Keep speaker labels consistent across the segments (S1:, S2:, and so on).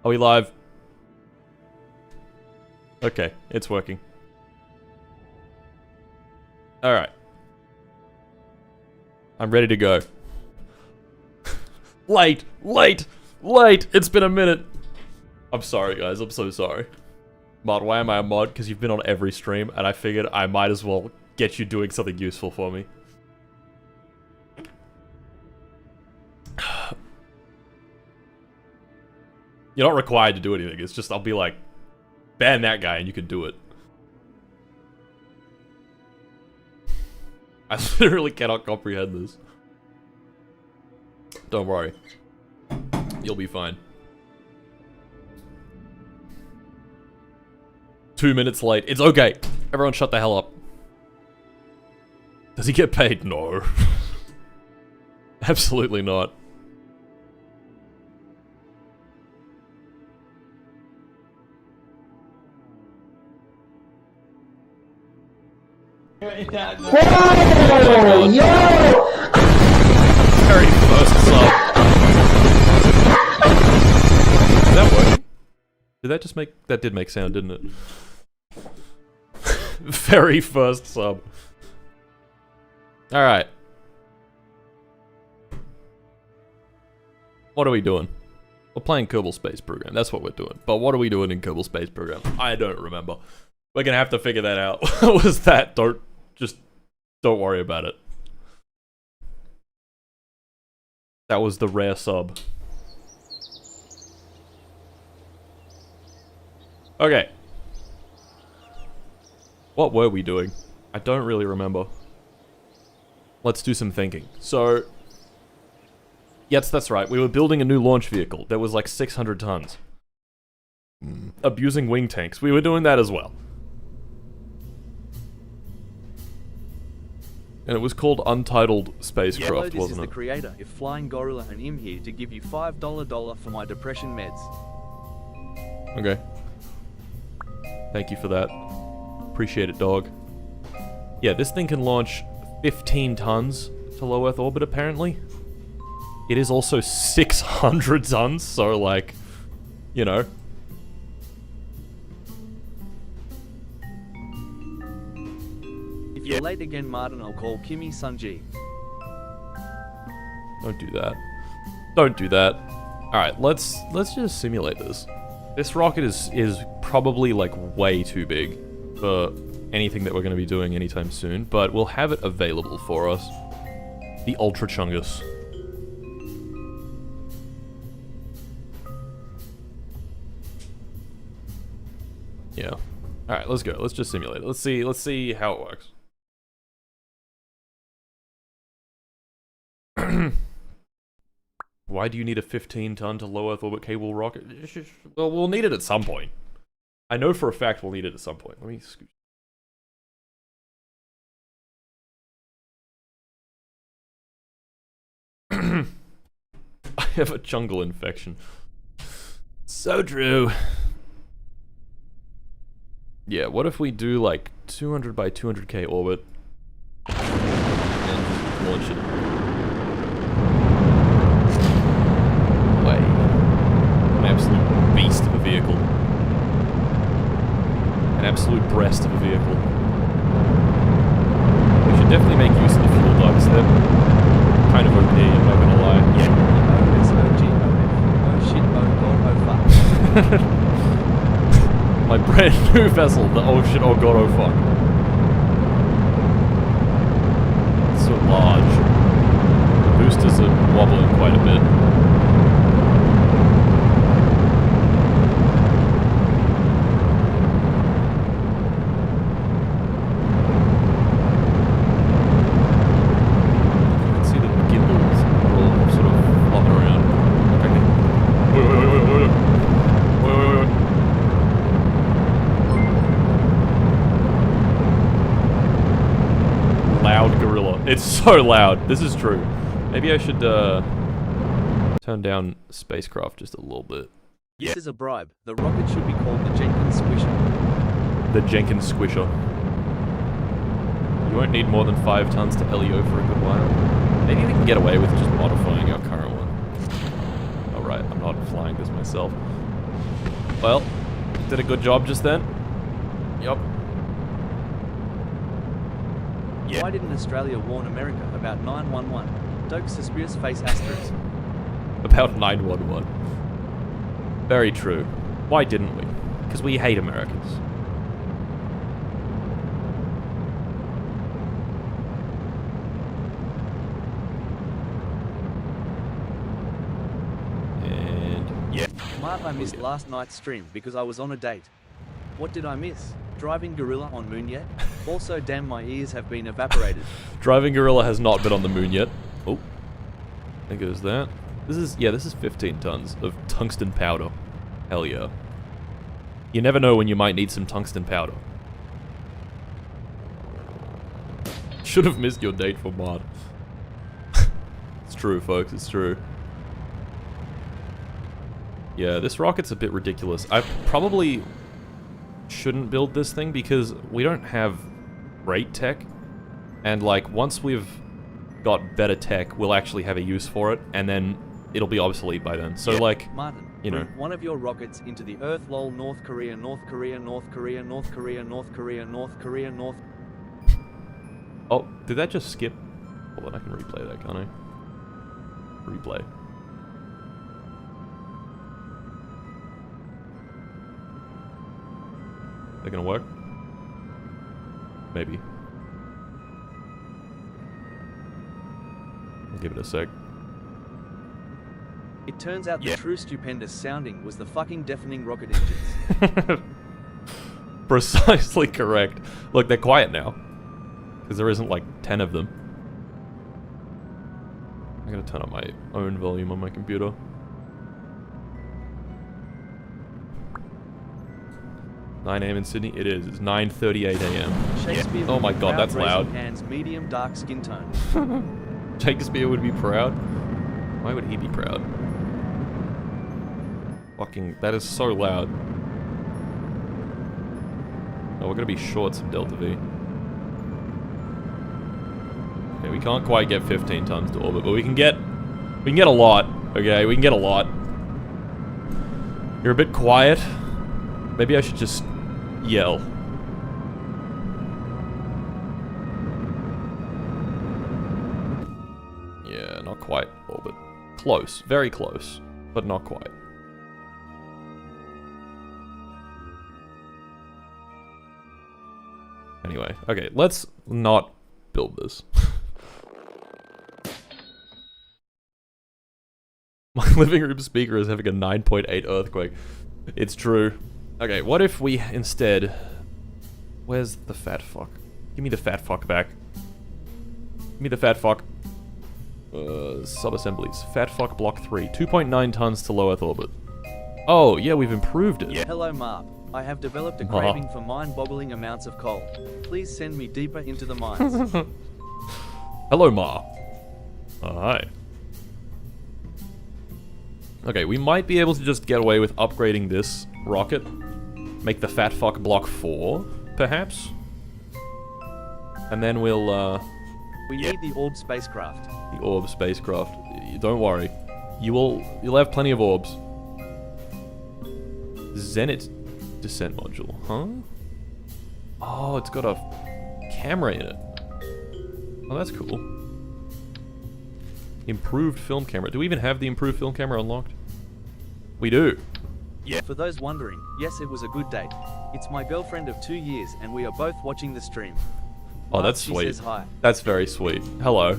S1: Are we live? Okay, it's working. Alright. I'm ready to go. Late! It's been a minute! I'm sorry, guys. I'm so sorry. Mod, why am I a mod? Because you've been on every stream, and I figured I might as well get you doing something useful for me. You're not required to do anything. It's just, I'll be like, ban that guy and you can do it. I literally cannot comprehend this. Don't worry. You'll be fine. 2 minutes late. It's okay. Everyone shut the hell up. Does he get paid? No. Absolutely not.
S2: Very
S1: first sub. Is that working? Did that just make... That did make sound, didn't it? Very first sub. Alright. What are we doing? We're playing Kerbal Space Program. That's what we're doing. But what are we doing in Kerbal Space Program? I don't remember. We're gonna have to figure that out. What was that? Don't worry about it. That was the rare sub. Okay. What were we doing? I don't really remember. Let's do some thinking. So... Yes, that's right. We were building a new launch vehicle that was like 600 tons. Abusing wing tanks. We were doing that as well. And it was called Untitled Spacecraft,
S3: This is
S1: wasn't
S3: the
S1: it?
S3: creator, if Flying Gorilla, and I'm here to give you $5 for my depression meds.
S1: Okay. Thank you for that. Appreciate it, dog. Yeah, this thing can launch 15 tons to low Earth orbit, apparently. It is also 600 tons, so like, you know.
S3: If you're late again, Martin, I'll call Kimmy Sunji.
S1: Don't do that. Don't do that. Alright, let's just simulate this. This rocket is probably like way too big for anything that we're going to be doing anytime soon, but we'll have it available for us. The Ultra Chungus. Yeah. Alright, let's go. Let's just simulate it. Let's see how it works. Why do you need a 15-ton to low Earth orbit cable rocket? Well, we'll need it at some point. I know for a fact we'll need it at some point. Let me scoot. I have a jungle infection. So true. Yeah, what if we do like 200 by 200k orbit and launch it? Way. An absolute beast of a vehicle. An absolute breast of a vehicle. We should definitely make use of the fuel ducts. They're kind of OP, I'm not gonna lie.
S3: Yeah. Oh shit, oh god, oh fuck.
S1: My brand new vessel, the oh shit, oh god, oh fuck. It's so large. The boosters are wobbling quite a bit. You can see the gimbals are all sort of flopping around. Okay. Loud gorilla. It's so loud. This is true. Maybe I should turn down spacecraft just a little bit.
S3: This is a bribe. The rocket should be called the Jenkins Squisher.
S1: The Jenkins Squisher. You won't need more than 5 tons to LEO for a good while. Maybe we can get away with just modifying our current one. Oh right, I'm not flying this myself. Well, did a good job just then. Yup.
S3: Why didn't Australia warn America about 911? Dope suspicious face asterisk.
S1: About 911. Very true. Why didn't we? Because we hate Americans. And yeah.
S3: Mark, I missed last night's stream because I was on a date. What did I miss? Driving gorilla on moon yet? Also, damn, my ears have been evaporated.
S1: Driving gorilla has not been on the moon yet. Oh. There goes that. This is 15 tons of tungsten powder. Hell yeah. You never know when you might need some tungsten powder. Should have missed your date for mod. It's true, folks, it's true. Yeah, this rocket's a bit ridiculous. I probably shouldn't build this thing because we don't have great tech. And like, once we've got better tech, we'll actually have a use for it, and then it'll be obsolete by then. So like,
S3: Martin,
S1: you know,
S3: one of your rockets into the Earth. Lol. North Korea, North Korea, North Korea, North Korea, North Korea, North Korea, North.
S1: Oh, did that just skip? Hold on, I can replay that, can't I? Replay. They're gonna work? Maybe. I'll give it a sec.
S3: It turns out the true stupendous sounding was the fucking deafening rocket engines.
S1: Precisely correct. Look, they're quiet now. Because there isn't like 10 of them. I'm gonna turn up my own volume on my computer. $9 a.m. in Sydney? It is. It's 9:38 a.m.
S3: Shakespeare.
S1: Oh my god, that's loud.
S3: Hands, medium dark skin tone.
S1: Shakespeare would be proud? Why would he be proud? Fucking, that is so loud. Oh, we're gonna be short some Delta V. Okay, we can't quite get 15 tons to orbit, but we can get a lot. Okay, we can get a lot. You're a bit quiet. Maybe I should just yell. Yeah, not quite orbit. Close, very close, but not quite. Anyway, okay, let's not build this. My living room speaker is having a 9.8 earthquake. It's true. Okay, what if we instead... Where's the fat fuck? Give me the fat fuck back. Give me the fat fuck. Sub-assemblies. Fat fuck block 3. 2.9 tons to low Earth orbit. Oh, yeah, we've improved it.
S3: Hello, Marp. I have developed a craving for mind-boggling amounts of coal. Please send me deeper into the mines.
S1: Hello, Ma. Hi. Okay, we might be able to just get away with upgrading this rocket. Make the fat fuck block 4, perhaps? And then we'll,
S3: We need the orb spacecraft.
S1: The orb spacecraft. Don't worry. You'll have plenty of orbs. Zenit descent module, huh? Oh, it's got a camera in it. Oh, that's cool. Improved film camera. Do we even have the improved film camera unlocked? We do.
S3: Yeah. For those wondering, yes, it was a good date. It's my girlfriend of 2 years, and we are both watching the stream.
S1: Oh, that's
S3: she
S1: sweet.
S3: Says hi.
S1: That's very sweet. Hello.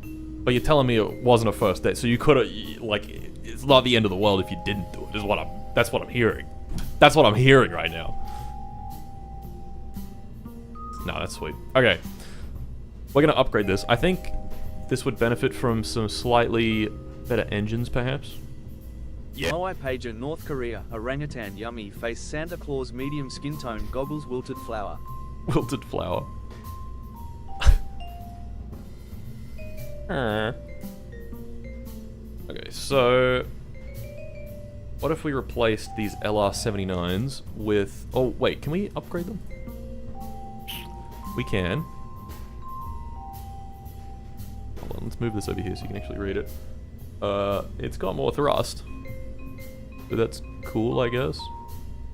S1: But you're telling me it wasn't a first date, so you could have, like, it's not the end of the world if you didn't do it. That's what I'm hearing. That's what I'm hearing right now. No, that's sweet. Okay. We're gonna upgrade this. I think this would benefit from some slightly better engines, perhaps.
S3: Yeah. Moai Pager, North Korea, orangutan, yummy, face, Santa Claus, medium skin tone, goggles, wilted flower.
S1: Wilted flower. Okay, so... What if we replaced these LR79s with... Oh, wait, can we upgrade them? We can. Hold on, let's move this over here so you can actually read it. It's got more thrust. So that's cool, I guess.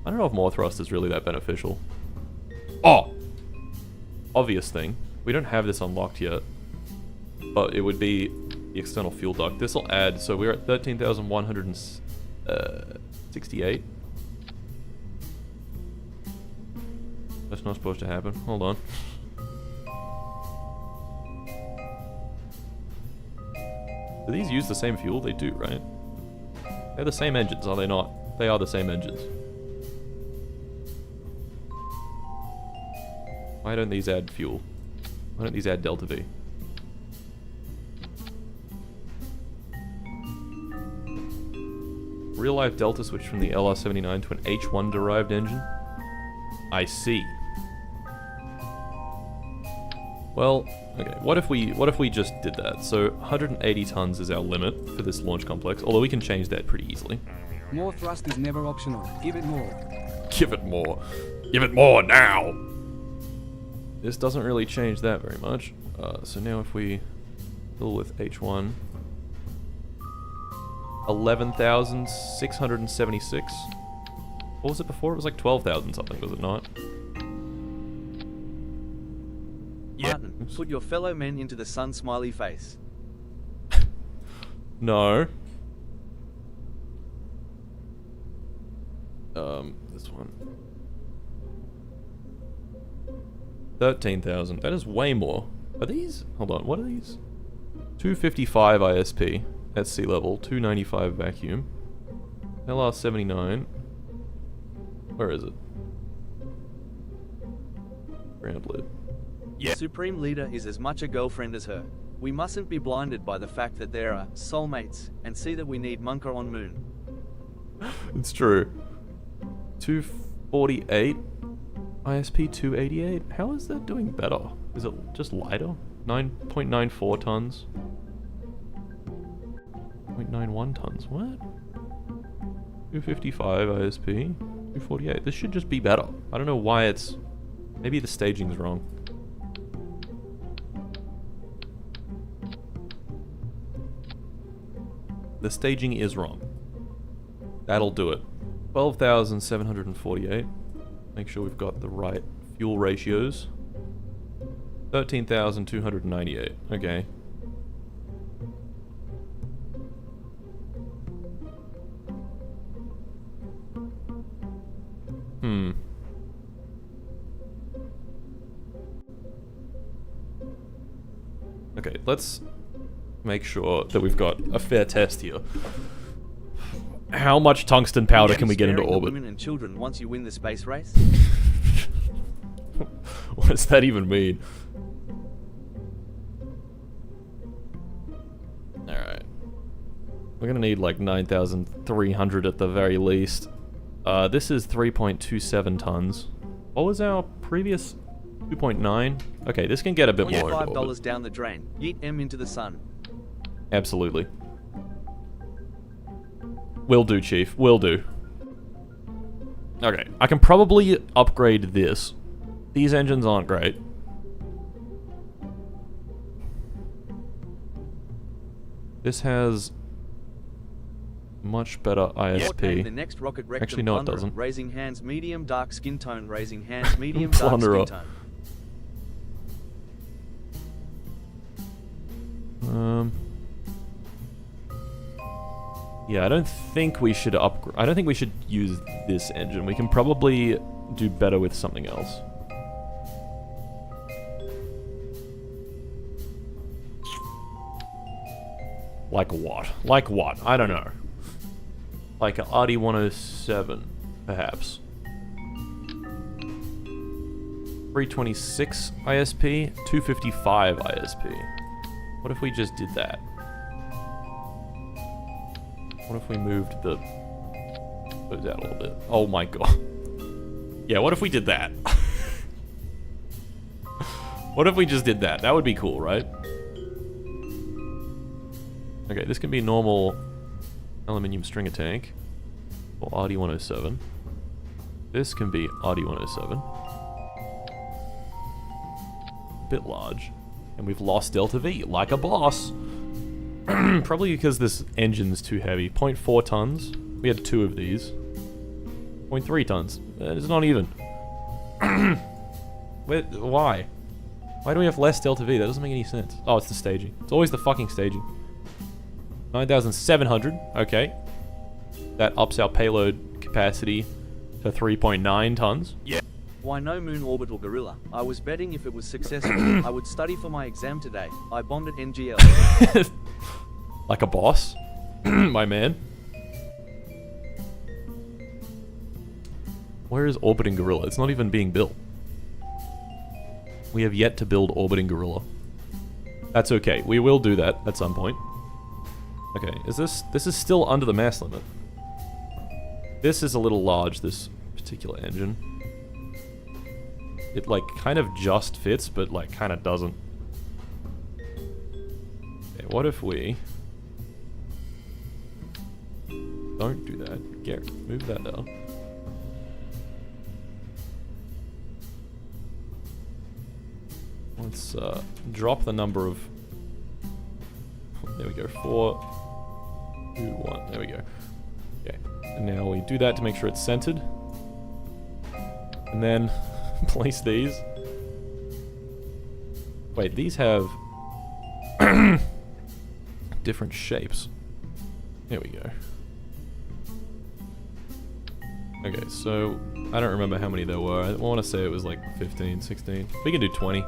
S1: I don't know if more thrust is really that beneficial. Oh! Obvious thing. We don't have this unlocked yet. But it would be the external fuel duct. This will add, so we're at 13,168. That's not supposed to happen. Hold on. Do these use the same fuel? They do, right? They're the same engines, are they not? They are the same engines. Why don't these add fuel? Why don't these add delta V? Real life delta switch from the LR79 to an H1 derived engine? I see. Well, okay, what if we just did that? So 180 tons is our limit for this launch complex, although we can change that pretty easily.
S2: More thrust is never optional. Give it more.
S1: Give it more. Give it more now! This doesn't really change that very much. So now if we fill with H1, 11,676. What was it before? It was like 12,000 something, was it not?
S3: Martin, put your fellow men into the sun smiley face.
S1: No. This one. 13,000. That is way more. Are these? Hold on. What are these? 255 ISP at sea level. 295 vacuum. LR79. Where is it? Ground lid.
S3: Yeah. The Supreme Leader is as much a girlfriend as her. We mustn't be blinded by the fact that there are soulmates and see that we need Munker on Moon.
S1: It's true. 248. ISP 288. How is that doing better? Is it just lighter? 9.94 tons. 0.91 tons. What? 255 ISP. 248. This should just be better. I don't know why it's... Maybe the staging's wrong. The staging is wrong. That'll do it. 12,748. Make sure we've got the right fuel ratios. 13,298. Okay. Okay, let's make sure that we've got a fair test here. How much tungsten powder can we get into orbit?
S3: Women and children once you win the space race?
S1: What does that even mean? Alright. We're gonna need like 9,300 at the very least. This is 3.27 tons. What was our previous 2.9? Okay, this can get a bit more into orbit.
S3: $5 down the drain. Yeet M into the sun.
S1: Absolutely. Will do, Chief. Will do. Okay, I can probably upgrade this. These engines aren't great. This has much better ISP.
S3: The next rocket rectum
S1: Actually, no, it
S3: plunderer.
S1: doesn't.
S3: Raising hands, medium dark skin tone. Raising hands, medium dark skin tone.
S1: Yeah, I don't think we should upgrade. I don't think we should use this engine. We can probably do better with something else. Like what? Like what? I don't know. Like an RD107, perhaps. 326 ISP, 255 ISP. What if we just did that? What if we moved the... those out a little bit? Oh my god. Yeah, what if we did that? What if we just did that? That would be cool, right? Okay, this can be normal aluminium stringer tank. Or RD107. This can be RD107. A bit large. And we've lost Delta V, like a boss. Probably because this engine's too heavy. 0.4 tons. We had 2 of these. 0.3 tons. It's not even. Why? Why do we have less delta V? That doesn't make any sense. Oh, it's the staging. It's always the fucking staging. 9,700. Okay. That ups our payload capacity to 3.9 tons. Yeah.
S3: Why no moon orbital gorilla? I was betting if it was successful, I would study for my exam today. I bombed at NGL.
S1: Like a boss? My man. Where is orbiting gorilla? It's not even being built. We have yet to build orbiting gorilla. That's okay. We will do that at some point. Okay, is this is still under the mass limit. This is a little large, this particular engine. It, like, kind of just fits, but, like, kind of doesn't. Okay, what if we... Don't do that. Garrett, move that down. Let's, drop the number of... There we go. 4, 2, 1. There we go. Okay. And now we do that to make sure it's centered. And then... place these. Wait, these have different shapes. There we go. Okay, so I don't remember how many there were. I want to say it was like 15, 16. We can do 20.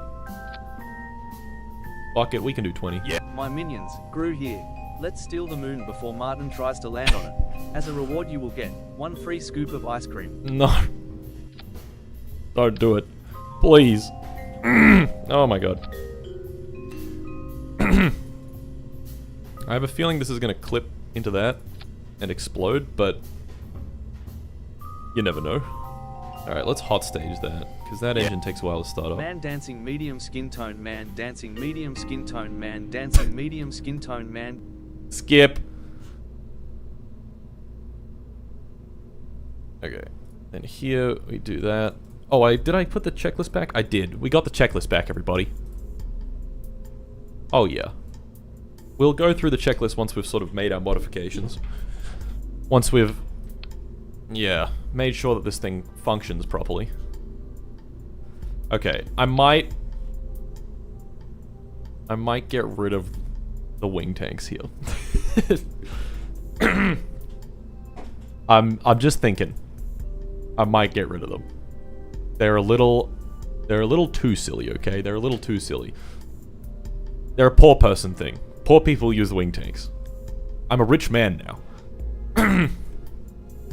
S1: Fuck it, we can do 20. Yeah.
S3: My minions, grew here. Let's steal the moon before Martin tries to land on it. As a reward you will get 1 free scoop of ice cream.
S1: No. Don't do it. Please. Oh my god. I have a feeling this is going to clip into that and explode, but you never know. Alright, let's hot stage that, because that engine takes a while to start up.
S3: Man dancing medium skin tone, man dancing medium skin tone, man dancing medium skin tone, man.
S1: Skip. Okay. And here we do that. Oh, did I put the checklist back? I did. We got the checklist back, everybody. Oh, yeah. We'll go through the checklist once we've sort of made our modifications. Once we've, yeah, made sure that this thing functions properly. Okay, I might get rid of the wing tanks here. I'm just thinking. I might get rid of them. They're a little too silly, okay? They're a little too silly. They're a poor person thing. Poor people use the wing tanks. I'm a rich man now.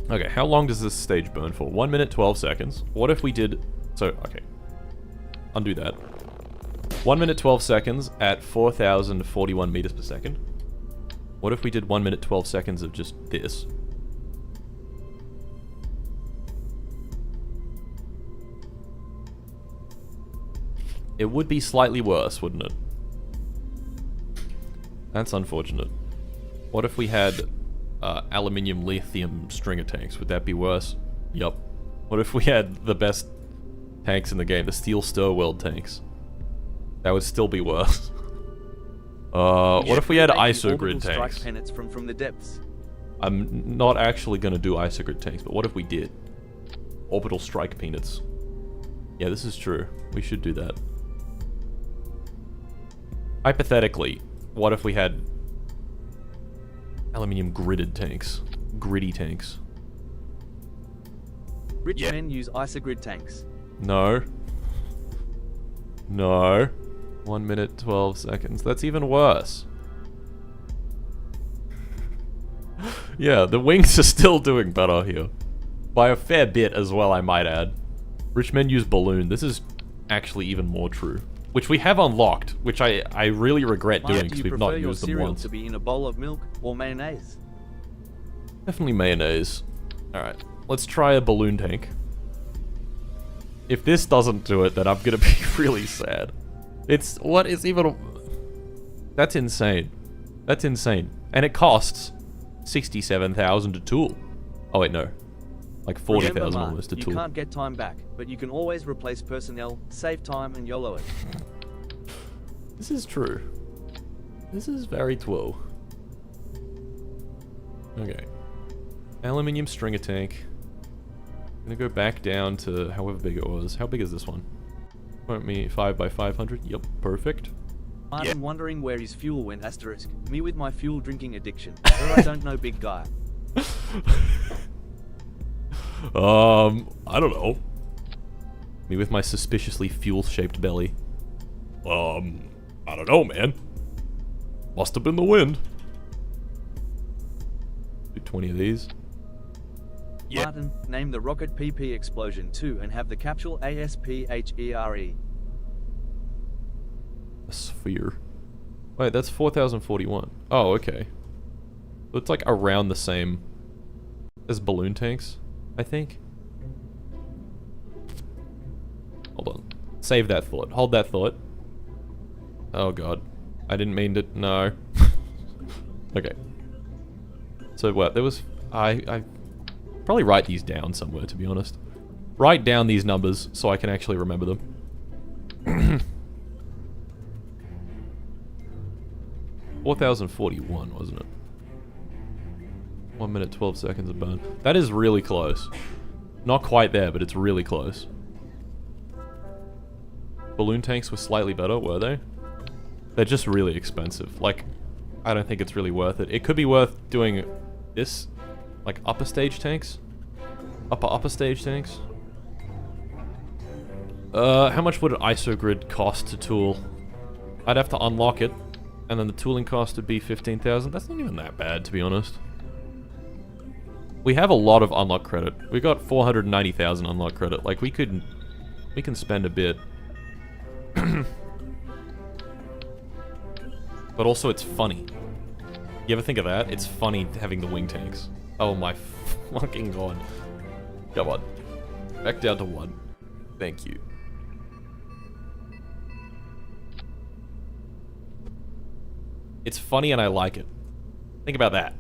S1: Okay, how long does this stage burn for? 1 minute, 12 seconds. What if we did... So, okay. Undo that. 1 minute, 12 seconds at 4,041 meters per second. What if we did 1 minute, 12 seconds of just this? It would be slightly worse, wouldn't it? That's unfortunate. What if we had aluminium lithium stringer tanks? Would that be worse? Yup. What if we had the best tanks in the game, the Steel Stir World tanks? That would still be worse. What if we had isogrid tanks?
S3: Strike from the depths.
S1: I'm not actually going to do isogrid tanks, but what if we did? Orbital strike peanuts. Yeah, this is true. We should do that. Hypothetically, what if we had aluminium gridded tanks? Gritty tanks.
S3: Rich men use isogrid tanks.
S1: No. No. 1 minute, 12 seconds. That's even worse. Yeah, the wings are still doing better here. By a fair bit as well, I might add. Rich men use balloon. This is actually even more true. Which we have unlocked, which I really regret doing because we've not used them once.
S3: To be in a bowl of milk or mayonnaise?
S1: Definitely mayonnaise. Alright, let's try a balloon tank. If this doesn't do it, then I'm gonna be really sad. It's, what is even... That's insane. That's insane. And it costs 67,000 to tool. Oh wait, no. Like 40,000 almost to tool.
S3: You can't get time back, but you can always replace personnel, save time, and YOLO it.
S1: This is true. This is very true. Okay. Aluminium stringer tank. Gonna go back down to however big it was. How big is this one? Want me 5 by 500? Yep, perfect.
S3: Martin wondering where his fuel went asterisk. Me with my fuel drinking addiction. Or I don't know, big guy.
S1: I don't know. Me with my suspiciously fuel-shaped belly. I don't know, man. Must have been the wind. Do 20 of these. Yeah.
S3: Martin, name the rocket PP Explosion 2 and have the capsule ASPHERE.
S1: A sphere. Wait, that's 4,041. Oh, okay. So it's like around the same as balloon tanks, I think. Hold on. Save that thought. Hold that thought. Oh god. I didn't mean to... No. Okay. So what? There was... I probably write these down somewhere, to be honest. Write down these numbers so I can actually remember them. 4,041, wasn't it? 1 minute, 12 seconds of burn. That is really close. Not quite there, but it's really close. Balloon tanks were slightly better, were they? They're just really expensive. Like, I don't think it's really worth it. It could be worth doing this, like upper stage tanks. Upper stage tanks. How much would an ISO grid cost to tool? I'd have to unlock it, and then the tooling cost would be 15,000. That's not even that bad, to be honest. We have a lot of unlock credit. We got 490,000 unlock credit. Like, we can spend a bit. But also, it's funny. You ever think of that? It's funny having the wing tanks. Oh my fucking god. Come on. Back down to 1. Thank you. It's funny and I like it. Think about that.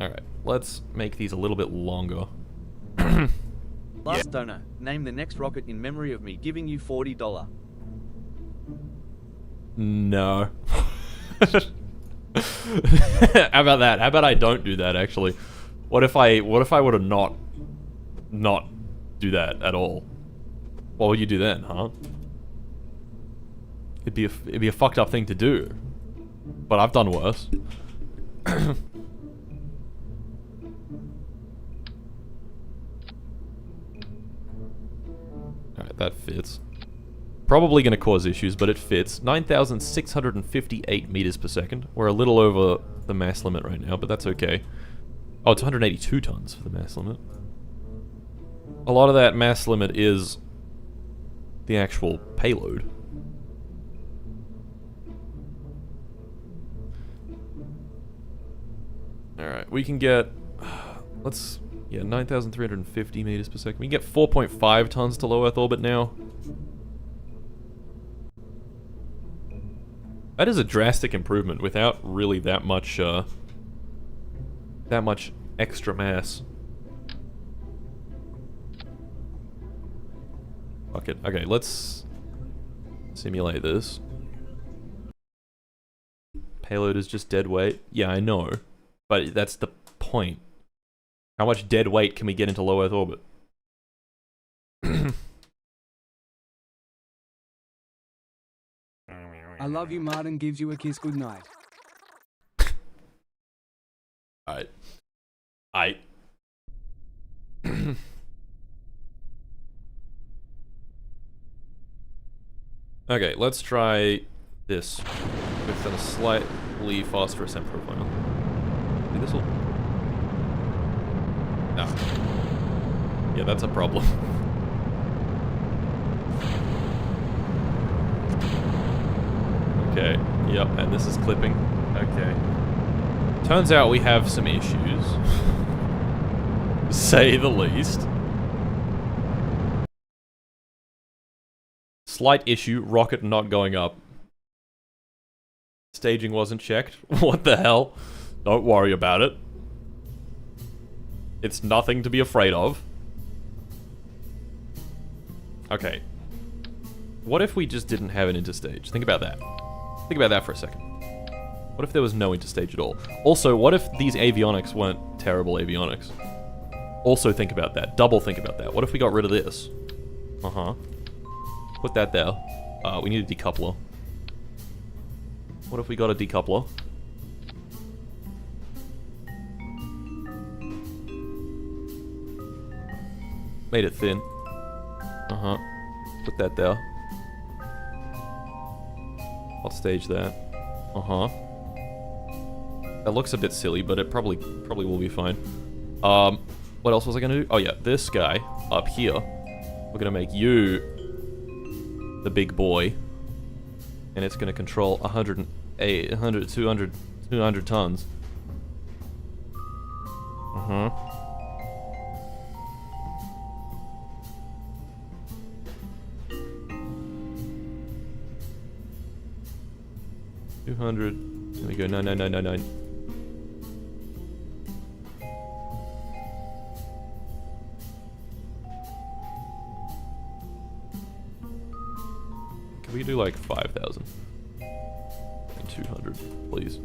S1: Alright, let's make these a little bit longer.
S3: Last donor, name the next rocket in memory of me giving you $40.
S1: No. How about that? How about I don't do that, actually? What if I were to not do that at all? What would you do then, huh? It'd be a fucked up thing to do. But I've done worse. Alright, that fits. Probably going to cause issues, but it fits. 9,658 meters per second. We're a little over the mass limit right now, but that's okay. Oh, it's 182 tons for the mass limit. A lot of that mass limit is the actual payload. Alright, we can get... Let's... Yeah, 9,350 meters per second. We can get 4.5 tons to low Earth orbit now. That is a drastic improvement without really that much extra mass. Fuck it. Okay, let's simulate this. Payload is just dead weight. Yeah, I know. But that's the point. How much dead weight can we get into low Earth orbit?
S2: I love you, Martin gives you a kiss goodnight.
S1: Alright. Okay, let's try this with a slightly faster ascent profile. Maybe this'll... No. Yeah, that's a problem. Okay, yep, and this is clipping. Okay. Turns out we have some issues. To say the least. Slight issue, rocket not going up. Staging wasn't checked. What the hell? Don't worry about it. It's nothing to be afraid of. Okay. What if we just didn't have an interstage? Think about that. Think about that for a second. What if there was no interstage at all? Also, what if these avionics weren't terrible avionics? Also think about that. Double think about that. What if we got rid of this? Uh-huh. Put that there. We need a decoupler. What if we got a decoupler? Made it thin. Uh-huh. Put that there. Hot stage that. Uh-huh. That looks a bit silly, but it probably will be fine. What else was I gonna do? Oh yeah, this guy up here. We're gonna make you the big boy. And it's gonna control 108, 100, 200 tons. Uh-huh. There we go. 99999. Can we do like 5,000? And 200, please.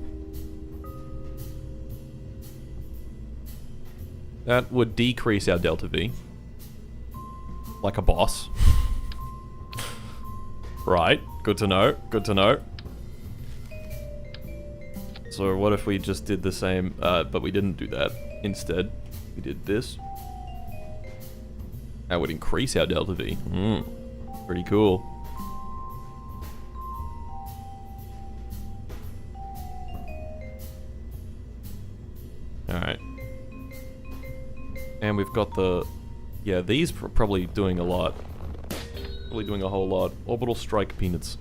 S1: That would decrease our delta V. Like a boss. Right. Good to know. Good to know. So what if we just did the same, but we didn't do that. Instead, we did this. That would increase our delta V. Pretty cool. Alright. And we've got the... Yeah, these are probably doing a lot. Probably doing a whole lot. Orbital strike peanuts.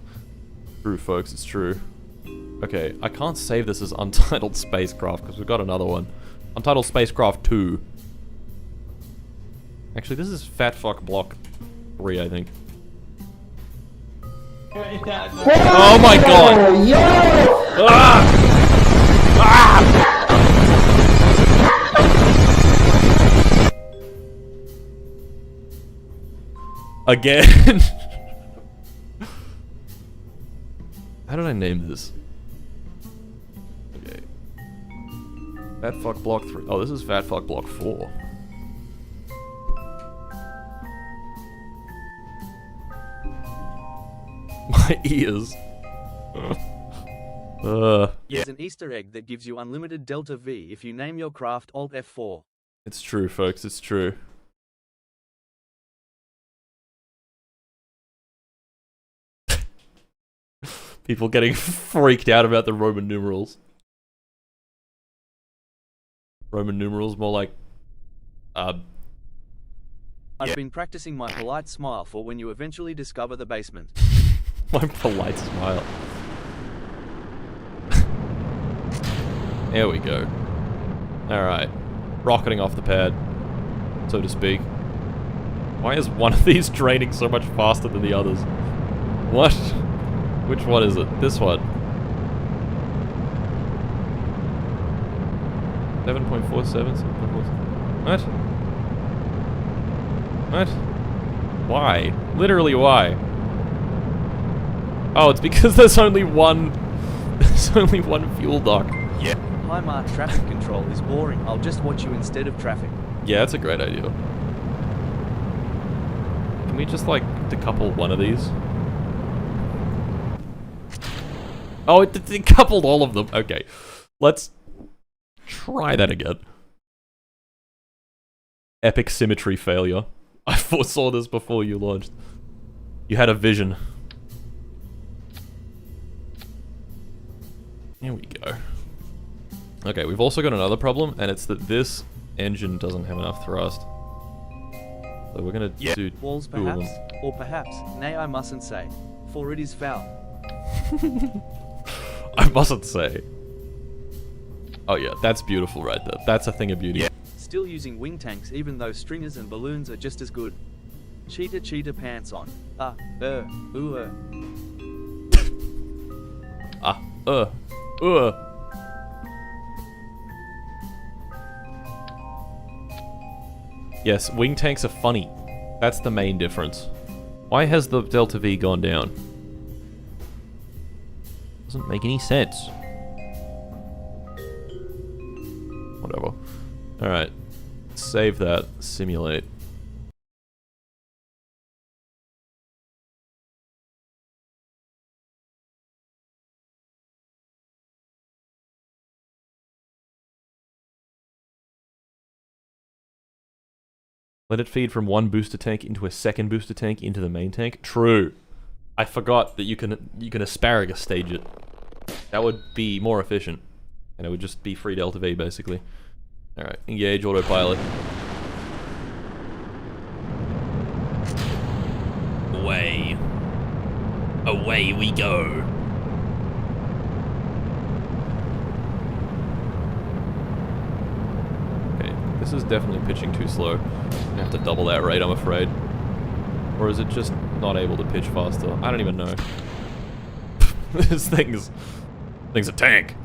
S1: True, folks, it's true. Okay, I can't save this as Untitled Spacecraft because we've got another one. Untitled Spacecraft 2. Actually, this is Fat Fuck Block 3, I think. Oh my god! Ah! Ah! Again? How did I name this? Okay. Fat Fuck Block 3. Oh, this is Fat Fuck Block 4. My ears.
S3: There's an Easter egg that gives you unlimited delta V if you name your craft Alt F4.
S1: It's true, folks. It's true. People getting freaked out about the Roman numerals. Roman numerals, more like...
S3: I've been practicing my polite smile for when you eventually discover the basement.
S1: My polite smile. There we go. Alright. Rocketing off the pad, so to speak. Why is one of these draining so much faster than the others? What? Which one is it? This one. 7.47? 7.47. What? What? Why? Literally why? Oh, it's because there's only one... There's only one fuel dock. Yeah.
S3: Hi Mark, traffic control is boring. I'll just watch you instead of traffic.
S1: Yeah, that's a great idea. Can we just, like, decouple one of these? Oh, it decoupled all of them. Okay. Let's try that again. Epic symmetry failure. I foresaw this before you launched. You had a vision. Here we go. Okay, we've also got another problem, and it's that this engine doesn't have enough thrust. So we're gonna do
S3: walls
S1: two of
S3: perhaps,
S1: them.
S3: or perhaps, nay I mustn't say, for it is foul.
S1: I mustn't say. Oh yeah, that's beautiful right there. That's a thing of beauty.
S3: Still using wing tanks even though stringers and balloons are just as good. Cheetah pants on. Yes, wing tanks are funny. That's the main difference. Why has the delta V gone down? Doesn't make any sense.
S1: Whatever. Alright. Save that. Simulate. Let it feed from one booster tank into a second booster tank into the main tank. True. I forgot that you can asparagus stage it. That would be more efficient. And it would just be free delta V basically. Alright, engage autopilot. Away. Away we go. Okay, this is definitely pitching too slow. I'm gonna have to double that rate, I'm afraid. Or is it just not able to pitch faster? I don't even know. This thing's a tank.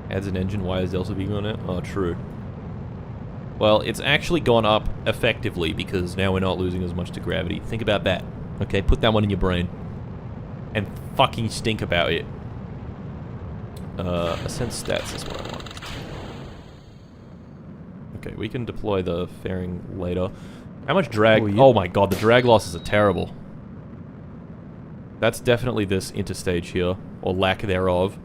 S1: Adds an engine, why is Delta V on it? Oh, true. Well, it's actually gone up effectively because now we're not losing as much to gravity. Think about that. Okay, put that one in your brain. And fucking stink about it. Ascent stats is what I want. Okay, we can deploy the fairing later. How much drag?
S2: Oh, yeah.
S1: Oh my god, the drag losses are terrible. That's definitely this interstage here, or lack thereof.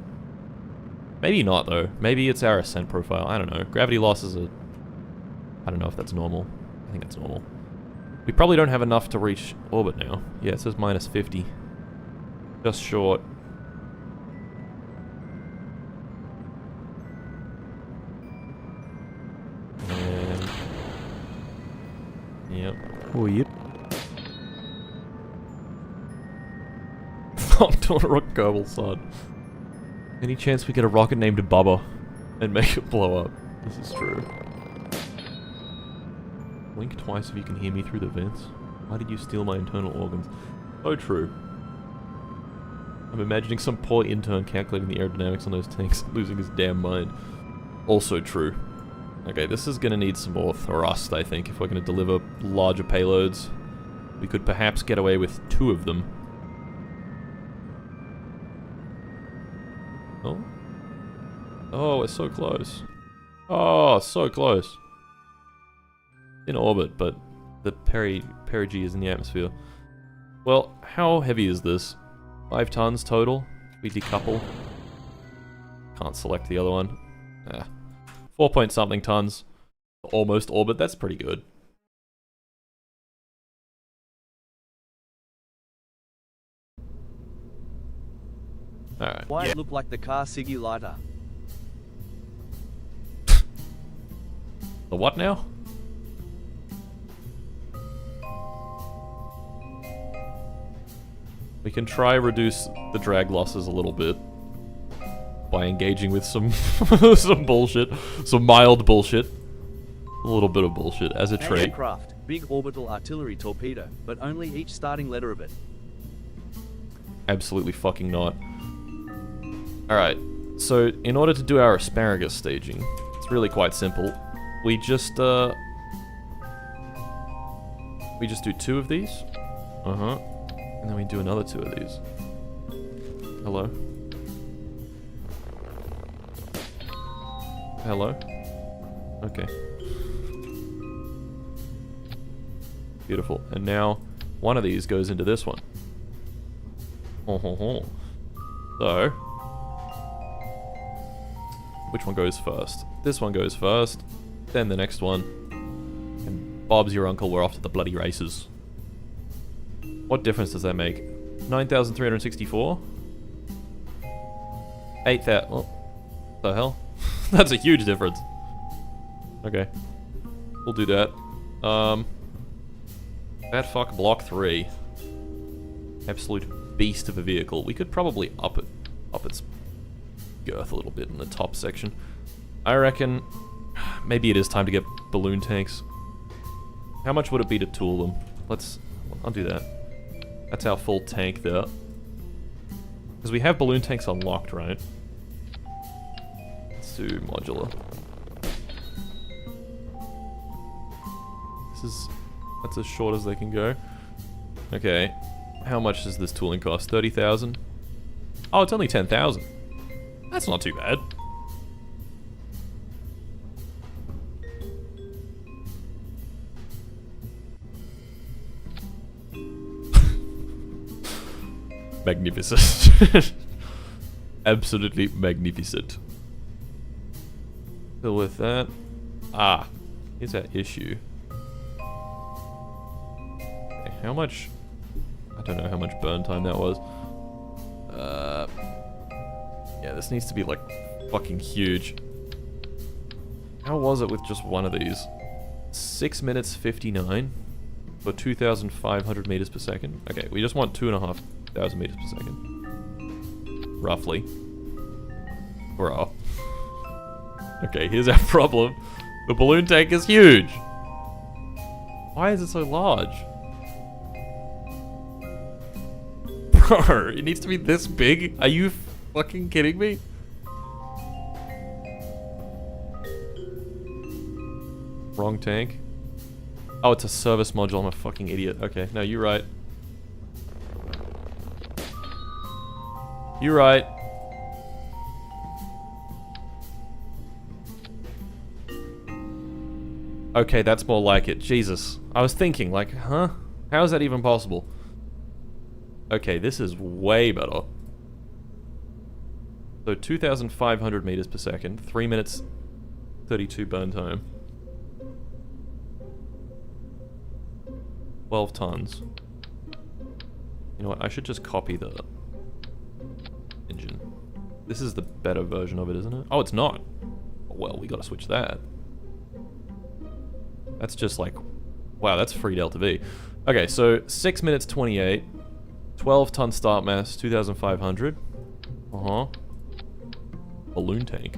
S1: Maybe not though. Maybe it's our ascent profile. I don't know. Gravity losses are... I don't know if that's normal. I think that's normal. We probably don't have enough to reach orbit now. Yeah, it says minus 50. Just short. And... Yep.
S2: Oh, yep.
S1: Fuck, don't rock Kerbal, son. Any chance we get a rocket named Bubba and make it blow up? This is true. Blink twice if you can hear me through the vents. Why did you steal my internal organs? So true. I'm imagining some poor intern calculating the aerodynamics on those tanks, losing his damn mind. Also true. Okay, this is gonna need some more thrust, I think, if we're gonna deliver larger payloads. We could perhaps get away with 2 of them. Oh? Oh, we're so close. Oh, so close. In orbit, but the perigee is in the atmosphere. Well, how heavy is this? 5 tons total? We decouple. Can't select the other one. 4 point something tons. Almost orbit, that's pretty good. Alright.
S3: Why it look like the car Siggy lighter?
S1: The what now? We can try reduce the drag losses a little bit by engaging with some some bullshit, some mild bullshit, a little bit of bullshit as a trait.
S3: Aircraft, big orbital artillery torpedo, but only each starting letter of it.
S1: Absolutely fucking not. Alright, so in order to do our asparagus staging, it's really quite simple. We just do 2 of these. And then we do another 2 of these. Hello? Hello? Okay. Beautiful. And now, one of these goes into this one. So... which one goes first? This one goes first, then the next one. And Bob's your uncle, we're off to the bloody races. What difference does that make? 9,364? 8,000... oh, the hell? That's a huge difference. Okay. We'll do that. That fuck Block 3. Absolute beast of a vehicle. We could probably up its girth a little bit in the top section. I reckon maybe it is time to get balloon tanks. How much would it be to tool them? I'll do that. That's our full tank there. Because we have balloon tanks unlocked, right? Let's do modular. That's as short as they can go. Okay. How much does this tooling cost? 30,000? Oh, it's only 10,000. That's not too bad. Magnificent. Absolutely magnificent. Still with that. Ah, here's our issue. Okay, how much? I don't know how much burn time that was. Yeah, this needs to be like fucking huge. How was it with just one of these? 6 minutes 59 for 2,500 meters per second. Okay, we just want 2,500 meters per second. Roughly. Bro. Okay, here's our problem. The balloon tank is huge. Why is it so large? Bro, it needs to be this big? Are you fucking kidding me? Wrong tank. Oh, it's a service module. I'm a fucking idiot. Okay, no, you're right. You're right. Okay, that's more like it. Jesus. I was thinking, like, huh? How is that even possible? Okay, this is way better. So 2,500 meters per second, 3 minutes 32 burn time. 12 tons. You know what, I should just copy the engine. This is the better version of it, isn't it? Oh, it's not. Well, we gotta switch that. That's just like, wow, that's free Delta V. Okay, so 6 minutes 28, 12 ton start mass, 2,500. Uh-huh. Balloon tank.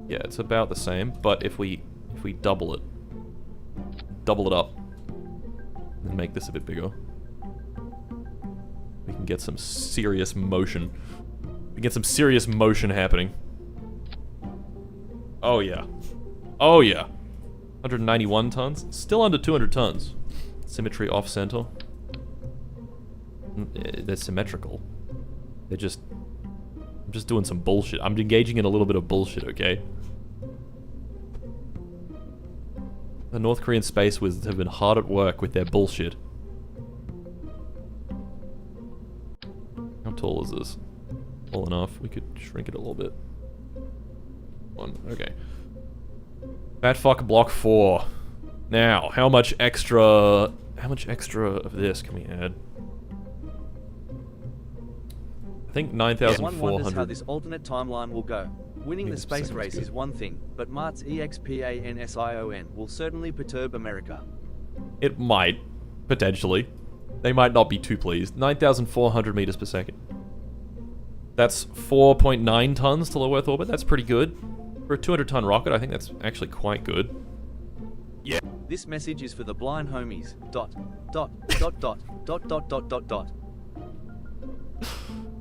S1: Yeah, it's about the same, but if we double it up, and make this a bit bigger, we can get some serious motion. We can get some serious motion happening. Oh yeah. Oh yeah. 191 tons. Still under 200 tons. Symmetry off center. They're symmetrical. They're just... I'm just doing some bullshit. I'm engaging in a little bit of bullshit, okay? The North Korean space wizards have been hard at work with their bullshit. How tall is this? Tall enough. We could shrink it a little bit. Okay. Fatfuck block 4. Now, how much extra of this can we add? I think 9,400.
S3: One wonders how this alternate timeline will go. Winning the space race is one thing, but Mart's EXPANSION will certainly perturb America.
S1: It might, potentially. They might not be too pleased. 9,400 meters per second. That's 4.9 tons to low Earth orbit. That's pretty good. For a 200-ton rocket, I think that's actually quite good. Yeah.
S3: This message is for the blind homies. Dot, dot, dot, dot, dot, dot, dot, dot, dot.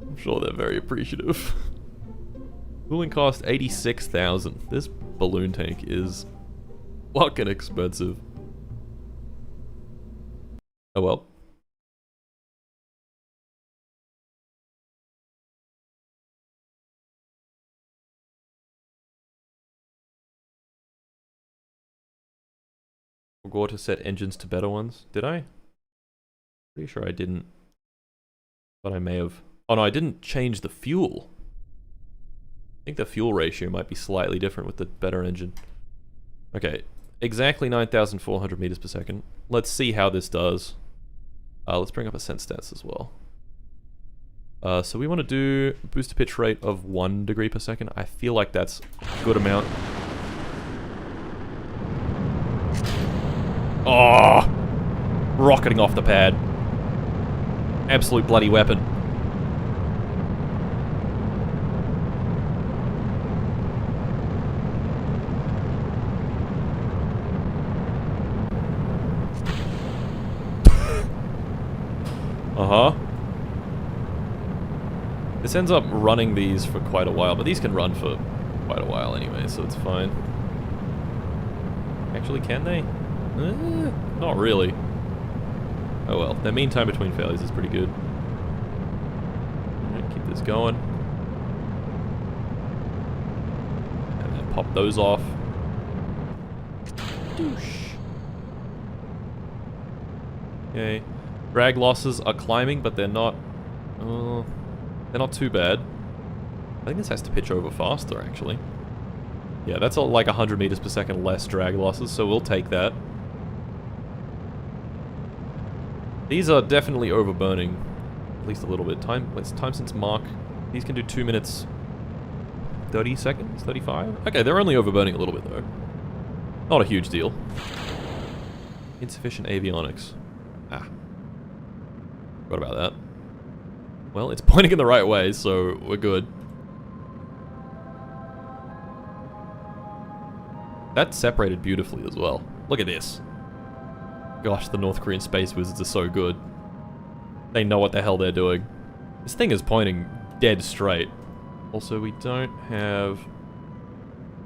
S1: I'm sure they're very appreciative. Cooling cost 86,000. This balloon tank is fucking expensive. Oh well. Forgot to set engines to better ones. Did I? Pretty sure I didn't. But I may have. Oh no, I didn't change the fuel. I think the fuel ratio might be slightly different with the better engine. Okay, exactly 9,400 meters per second. Let's see how this does. Let's bring up a sense stats as well. So we want to do booster pitch rate of 1 degree per second. I feel like that's a good amount. Oh! Rocketing off the pad. Absolute bloody weapon. Uh-huh. This ends up running these for quite a while, but these can run for quite a while anyway, so it's fine. Actually, can they? Not really. Oh well, their mean time between failures is pretty good. Alright, keep this going. And then pop those off. Douche. Okay. Drag losses are climbing, but they're not too bad. I think this has to pitch over faster, actually. Yeah, that's all like 100 meters per second less drag losses, so we'll take that. These are definitely overburning, at least a little bit. Time since Mark. These can do 2 minutes, 30 seconds, 35. Okay, they're only overburning a little bit though. Not a huge deal. Insufficient avionics. Ah, forgot about that. Well, it's pointing in the right way, so we're good. That separated beautifully as well. Look at this. Gosh, the North Korean space wizards are so good. They know what the hell they're doing. This thing is pointing dead straight. Also, we don't have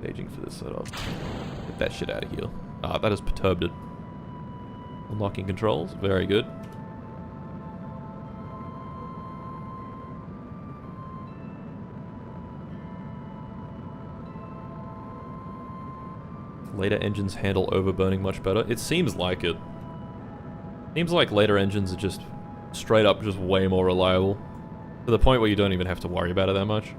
S1: staging for this setup. Get that shit out of here. Ah, that has perturbed it. Unlocking controls, very good. Later engines handle overburning much better. It seems like it. Seems like later engines are just straight up just way more reliable. To the point where you don't even have to worry about it that much.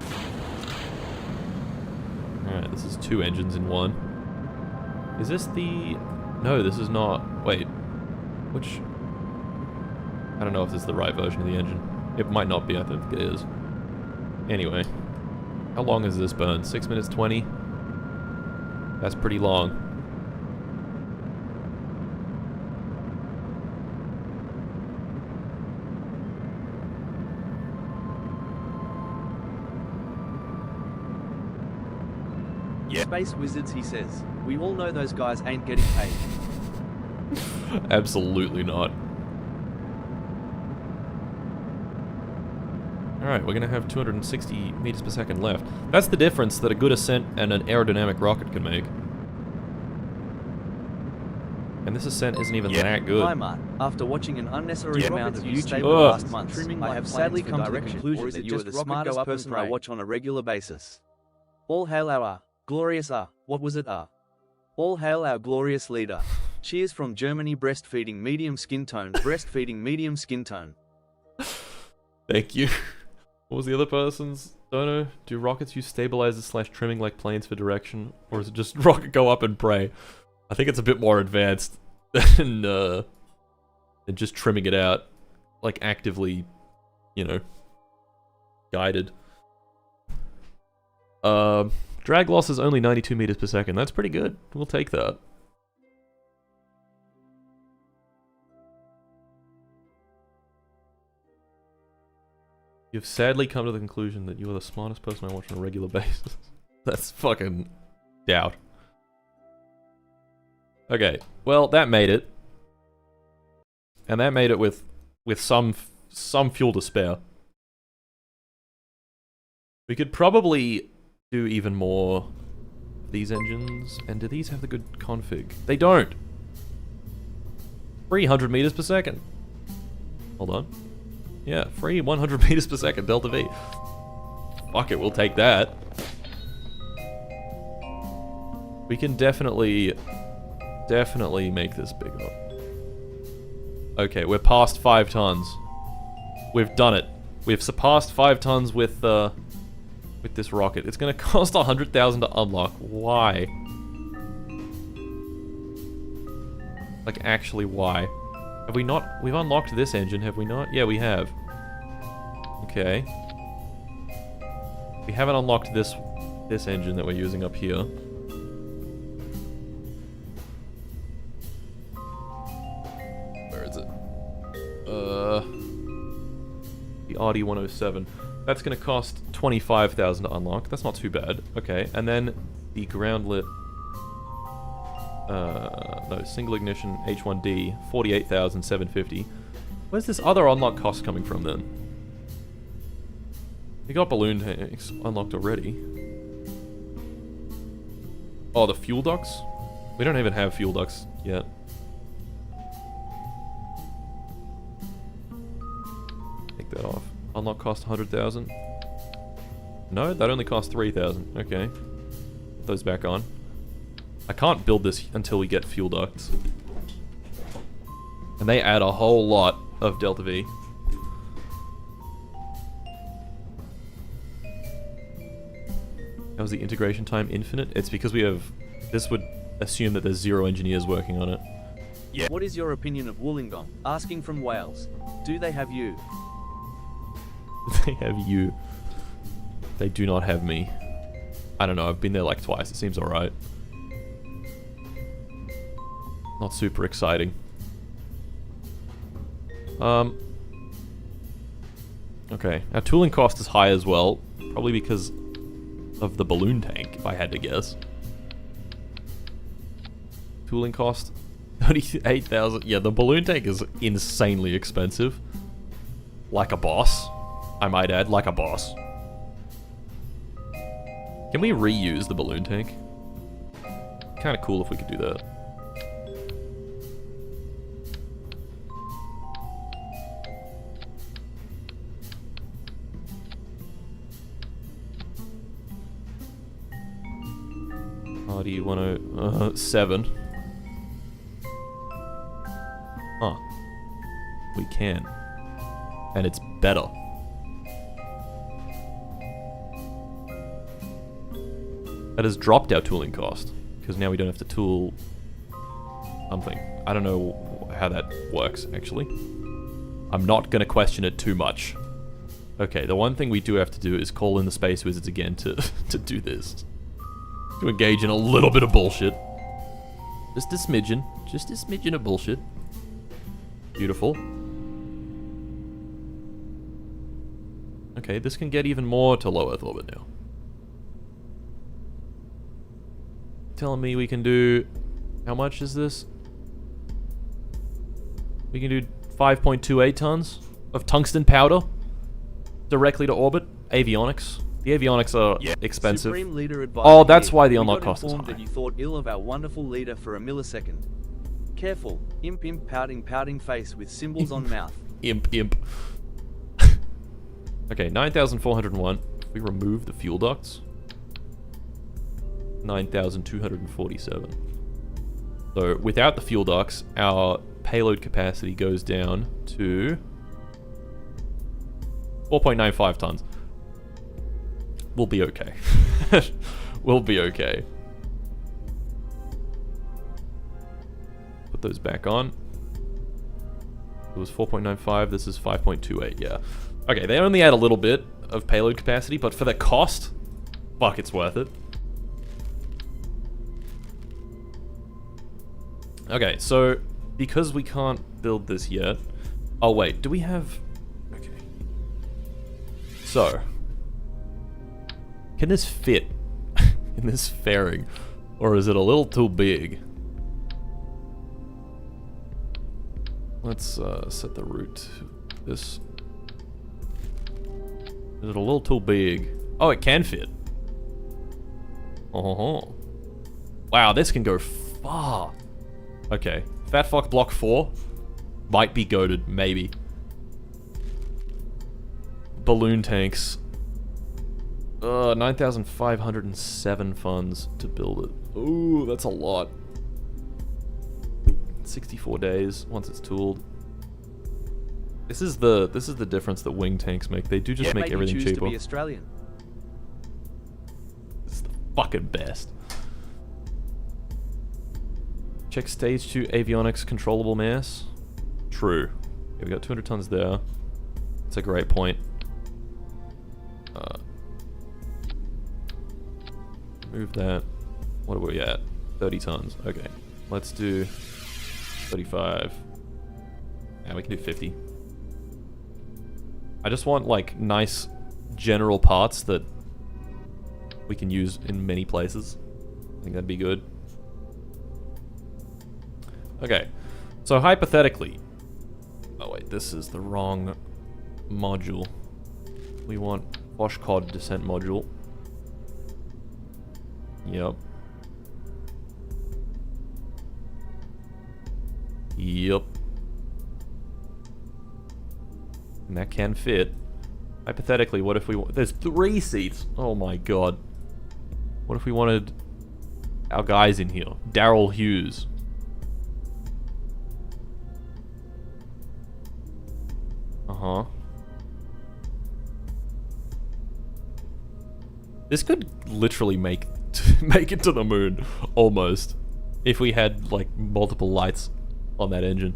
S1: Alright, this is 2 engines in one. Is this the... No, this is not. Wait. Which... I don't know if this is the right version of the engine. It might not be, I don't think it is. Anyway. How long is this burn? 6 minutes 20? That's pretty long.
S3: Yeah. Space wizards, he says. We all know those guys ain't getting paid.
S1: Absolutely not. Alright, we're gonna have 260 meters per second left. That's the difference that a good ascent and an aerodynamic rocket can make. And this ascent isn't even that good.
S3: Hi, Mark. After watching an unnecessary amount of YouTube last month, I have sadly come to the conclusion that you are the smartest person I watch on a regular basis. All hail our glorious what was it All hail our glorious leader. Cheers from Germany. Breastfeeding medium skin tone. Breastfeeding medium skin tone.
S1: Thank you. What was the other person's? Don't know. Do rockets use stabilizers / trimming like planes for direction? Or is it just rocket go up and pray? I think it's a bit more advanced than just trimming it out. Like actively, you know, guided. Drag loss is only 92 meters per second. That's pretty good. We'll take that. You've sadly come to the conclusion that you are the smartest person I watch on a regular basis. That's fucking doubt. Okay, well, that made it. And that made it with some fuel to spare. We could probably do even more of these engines. And do these have the good config? They don't. 300 meters per second. Hold on. Yeah, free 100 meters per second, Delta V. Fuck it, we'll take that. We can definitely make this bigger. Okay, we're past 5 tons. We've done it. We've surpassed 5 tons with this rocket. It's gonna cost 100,000 to unlock. Why? Like, actually, why? Have we not? We've unlocked this engine, have we not? Yeah, we have. Okay. We haven't unlocked this engine that we're using up here. Where is it? The RD-107. That's gonna cost 25,000 to unlock. That's not too bad. Okay, and then the ground lit. No, single ignition H1D, 48,750. Where's this other unlock cost coming from then? We got balloon tanks unlocked already. Oh, the fuel ducts? We don't even have fuel ducts yet. Take that off. Unlock cost 100,000. No, that only cost 3,000. Okay. Put those back on. I can't build this until we get fuel ducts. And they add a whole lot of delta V. How is the integration time infinite? It's because we have... This would assume that there's 0 engineers working on it.
S3: Yeah. What is your opinion of Wollongong? Asking from Wales. Do they have you?
S1: They have you. They do not have me. I don't know, I've been there like twice. It seems alright. Not super exciting. Okay, our tooling cost is high as well. Probably because of the balloon tank, if I had to guess. Tooling cost 38,000. Yeah, the balloon tank is insanely expensive. Like a boss, I might add, like a boss. Can we reuse the balloon tank? Kind of cool if we could do that. RD 107. Huh. We can. And it's better. That has dropped our tooling cost, because now we don't have to tool something. I don't know how that works, actually. I'm not going to question it too much. Okay, the one thing we do have to do is call in the Space Wizards again to do this. To engage in a little bit of bullshit. Just a smidgen of bullshit. Beautiful. Okay, this can get even more to low Earth orbit now. Telling me we can do... How much is this? We can do 5.28 tons of tungsten powder directly to orbit. Avionics. The avionics are expensive.
S3: Supreme Leader
S1: Oh, that's why the unlock cost is high.
S3: That you thought ill of our wonderful leader for a millisecond. Careful. Imp, pouting face with symbols on mouth.
S1: Imp. Okay, 9,401. If we remove the fuel ducts, 9,247. So without the fuel ducts, our payload capacity goes down to 4.95 tons. We'll be okay. We'll be okay. Put those back on. It was 4.95, this is 5.28, yeah. Okay, they only add a little bit of payload capacity, but for the cost, fuck, it's worth it. Okay, so because we can't build this yet... Oh wait, do we have... Okay. So... Can this fit in this fairing? Or is it a little too big? Let's set the route to this. Is it a little too big? Oh, it can fit. Oh. Wow, this can go far. Okay. Fat Fuck Block 4 might be goated, maybe. Balloon tanks. 9,507 funds to build it. Ooh, that's a lot. 64 days once it's tooled. This is the difference that wing tanks make. They do just make everything cheaper.
S3: To be Australian.
S1: This is the fucking best. Check stage 2 avionics controllable mass. True. Yeah, we got 200 tons there. That's a great point. Move that. What are we at? 30 tons. Okay. Let's do 35. Yeah, we can do 50. I just want, like, nice general parts that we can use in many places. I think that'd be good. Okay. So, hypothetically... Oh, wait. This is the wrong module. We want Oshkod descent module. Yep. Yep. And that can fit. Hypothetically, what if we... There's 3 seats! Oh my god. What if we wanted our guys in here? Daryl Hughes. Uh-huh. This could literally make it to the moon, almost. If we had, like, multiple lights on that engine.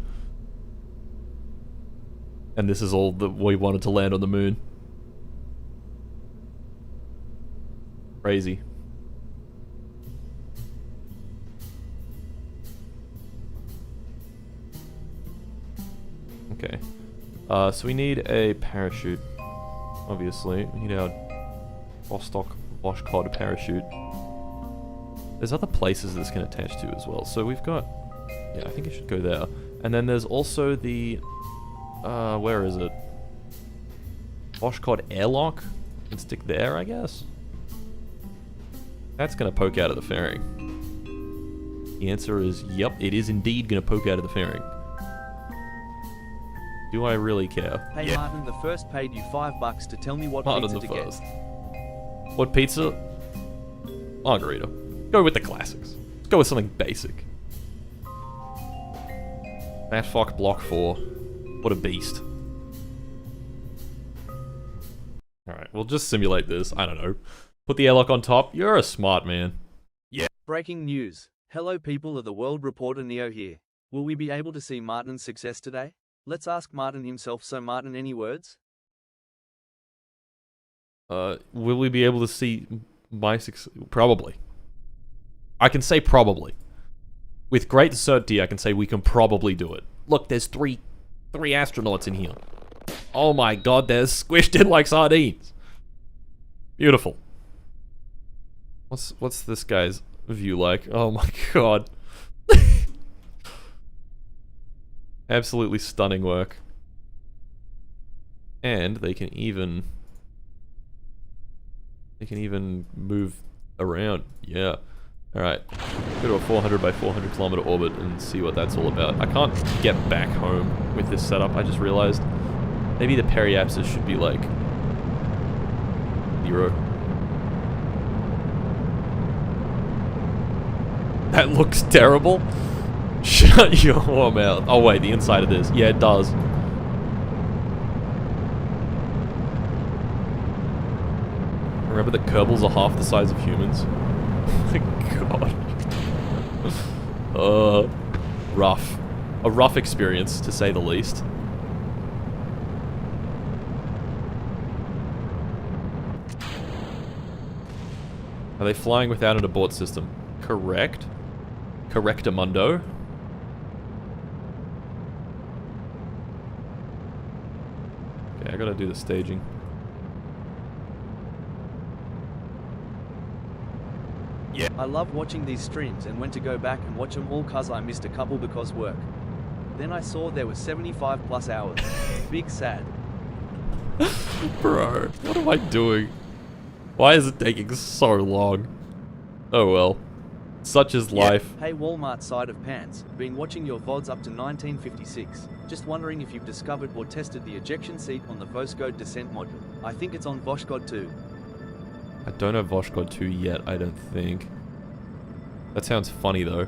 S1: And this is all that we wanted to land on the moon. Crazy. Okay. So we need a parachute. Obviously. We need our Voshkod parachute. There's other places this can attach to as well. So we've got... Yeah, I think it should go there. And then there's also the... where is it? Voshkod airlock? Can stick there, I guess? That's gonna poke out of the fairing. The answer is, yep, it is indeed gonna poke out of the fairing. Do I really care?
S3: Hey Martin, the first paid you $5 to tell me what pizza to get.
S1: What pizza? Margarita. Go with the classics. Let's go with something basic. Matchfuck Block 4. What a beast. Alright, we'll just simulate this. I don't know. Put the airlock on top. You're a smart man.
S3: Yeah. Breaking news. Hello people of the world, reporter Neo here. Will we be able to see Martin's success today? Let's ask Martin himself. So Martin, any words?
S1: Will we be able to see my success? Probably. I can say probably. With great certainty, I can say we can probably do it. Look, there's three astronauts in here. Oh my god, they're squished in like sardines. Beautiful. What's this guy's view like? Oh my god. Absolutely stunning work. And they can even move around. Yeah. Alright. Go to a 400 by 400 kilometer orbit and see what that's all about. I can't get back home with this setup, I just realized. Maybe the periapsis should be like 0. That looks terrible. Shut your mouth. Oh wait, the inside of this. Yeah, it does. Remember that Kerbals are half the size of humans? My god. Rough. A rough experience, to say the least. Are they flying without an abort system? Correct. Correctamundo. Okay, I gotta do the staging.
S3: Yeah. I love watching these streams and went to go back and watch them all cause I missed a couple because work. Then I saw there was 75 plus hours. Big sad.
S1: Bro, what am I doing? Why is it taking so long? Oh well. Such is life.
S3: Hey Walmart side of pants, been watching your VODs up to 1956. Just wondering if you've discovered or tested the ejection seat on the Voshkod descent module. I think it's on Voshkod 2.
S1: I don't have Voshkod 2 yet, I don't think. That sounds funny though.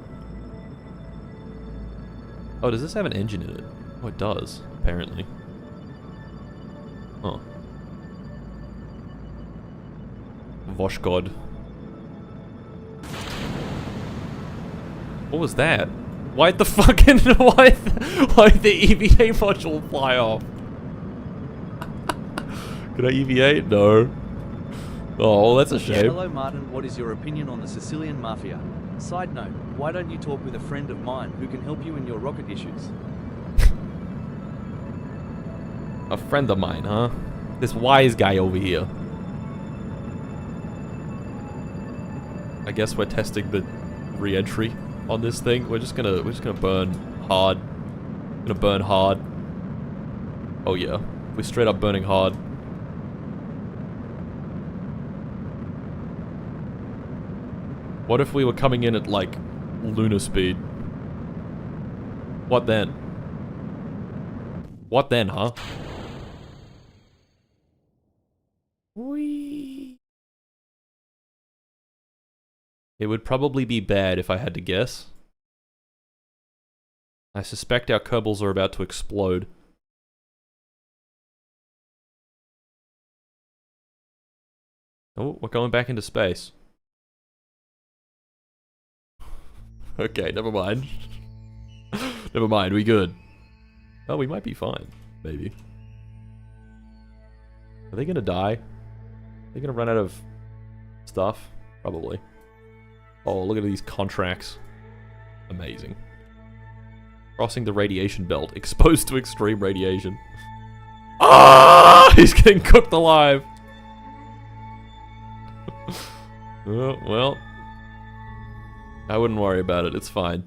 S1: Oh, does this have an engine in it? Oh, it does, apparently. Huh. Voshkod. What was that? Why'd the fucking... why'd the EVA module fly off? Could I EVA? No. Oh, well, that's a shame.
S3: Hello Martin, what is your opinion on the Sicilian Mafia? Side note, why don't you talk with a friend of mine who can help you in your rocket issues?
S1: A friend of mine, huh? This wise guy over here. I guess we're testing the re-entry on this thing. We're just gonna burn hard. Gonna burn hard. Oh yeah, we're straight up burning hard. What if we were coming in at like lunar speed? What then? What then, huh? Whee! It would probably be bad if I had to guess. I suspect our Kerbals are about to explode. Oh, we're going back into space. Okay, never mind. Never mind, we good. Oh, we might be fine. Maybe. Are they gonna die? Are they gonna run out of stuff? Probably. Oh, look at these contracts. Amazing. Crossing the radiation belt. Exposed to extreme radiation. Ah! He's getting cooked alive! Oh, well. I wouldn't worry about it, it's fine.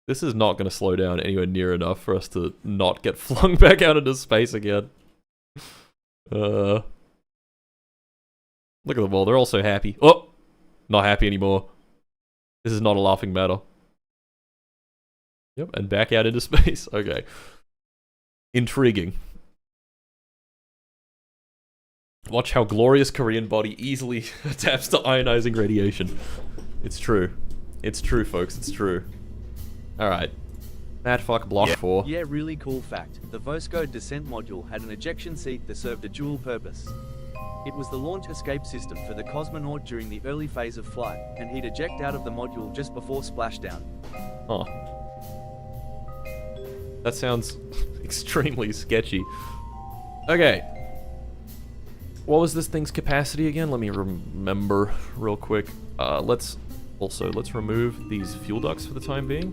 S1: This is not going to slow down anywhere near enough for us to not get flung back out into space again. Look at them all, they're all so happy. Oh! Not happy anymore. This is not a laughing matter. Yep, and back out into space. Okay. Intriguing. Watch how glorious Korean body easily adapts to ionizing radiation. It's true. It's true, folks. It's true. Alright. Madfuck Block 4.
S3: Yeah, really cool fact. The Vosco descent module had an ejection seat that served a dual purpose. It was the launch escape system for the cosmonaut during the early phase of flight, and he'd eject out of the module just before splashdown.
S1: Huh. That sounds extremely sketchy. Okay. What was this thing's capacity again? Let me remember real quick. Let's remove these fuel ducts for the time being.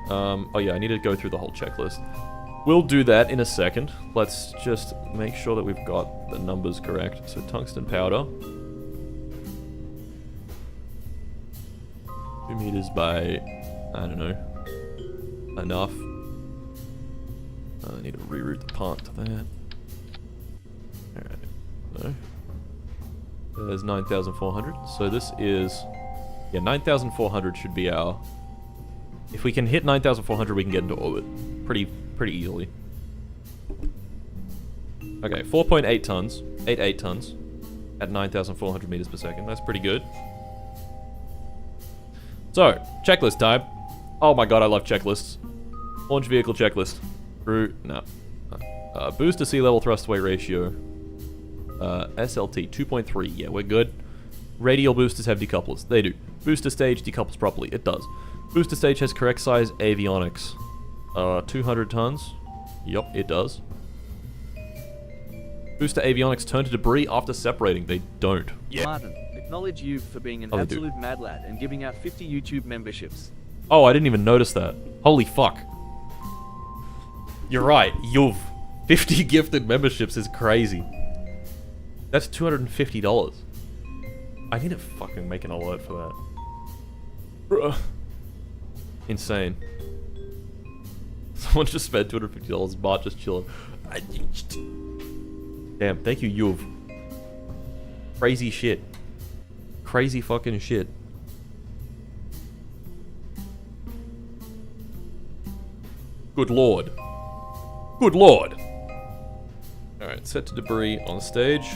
S1: Oh yeah, I need to go through the whole checklist. We'll do that in a second. Let's just make sure that we've got the numbers correct. So tungsten powder. 2 meters by, I don't know, enough. I need to reroute the part to that. Alright, so there's 9,400. So this is, yeah, 9,400 should be our, if we can hit 9,400 we can get into orbit pretty easily. Okay, 4.8 tons, 8 tons at 9,400 meters per second. That's pretty good. So, checklist time. Oh my god, I love checklists. Launch vehicle checklist. No. Boost to sea level thrust weight ratio. SLT 2.3. Yeah, we're good. Radial boosters have decouplers. They do. Booster stage decouples properly. It does. Booster stage has correct size avionics. 200 tons. Yup, it does. Booster avionics turn to debris after separating. They don't.
S3: Yeah. Martin, acknowledge you for being an absolute mad lad and giving out 50 YouTube memberships.
S1: Oh, I didn't even notice that. Holy fuck. You're right, you've 50 gifted memberships is crazy. That's $250. I need to fucking make an alert for that. Bruh. Insane. Someone just spent $250, Bart just chilling. Damn, thank you, Yuv. Crazy shit. Crazy fucking shit. Good lord. Good lord. Alright, set to debris on stage.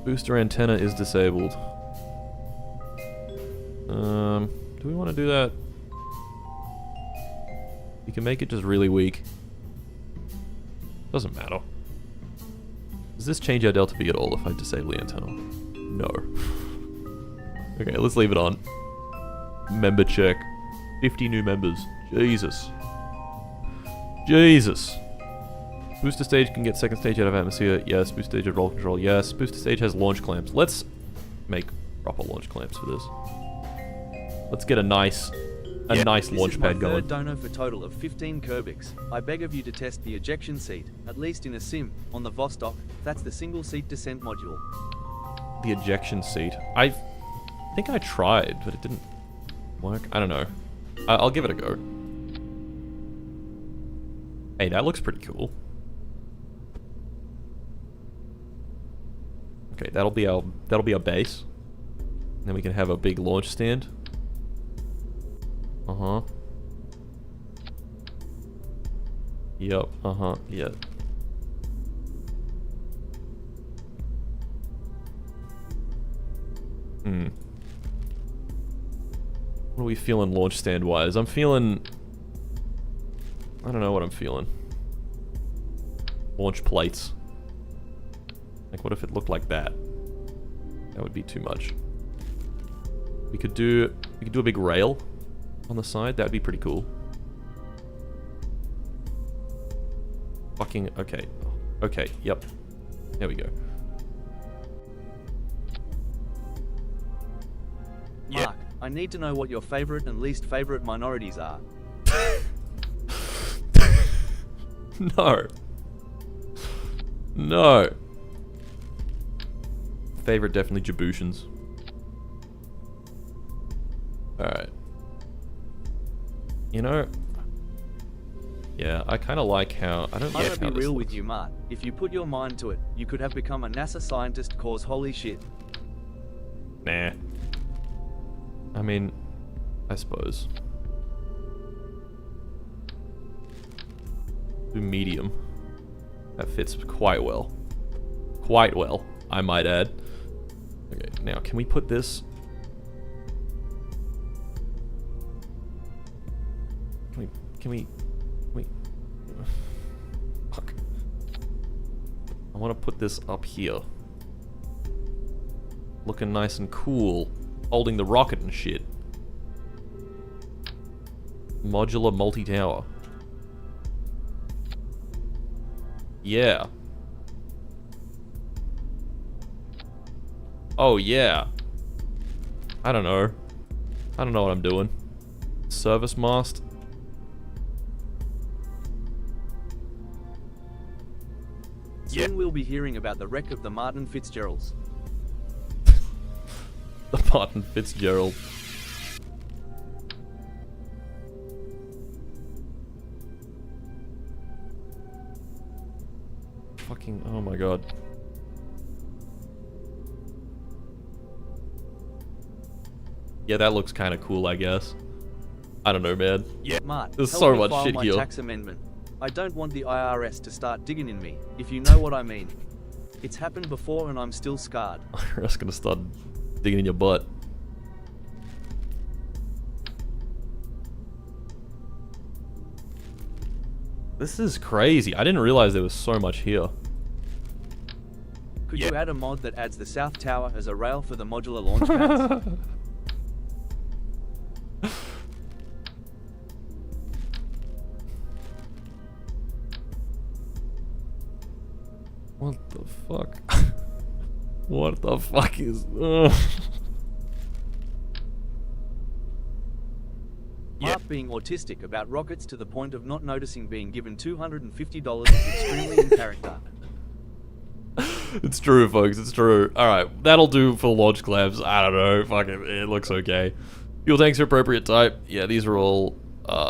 S1: Booster antenna is disabled. Do we want to do that? We can make it just really weak. Doesn't matter. Does this change our delta V at all if I disable the antenna? No. Okay, let's leave it on. Member check. 50 new members. Jesus. Jesus. Booster stage can get second stage out of atmosphere. Yes. Booster stage of roll control. Yes. Booster stage has launch clamps. Let's make proper launch clamps for this. Let's get a nice launch pad going.
S3: Third dono for total of 15 Kerbix. I beg of you to test the ejection seat, at least in a sim, on the Vostok. That's the single seat descent module.
S1: The ejection seat. I think I tried, but it didn't work. I don't know. I'll give it a go. Hey, that looks pretty cool. Okay, that'll be our base. And Then we can have a big launch stand. Uh-huh. Yep, uh-huh, yep. What are we feeling launch stand wise? I'm feeling... I don't know what I'm feeling. Launch plates. Like, what if it looked like that? That would be too much. We could do a big rail on the side. That would be pretty cool. Fucking okay. Okay, yep. There we go.
S3: Mark, I need to know what your favorite and least favorite minorities are.
S1: No. No. Favorite definitely Djiboutians. Alright. You know, yeah, I kind of like how... I don't
S3: I'm
S1: like how
S3: gonna be
S1: this
S3: real
S1: looks.
S3: with you, Mark. If you put your mind to it, you could have become a NASA scientist cause holy shit.
S1: Nah. I mean, I suppose. Do medium. That fits quite well. Quite well, I might add. Okay, now can we put this... Can we... Fuck. I want to put this up here. Looking nice and cool. Holding the rocket and shit. Modular multi-tower. Yeah. Oh, yeah. I don't know. I don't know what I'm doing. Service mast.
S3: Soon we'll be hearing about the wreck of the Martin Fitzgeralds.
S1: The Martin Fitzgerald. Fucking, oh my god. Yeah, that looks kind of cool, I guess. I don't know, man. Yeah,
S3: Mart,
S1: there's
S3: help
S1: so
S3: me
S1: much
S3: file
S1: shit
S3: my
S1: here.
S3: tax amendment. I don't want the IRS to start digging in me, if you know what I mean. It's happened before and I'm still scarred.
S1: IRS gonna start digging in your butt. This is crazy. I didn't realize there was so much here.
S3: Could you add a mod that adds the South Tower as a rail for the modular launch pads?
S1: What the fuck? What the fuck is...
S3: Mark being autistic about rockets to the point of not noticing being given $250 is extremely in character.
S1: It's true, folks. It's true. Alright, that'll do for launch collabs. I don't know. Fuck it. It looks okay. Fuel tanks are appropriate type. Yeah, these are all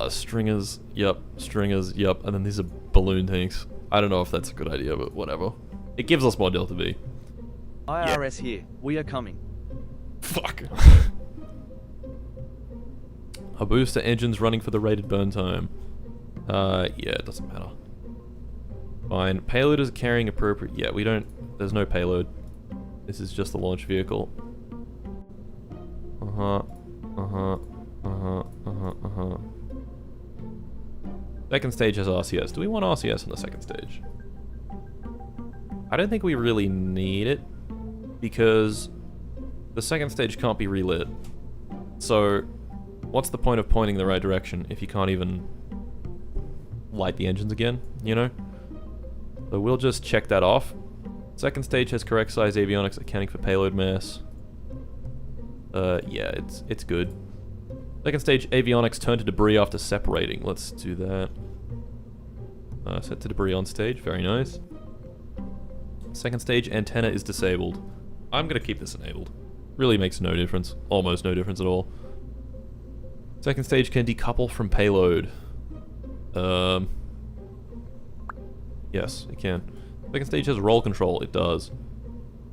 S1: stringers. Yep. Stringers. Yep. And then these are balloon tanks. I don't know if that's a good idea, but whatever. It gives us more delta V.
S3: IRS here. We are coming.
S1: Fuck. A booster engine's running for the rated burn time. Yeah, it doesn't matter. Fine. Payload is carrying appropriate... Yeah, we don't... There's no payload. This is just the launch vehicle. Second stage has RCS. Do we want RCS on the second stage? I don't think we really need it, because the second stage can't be relit. So, what's the point of pointing the right direction if you can't even light the engines again, you know? So we'll just check that off. Second stage has correct size avionics accounting for payload mass. Yeah, it's good. Second stage avionics turn to debris after separating. Let's do that. Set to debris on stage. Very nice. Second stage antenna is disabled. I'm gonna keep this enabled. Really makes no difference. Almost no difference at all. Second stage can decouple from payload. Yes, it can. Second stage has roll control. It does.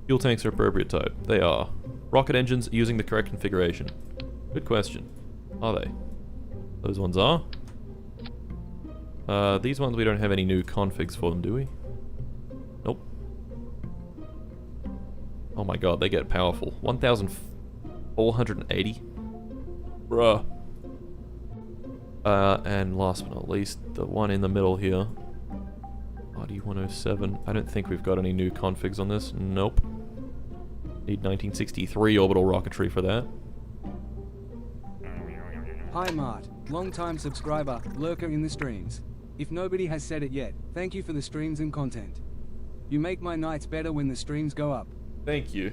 S1: Fuel tanks are appropriate type. They are. Rocket engines using the correct configuration. Good question. Are they? Those ones are. These ones we don't have any new configs for them, do we? Nope. Oh my god, they get powerful. 1,480? Bruh. And last but not least, the one in the middle here. RD107. I don't think we've got any new configs on this. Nope. Need 1963 orbital rocketry for that.
S2: Hi Mart, long-time subscriber, lurker in the streams. If nobody has said it yet, thank you for the streams and content. You make my nights better when the streams go up.
S1: Thank you.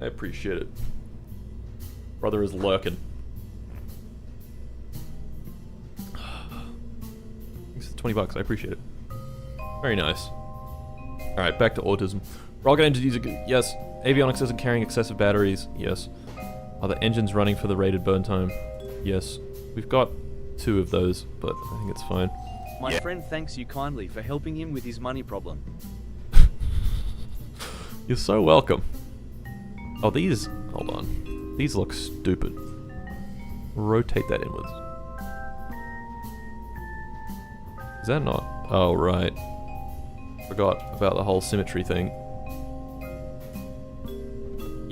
S1: I appreciate it. Brother is lurking. Thanks for the 20 bucks, I appreciate it. Very nice. Alright, back to autism. Rocket engines are good. Yes. Avionics isn't carrying excessive batteries. Yes. Are the engines running for the rated burn time? Yes. We've got 2 of those, but I think it's fine.
S3: My friend thanks you kindly for helping him with his money problem.
S1: You're so welcome. Oh, these... Hold on. These look stupid. Rotate that inwards. Is that not... Oh, right. Forgot about the whole symmetry thing.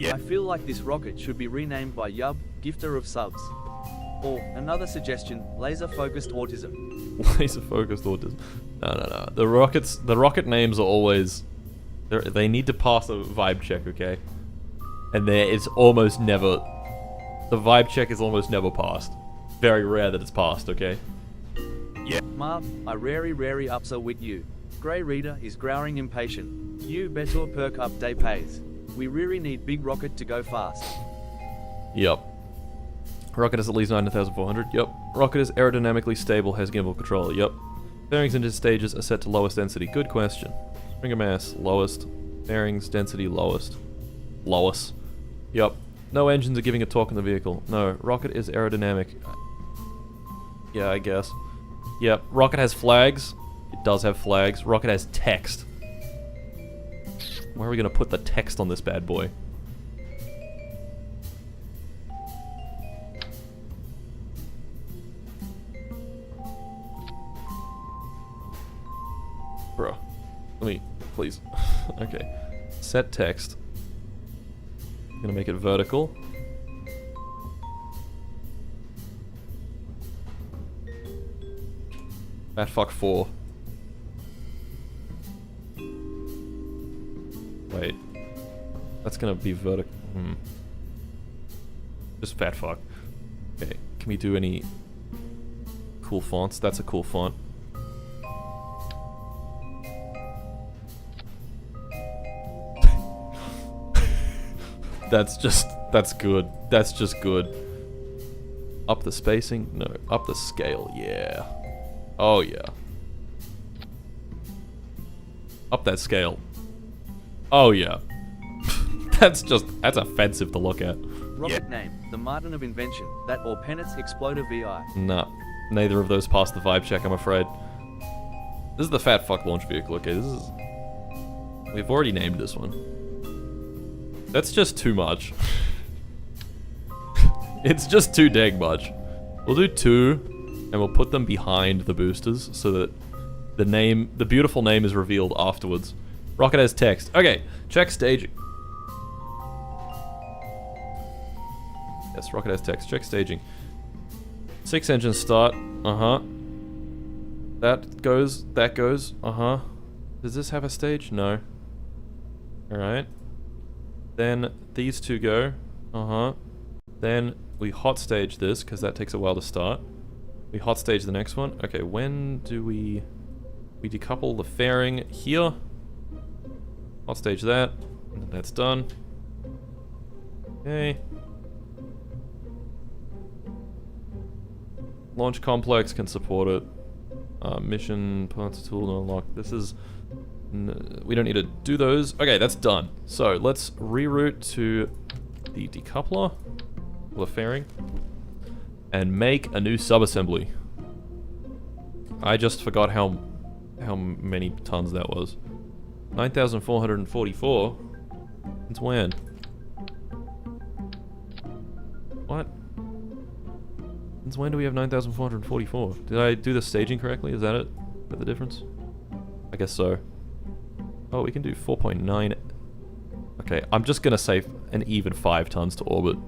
S3: I feel like this rocket should be renamed by Yub, gifter of subs. Or, another suggestion, laser-focused autism.
S1: Laser-focused autism. No. The rocket names are always... They need to pass a vibe check, okay? And there is almost never... The vibe check is almost never passed. Very rare that it's passed, okay?
S3: Yeah. Marv, I rarely upset with you. Grey Reader is growling impatient. You better perk up day pays. We really need big rocket to go fast.
S1: Yup. Rocket is at least 9,400. Yup. Rocket is aerodynamically stable, has gimbal control. Yup. Bearings into stages are set to lowest density. Good question. Spring of mass, lowest. Bearings, density, lowest. Lowest. Yup. No engines are giving a torque in the vehicle. No. Rocket is aerodynamic. Yeah, I guess. Yep. Rocket has flags. It does have flags. Rocket has text. Where are we going to put the text on this bad boy? Bruh. Let me, please. Okay. Set text. I'm going to make it vertical. Fatfuck 4. Wait. That's gonna be vertical. Just fat fuck. Okay. Can we do any cool fonts? That's a cool font. That's good. That's just good. Up the spacing? No. Up the scale. Yeah. Oh yeah. Up that scale. Oh yeah. That's offensive to look at.
S3: Rocket name, the Martin of Invention, that or Pennett's Exploder VI.
S1: Nah. Neither of those passed the vibe check, I'm afraid. This is the fat fuck launch vehicle, okay? We've already named this one. That's just too much. It's just too dang much. We'll do 2, and we'll put them behind the boosters so that the beautiful name is revealed afterwards. Rocket has text. Okay, check staging. Yes, rocket has text. Check staging. 6 engines start. Uh-huh. That goes. Uh-huh. Does this have a stage? No. Alright. Then these 2 go. Uh-huh. Then we hot stage this, because that takes a while to start. We hot stage the next one. Okay, when do we decouple the fairing here? Hot stage that, and then that's done. Okay. Launch complex can support it. Mission parts tool to unlock. This is... we don't need to do those. Okay, that's done. So let's reroute to the decoupler, the fairing, and make a new subassembly. I just forgot how many tons that was. 9,444. Since when? What? Since when do we have 9,444? Did I do the staging correctly? Is that it? Is that the difference? I guess so. Oh, we can do 4.9. Okay, I'm just gonna say an even 5 tons to orbit.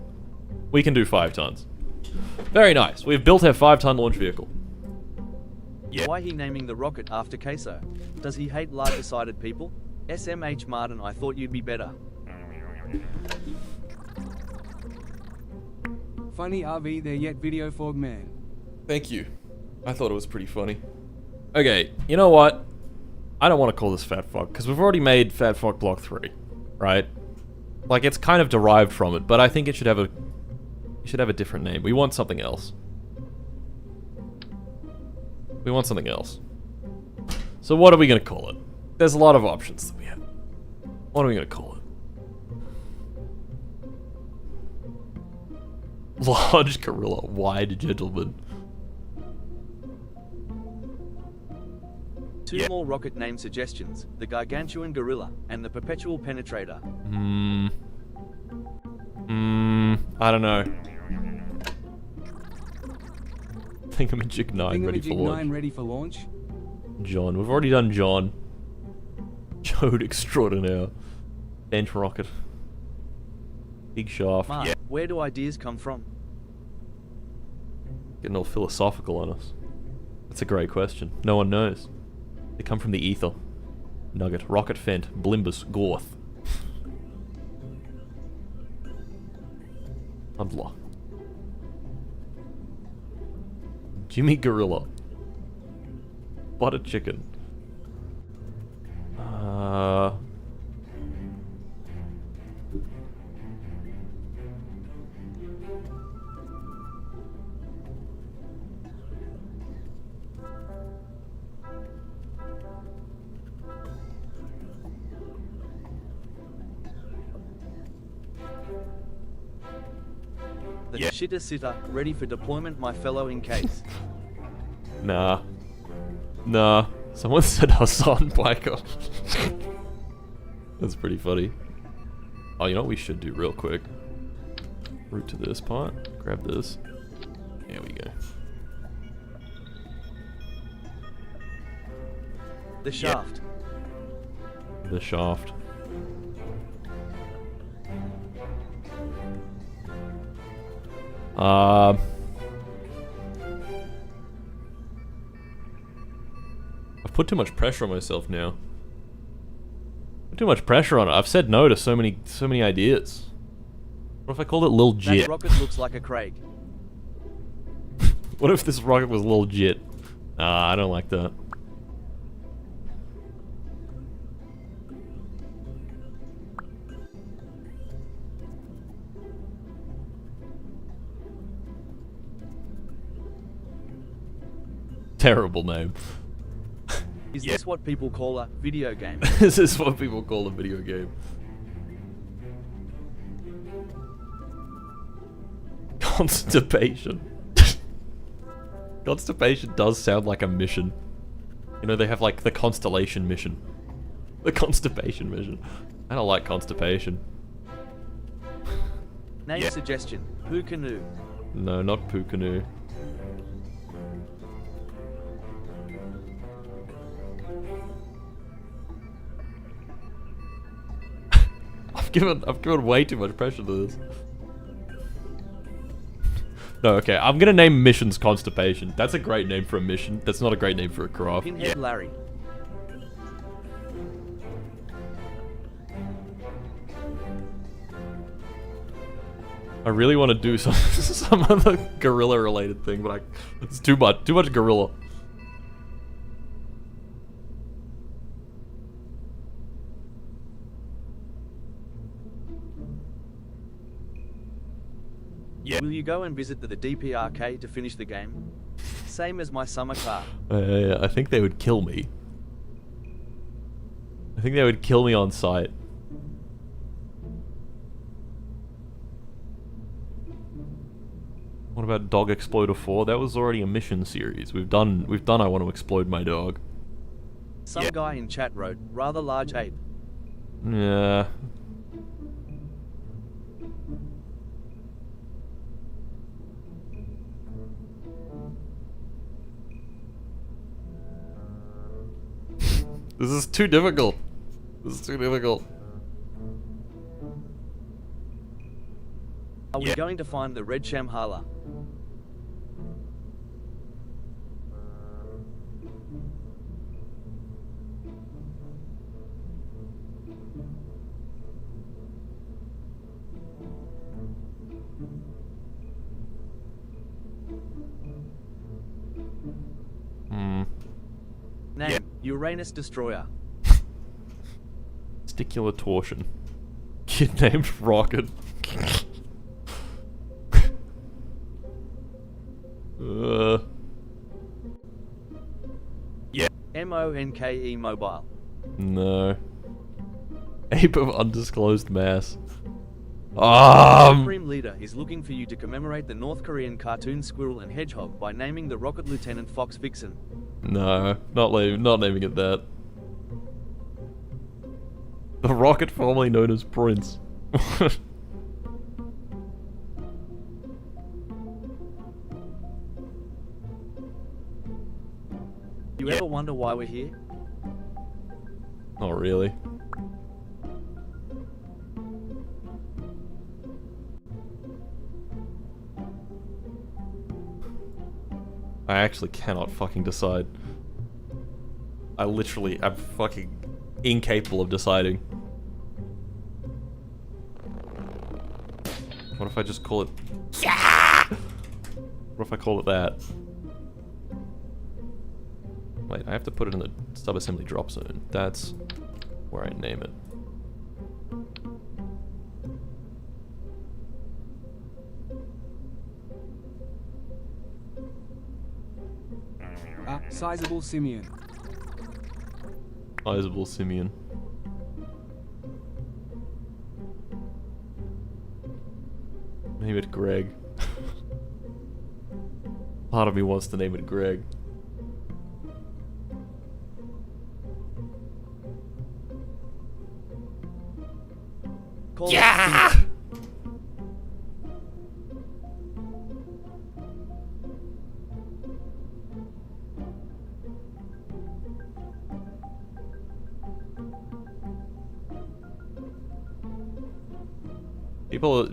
S1: We can do 5 tons. Very nice. We've built our 5-ton launch vehicle.
S3: Yeah. Why he naming the rocket after Queso? Does he hate larger-sided people? SMH Martin, I thought you'd be better.
S2: Funny RV there yet video fog man.
S1: Thank you. I thought it was pretty funny. Okay, you know what? I don't want to call this Fat Fuck, because we've already made Fat Fuck Block 3, right? Like, it's kind of derived from it, but I think it should have a different name. We want something else. We want something else. So what are we going to call it? There's a lot of options that we have. What are we going to call it? Large gorilla, wide gentleman.
S3: Two more rocket name suggestions, the Gargantuan Gorilla and the Perpetual Penetrator.
S1: I don't know. Thingamajig 9 ready for launch.
S2: 9 ready for launch?
S1: John, we've already done John. Jode extraordinaire. Bench rocket. Big shaft.
S3: Mark, where do ideas come from?
S1: Getting all philosophical on us. That's a great question. No one knows. They come from the ether. Nugget, Rocket Fent, Blimbus, Gorth. Huddler. Jimmy Gorilla. Butter Chicken.
S3: The shitter sitter, ready for deployment, my fellow in case.
S1: Nah. Nah. Someone said Hassan Biker. That's pretty funny. Oh, you know what we should do real quick? Route to this part. Grab this. There we go.
S3: The shaft.
S1: The shaft. I've put too much pressure on myself now. Put too much pressure on it. I've said no to so many ideas. What if I called it Lil Jit?
S3: That rocket looks like a Craig.
S1: What if this rocket was Lil Jit? I don't like that. Terrible name.
S3: Is this what people call a video game?
S1: This is what people call a video game. Constipation. Constipation does sound like a mission. You know, they have like the Constellation mission. The Constipation mission. I don't like constipation.
S3: Name suggestion, Poo Canoe.
S1: No, not Poo Canoe. I've given way too much pressure to this. No, okay, I'm gonna name missions Constipation. That's a great name for a mission. That's not a great name for a craft.
S3: Pinhead Larry.
S1: I really want to do some other gorilla related thing, but it's too much gorilla.
S3: Will you go and visit the DPRK to finish the game? Same as my summer car.
S1: I think they would kill me. I think they would kill me on sight. What about Dog Exploder 4? That was already a mission series. We've done I want to explode my dog.
S3: Some guy in chat wrote, rather large ape.
S1: Yeah. This is too difficult. This is too difficult.
S3: Are we going to find the red Shamhala? Name, Uranus Destroyer.
S1: Testicular torsion. Kid named Rocket.
S3: MONKE Mobile.
S1: No. Ape of undisclosed mass.
S3: Supreme Leader is looking for you to commemorate the North Korean cartoon Squirrel and Hedgehog by naming the rocket Lieutenant Fox Vixen.
S1: No, not naming it that. The rocket formerly known as Prince.
S3: You ever wonder why we're here?
S1: Not really. I actually cannot fucking decide. I literally am fucking incapable of deciding. What if I just call it... What if I call it that? Wait, I have to put it in the subassembly drop zone. That's where I name it.
S2: Sizable simian.
S1: Sizable simian. Name it Greg. Part of me wants to name it Greg.
S3: Yeah!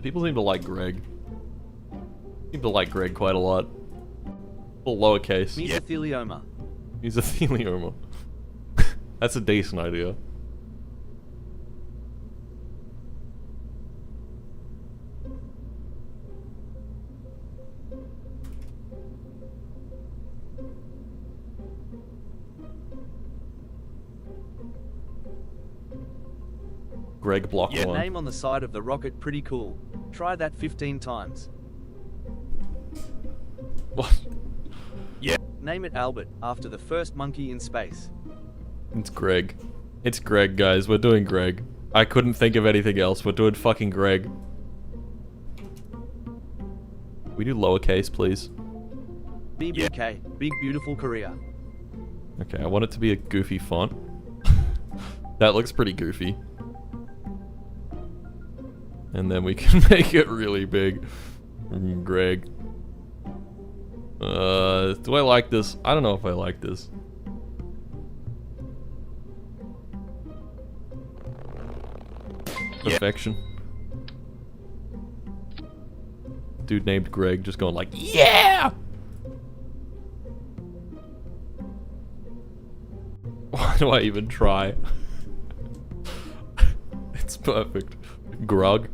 S1: People seem to like Greg. Seem to like Greg quite a lot. All lowercase.
S3: Mesothelioma.
S1: Mesothelioma. That's a decent idea. Greg Block 1.
S3: Name on the side of the rocket pretty cool. Try that 15 times.
S1: What?
S3: Name it Albert, after the first monkey in space.
S1: It's Greg. It's Greg, guys. We're doing Greg. I couldn't think of anything else. We're doing fucking Greg. We do lowercase, please.
S3: BBK, Big Beautiful Korea.
S1: Okay, I want it to be a goofy font. That looks pretty goofy. And then we can make it really big. Greg. Do I like this? I don't know if I like this. Perfection. Dude named Greg just going like, yeah! Why do I even try? It's perfect. Grug.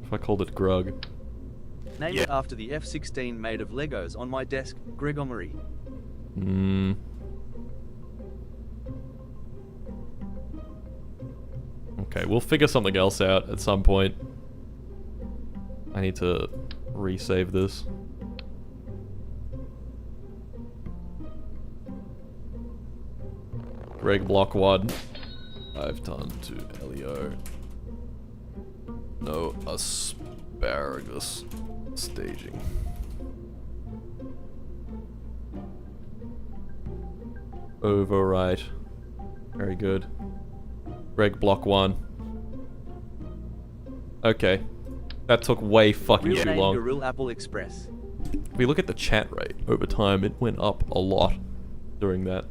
S1: If I called it Grug.
S3: Name it after the F-16 made of Legos on my desk, Gregory.
S1: Okay, we'll figure something else out at some point. I need to resave this. Greg Block 1. I've turned to Elio. No asparagus staging. Overwrite. Very good. Greg Block 1. Okay. That took way fucking too long.
S3: Gorilla Apple Express.
S1: If we look at the chat rate over time, it went up a lot during that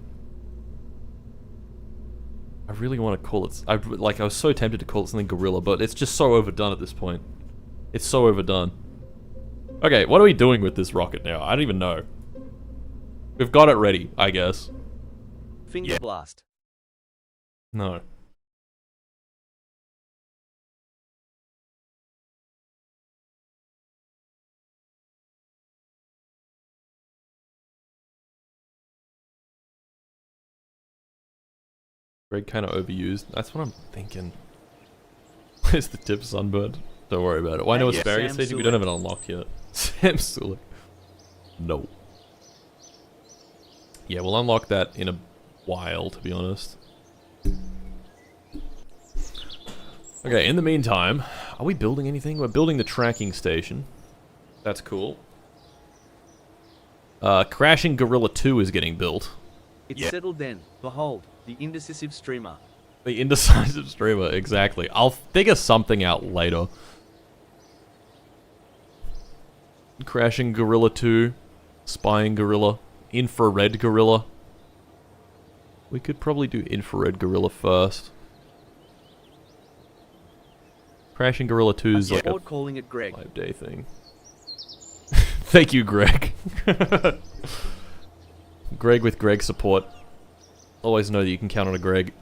S1: I really want to call it... I was so tempted to call it something gorilla, but it's just so overdone at this point. It's so overdone. Okay, what are we doing with this rocket now? I don't even know. We've got it ready, I guess.
S3: Finger blast.
S1: No. Greg kind of overused. That's what I'm thinking. Where's the tip sunbird? Don't worry about it. Why no asparagus seed? We don't have it unlocked yet. Sam Sulek. No. Yeah, we'll unlock that in a while, to be honest. Okay, in the meantime, are we building anything? We're building the tracking station. That's cool. Crashing Gorilla 2 is getting built.
S3: It's settled then. Behold, the indecisive streamer.
S1: The indecisive streamer, exactly. I'll figure something out later. Crashing Gorilla 2. Spying Gorilla. Infrared Gorilla. We could probably do Infrared Gorilla first. Crashing Gorilla 2 is like a
S3: calling it Greg.
S1: 5-day thing. Thank you, Greg. Greg with Greg support. Always know that you can count on a Greg.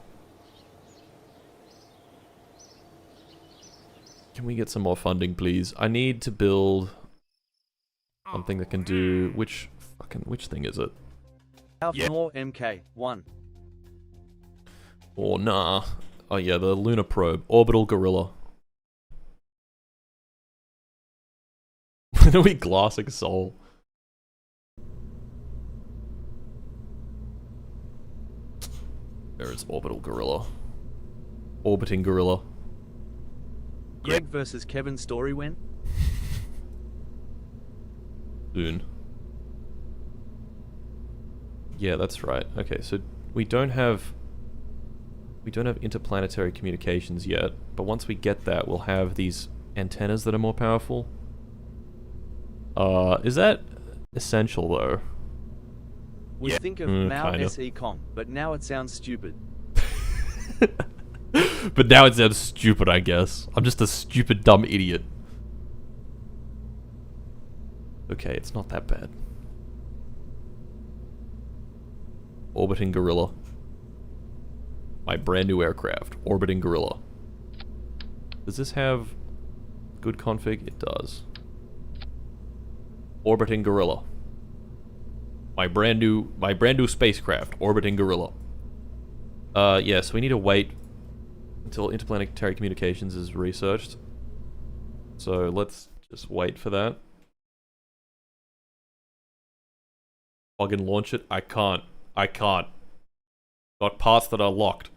S1: Can we get some more funding, please? I need to build something that can do... Which thing is it?
S3: More MK1.
S1: Oh, nah. Oh, yeah, the lunar probe. Orbital Gorilla. When are we glassing Soul? There is Orbital Gorilla. Orbiting Gorilla.
S3: Greg versus Kevin story when?
S1: Soon. Yeah, that's right. Okay, so we don't have interplanetary communications yet, but once we get that, we'll have these antennas that are more powerful. Is that essential though?
S3: We think of Mao SE Kong, but now it sounds stupid.
S1: But now it sounds stupid, I guess. I'm just a stupid, dumb idiot. Okay, it's not that bad. Orbiting Gorilla. My brand new aircraft. Orbiting Gorilla. Does this have good config? It does. Orbiting Gorilla. My brand new spacecraft. Orbiting Gorilla. Yeah, so we need to wait until interplanetary communications is researched. So let's just wait for that. Plug and launch it. I can't. Got parts that are locked.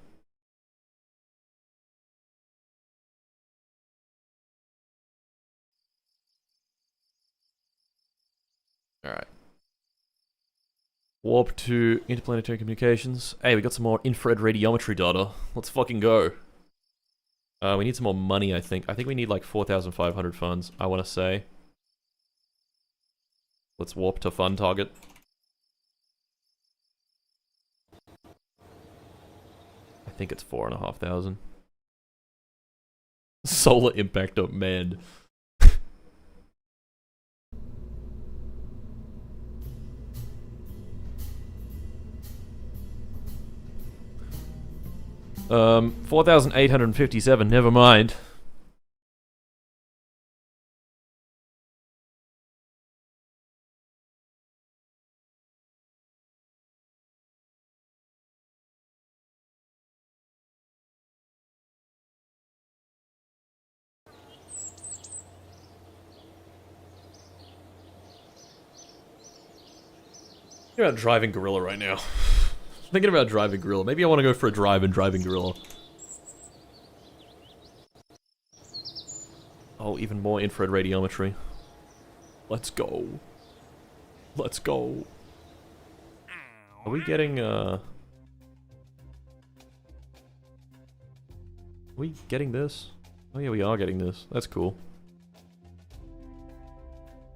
S1: Alright. Warp to interplanetary communications. Hey, we got some more infrared radiometry data. Let's fucking go. We need some more money, I think. I think we need like 4,500 funds, I want to say. Let's warp to fund target. I think it's 4,500. Solar impact on man. Um, 4,857, never mind. Thinking about driving Gorilla right now. Thinking about driving Gorilla. Maybe I want to go for a drive in driving Gorilla. Oh, even more infrared radiometry. Let's go. Let's go. Are we getting, Are we getting this? Oh yeah, we are getting this. That's cool.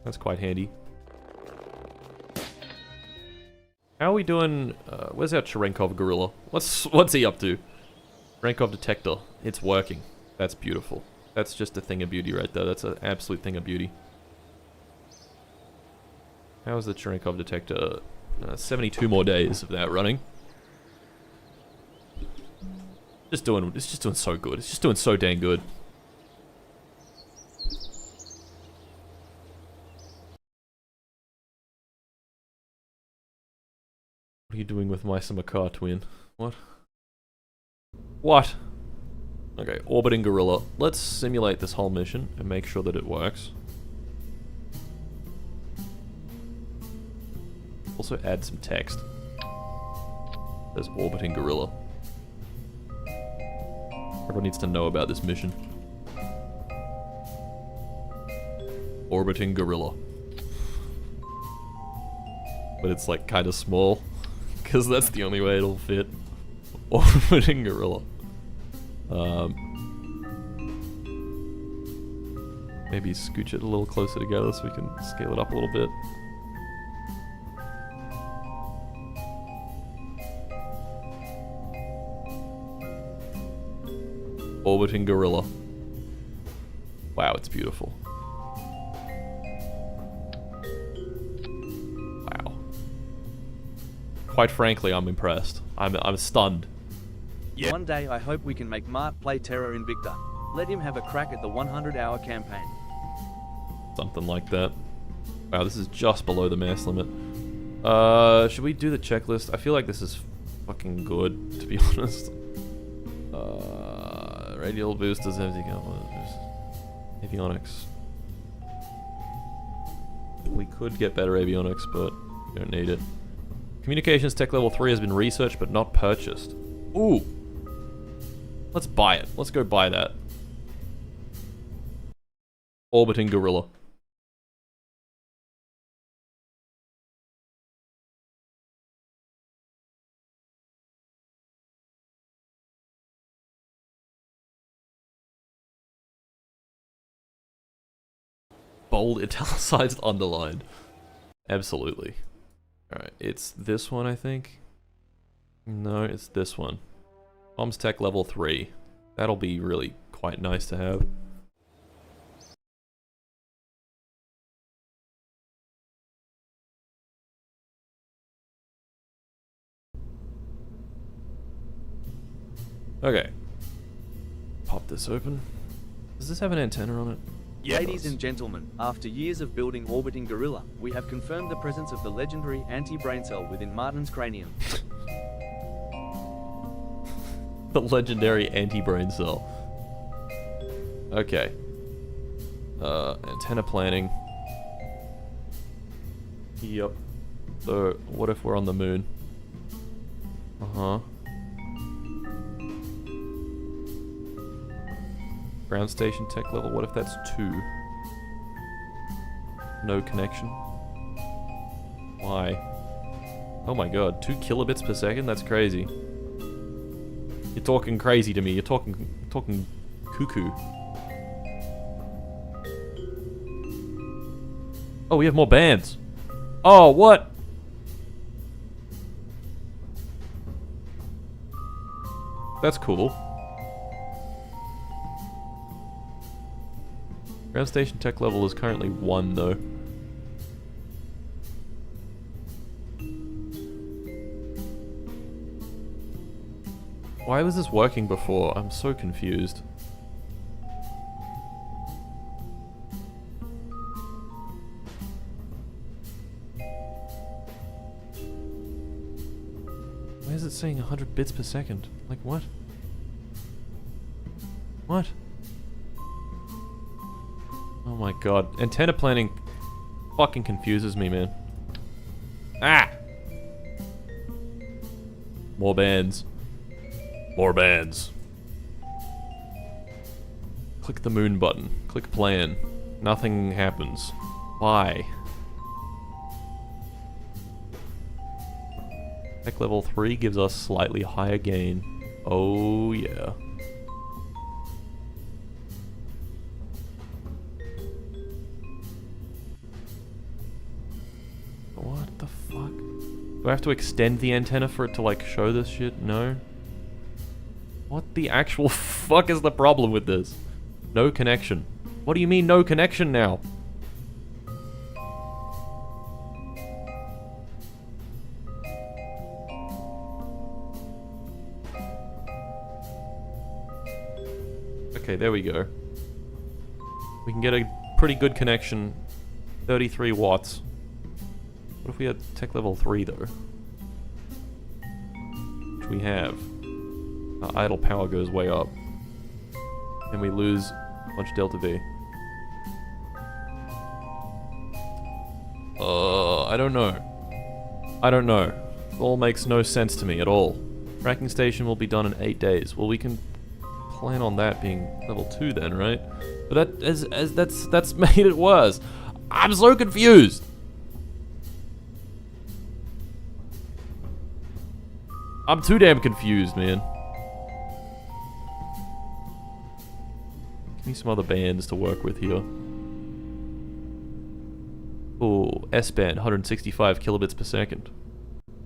S1: That's quite handy. How are we doing? Where's our Cherenkov gorilla? What's he up to? Cherenkov detector. It's working. That's beautiful. That's just a thing of beauty right there. That's an absolute thing of beauty. How is the Cherenkov detector? 72 more days of that running. It's just doing so good. It's just doing so dang good. What are you doing with my Car twin? What? What? Okay, orbiting gorilla. Let's simulate this whole mission and make sure that it works. Also add some text. There's orbiting gorilla. Everyone needs to know about this mission. Orbiting gorilla. But it's like kind of small. Because that's the only way it'll fit. Orbiting gorilla. Maybe scooch it a little closer together so we can scale it up a little bit. Orbiting gorilla. Wow, it's beautiful. Wow. Quite frankly, I'm impressed. I'm stunned.
S3: Yeah. One day I hope we can make Mart play Terror Invicta. Let him have a crack at the 100-hour campaign.
S1: Something like that. Wow, this is just below the mass limit. Should we do the checklist? I feel like this is fucking good, to be honest. Radial boosters, empty avionics. We could get better avionics, but we don't need it. Communications tech level 3 has been researched but not purchased. Ooh! Let's buy it. Let's go buy that. Orbiting gorilla. Bold, italicized, underlined. Absolutely. Alright, it's this one, I think. No, it's this one. Comms Tech level 3. That'll be really quite nice to have. Okay. Pop this open. Does this have an antenna on it?
S3: Yeah, ladies and gentlemen, after years of building orbiting gorilla, we have confirmed the presence of the legendary anti-brain cell within Martin's cranium.
S1: The legendary anti-brain cell. Okay. Antenna planning. Yep. So, what if we're on the moon? Uh-huh. Ground station tech level, what if that's 2? No connection. Why? Oh my god, 2 kilobits per second? That's crazy. You're talking crazy to me, you're talking cuckoo. Oh, we have more bands. Oh, what? That's cool. Ground station tech level is currently 1 though. Why was this working before? I'm so confused. Why is it saying 100 bits per second? Like what? What? Oh my god. Antenna planning fucking confuses me, man. Ah! More bands. More bands. Click the moon button. Click plan. Nothing happens. Why? Tech level 3 gives us slightly higher gain. Oh yeah. What the fuck? Do I have to extend the antenna for it to like show this shit? No? What the actual fuck is the problem with this? No connection. What do you mean no connection now? Okay, there we go. We can get a pretty good connection. 33 watts. What if we had tech level 3 though? Which we have. Our idle power goes way up. And we lose a bunch of delta V. I don't know. I don't know. It all makes no sense to me at all. Tracking station will be done in 8 days. Well, we can plan on that being level 2 then, right? But that's made it worse. I'm so confused. I'm too damn confused, man. Give me some other bands to work with here. Oh, S-band, 165 kilobits per second.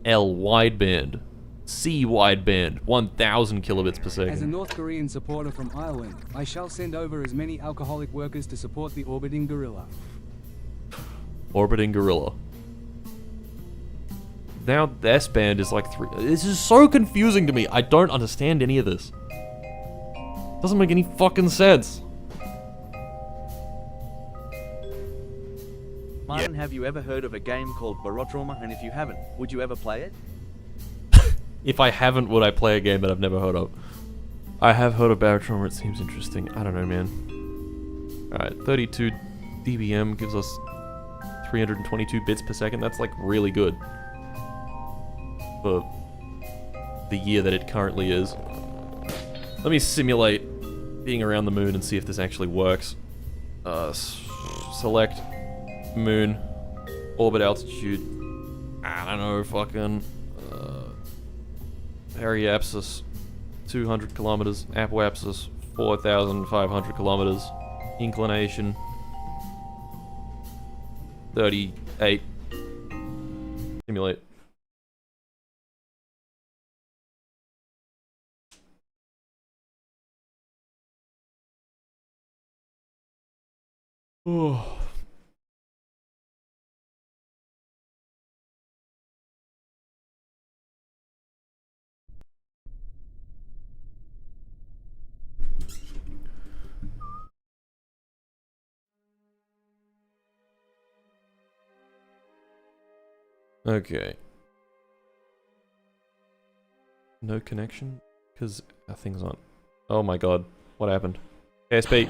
S1: L wideband. C wideband, 1000 kilobits per second.
S2: As a North Korean supporter from Ireland, I shall send over as many alcoholic workers to support the orbiting gorilla.
S1: Orbiting gorilla. Now the S-band is like 3. This is so confusing to me. I don't understand any of this. Doesn't make any fucking sense.
S3: Martin, have you ever heard of a game called Barotrauma? And if you haven't, would you ever play it?
S1: If I haven't, would I play a game that I've never heard of? I have heard of Barotrauma. It seems interesting. I don't know, man. Alright, 32 dBm gives us 322 bits per second. That's like really good for the year that it currently is. Let me simulate being around the moon and see if this actually works. Select moon, orbit altitude. I don't know, fucking periapsis 200 kilometers, apoapsis 4,500 kilometers, inclination 38. Simulate. Oh. Okay. No connection? Because our thing's on. Oh my god. What happened? KSP.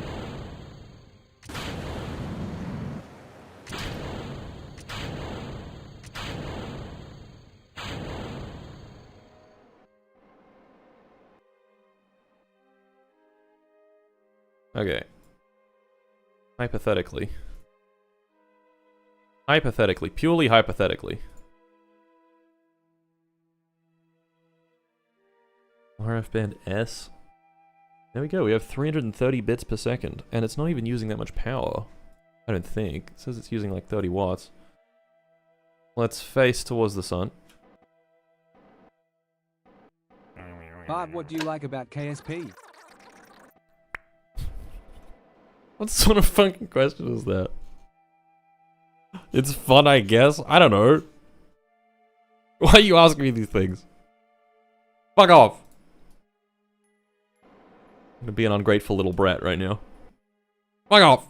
S1: Okay. Hypothetically. Hypothetically. Purely hypothetically. RF band S. There we go, we have 330 bits per second, and it's not even using that much power. I don't think. It says it's using like 30 watts. Let's face towards the sun.
S2: Bob, what do you like about KSP?
S1: What sort of fucking question is that? It's fun, I guess. I don't know. Why are you asking me these things? Fuck off! I'm gonna be an ungrateful little brat right now. Fuck off!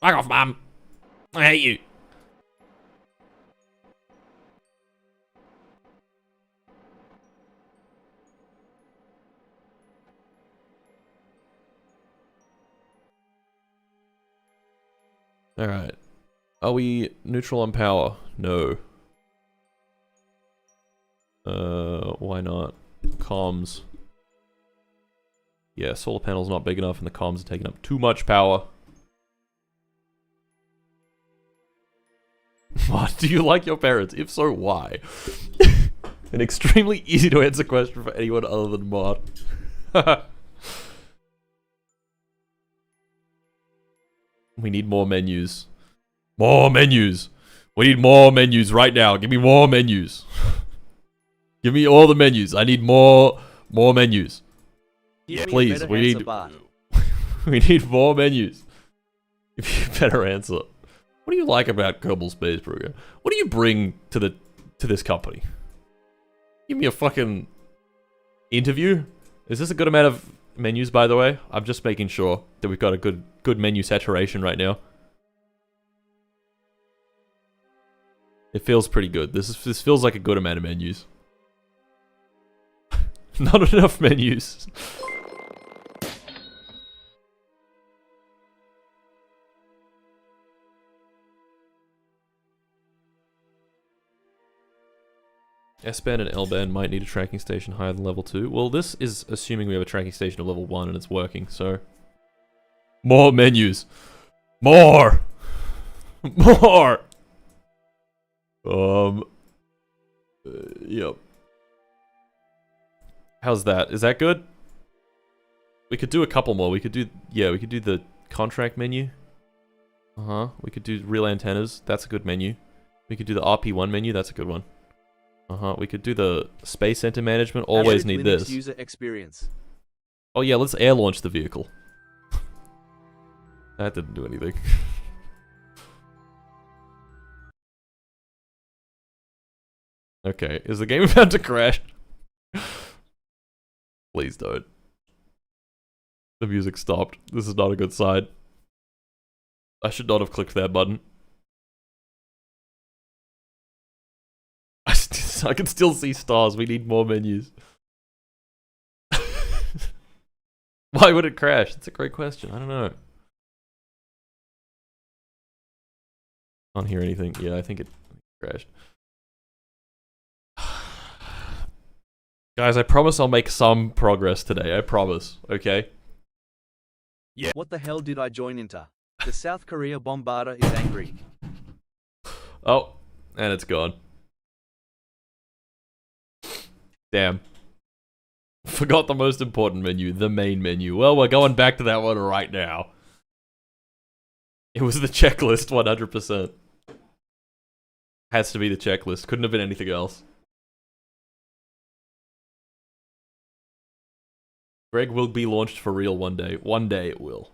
S1: Fuck off, Mom! I hate you! Alright. Are we neutral on power? No. Why not? Comms. Yeah, solar panel's not big enough and the comms are taking up too much power. What? Do you like your parents? If so, why? An extremely easy to answer question for anyone other than Mod. We need more menus. More menus! We need more menus right now. Give me more menus. Give me all the menus. I need more More menus.
S3: Give me a
S1: Please,
S3: better
S1: we
S3: answer,
S1: need
S3: Bart.
S1: we need more menus. If you better answer. What do you like about Kerbal Space Program? What do you bring to this company? Give me a fucking interview? Is this a good amount of menus, by the way? I'm just making sure that we've got a good menu saturation right now. It feels pretty good. This feels like a good amount of menus. Not enough menus. S-band and L-band might need a tracking station higher than level 2. Well, this is assuming we have a tracking station of level 1 and it's working, so... More menus! More! More! Yep. How's that? Is that good? We could do a couple more. We could do... Yeah, we could do the contract menu. Uh-huh. We could do real antennas. That's a good menu. We could do the RP1 menu. That's a good one. Uh-huh, we could do the Space Center Management, always need
S3: Linux
S1: this.
S3: User experience.
S1: Oh yeah, let's air launch the vehicle. That didn't do anything. Okay, is the game about to crash? Please don't. The music stopped. This is not a good sign. I should not have clicked that button. I can still see stars. We need more menus. Why would it crash? It's a great question. I don't know. Can't hear anything. Yeah, I think it crashed. Guys, I promise I'll make some progress today. I promise. Okay?
S3: Yeah. What the hell did I join into? The South Korea bombarder is angry.
S1: Oh, and it's gone. Damn. Forgot the most important menu, the main menu. Well, we're going back to that one right now. It was the checklist, 100%. Has to be the checklist. Couldn't have been anything else. Greg will be launched for real one day. One day it will.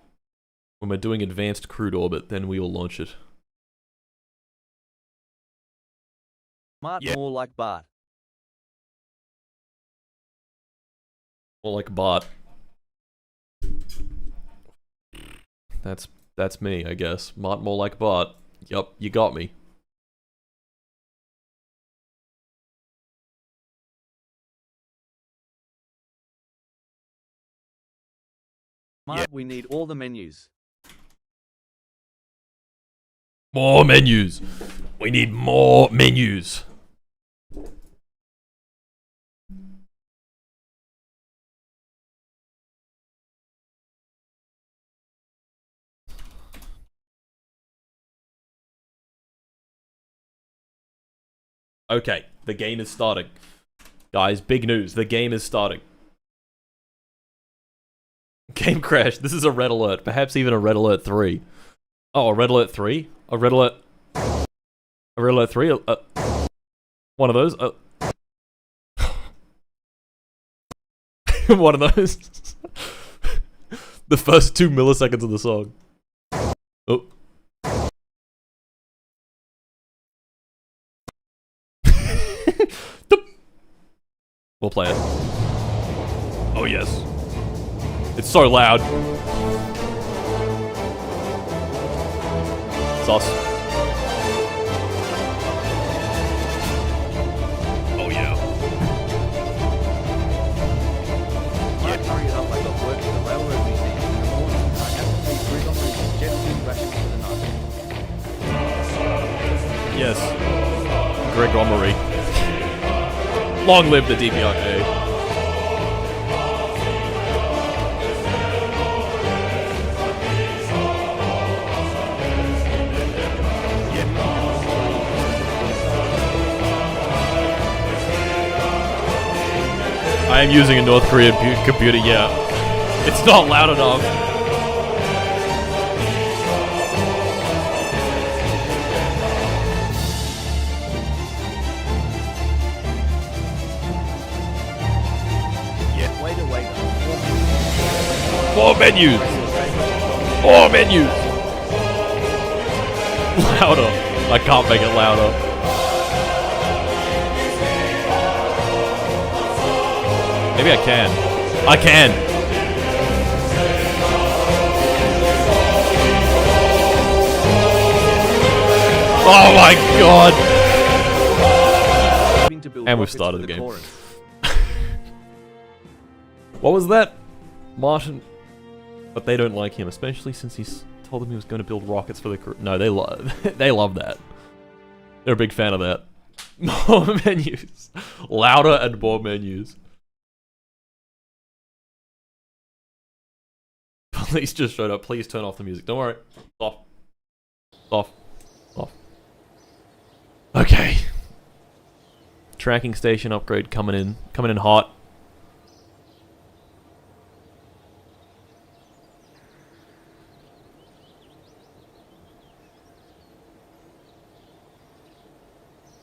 S1: When we're doing advanced crude orbit, then we will launch it.
S3: More like Bart.
S1: More like a bot. That's me, I guess. More like a bot. Yup, you got me.
S3: We need all the menus.
S1: More menus. We need more menus. Okay, the game is starting. Guys, big news. The game is starting. Game crash. This is a red alert. Perhaps even a red alert 3. Oh, a red alert 3? A red alert... A red alert 3? One of those? One of those? The first 2 milliseconds of the song. Oh. We'll play it. Oh, yes. It's so loud. Sauce. Oh, yeah.
S3: Hurry it up, I got work at the railroad museum in the morning. I have to be grid on jet fuel rations for the night.
S1: Yes. Gregory. Long live the DPRK. I am using a North Korean computer, yeah. It's not loud enough. Yeah. More menus! More menus! Louder. I can't make it louder. Maybe I can. I can! Oh my god! And we've started the game. What was that? Martin. But they don't like him, especially since he's told them he was going to build rockets for the crew. No, they love that. They're a big fan of that. More menus. Louder and more menus. Police just showed up. Please turn off the music. Don't worry. Off. Off. Off. Okay. Tracking station upgrade coming in hot.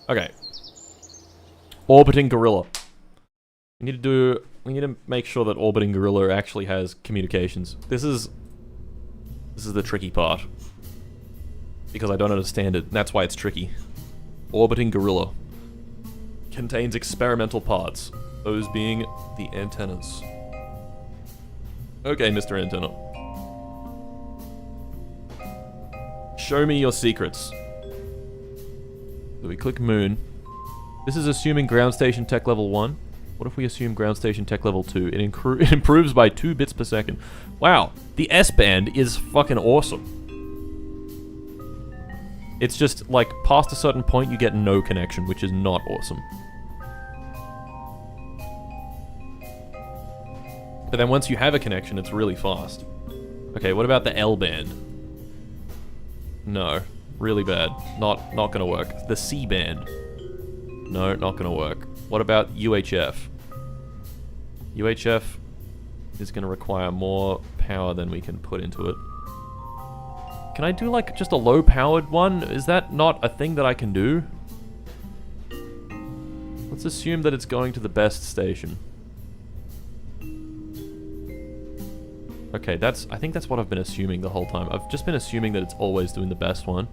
S1: Okay. Orbiting Gorilla. We need to make sure that Orbiting Gorilla actually has communications. This is the tricky part. Because I don't understand it. That's why it's tricky. Orbiting Gorilla contains experimental parts, those being the antennas. Okay, Mr. Antenna. Show me your secrets. So we click Moon. This is assuming ground station tech level 1. What if we assume ground station tech level 2? It improves by 2 bits per second. Wow, the S-band is fucking awesome. It's just, like, past a certain point you get no connection, which is not awesome. But then once you have a connection, it's really fast. Okay, what about the L-band? No. Really bad. Not gonna work. The C-band. No, not gonna work. What about UHF? UHF is gonna require more power than we can put into it. Can I do, like, just a low-powered one? Is that not a thing that I can do? Let's assume that it's going to the best station. Okay, I think that's what I've been assuming the whole time. I've just been assuming that it's always doing the best one.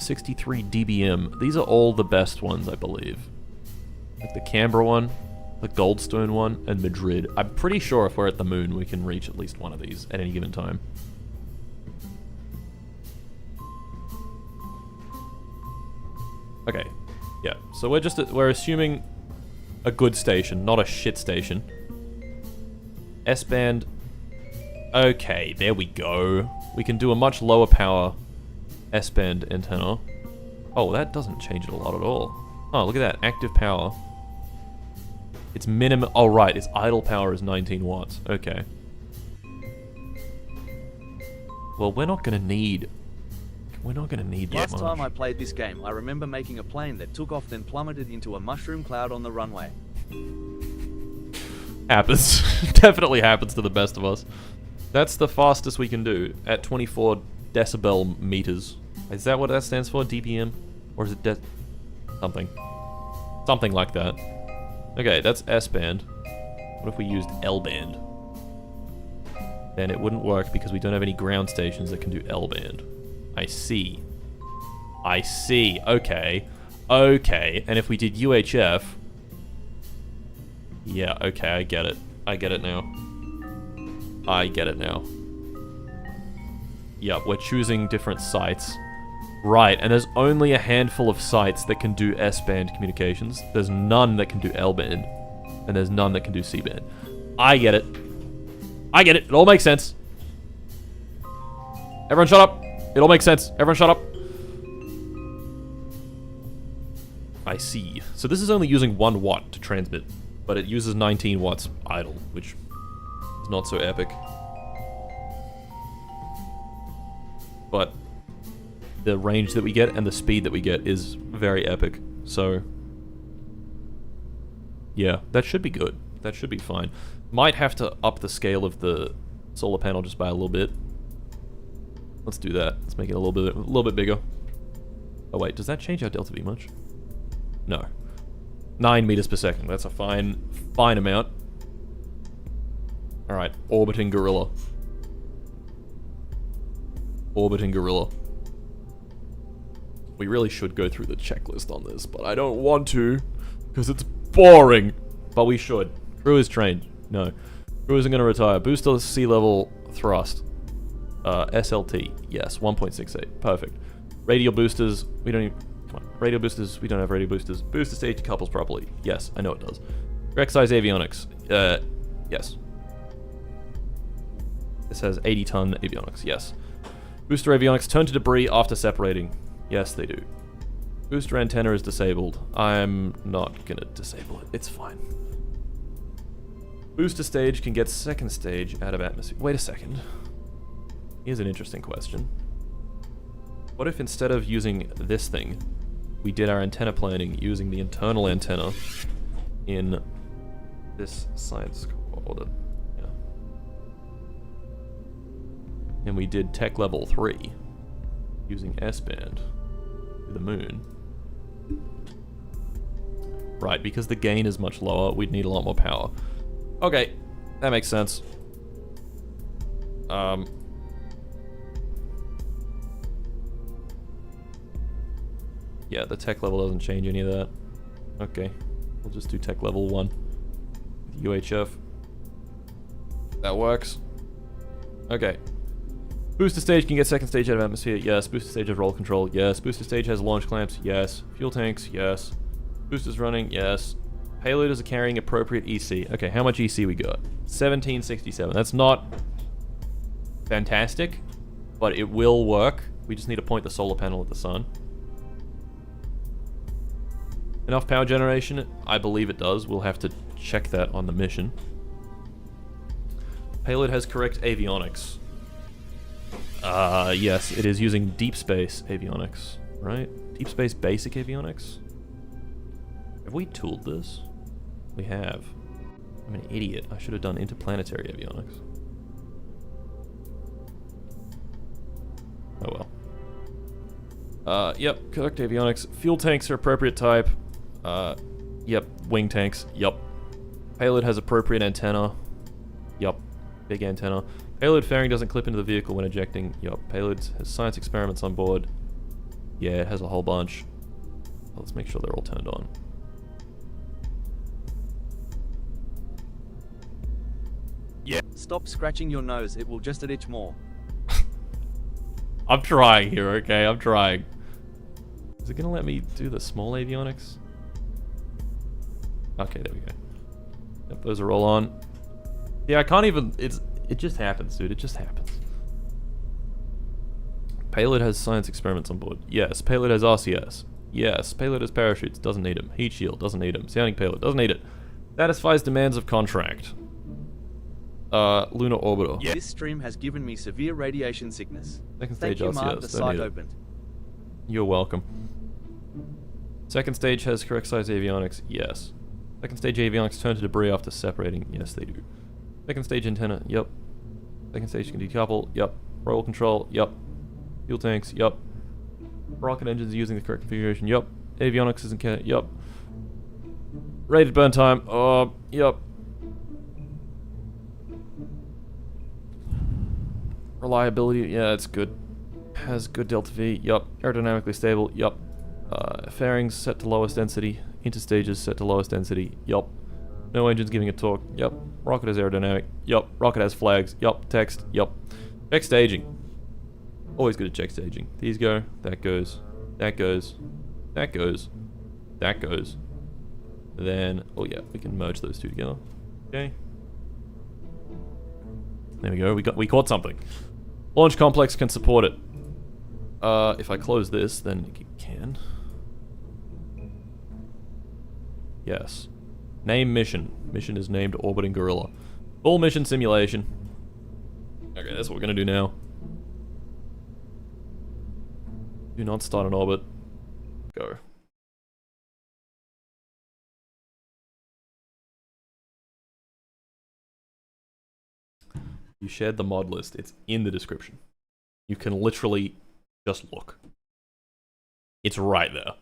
S1: 63 dBm. These are all the best ones, I believe. Like the Canberra one, the Goldstone one, and Madrid. I'm pretty sure if we're at the moon, we can reach at least one of these at any given time. Okay, yeah. So we're assuming a good station, not a shit station. S-band. Okay, there we go. We can do a much lower power S-band antenna. Oh, that doesn't change it a lot at all. Oh, look at that. Active power. Its minimum... Oh, right. Its idle power is 19 watts. Okay. Well, we're not going to need... We're not going to need that much.
S3: Last time I played this game, I remember making a plane that took off then plummeted into a mushroom cloud on the runway.
S1: Happens. Definitely happens to the best of us. That's the fastest we can do at 24 decibel meters. Is that what that stands for? dBm? Or is it something? Something like that. Okay, that's S-band. What if we used L-band? Then it wouldn't work because we don't have any ground stations that can do L-band. I see. I see. Okay. Okay. And if we did UHF... Yeah, okay, I get it. I get it now. I get it now. Yep, we're choosing different sites. Right, and there's only a handful of sites that can do S-band communications. There's none that can do L-band. And there's none that can do C-band. I get it. I get it. It all makes sense. Everyone shut up. It all makes sense. Everyone shut up. I see. So this is only using 1 watt to transmit. But it uses 19 watts idle, which is not so epic. But the range that we get and the speed that we get is very epic. So, yeah, that should be good. That should be fine. Might have to up the scale of the solar panel just by a little bit. Let's do that. Let's make it a little bit bigger. Oh wait, does that change our delta V much? No. 9 meters per second. That's a fine amount. Alright, orbiting gorilla. Orbiting gorilla. We really should go through the checklist on this, but I don't want to, because it's boring. But we should. Crew is trained. No. Crew isn't going to retire. Booster sea level thrust. SLT. Yes, 1.68. Perfect. Radial boosters. We don't even... Come on. Radial boosters. We don't have radial boosters. Booster stage couples properly. Yes, I know it does. Correct size avionics. Yes. This has 80-ton avionics. Yes. Booster avionics turn to debris after separating. Yes, they do. Booster antenna is disabled. I'm not gonna disable it. It's fine. Booster stage can get second stage out of atmosphere. Wait a second. Here's an interesting question. What if instead of using this thing, we did our antenna planning using the internal antenna in this science order? Yeah. And we did tech level 3 using S-band to the moon. Right, because the gain is much lower, we'd need a lot more power. Okay, that makes sense. Yeah, the tech level doesn't change any of that. Okay, we'll just do tech level 1 with UHF. That works. Okay. Booster stage can get second stage out of atmosphere. Yes. Booster stage has roll control. Yes. Booster stage has launch clamps. Yes. Fuel tanks. Yes. Boosters running. Yes. Payloaders are carrying appropriate EC. Okay, how much EC we got? 1767. That's not fantastic, but it will work. We just need to point the solar panel at the sun. Enough power generation? I believe it does. We'll have to check that on the mission. Payload has correct avionics. Yes, it is using deep space avionics, right? Deep space basic avionics? Have we tooled this? We have. I'm an idiot. I should have done interplanetary avionics. Oh well. Yep, correct avionics. Fuel tanks are appropriate type. Yep, wing tanks. Yep. Payload has appropriate antenna. Yep, big antenna. Payload fairing doesn't clip into the vehicle when ejecting. Yup. Payload has science experiments on board. Yeah, it has a whole bunch. Let's make sure they're all turned on.
S3: Yeah. Stop scratching your nose, it will just itch more.
S1: I'm trying here, okay? I'm trying. Is it gonna let me do the small avionics? Okay, there we go. Yep, those are all on. Yeah, I can't even... It just happens, dude. It just happens. Payload has science experiments on board. Yes. Payload has RCS. Yes. Payload has parachutes. Doesn't need them. Heat shield. Doesn't need them. Sounding payload. Doesn't need it. Satisfies demands of contract. Lunar orbiter.
S3: Yeah. This stream has given me severe radiation sickness.
S1: Second stage
S3: Thank you,
S1: RCS.
S3: Mark, the site opened.
S1: You're welcome. Second stage has correct size avionics. Yes. Second stage avionics turn to debris after separating. Yes, they do. Second stage antenna. Yep. Second stage can decouple. Yep. Roll control. Yep. Fuel tanks. Yep. Rocket engines using the correct configuration. Yep. Avionics isn't can. Yep. Rated burn time. Yep. Reliability. Yeah, it's good. Has good delta V. Yep. Aerodynamically stable. Yep. Fairings set to lowest density. Interstages set to lowest density. Yep. No engines giving it torque. Yep. Rocket is aerodynamic. Yep. Rocket has flags. Yep. Text. Yep. Check staging. Always good at check staging. These go. That goes. That goes. That goes. That goes. Then, oh yeah, we can merge those two together. Okay. There we go. We caught something. Launch complex can support it. If I close this, then it can. Yes. Name mission. Mission is named Orbiting Gorilla. Full mission simulation. Okay, that's what we're gonna do now. Do not start an orbit. Go. You shared the mod list. It's in the description. You can literally just look. It's right there.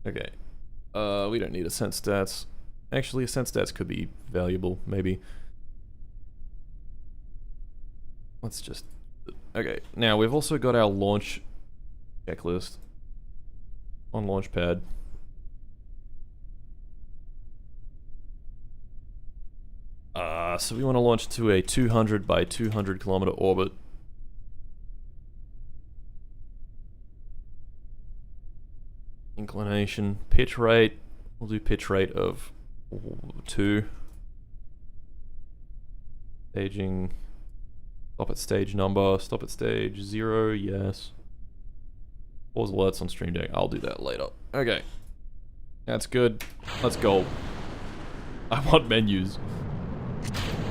S1: Okay. We don't need ascent stats. Actually, ascent stats could be valuable, maybe. Let's just... Okay, now we've also got our launch checklist on Launchpad. So we want to launch to a 200 by 200 kilometer orbit. Inclination, pitch rate. We'll do pitch rate of 2. Staging. Stop at stage number. Stop at stage 0. Yes. Pause alerts on Stream Deck. I'll do that later. Okay. That's good. Let's go. I want menus.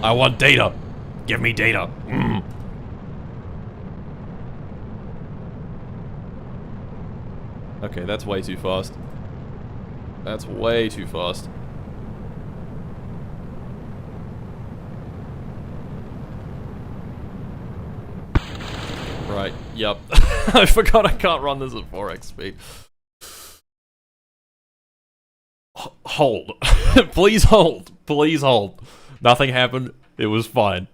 S1: I want data. Give me data. Okay, that's way too fast. That's way too fast. Right, yep. I forgot I can't run this at 4x speed. Hold. Please hold. Please hold. Nothing happened. It was fine.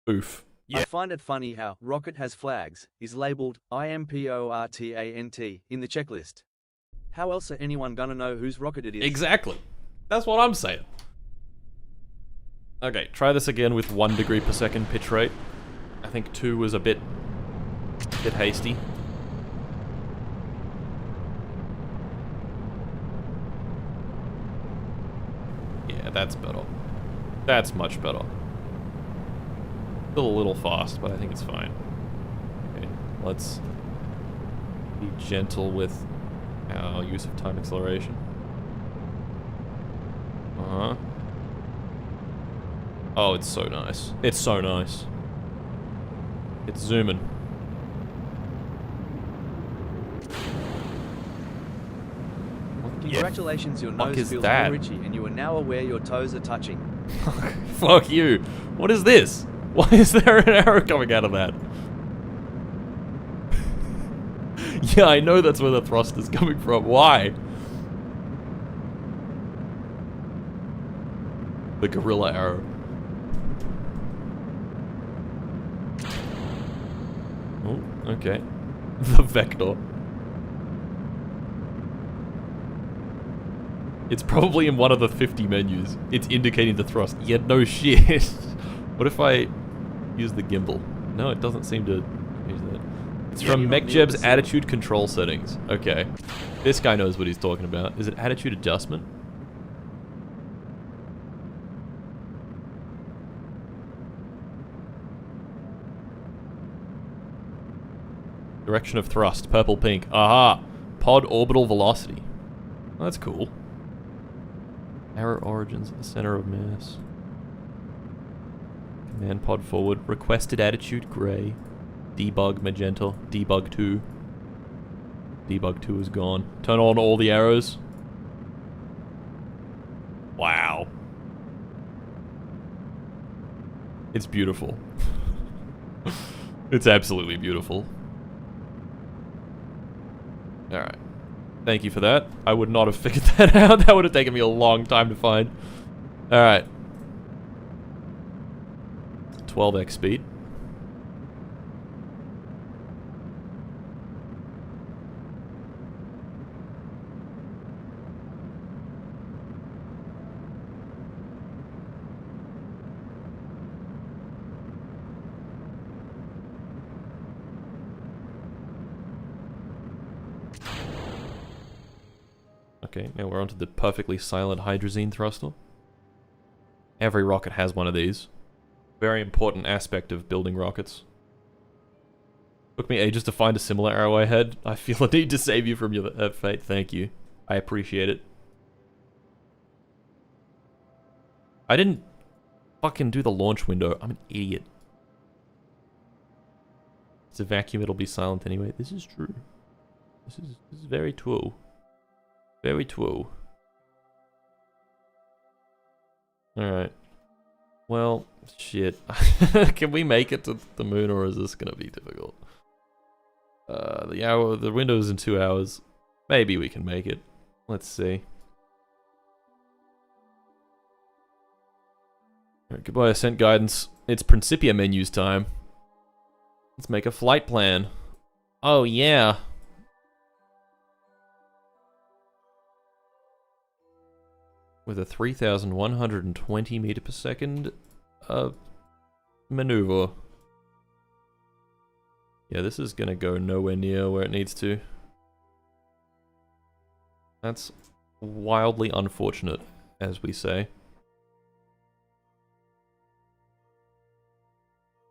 S1: Oof.
S3: Yeah. I find it funny how Rocket has flags, is labeled IMPORTANT in the checklist. How else are anyone gonna know whose rocket it is?
S1: Exactly. That's what I'm saying. Okay, try this again with 1 degree per second pitch rate. I think 2 was a bit hasty. Yeah, that's better. That's much better. Still a little fast, but I think it's fine. Okay, let's be gentle with our use of time acceleration. Uh-huh. Oh, it's so nice. It's so nice. It's zooming.
S3: Congratulations, your nose feels more itchy and you are now aware your toes are touching.
S1: Fuck you. What is this? Why is there an arrow coming out of that? Yeah, I know that's where the thrust is coming from. Why? The gorilla arrow. Oh, okay. The vector. It's probably in one of the 50 menus. It's indicating the thrust. Yeah, no shit. What if I use the gimbal? No, it doesn't seem to use that. It's from MechJeb's attitude control settings. Okay. This guy knows what he's talking about. Is it attitude adjustment? Direction of thrust, purple, pink. Aha! Pod orbital velocity. Oh, that's cool. Arrow origins at the center of mass. Command pod forward. Requested attitude gray. Debug magenta. Debug 2. Debug 2 is gone. Turn on all the arrows. Wow. It's beautiful. It's absolutely beautiful. Alright. Thank you for that. I would not have figured that out. That would have taken me a long time to find. Alright. 12x speed. Okay, now we're onto the perfectly silent hydrazine thruster. Every rocket has one of these. Very important aspect of building rockets. Took me ages to find a similar arrow I had. I feel a need to save you from your fate. Thank you. I appreciate it. I didn't fucking do the launch window. I'm an idiot. It's a vacuum, it'll be silent anyway. This is true. This is very true. Very true. Alright. Well, shit. Can we make it to the moon or is this gonna be difficult? The window's in 2 hours. Maybe we can make it. Let's see. Alright, goodbye ascent guidance. It's Principia menus time. Let's make a flight plan. Oh yeah. With a 3,120 meter per second maneuver. Yeah, this is gonna go nowhere near where it needs to. That's wildly unfortunate, as we say.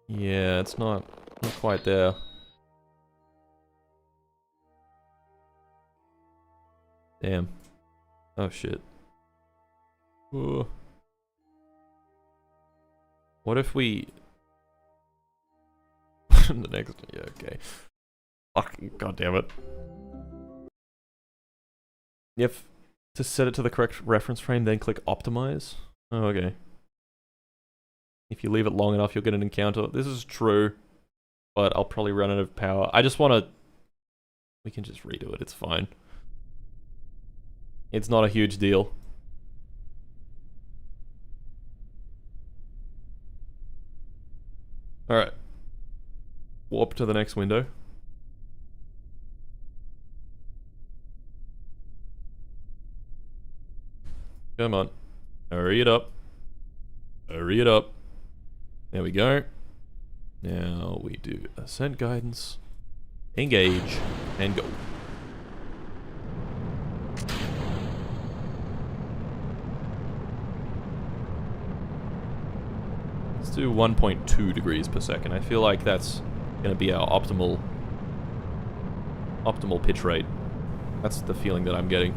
S1: Yeah, it's not quite there. Damn. Oh shit. Ooh. What if we... the next... Yeah, okay. Fucking goddamn it. You have to set it to the correct reference frame, then click optimize? Oh, okay. If you leave it long enough, you'll get an encounter. This is true, but I'll probably run out of power. I just want to... We can just redo it, it's fine. It's not a huge deal. Alright. Warp to the next window. Come on. Hurry it up. Hurry it up. There we go. Now we do ascent guidance. Engage. And go. Let's do 1.2 degrees per second. I feel like that's going to be our optimal pitch rate. That's the feeling that I'm getting.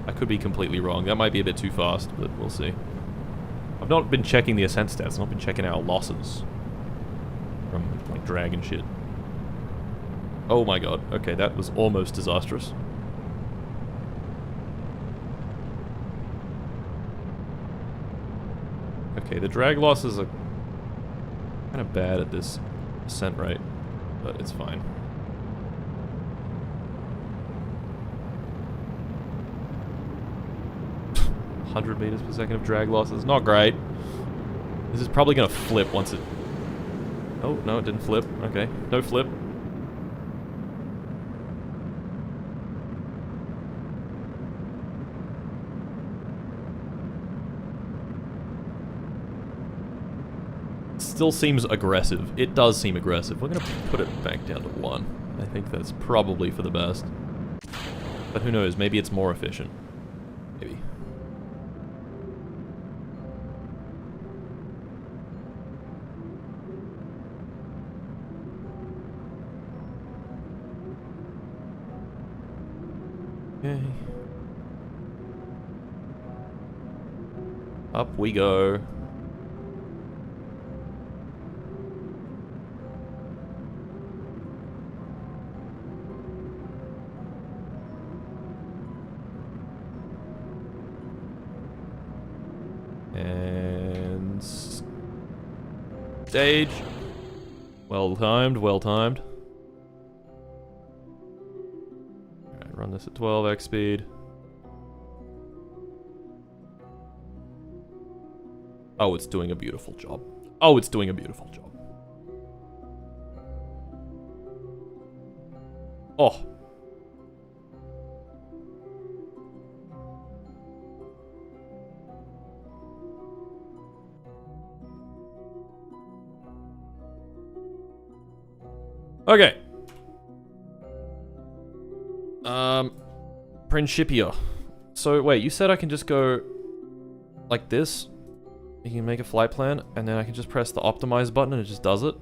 S1: I could be completely wrong. That might be a bit too fast, but we'll see. I've not been checking the ascent stats. I've not been checking our losses from like drag and shit. Oh my god. Okay, that was almost disastrous. Okay, the drag losses are kind of bad at this ascent rate, but it's fine. .100 meters per second of drag losses. Not great. This is probably going to flip once it... Oh, no, it didn't flip. Okay, no flip. Still seems aggressive. It does seem aggressive. We're going to put it back down to 1. I think that's probably for the best. But who knows, maybe it's more efficient. Maybe. Okay. Up we go. And... stage. Well timed, well timed. Alright, run this at 12x speed. Oh, it's doing a beautiful job. Oh, it's doing a beautiful job. Oh. Okay. Principia. So, wait, you said I can just go like this? You can make a flight plan, and then I can just press the optimize button and it just does it?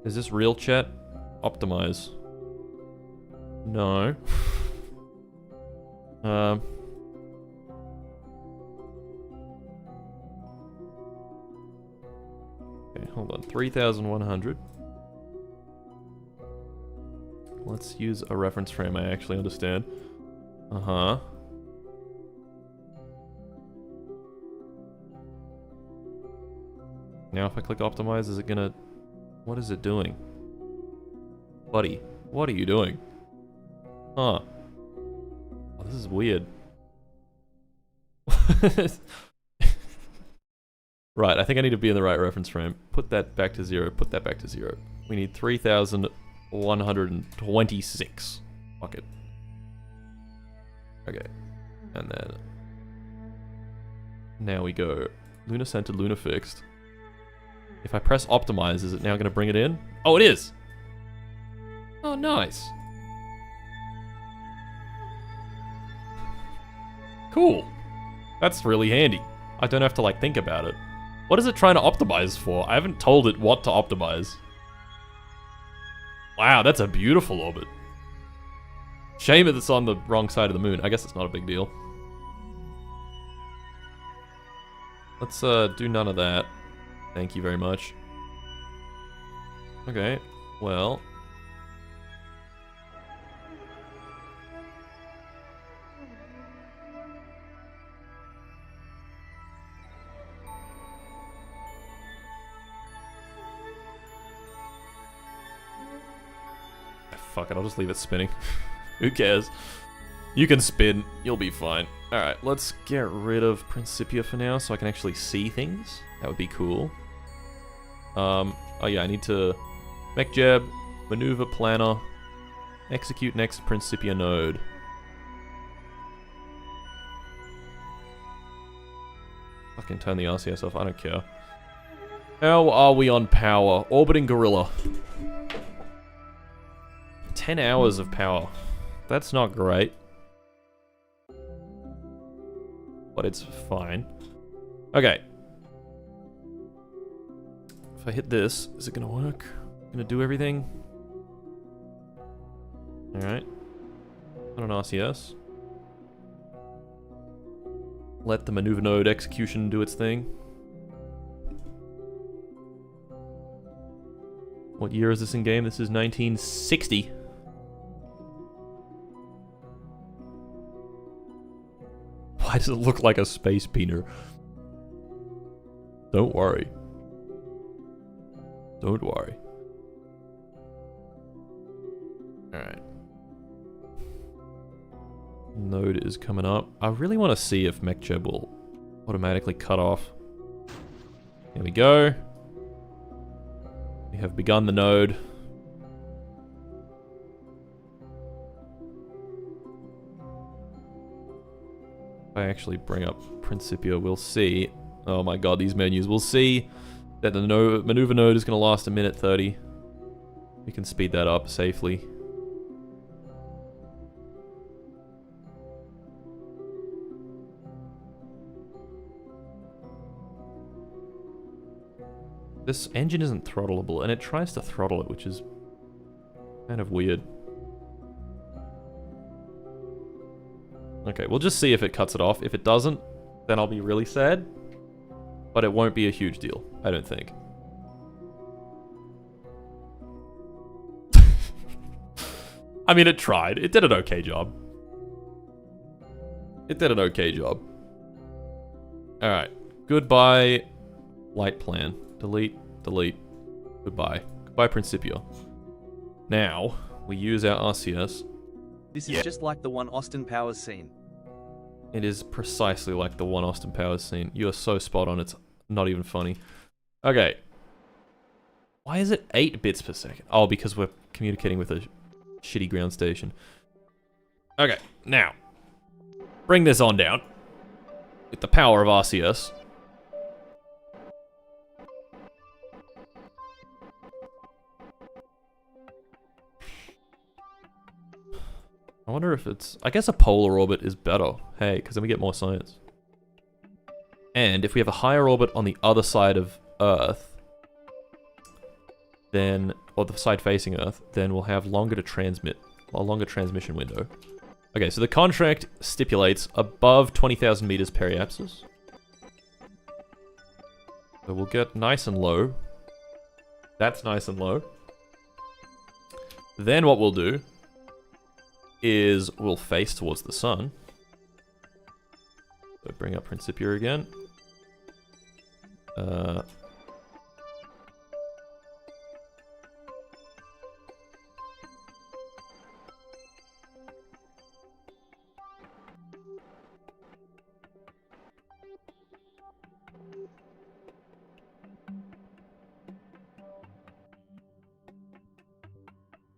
S1: Is this real, chat? Optimize. No. Okay, hold on. 3,100. Let's use a reference frame I actually understand. Uh-huh. Now if I click optimize, is it gonna... What is it doing? Buddy, what are you doing? Huh. Oh, this is weird. Right, I think I need to be in the right reference frame. Put that back to 0, put that back to 0. We need 3,126. Fuck it. Okay. And then... Now we go Luna centered, Luna fixed. If I press optimize, is it now going to bring it in? Oh, it is! Oh, nice. Cool. That's really handy. I don't have to, like, think about it. What is it trying to optimize for? I haven't told it what to optimize. Wow, that's a beautiful orbit. Shame that it's on the wrong side of the moon. I guess it's not a big deal. Let's do none of that. Thank you very much. Okay, well... Fuck it, I'll just leave it spinning. Who cares? You can spin, you'll be fine. Alright, let's get rid of Principia for now so I can actually see things. That would be cool. Oh yeah, I need to mech jab, maneuver planner, execute next Principia node. Fucking turn the RCS off, I don't care. How are we on power? Orbiting Gorilla. 10 hours of power. That's not great. But it's fine. Okay. If I hit this, is it gonna work? Gonna do everything? Alright. Put on RCS. Let the maneuver node execution do its thing. What year is this in game? This is 1960. Why does it look like a space peener? Don't worry. Don't worry. Alright. Node is coming up. I really want to see if MechJeb will automatically cut off. Here we go. We have begun the node. If I actually bring up Principia, we'll see. Oh my god, these menus. We'll see that the maneuver node is going to last 1:30. We can speed that up safely. This engine isn't throttleable, and it tries to throttle it, which is kind of weird. Okay, we'll just see if it cuts it off. If it doesn't, then I'll be really sad. But it won't be a huge deal, I don't think. I mean, it tried. It did an okay job. It did an okay job. Alright. Goodbye, light plan. Delete, delete. Goodbye. Goodbye, Principia. Now, we use our RCS.
S3: This is just like the one Austin Powers scene.
S1: It is precisely like the one Austin Powers scene. You are so spot on, it's not even funny. Okay. Why is it 8 bits per second? Oh, because we're communicating with a shitty ground station. Okay, now. Bring this on down. With the power of RCS. I wonder if it's... I guess a polar orbit is better. Hey, because then we get more science. And if we have a higher orbit on the other side of Earth, then... or the side facing Earth, then we'll have longer to transmit. A longer transmission window. Okay, so the contract stipulates above 20,000 meters periapsis. So we'll get nice and low. That's nice and low. Then what we'll do is we'll face towards the sun. So bring up Principia again.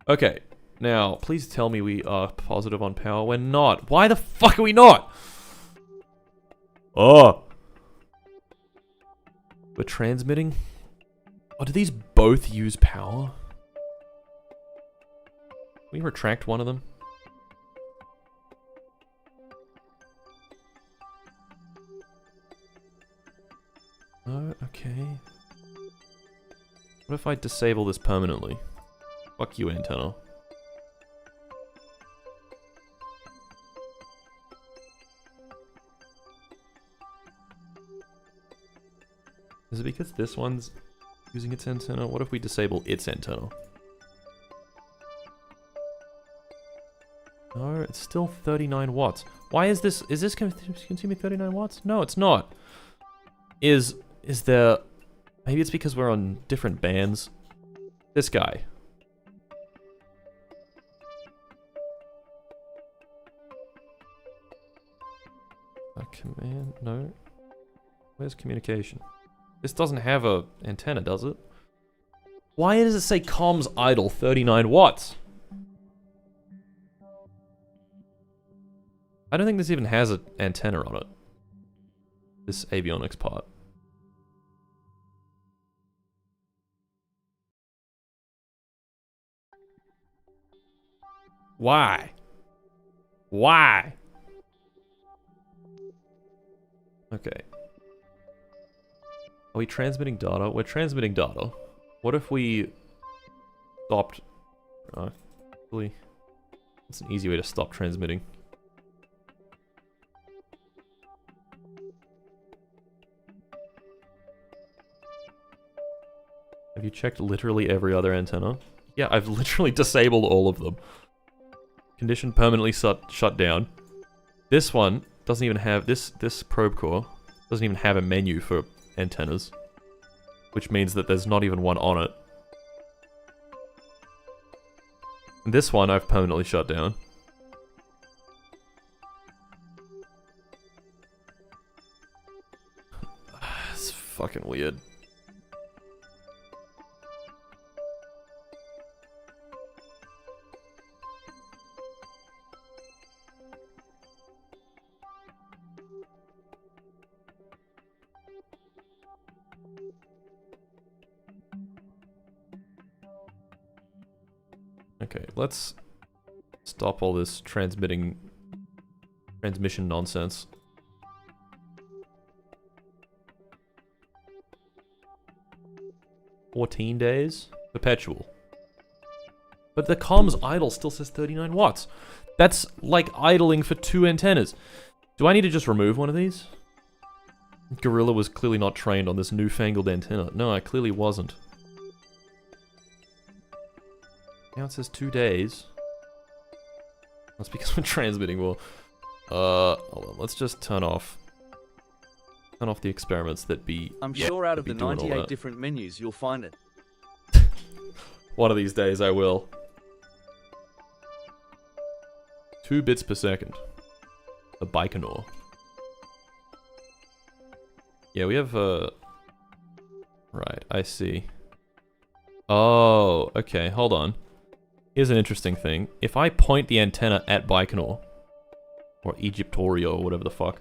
S1: Okay, now, please tell me we are positive on power. We're not. Why the fuck are we not? Oh. We're transmitting? Oh, do these both use power? Can we retract one of them? No, okay. What if I disable this permanently? Fuck you, antenna. Is it because this one's using its antenna? What if we disable its antenna? No, it's still 39 watts. Why is this consuming 39 watts? No, it's not. Is there... Maybe it's because we're on different bands. This guy. A command? No. Where's communication? This doesn't have a antenna, does it? Why does it say comms idle 39 watts? I don't think this even has an antenna on it. This avionics part. Why? Why? Okay. Are we transmitting data? We're transmitting data. What if we stopped... Actually, it's an easy way to stop transmitting. Have you checked literally every other antenna? Yeah, I've literally disabled all of them. Condition permanently shut down. This one doesn't even have... This probe core doesn't even have a menu for antennas. Which means that there's not even one on it. And this one I've permanently shut down. It's fucking weird. Okay, let's stop all this transmission nonsense. "14 days? Perpetual. But the comms idle still says 39 watts. That's like idling for 2 antennas. Do I need to just remove one of these? Gorilla was clearly not trained on this newfangled antenna. No, I clearly wasn't. Now it says 2 days. That's because we're transmitting more. Hold on, let's just turn off the experiments that be...
S3: I'm sure out of the 98 different menus you'll find it.
S1: One of these days I will. 2 bits per second. A Baikonur. Yeah, we have right, I see. Oh, okay, hold on. Here's an interesting thing. If I point the antenna at Baikonur, or Egyptoria, or whatever the fuck.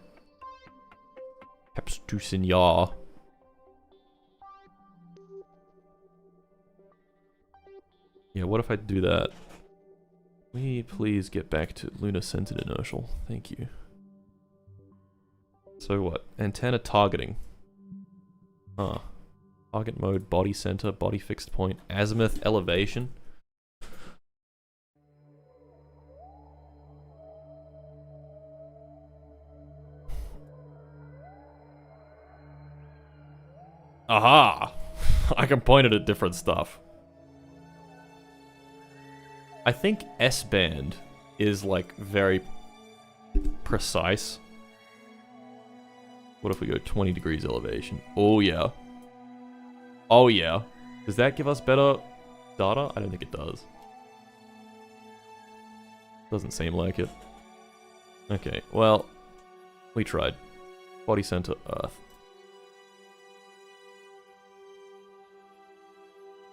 S1: Hepstusinya. Yeah, what if I do that? Can we please get back to lunar-centered inertial? Thank you. So what? Antenna targeting. Huh. Target mode, body center, body fixed point, azimuth, elevation. Aha! I can point it at different stuff. I think S-band is like very precise. What if we go 20 degrees elevation? Oh yeah. Oh yeah. Does that give us better data? I don't think it does. Doesn't seem like it. Okay, well, we tried. Body center, Earth.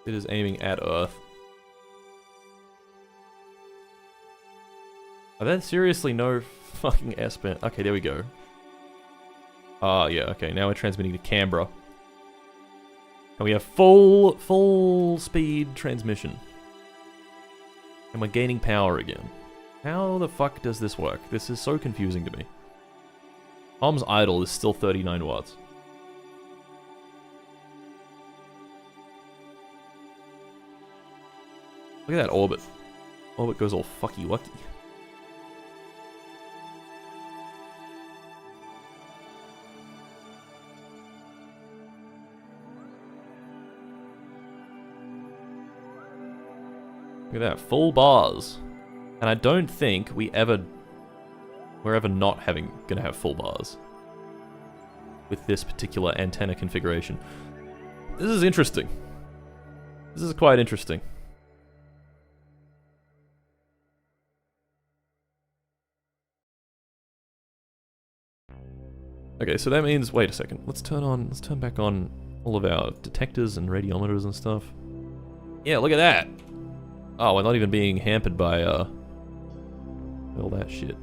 S1: It is aiming at Earth. Are there seriously no fucking S-band? Okay, there we go. Yeah, okay, now we're transmitting to Canberra. And we have full speed transmission. And we're gaining power again. How the fuck does this work? This is so confusing to me. Comms idle is still 39 watts. Look at that orbit. Orbit goes all fucky-wucky. Look at that, full bars. And I don't think we're ever not gonna have full bars with this particular antenna configuration. This is interesting. This is quite interesting. Okay, so that means, wait a second, let's turn back on all of our detectors and radiometers and stuff. Yeah, look at that! Oh, we're not even being hampered by, all that shit.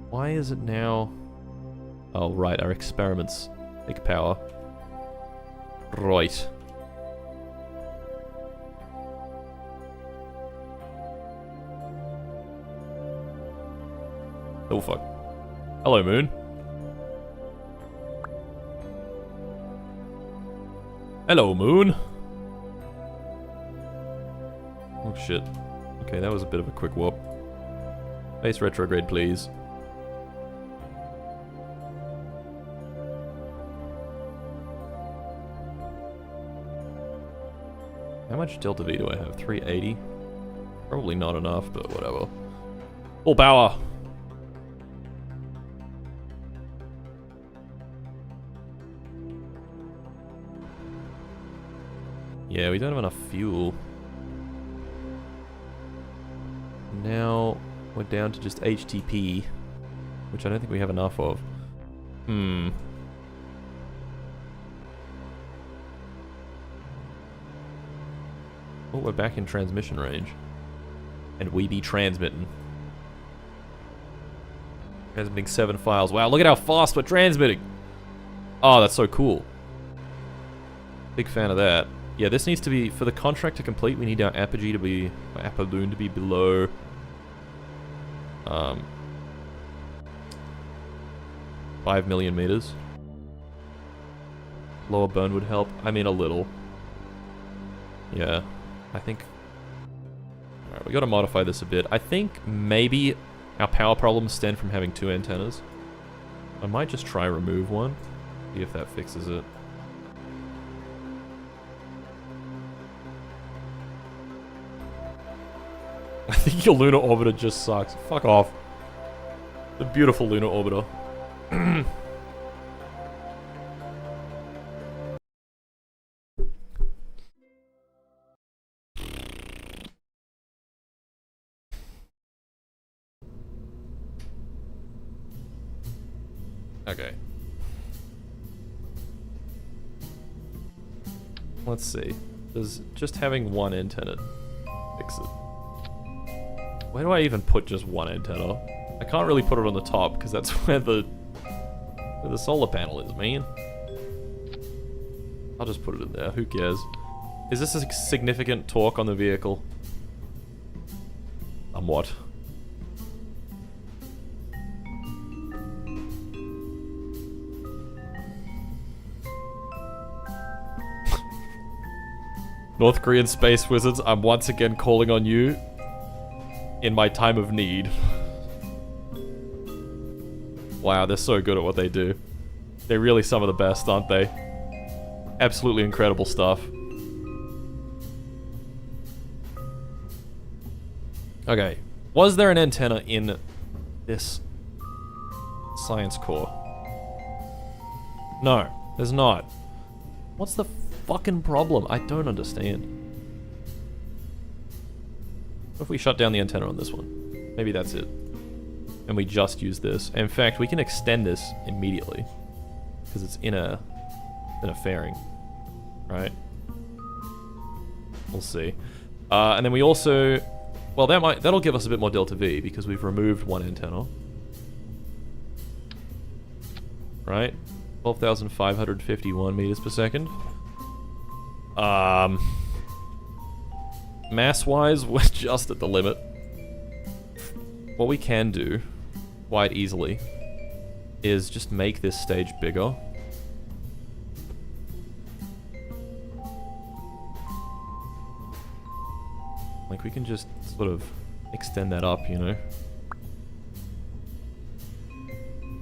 S1: Why is it now... Oh, right, our experiments take power. Right. Oh, fuck. Hello, Moon. Hello, Moon. Oh, shit. Okay, that was a bit of a quick warp. Base retrograde, please. How much delta V do I have? 380? Probably not enough, but whatever. Full power! Yeah, we don't have enough fuel. Now we're down to just HTP, which I don't think we have enough of. Oh, we're back in transmission range. And we be transmitting. Transmitting 7 files. Wow, look at how fast we're transmitting! Oh, that's so cool. Big fan of that. Yeah, this needs to be, for the contract to complete, we need our apogee to be, our apoloon to be below, 5 million meters. Lower burn would help. I mean, a little. Yeah, I think... Alright, we gotta modify this a bit. I think maybe our power problems stem from having 2 antennas. I might just try remove one, see if that fixes it. I think your lunar orbiter just sucks. Fuck off. The beautiful lunar orbiter. Okay. Let's see. Does just having one antenna fix it? Where do I even put just one antenna? I can't really put it on the top because that's where the solar panel is, man. I'll just put it in there. Who cares? Is this a significant torque on the vehicle? Somewhat. North Korean space wizards, I'm once again calling on you in my time of need. Wow, they're so good at what they do. They're really some of the best, aren't they? Absolutely incredible stuff. Okay, was there an antenna in this science core? No, there's not. What's the fucking problem? I don't understand. What if we shut down the antenna on this one? Maybe that's it. And we just use this. In fact, we can extend this immediately. Because it's in a fairing. Right? We'll see. And then we also Well, that'll give us a bit more delta V because we've removed one antenna. Right? 12,551 meters per second. Mass-wise, we're just at the limit. What we can do, quite easily, is just make this stage bigger. Like, we can just sort of extend that up, you know?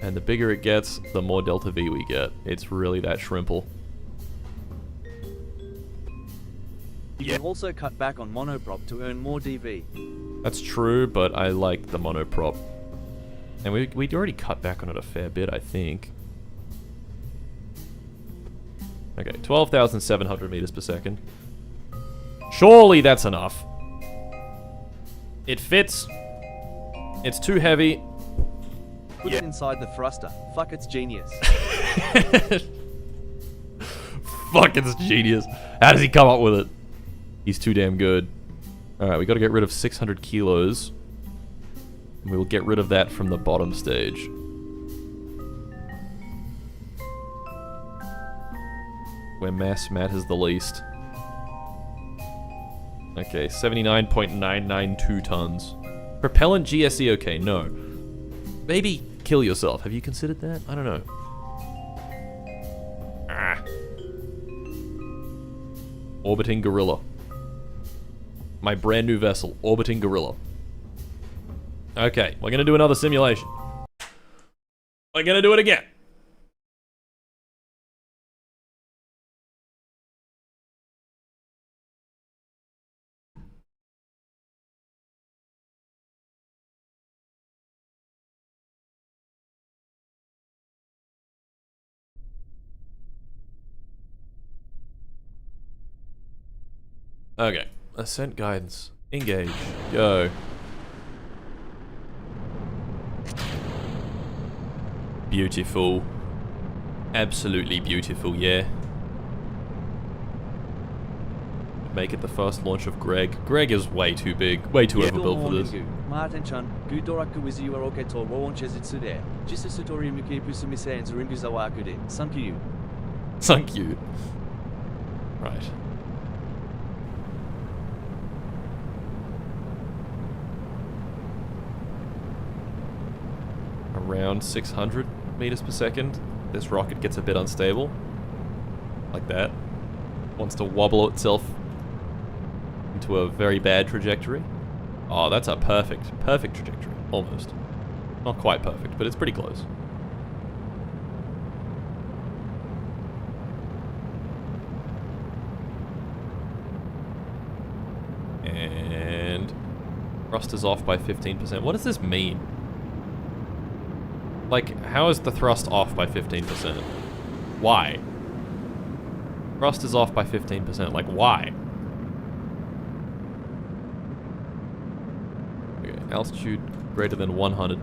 S1: And the bigger it gets, the more delta V we get. It's really that shrimple.
S3: You can also cut back on monoprop to earn more DV.
S1: That's true, but I like the monoprop. And we'd already cut back on it a fair bit, I think. Okay, 12,700 meters per second. Surely that's enough. It fits. It's too heavy.
S3: Put it inside the thruster. Fuck, it's genius.
S1: Fuck, it's genius. How does he come up with it? He's too damn good. Alright, we gotta get rid of 600 kilos. And we will get rid of that from the bottom stage. Where mass matters the least. Okay, 79.992 tons. Propellant GSE, okay, no. Maybe kill yourself. Have you considered that? I don't know. Ah. Orbiting Gorilla. My brand new vessel, Orbiting Gorilla. Okay, we're gonna do another simulation. We're gonna do it again. Okay, ascent guidance. Engage. Go. Beautiful. Absolutely beautiful, yeah. Make it the first launch of Greg. Greg is way too big, way too overbuilt for this. Thank you. Right. Around 600 meters per second. This rocket gets a bit unstable. Like that. Wants to wobble itself into a very bad trajectory. Oh, that's a perfect trajectory. Almost. Not quite perfect, but it's pretty close. And thrust is off by 15%. What does this mean? Like, how is the thrust off by 15%? Why? Thrust is off by 15%. Like, why? Okay, altitude greater than 100.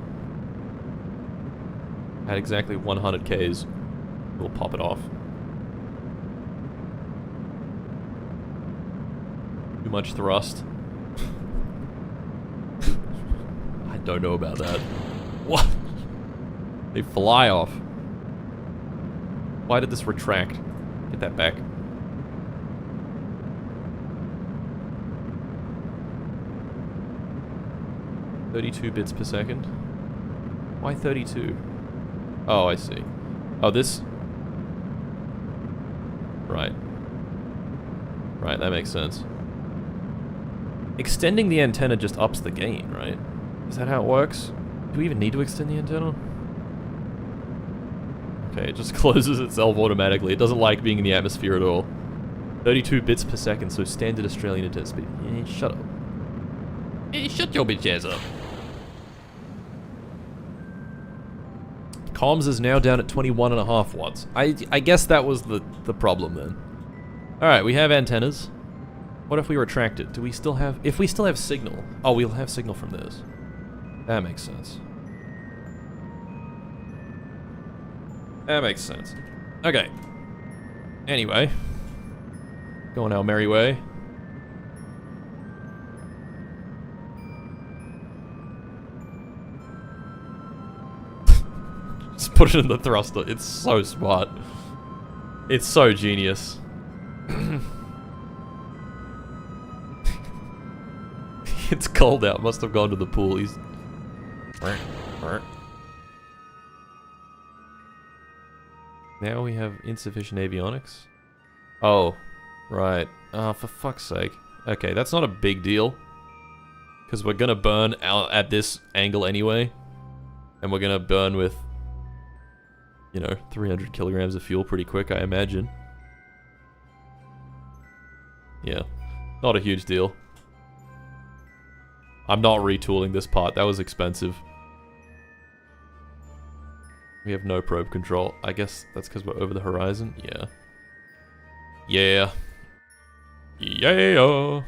S1: At exactly 100 Ks, we'll pop it off. Too much thrust. I don't know about that. What? They fly off. Why did this retract? Get that back. $32 bits per second. Why 32? Oh, I see. Oh, this... Right. Right, that makes sense. Extending the antenna just ups the gain, right? Is that how it works? Do we even need to extend the antenna? Okay, it just closes itself automatically. It doesn't like being in the atmosphere at all. 32 bits per second, so standard Australian internet speed. Yeah, shut up. Hey, shut your bitch ass up. Comms is now down at 21.5 watts. I guess that was the problem then. Alright, we have antennas. What if we retract it? Do we still have... If we still have signal... Oh, we'll have signal from this. That makes sense. That makes sense. Okay. Anyway. Going our merry way. put it in the thruster. It's so smart. It's so genius. It's cold out. Must have gone to the pool. He's... Now we have insufficient avionics. Oh, right. Oh, for fuck's sake. Okay, that's not a big deal. Because we're gonna burn out at this angle anyway. And we're gonna burn with, you know, 300 kilograms of fuel pretty quick, I imagine. Yeah, not a huge deal. I'm not retooling this part, that was expensive. We have no probe control. I guess that's because we're over the horizon? Yeah. Yeah. Yeah.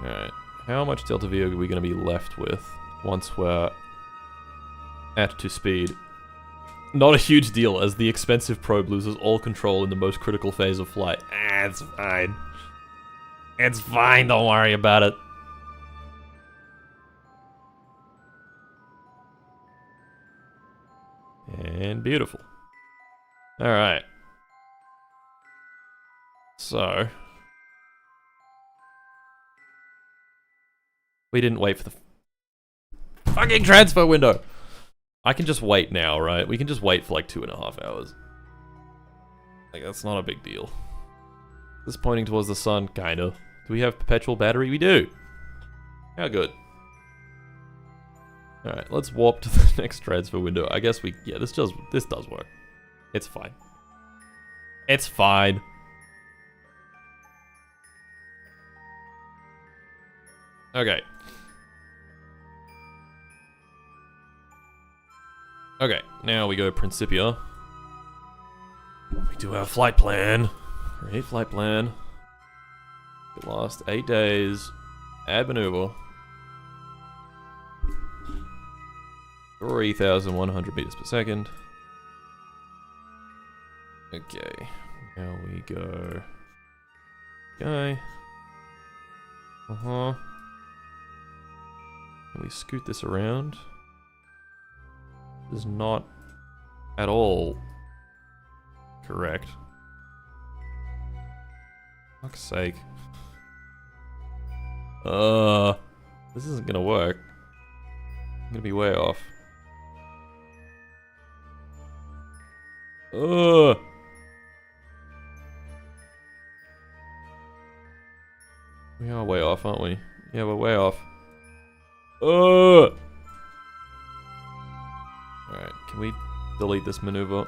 S1: Alright. How much delta V are we going to be left with once we're at to speed? Not a huge deal, as the expensive probe loses all control in the most critical phase of flight. It's fine. It's fine, don't worry about it. And beautiful. Alright. So... we didn't wait for the fucking transfer window! I can just wait now, right? We can just wait for like 2.5 hours. Like, that's not a big deal. This is pointing towards the sun, kinda. Do we have perpetual battery? We do! How good. Alright, let's warp to the next transfer window. I guess we... yeah, this does work. It's fine. It's fine. Okay. Okay, now we go Principia. We do our flight plan. Create flight plan. The last 8 days. Add maneuver. 3,100 meters per second. Okay, now we go. Okay. Can we scoot this around? Is not at all correct. Fuck's sake. This isn't gonna work. I'm gonna be way off. We are way off, aren't we? Yeah, we're way off. Alright, can we delete this maneuver?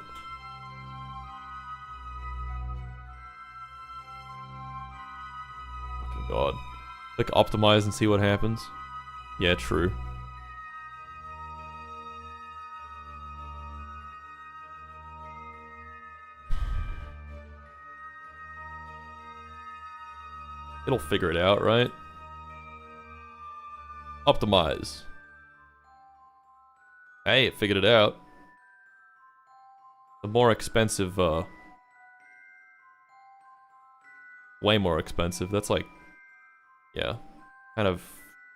S1: Fucking god. Click optimize and see what happens. Yeah, true. It'll figure it out, right? Optimize. Hey, it figured it out. The more expensive, way more expensive. That's like, yeah, kind of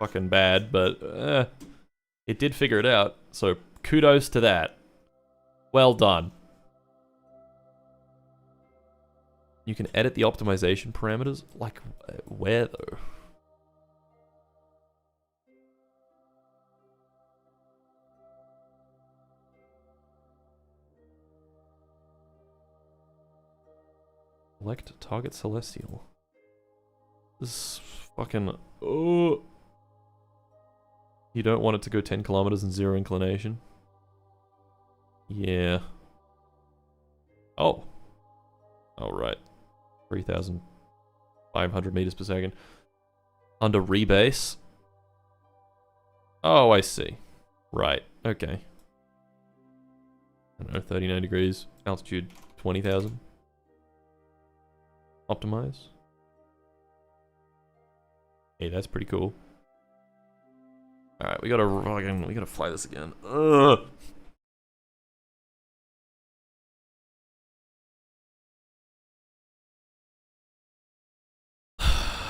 S1: fucking bad, but it did figure it out. So kudos to that. Well done. You can edit the optimization parameters? Like, where though? Select target celestial. This is fucking... oh. You don't want it to go 10 kilometers and 0 inclination? Yeah. Oh. Oh, right. 3,500 meters per second. Under rebase? Oh, I see. Right. Okay. I don't know, 39 degrees. Altitude 20,000. Optimize. Hey, that's pretty cool. Alright, we gotta fly this again. Ugh.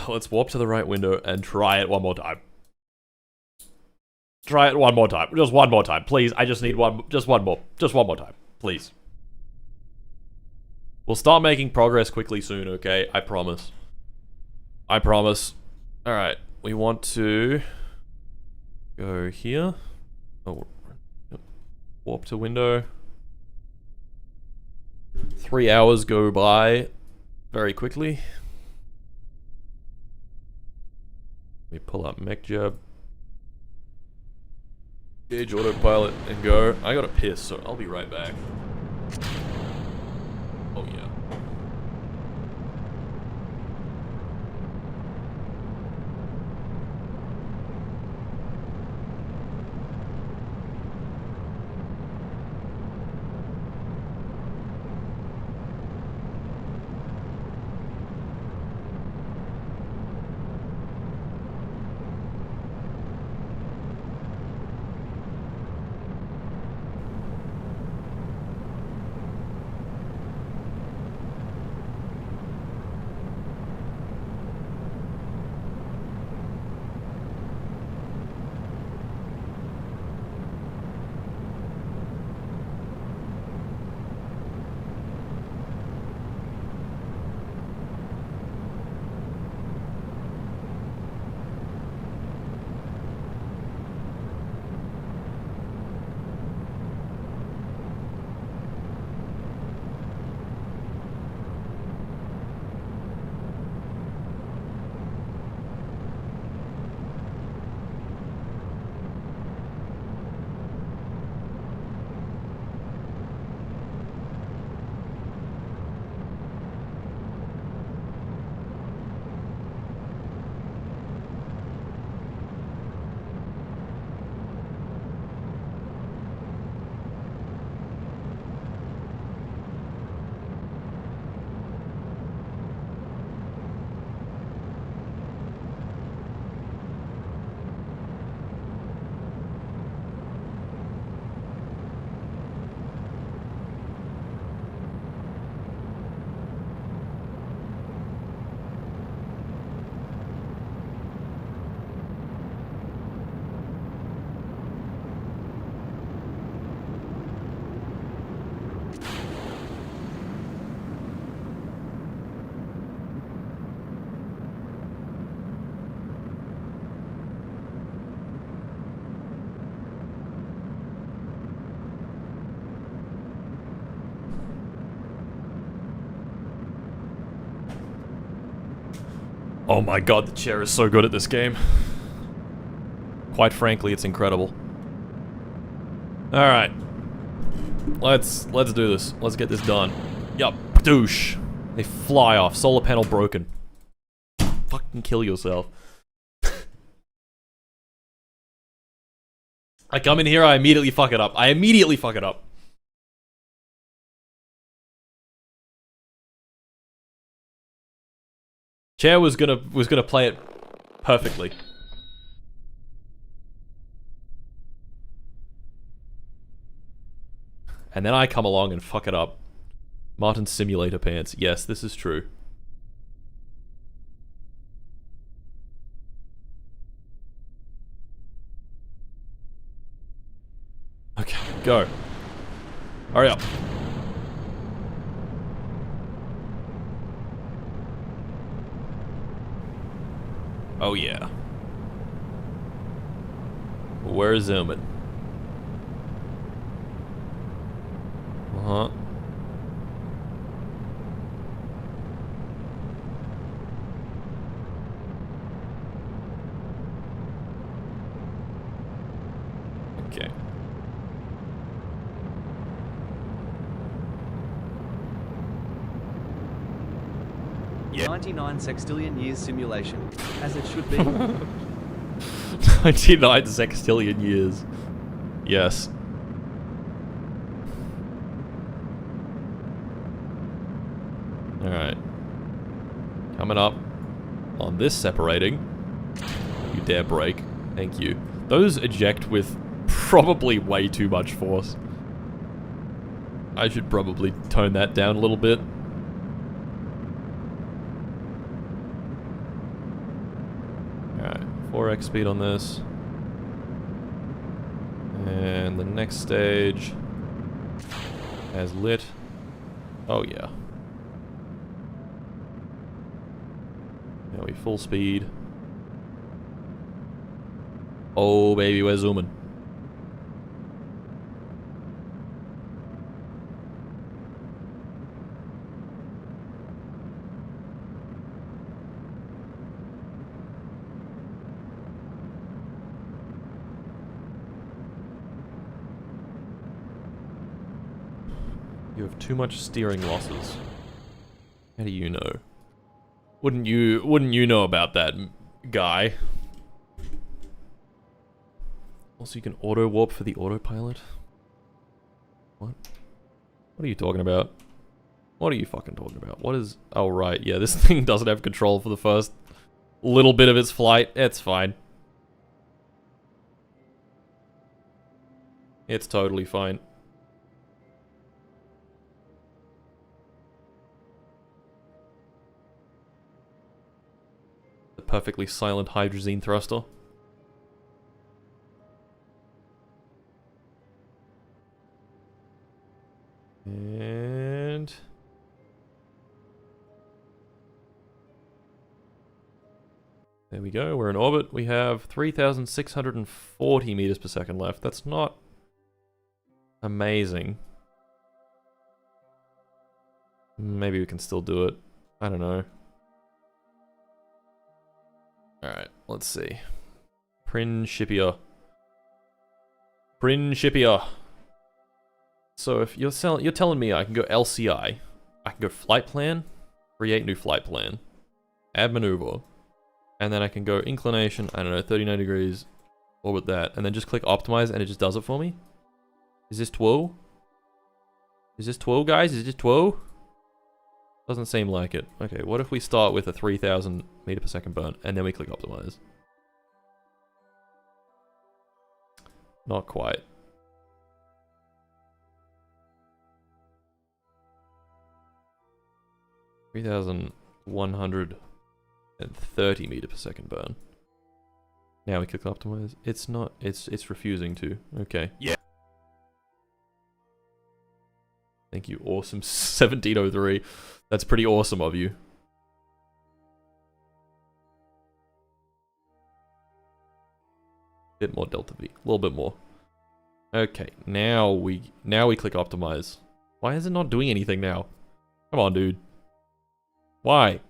S1: Let's warp to the right window and try it one more time. Try it one more time. Just one more time. Please, I just need one. Just one more. Just one more time. Please. We'll start making progress quickly soon, okay? I promise. I promise. Alright. We want to go here. Oh, warp to window. 3 hours go by very quickly. We pull up MechJab. Gauge autopilot and go. I gotta piss, so I'll be right back. Oh yeah. Oh my god, the chair is so good at this game. Quite frankly, it's incredible. Alright. Let's do this. Let's get this done. Yup. Douche. They fly off. Solar panel broken. Fucking kill yourself. I come in here, I immediately fuck it up. I immediately fuck it up. Chair was gonna play it perfectly. And then I come along and fuck it up. Martin's simulator pants. Yes, this is true. Okay, go. Hurry up. Oh yeah. We're zooming. Uh-huh. Okay. Yeah.
S3: 99 sextillion years simulation, as it should be.
S1: 99 sextillion years. Yes. Alright. Coming up on this separating. You dare brake. Thank you. Those eject with probably way too much force. I should probably tone that down a little bit. 4x speed on this. And the next stage has lit. Oh yeah. Now we full speed. Oh baby, we're zooming. You have too much steering losses. How do you know? Wouldn't you know about that, guy? Also, you can auto warp for the autopilot. What? What are you talking about? What are you fucking talking about? What is... Oh, right. Yeah, this thing doesn't have control for the first little bit of its flight. It's fine. It's totally fine. The perfectly silent hydrazine thruster. And... there we go, we're in orbit. We have 3,640 meters per second left. That's not amazing. Maybe we can still do it. I don't know. Alright, let's see. Principia. Principia. So if you're telling me I can go LCI, I can go flight plan, create new flight plan, add maneuver, and then I can go inclination, I don't know, 39 degrees, orbit that, and then just click optimize and it just does it for me? Is this TWO? Is this TWO, guys? Is this TWO? Doesn't seem like it. Okay, what if we start with a 3,000 meter per second burn, and then we click optimize? Not quite. 3,130 meter per second burn. Now we click optimize. It's not. It's refusing to. Okay. Yeah. Thank you. Awesome. 1703. That's pretty awesome of you. Bit more delta V. A little bit more. Okay. Now we click optimize. Why is it not doing anything now? Come on, dude. Why?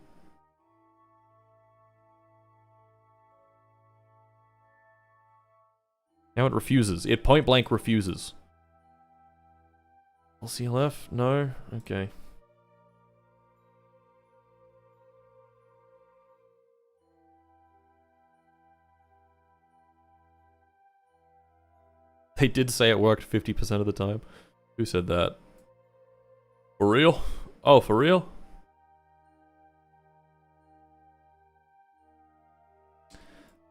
S1: Now it refuses. It point blank refuses. LCLF? No? Okay. They did say it worked 50% of the time. Who said that? For real? Oh, for real?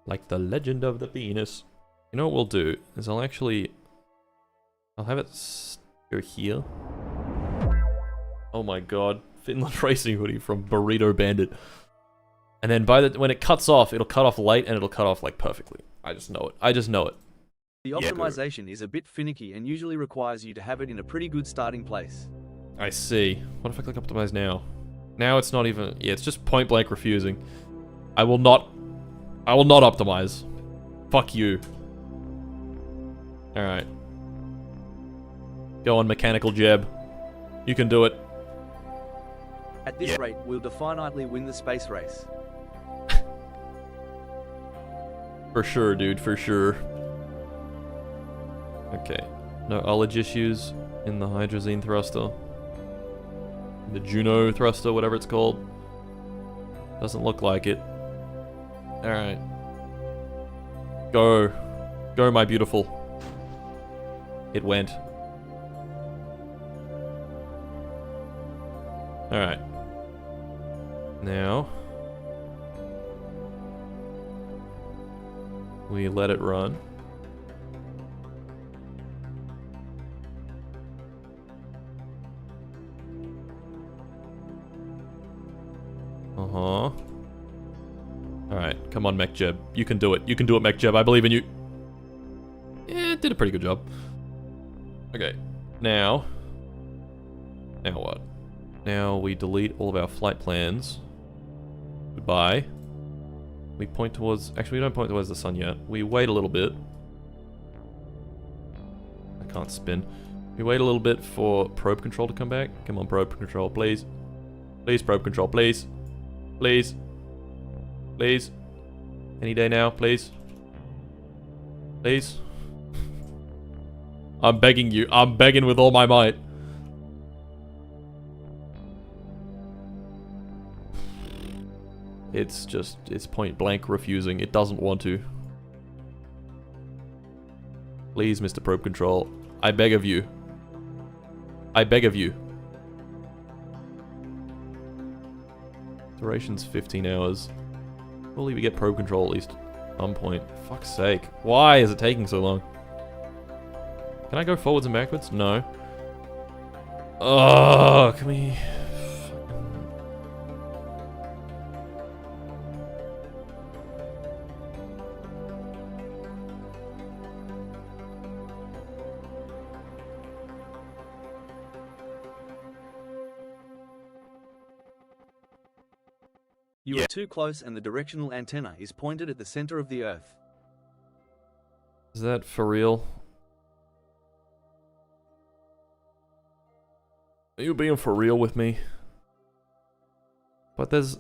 S1: Like the legend of the penis. You know what we'll do is I'll have it go here. Oh my god, Finland racing hoodie from Burrito Bandit. And then when it cuts off, it'll cut off late and it'll cut off like perfectly. I just know it. I just know it.
S3: The optimization is a bit finicky and usually requires you to have it in a pretty good starting place.
S1: I see. What if I click optimize now? Now it's not even... yeah, it's just point blank refusing. I will not optimize. Fuck you. Alright. Go on, mechanical Jeb. You can do it.
S3: At this rate, we'll definitely win the space race.
S1: For sure, dude, for sure. Okay. No ullage issues in the hydrazine thruster. The Juno thruster, whatever it's called. Doesn't look like it. Alright. Go. Go, my beautiful. It went. Alright. Now we let it run. Alright, Come on, MechJeb. You can do it. You can do it, MechJeb. I believe in you. Yeah, did a pretty good job. Okay. Now what? Now we delete all of our flight plans. Goodbye. We point towards... Actually, we don't point towards the sun yet. We wait a little bit. I can't spin. We wait a little bit for probe control to come back. Come on, probe control, please. Please, probe control, please. Please. Please. Any day now, please. Please. I'm begging you. I'm begging with all my might. It's just, it's point blank refusing. It doesn't want to. Please, Mr. Probe Control. I beg of you. I beg of you. Duration's 15 hours. Surely we get probe control at least on point. Fuck's sake. Why is it taking so long? Can I go forwards and backwards? No. Oh, can we...
S3: You are too close and the directional antenna is pointed at the center of the Earth.
S1: Is that for real? Are you being for real with me? But there's...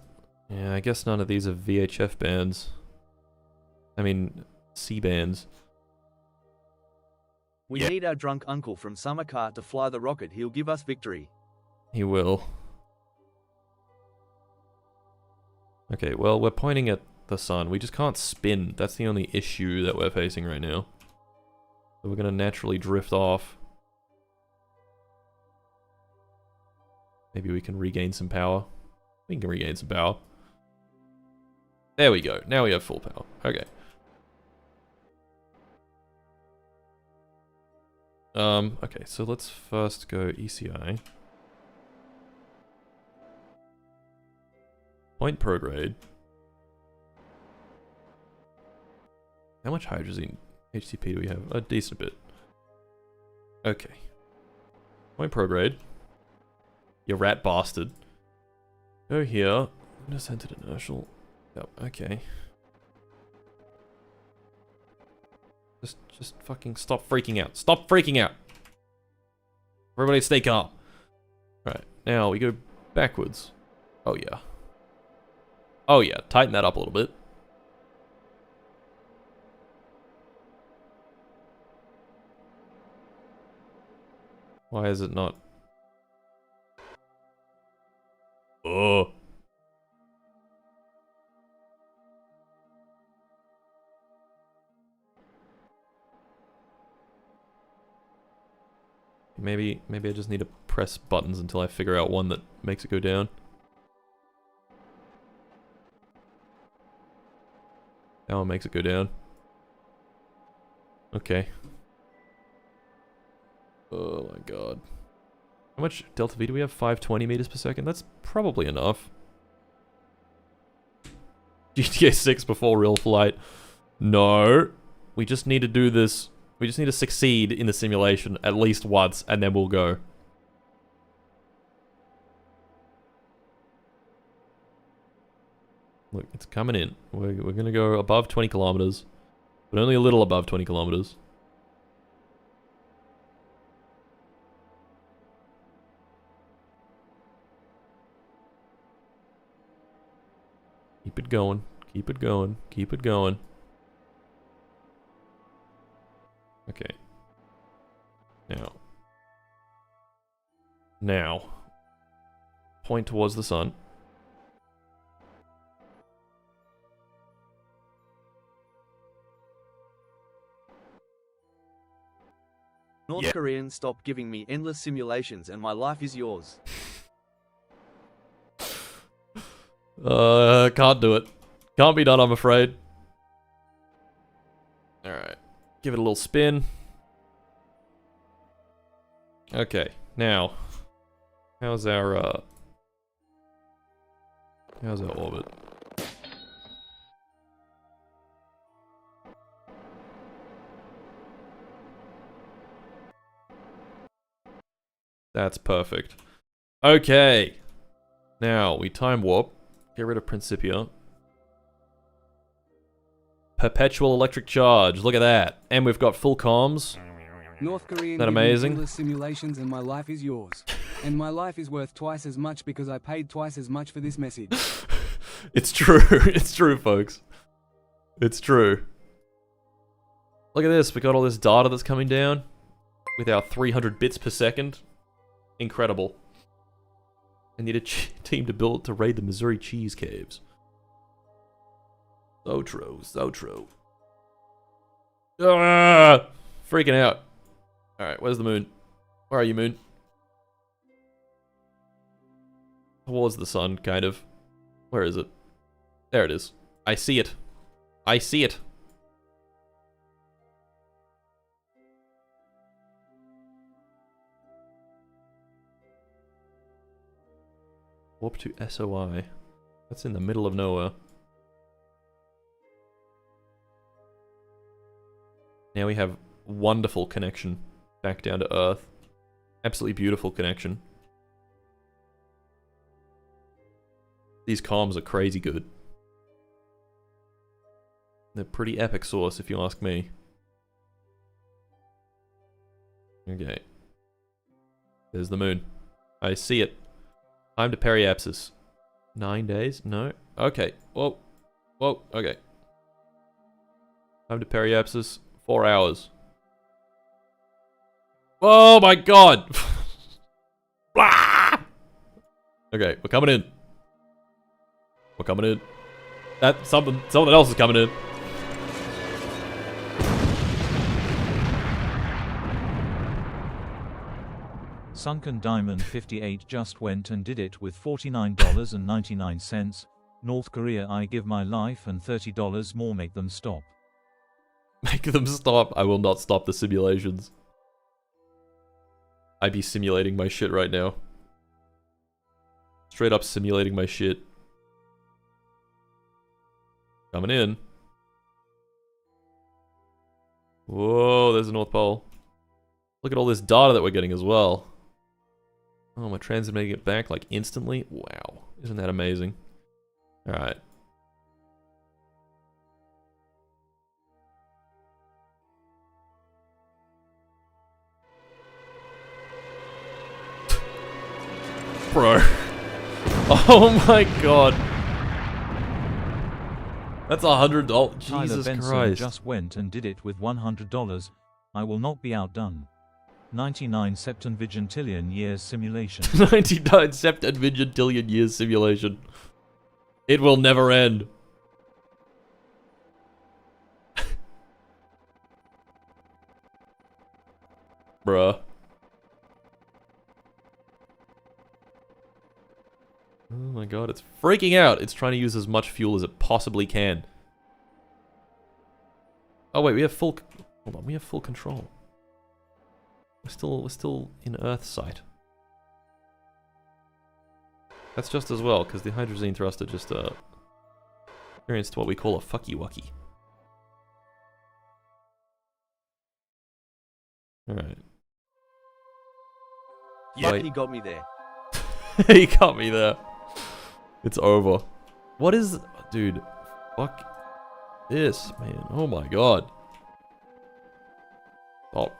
S1: Yeah, I guess none of these are VHF bands. I mean, C bands.
S3: We need our drunk uncle from Samarkand to fly the rocket. He'll give us victory.
S1: He will. Okay, well, we're pointing at the sun. We just can't spin. That's the only issue that we're facing right now. So we're gonna naturally drift off. Maybe we can regain some power. We can regain some power. There we go. Now we have full power. Okay. Okay, so let's first go ECI. Point prograde. How much hydrazine HTP do we have? A decent bit. Okay. Point prograde. You rat bastard. Go here. I'm gonna send it inertial. Yep, okay. Just fucking stop freaking out. Stop freaking out! Everybody stay calm. Right, now we go backwards. Oh yeah. Oh yeah, tighten that up a little bit. Why is it not? Oh. Maybe I just need to press buttons until I figure out one that makes it go down. That one makes it go down. Okay. Oh my god. How much delta V do we have? 520 meters per second? That's probably enough. GTA 6 before real flight. No. We just need to do this. We just need to succeed in the simulation at least once, and then we'll go. Look, it's coming in. We're gonna go above 20 kilometers, but only a little above 20 kilometers. Keep it going. Keep it going. Keep it going. Okay. Now. Point towards the sun.
S3: North Koreans, stop giving me endless simulations and my life is yours.
S1: Can't do it. Can't be done, I'm afraid. Alright. Give it a little spin. Okay, now. How's our orbit? That's perfect. Okay. Now, we time warp. Get rid of Principia. Perpetual electric charge. Look at that. And we've got full comms.
S2: North Korean
S1: That amazing?
S2: endless simulations and my life is yours. And my life is worth twice as much because I paid twice as much for this message.
S1: It's true. It's true, folks. It's true. Look at this. We got all this data that's coming down with our 300 bits per second. Incredible. I need a team to raid the Missouri cheese caves. So true. So true. Ah! Freaking out. Alright, where's the moon? Where are you, moon? Towards the sun, kind of. Where is it? There it is. I see it. I see it. Warp to SOI. That's in the middle of nowhere. Now we have wonderful connection back down to Earth. Absolutely beautiful connection. These comms are crazy good. They're pretty epic sauce, if you ask me. Okay. There's the moon. I see it. Time to periapsis. 9 days? No? Okay. Whoa. Whoa. Okay. Time to periapsis. 4 hours. Oh my god! Okay, we're coming in. We're coming in. Something else is coming in.
S4: Sunken Diamond 58 just went and did it with $49.99. North Korea, I give my life and $30 more, make them stop.
S1: Make them stop. I will not stop the simulations. I'd be simulating my shit right now. Straight up simulating my shit. Coming in. Whoa, there's the North Pole. Look at all this data that we're getting as well. Oh, we're transmitting it back like instantly? Wow. Isn't that amazing? Alright. Bro. Oh my god. That's $100.
S4: Tyler
S1: Jesus
S4: Benson
S1: Christ.
S4: just went and did it with $100. I will not be outdone. 99 septenvigintillion years simulation.
S1: 99 septenvigintillion years simulation. It will never end. Bruh. Oh my god, it's freaking out. It's trying to use as much fuel as it possibly can. Oh wait, we have full... Hold on, we have full control. We're still in Earth sight. That's just as well, because the hydrazine thruster just experienced what we call a fucky-wucky. Alright.
S3: Yeah, he got me there.
S1: He got me there. It's over. What is... Dude. Fuck this, man. Oh my god. Stop.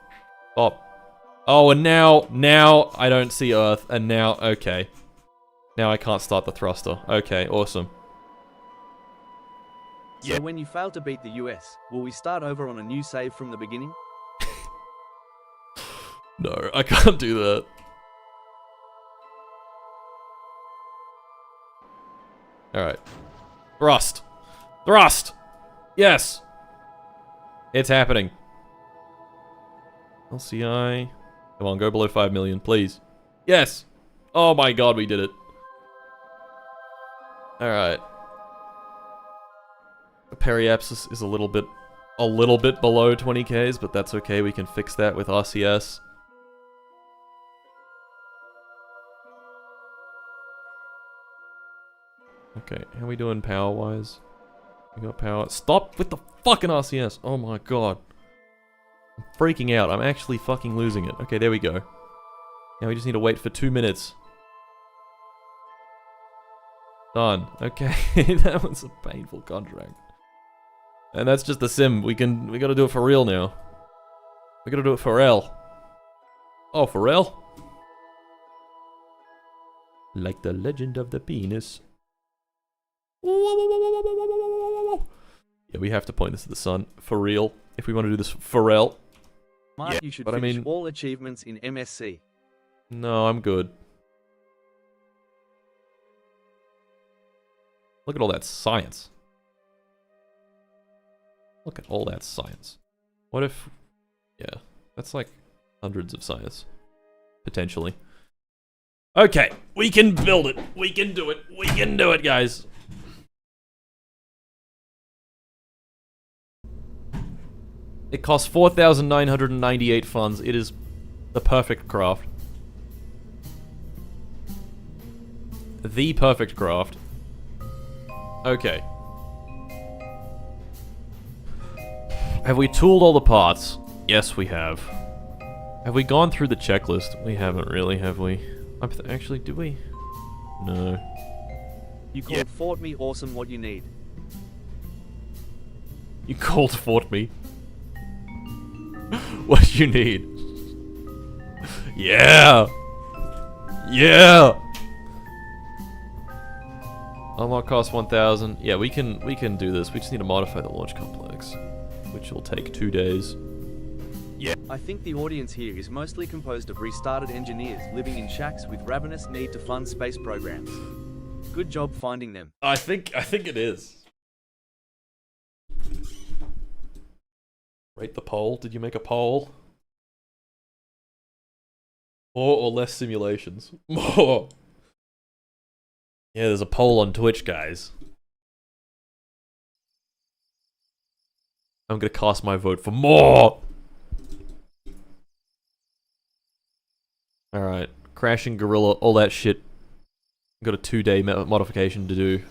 S1: Stop. Oh, and now I don't see Earth, and now, okay. Now I can't start the thruster. Okay, awesome.
S3: So when you fail to beat the US, will we start over on a new save from the beginning?
S1: No, I can't do that. Alright. Thrust! Thrust! Yes! It's happening. LCI. Come on, go below 5 million, please. Yes! Oh my god, we did it. Alright. The periapsis is a little bit below 20Ks, but that's okay, we can fix that with RCS. Okay, how are we doing power-wise? We got power. Stop with the fucking RCS! Oh my god. I'm freaking out. I'm actually fucking losing it. Okay, there we go. Now we just need to wait for 2 minutes. Done. Okay, that was a painful contract. And that's just the sim. We gotta do it for real now. We gotta do it for real. Oh, for real? Like the legend of the penis. Yeah, we have to point this at the sun. For real. If we want to do this for real.
S3: Mark, you should finish all achievements in MSC.
S1: No, I'm good. Look at all that science. Look at all that science. What if... Yeah, that's like hundreds of science. Potentially. Okay, we can build it. We can do it. We can do it, guys. It costs 4,998 funds. It is the perfect craft. The perfect craft. Okay. Have we tooled all the parts? Yes, we have. Have we gone through the checklist? We haven't really, have we? Actually, did we? No.
S3: You called Fort Me awesome. What you need?
S1: You called Fort Me. What you need? Yeah! Yeah! Unlock cost 1,000. Yeah, we can do this. We just need to modify the launch complex, which will take 2 days. Yeah.
S3: I think the audience here is mostly composed of restarted engineers living in shacks with ravenous need to fund space programs. Good job finding them.
S1: I think it is. Rate the poll. Did you make a poll? More or less simulations? More. Yeah, there's a poll on Twitch, guys. I'm gonna cast my vote for more! Alright. Crashing Gorilla, all that shit. Got a 2-day modification to do.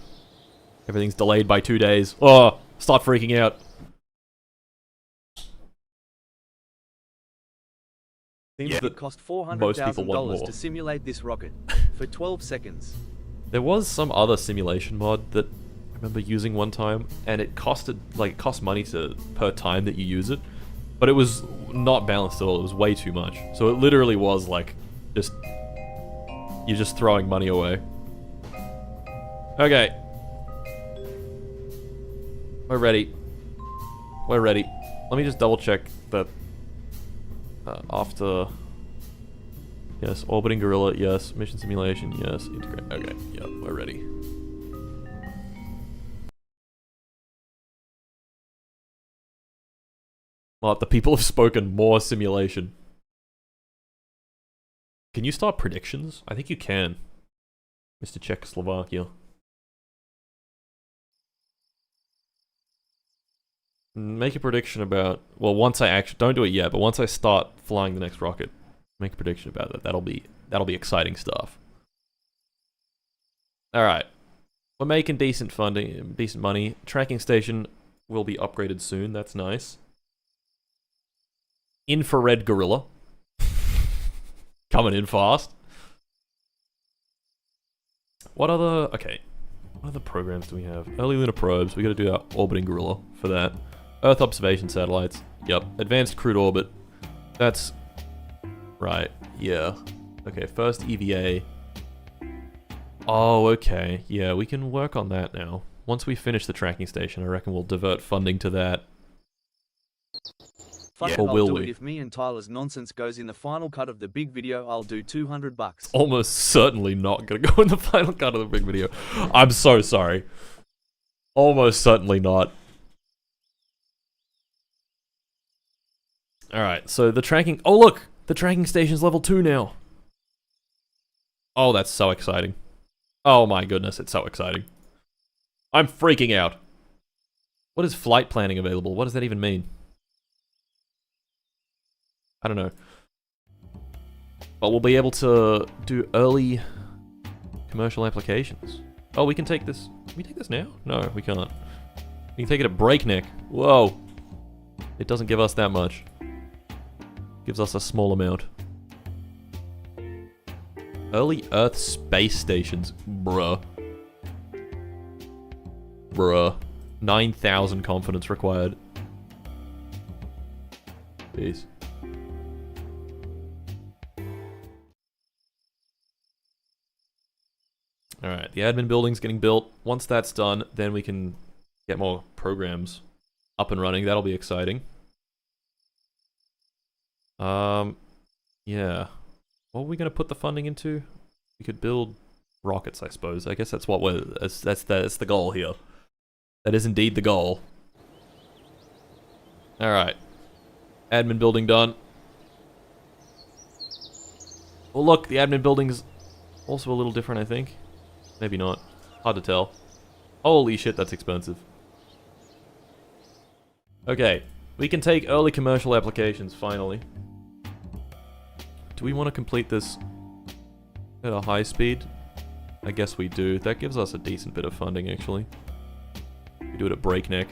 S1: Everything's delayed by 2 days. Oh! Start freaking out.
S3: Seems that it cost $400,000 to simulate this rocket for 12 seconds.
S1: There was some other simulation mod that I remember using one time, and it cost money per time that you use it, but it was not balanced at all. It was way too much. So it literally was like you're just throwing money away. Okay, we're ready. We're ready. Let me just double check that. After... Yes, orbiting gorilla, yes. Mission simulation, yes. Integrate, okay, yep, we're ready. Well, the people have spoken. More simulation. Can you start predictions? I think you can. Mr. Czechoslovakia. Make a prediction about... Well, once I actually... Don't do it yet, but once I start flying the next rocket, make a prediction about that. That'll be exciting stuff. Alright. We're making decent money. Tracking station will be upgraded soon. That's nice. Infrared gorilla. Coming in fast. What other... Okay. What other programs do we have? Early lunar probes. We gotta do our orbiting gorilla for that. Earth observation satellites. Yep. Advanced crude orbit. That's... Right. Yeah. Okay, first EVA. Oh, okay. Yeah, we can work on that now. Once we finish the tracking station, I reckon we'll divert funding to that.
S3: Yeah. Or will we? If me and Tyler's nonsense goes in the final cut of the big video, I'll do $200.
S1: Almost certainly not gonna go in the final cut of the big video. I'm so sorry. Almost certainly not. Alright, so the tracking... Oh, look! The tracking station's level 2 now. Oh, that's so exciting. Oh my goodness, it's so exciting. I'm freaking out. What is flight planning available? What does that even mean? I don't know. But we'll be able to do early commercial applications. Oh, we can take this... Can we take this now? No, we can't. We can take it at breakneck. Whoa. It doesn't give us that much. Gives us a small amount. Early Earth space stations. Bruh. Bruh. 9,000 confidence required. Jeez. Alright, the admin building's getting built. Once that's done, then we can get more programs up and running. That'll be exciting. Yeah. What are we gonna put the funding into? We could build rockets, I suppose. I guess that's what that's the goal here. That is indeed the goal. Alright. Admin building done. Well, look, the admin building's also a little different, I think. Maybe not. Hard to tell. Holy shit, that's expensive. Okay. We can take early commercial applications, finally. Do we want to complete this at a high speed? I guess we do. That gives us a decent bit of funding, actually. We do it at breakneck.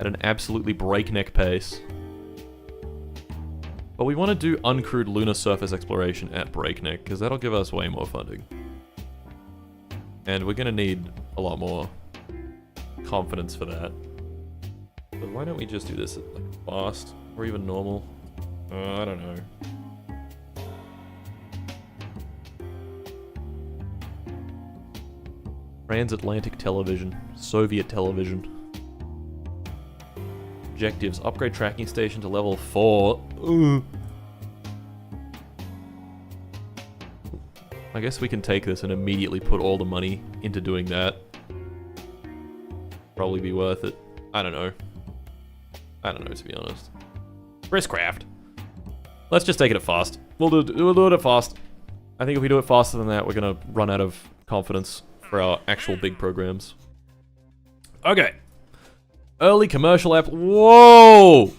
S1: At an absolutely breakneck pace. But we want to do uncrewed lunar surface exploration at breakneck, because that'll give us way more funding. And we're going to need a lot more confidence for that. But why don't we just do this at like fast, or even normal? I don't know. Transatlantic television. Soviet television. Objectives. Upgrade tracking station to level 4. I guess we can take this and immediately put all the money into doing that. Probably be worth it. I don't know. I don't know, to be honest. Riskcraft. Let's just take it at fast. We'll do it at fast. I think if we do it faster than that, we're gonna run out of confidence for our actual big programs. Okay. Early commercial app. Whoa!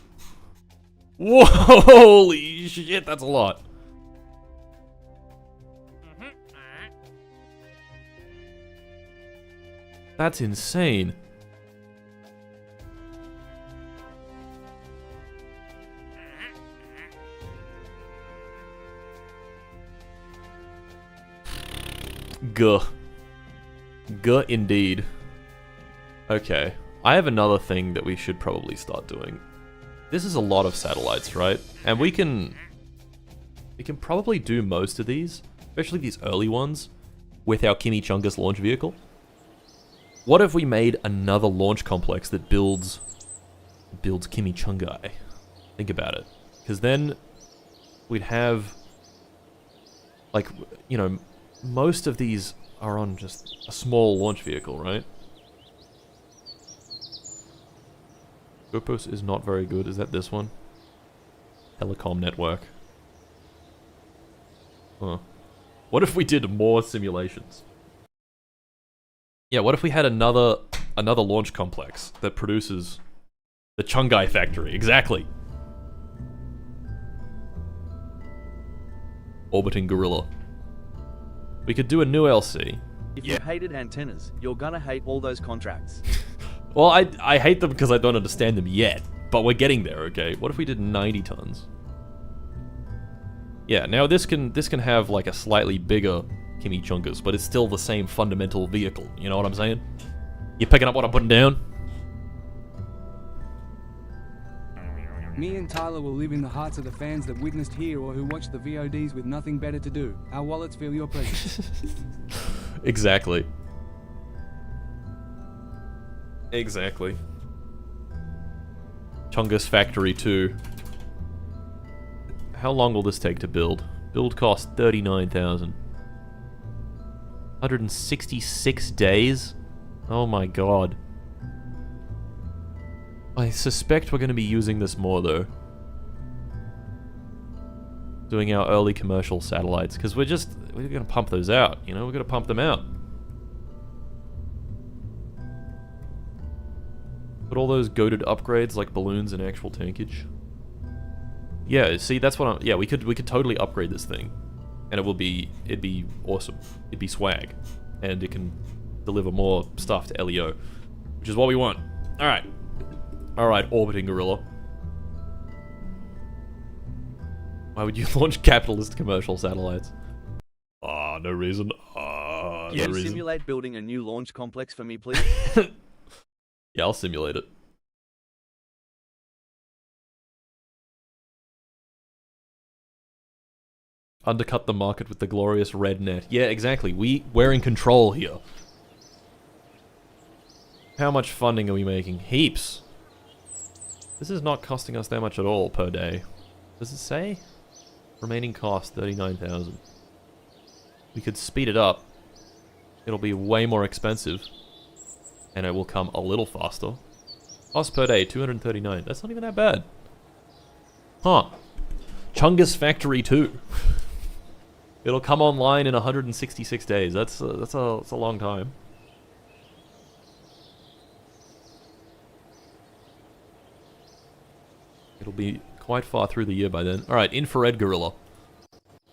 S1: Whoa! Holy shit, that's a lot. That's insane. Guh. Guh indeed. Okay. I have another thing that we should probably start doing. This is a lot of satellites, right? And we can probably do most of these, especially these early ones, with our Chimichungas launch vehicle. What if we made another launch complex that builds Chimichungai? Think about it. Because then we'd have, like, you know, most of these are on just a small launch vehicle, right? Scopus is not very good. Is that this one? Telecom network. Huh. What if we did more simulations? Yeah, what if we had another launch complex that produces the Chungai factory? Exactly. Orbiting Gorilla. We could do a new LC.
S3: If you hated antennas, you're gonna hate all those contracts.
S1: Well, I hate them because I don't understand them yet, but we're getting there, okay? What if we did 90 tons? Yeah, now this can have like a slightly bigger Chimichungas, but it's still the same fundamental vehicle, you know what I'm saying? You picking up what I'm putting down?
S2: Me and Tyler will live in the hearts of the fans that witnessed here or who watched the VODs with nothing better to do. Our wallets feel your presence.
S1: Exactly. Exactly. Chungus Factory 2. How long will this take to build? Build cost 39,000. 166 days? Oh my god. I suspect we're going to be using this more though. Doing our early commercial satellites, because we're going to pump those out, you know? We're going to pump them out. Put all those goated upgrades like balloons and actual tankage. Yeah, see, that's what yeah, we could totally upgrade this thing. And it'd be awesome. It'd be swag. And it can deliver more stuff to LEO. Which is what we want. Alright. Alright, orbiting Gorilla. Why would you launch capitalist commercial satellites? no reason.
S3: Can
S1: No
S3: you
S1: reason.
S3: simulate building a new launch complex for me, please?
S1: Yeah, I'll simulate it. Undercut the market with the glorious red net. Yeah, exactly. We're in control here. How much funding are we making? Heaps. This is not costing us that much at all per day. Does it say? Remaining cost, 39,000. We could speed it up. It'll be way more expensive. And it will come a little faster. Cost per day, 239. That's not even that bad. Huh. Chungus Factory 2. It'll come online in 166 days. That's a long time. It'll be quite far through the year by then. Alright, Infrared Gorilla.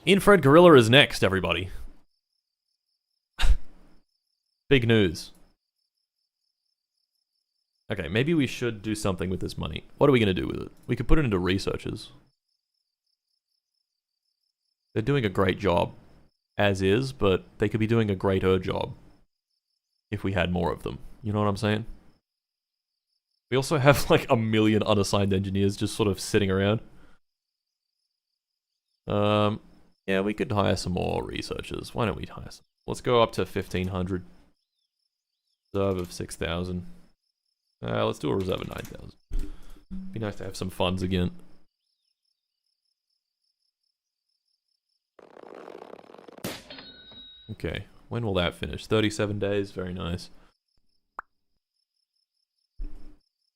S1: Infrared Gorilla is next, everybody. Big news. Okay, maybe we should do something with this money. What are we going to do with it? We could put it into researchers. They're doing a great job, as is, but they could be doing a greater job if we had more of them. You know what I'm saying? We also have like 1 million unassigned engineers just sort of sitting around. Yeah, we could hire some more researchers. Why don't we hire some? Let's go up to 1,500. Reserve of 6,000. Let's do a reserve of 9,000. Be nice to have some funds again. Okay, when will that finish? 37 days, very nice.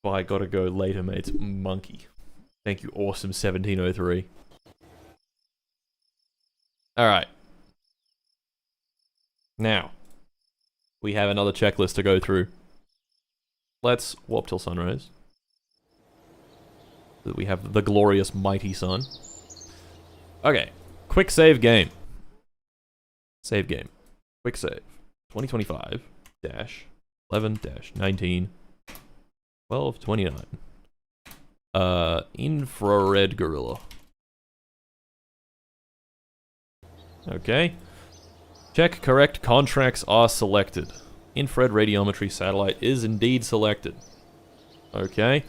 S1: Well, I gotta go later, mates. Monkey. Thank you, awesome 1703. Alright. Now, we have another checklist to go through. Let's warp till sunrise. We have the glorious mighty sun. Okay, quick save game. Save game. Quick save. 2025 -11 -19 1229. Infrared Gorilla. Okay. Check correct contracts are selected. Infrared radiometry satellite is indeed selected. Okay.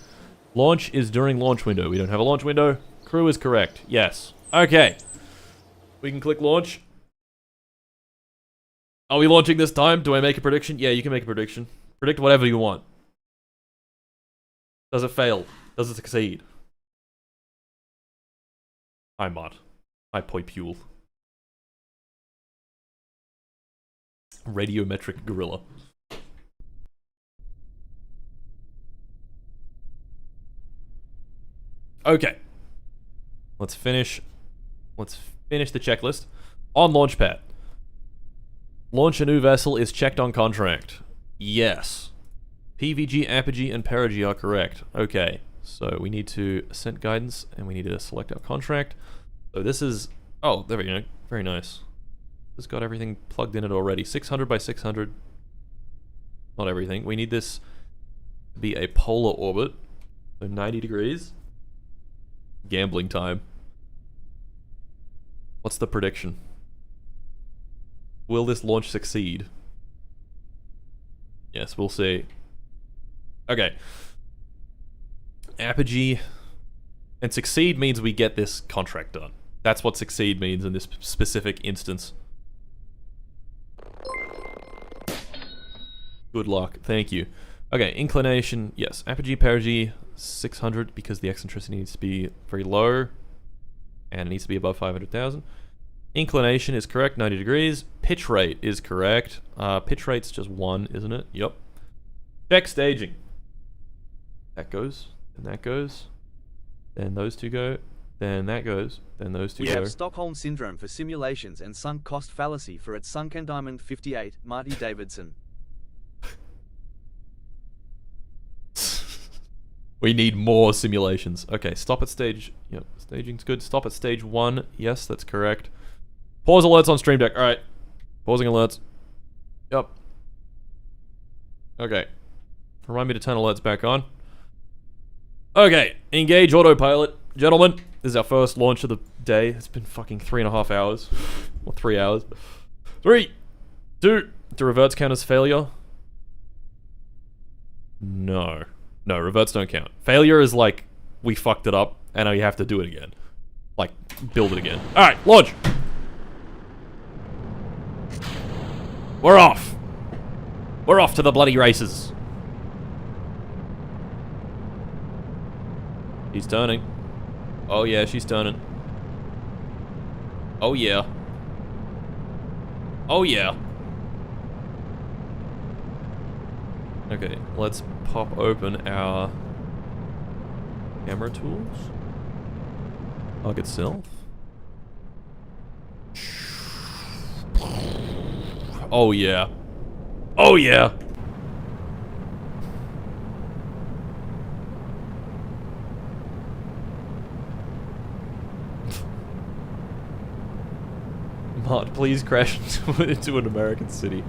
S1: Launch is during launch window. We don't have a launch window. Crew is correct. Yes. Okay. We can click launch. Are we launching this time? Do I make a prediction? Yeah, you can make a prediction. Predict whatever you want. Does it fail? Does it succeed? Hi, Mod. Hi, Poipule. Radiometric Gorilla. Okay. Let's finish the checklist. On launchpad. Launch a new vessel is checked on contract. Yes. PVG, apogee, and perigee are correct. Okay. So we need to send guidance and we need to select our contract. So this is... Oh, there we go. Very nice. It's got everything plugged in it already. 600 by 600. Not everything. We need this to be a polar orbit. So 90 degrees. Gambling time. What's the prediction? Will this launch succeed? Yes, we'll see. Okay. Apogee. And succeed means we get this contract done. That's what succeed means in this specific instance. Good luck. Thank you. Okay, inclination. Yes. Apogee, perigee, 600 because the eccentricity needs to be very low. And it needs to be above 500,000. Inclination is correct, 90 degrees. Pitch rate is correct. Pitch rate's just 1, isn't it? Yep. Check staging. That goes, and that goes. Then those two go. Then that goes. Then those two go.
S3: We have Stockholm Syndrome for simulations and sunk cost fallacy for its Sunken Diamond 58, Marty Davidson.
S1: We need more simulations. Okay, stop at stage... Yep, staging's good. Stop at stage 1. Yes, that's correct. Pause alerts on Stream Deck. Alright. Pausing alerts. Yep. Okay. Remind me to turn alerts back on. Okay. Engage autopilot. Gentlemen, this is our first launch of the day. It's been fucking 3.5 hours. Or 3 hours. 3, 2. Do reverts count as failure? No. No, reverts don't count. Failure is like, we fucked it up, and now you have to do it again. Like, build it again. Alright, launch! We're off! We're off to the bloody races. She's turning. Oh yeah, she's turning. Oh yeah. Oh yeah. Okay, let's pop open our camera tools. Log itself. Oh yeah. Oh yeah. Mart, please crash into an American city.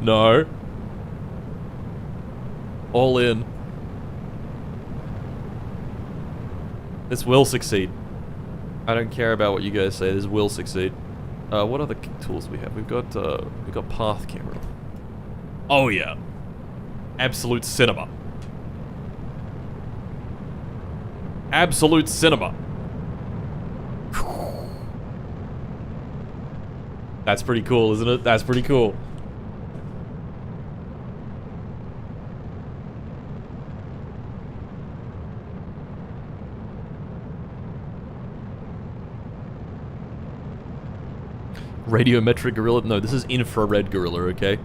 S1: No. All in. This will succeed. I don't care about what you guys say. This will succeed. What other tools do we have? We've got path camera. Oh yeah. Absolute cinema. Absolute cinema. That's pretty cool, isn't it? That's pretty cool. Radiometric gorilla? No, this is infrared gorilla, okay?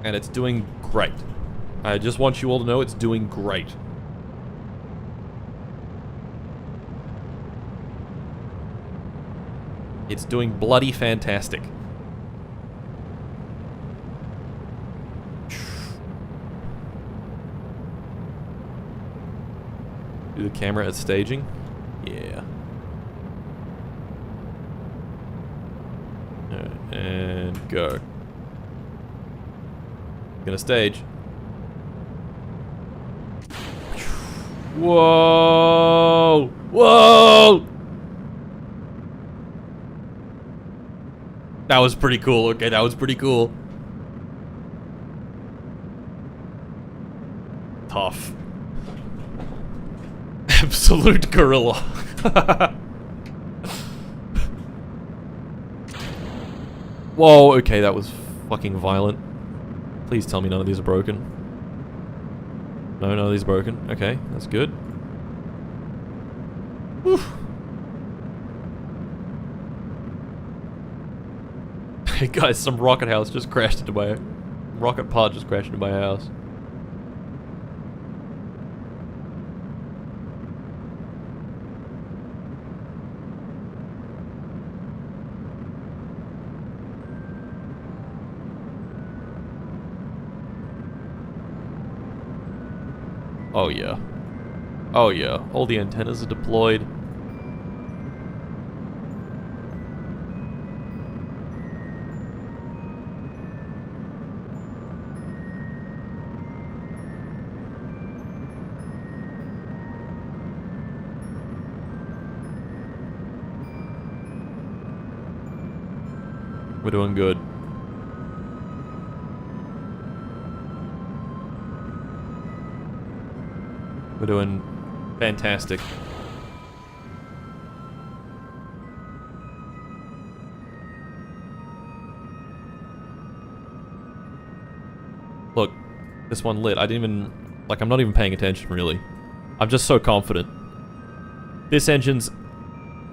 S1: And it's doing great. I just want you all to know it's doing great. It's doing bloody fantastic. Do the camera at staging? Yeah. And go. Gonna stage. Whoa! Whoa! That was pretty cool. Okay, that was pretty cool. Tough. Absolute gorilla. Whoa, okay, that was fucking violent. Please tell me none of these are broken. No, none of these are broken. Okay, that's good. Whew. Hey guys, some rocket house just crashed into my... rocket pod just crashed into my house. Oh yeah. Oh yeah. All the antennas are deployed. We're doing good. We're doing fantastic. Look, this one lit. I didn't even... like, I'm not even paying attention, really. I'm just so confident. This engine's...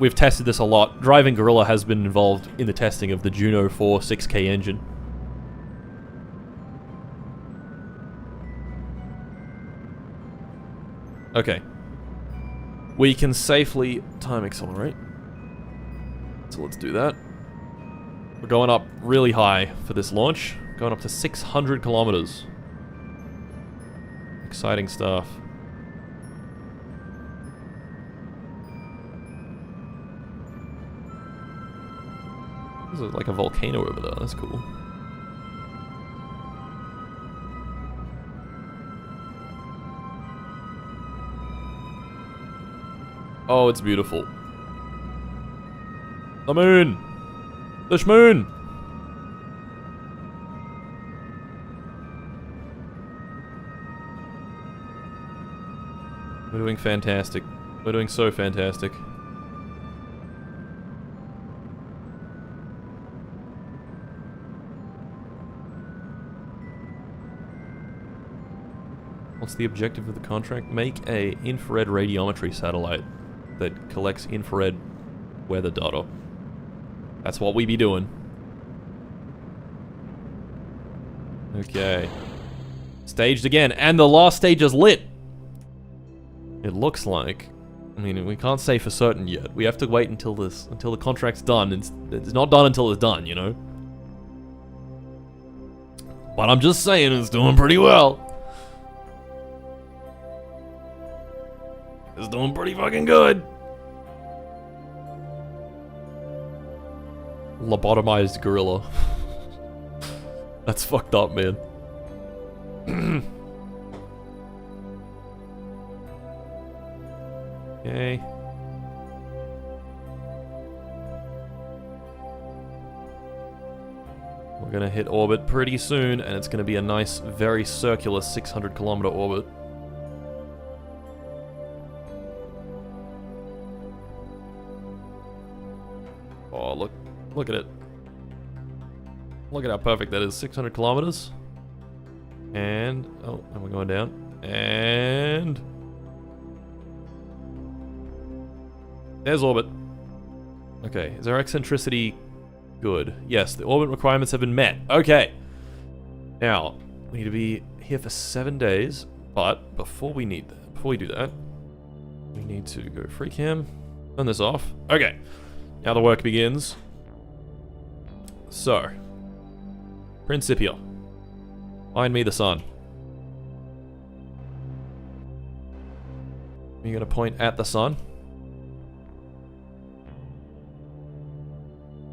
S1: we've tested this a lot. Driving Gorilla has been involved in the testing of the Juno 4 6K engine. Okay. We can safely time accelerate. So let's do that. We're going up really high for this launch. Going up to 600 kilometers. Exciting stuff. There's like a volcano over there. That's cool. Oh, it's beautiful. The moon! The schmoon! We're doing fantastic. We're doing so fantastic. What's the objective of the contract? Make a infrared radiometry satellite that collects infrared weather data. That's what we be doing. Okay. Staged again, and the last stage is lit! It looks like... I mean, we can't say for certain yet. We have to wait until the contract's done. It's not done until it's done, you know? But I'm just saying it's doing pretty well. It's doing pretty fucking good. Lobotomized gorilla. That's fucked up, man. Okay. We're gonna hit orbit pretty soon, and it's gonna be a nice, very circular 600-kilometer orbit. Oh, look at it. Look at how perfect that is, 600 kilometers. And, oh, and we're going down. And... there's orbit. Okay, is our eccentricity good? Yes, the orbit requirements have been met. Okay. Now, we need to be here for 7 days, but before we do that, we need to go free cam, turn this off. Okay, now the work begins. So, Principia. Find me the sun. Are you gonna point at the sun?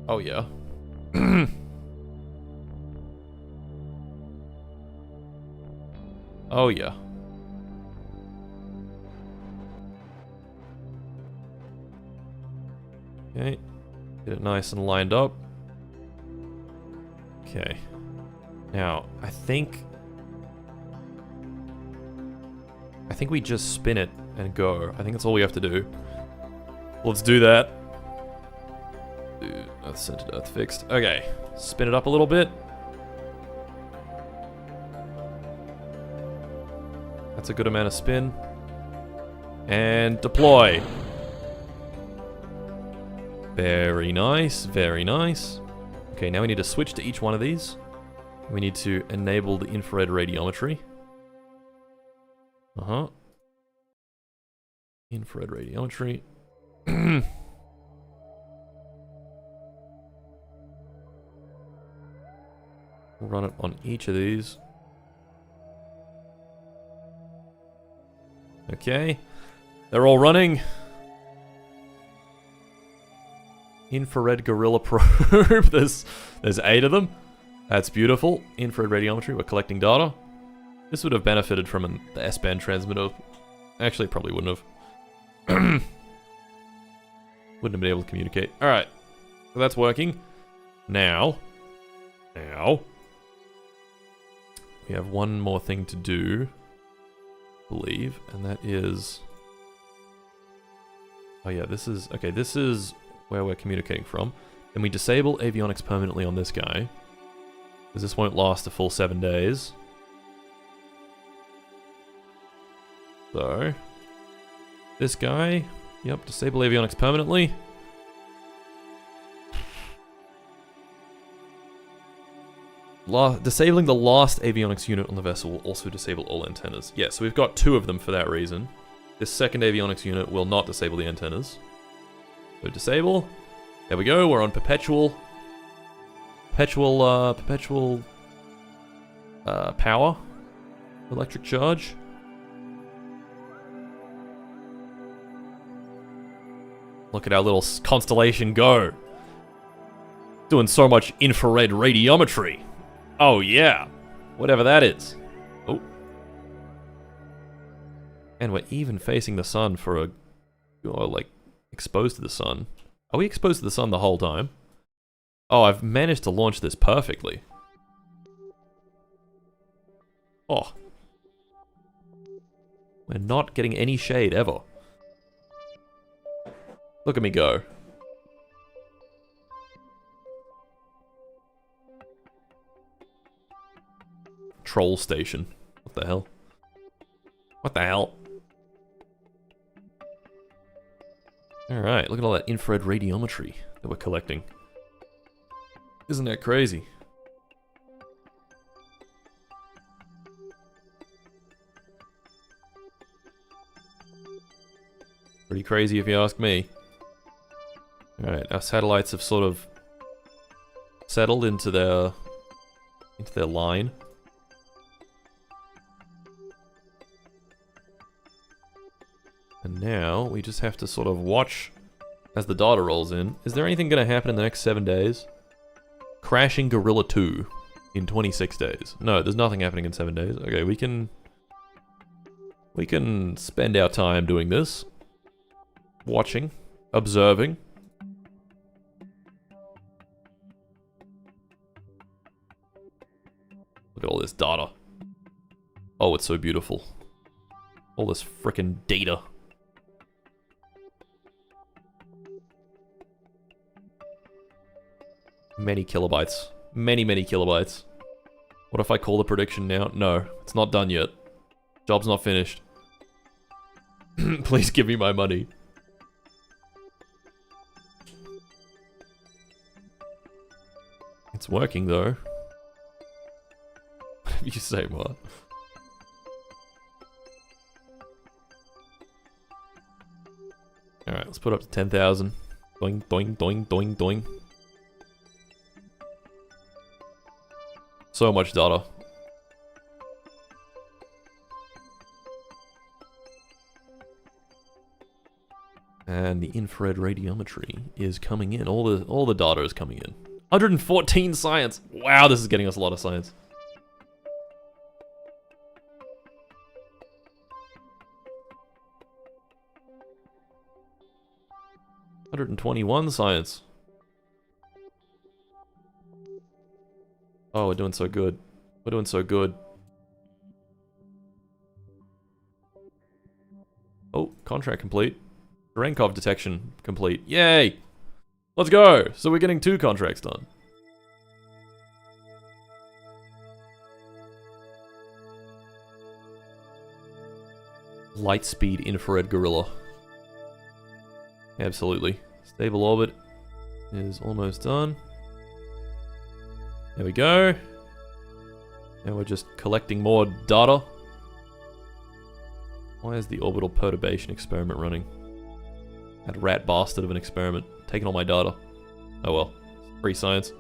S1: Oh yeah. Oh yeah. Okay. Get it nice and lined up. Okay. Now, I think we just spin it and go. I think that's all we have to do. Let's do that. Earth centered, Earth fixed. Okay, spin it up a little bit. That's a good amount of spin. And deploy. Very nice, very nice. Okay, now we need to switch to each one of these. We need to enable the infrared radiometry. Uh-huh. Infrared radiometry. We'll run it on each of these. Okay. They're all running. Infrared gorilla probe. There's 8 of them. That's beautiful. Infrared radiometry. We're collecting data. This would have benefited from the S-band transmitter. Actually, probably wouldn't have. Wouldn't have been able to communicate. Alright. So that's working. Now. We have one more thing to do, I believe, and that is... oh yeah, this is where we're communicating from. Then we disable avionics permanently on this guy, because this won't last a full 7 days. So, this guy, yep, disable avionics permanently. Disabling the last avionics unit on the vessel will also disable all antennas. Yeah, so we've got 2 of them for that reason. This second avionics unit will not disable the antennas. So disable. There we go, we're on perpetual power. Electric charge. Look at our little constellation go. Doing so much infrared radiometry. Oh yeah, whatever that is. Oh. And we're even facing the sun for a... or like, exposed to the sun. Are we exposed to the sun the whole time? Oh, I've managed to launch this perfectly. Oh. We're not getting any shade ever. Look at me go. Troll station. What the hell? What the hell? Alright, look at all that infrared radiometry that we're collecting. Isn't that crazy? Pretty crazy if you ask me. Alright, our satellites have sort of settled into their line. And now we just have to sort of watch as the data rolls in. Is there anything going to happen in the next 7 days? Crashing Gorilla 2 in 26 days. No, there's nothing happening in 7 days. Okay, we can spend our time doing this. Watching, observing. Look at all this data. Oh, it's so beautiful. All this frickin' data. Many kilobytes. Many kilobytes. What if I call the prediction now? No, it's not done yet. Job's not finished. Please give me my money. It's working though. Whatever you say, what? Alright, let's put up to 10,000. Doing, doing, doing, doing, doing. So much data. And the infrared radiometry is coming in. All the data is coming in. 114 science. Wow, this is getting us a lot of science. $121 science. Oh, we're doing so good. We're doing so good. Oh, contract complete. Rankov detection complete. Yay! Let's go! So we're getting 2 contracts done. Lightspeed infrared gorilla. Absolutely. Stable orbit is almost done. There we go. Now we're just collecting more data. Why is the orbital perturbation experiment running? That rat bastard of an experiment. Taking all my data. Oh well. Free science.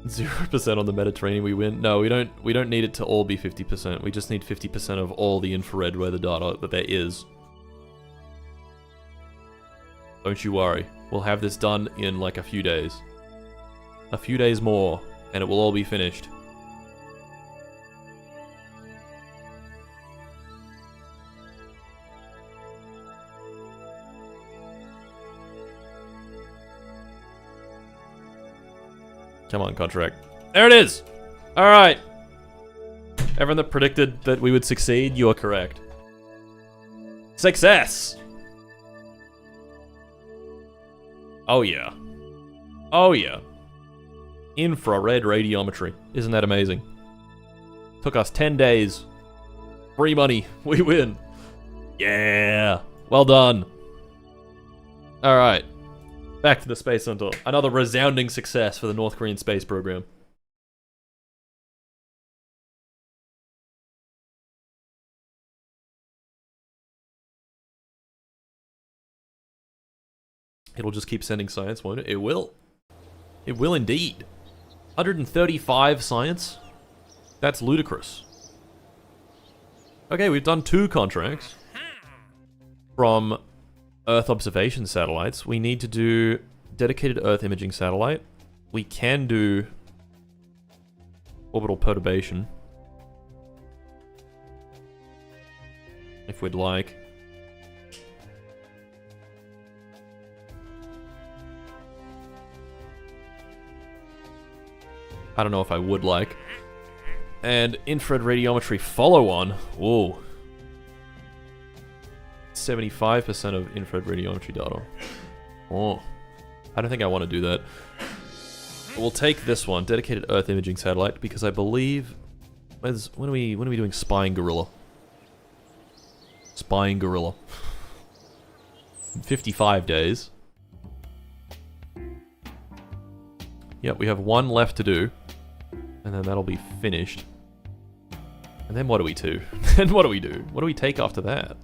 S1: %0 on the Mediterranean we win. No, we don't need it to all be 50%. We just need 50% of all the infrared weather data that there is. Don't you worry. We'll have this done in like a few days. A few days more, and it will all be finished. Come on, contract. There it is! Alright. Everyone that predicted that we would succeed, you are correct. Success! Oh yeah. Oh yeah. Infrared radiometry. Isn't that amazing? Took us 10 days. Free money. We win. Yeah. Well done. Alright. Back to the Space Center. Another resounding success for the North Korean space program. It'll just keep sending science, won't it? It will. It will indeed. 135 science? That's ludicrous. Okay, we've done 2 contracts from Earth observation satellites. We need to do dedicated Earth imaging satellite. We can do orbital perturbation. if we'd like. I don't know if I would like. And infrared radiometry follow-on. Whoa. 75% of infrared radiometry data. Oh. I don't think I want to do that. We'll take this one, dedicated Earth imaging satellite, because I believe... when are we doing spying gorilla? Spying gorilla. 55 days. Yep, we have one left to do. And then that'll be finished. And then what do we do? Then what do we do? What do we take after that?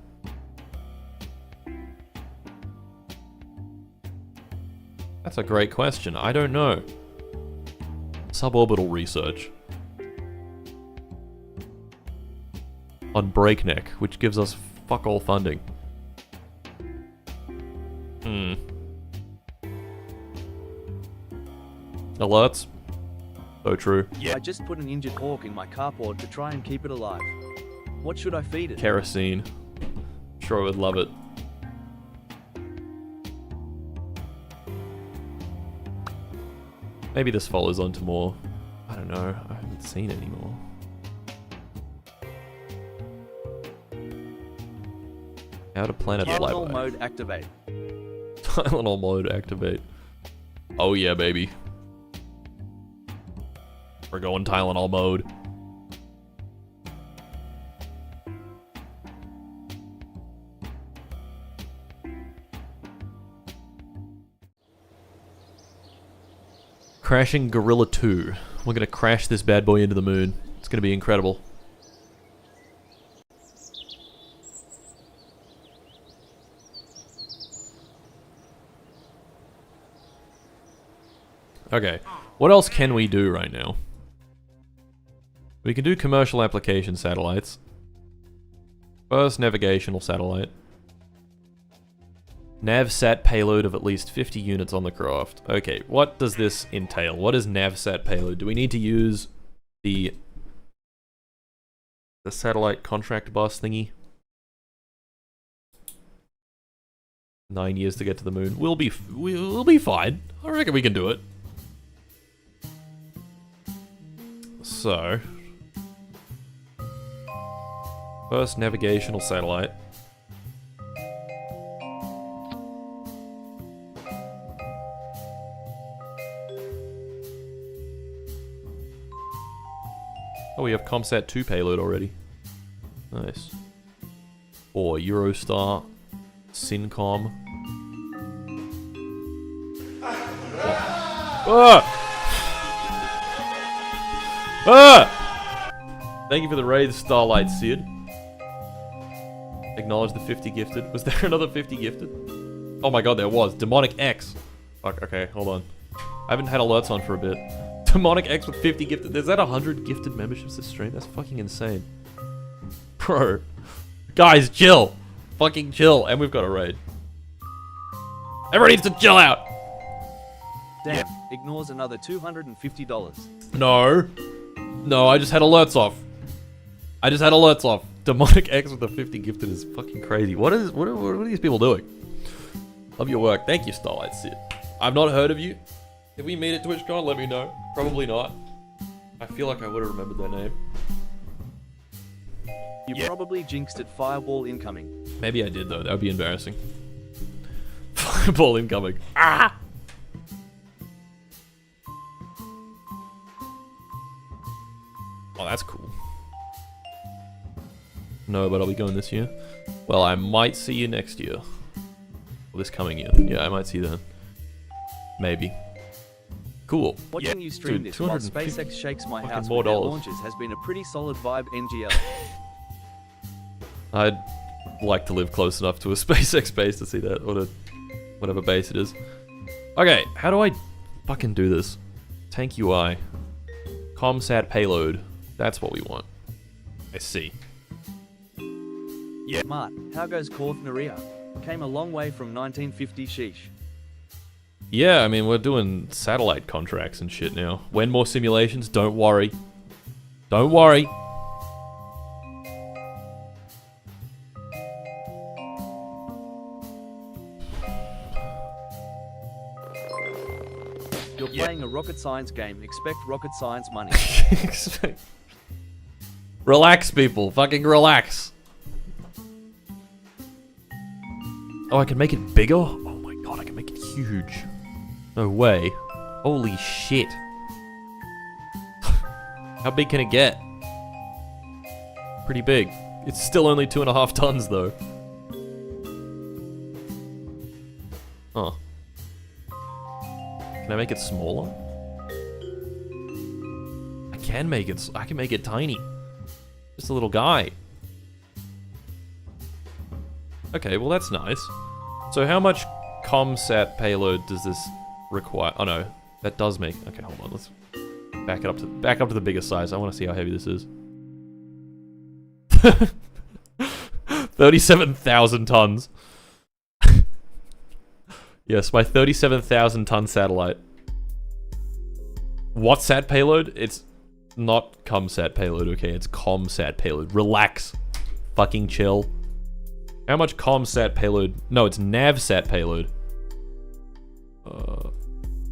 S1: That's a great question. I don't know. Suborbital research. On Breakneck, which gives us fuck all funding. Alerts. So true.
S3: Yeah. I just put an injured hawk in my carport to try and keep it alive. What should I feed it?
S1: Kerosene. Sure, I would love it. Maybe this follows on to more. I don't know. I haven't seen any more. How to plan a
S3: Tylenol mode activate.
S1: Tylenol mode activate. Oh yeah, baby. We're going Tylenol mode. Crashing Gorilla 2. We're gonna crash this bad boy into the moon. It's gonna be incredible. Okay, what else can we do right now? We can do commercial application satellites. First navigational satellite. NavSat payload of at least 50 units on the craft. Okay, what does this entail? What is NavSat payload? Do we need to use the satellite contract bus thingy? 9 years to get to the moon. We'll be fine. I reckon we can do it. So, first navigational satellite. Oh, we have ComSat 2 payload already. Nice. Or Eurostar, Syncom. Ah! Ah! Thank you for the raid, Starlight Sid. Acknowledge the 50 gifted. Was there another 50 gifted? Oh my god, there was. Demonic X. Fuck, okay, hold on. I haven't had alerts on for a bit. Demonic X with 50 gifted. Is that 100 gifted memberships this stream? That's fucking insane. Bro. Guys, chill. Fucking chill. And we've got a raid. Everyone needs to chill out.
S3: Damn, ignores another $250.
S1: No. No, I just had alerts off. I just had alerts off. Demonic X with the 50 gifted is fucking crazy. What are these people doing? Love your work. Thank you, Starlight Sid. I've not heard of you. If we meet at TwitchCon, let me know. Probably not. I feel like I would have remembered their name.
S3: You probably jinxed it. Fireball incoming.
S1: Maybe I did though. That would be embarrassing. Fireball incoming. Ah! Oh, that's cool. No, but I'll be going this year. Well, I might see you next year. Or this coming year. Yeah, I might see you then. Maybe. Cool.
S3: Watching you stream this while SpaceX shakes my house with their launches has been a pretty solid vibe, NGL.
S1: I'd like to live close enough to a SpaceX base to see that, or to whatever base it is. Okay, how do I fucking do this? Tank UI. ComSat payload. That's what we want. I see.
S3: Yeah. Mart, how goes Korth Naria? Came a long way from 1950, sheesh.
S1: Yeah, I mean, we're doing satellite contracts and shit now. When more simulations? Don't worry. Don't worry.
S3: You're playing a rocket science game. Expect rocket science money.
S1: Relax, people. Fucking relax. Oh, I can make it bigger? Oh my god, I can make it huge. No way. Holy shit. How big can it get? Pretty big. It's still only 2.5 tons, though. Huh. Can I make it smaller? I can make it tiny. Just a little guy. Okay, well that's nice. So how much ComSat payload does this require? Oh no, that does make... Okay, hold on, let's back up to the bigger size. I want to see how heavy this is. 37,000 tons. Yes, my 37,000 ton satellite. What sat payload? It's not ComSat payload, okay? It's ComSat payload. Relax. Fucking chill. How much ComSat payload? No, it's NavSat payload.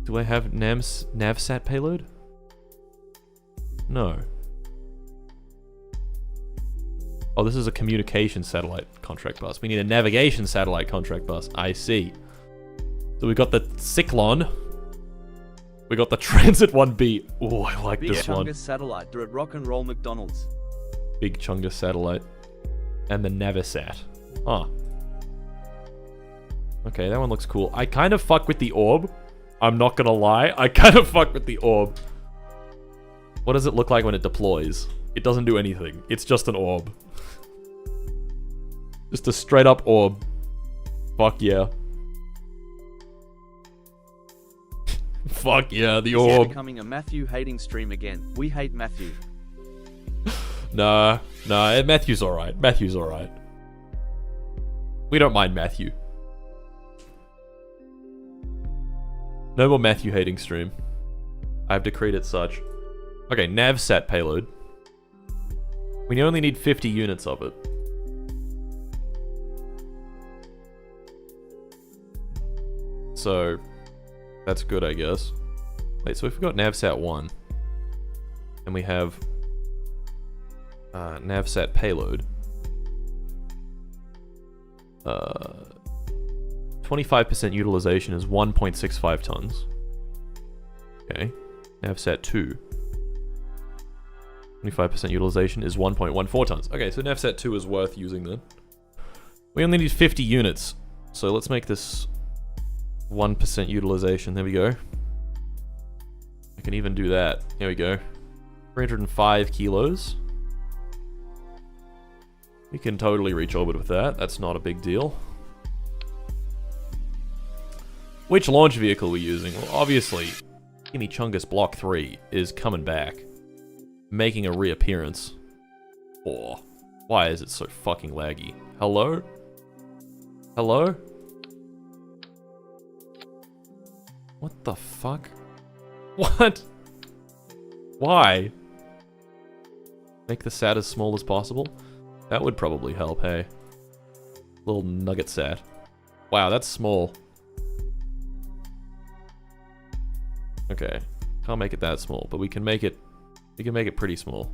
S1: Do I have NavSat payload? No. Oh, this is a communication satellite contract bus. We need a navigation satellite contract bus. I see. So we got the Cyclone. We got the Transit 1B. Oh, I like this one.
S3: Big Chungus satellite. They're at Rock and Roll McDonald's.
S1: Big Chungus satellite. And the Navisat. Huh. Okay, that one looks cool. I kind of fuck with the orb. I'm not gonna lie. I kind of fuck with the orb. What does it look like when it deploys? It doesn't do anything. It's just an orb. Just a straight up orb. Fuck yeah. Fuck yeah, the orb.
S3: It's becoming a Matthew hating stream again. We hate Matthew.
S1: Nah, Matthew's alright. Matthew's alright. We don't mind Matthew. No more Matthew hating stream. I've decreed it such. Okay, NavSat payload. We only need 50 units of it. So, that's good, I guess. Wait, so if we've got NavSat 1, and we have NavSat payload, 25% utilization is 1.65 tons. Okay, NavSat 2. 25% utilization is 1.14 tons. Okay, so NavSat 2 is worth using then. We only need 50 units, so let's make this 1% utilization. There we go. I can even do that. There we go. 305 kilos. We can totally reach orbit with that. That's not a big deal. Which launch vehicle are we using? Well, obviously, Gimme Chungus Block 3 is coming back. Making a reappearance. Oh, why is it so fucking laggy? Hello? Hello? What the fuck? What? Why? Make the sat as small as possible? That would probably help, hey? Little nugget sat. Wow, that's small. Okay. Can't make it that small, but we can make it... We can make it pretty small.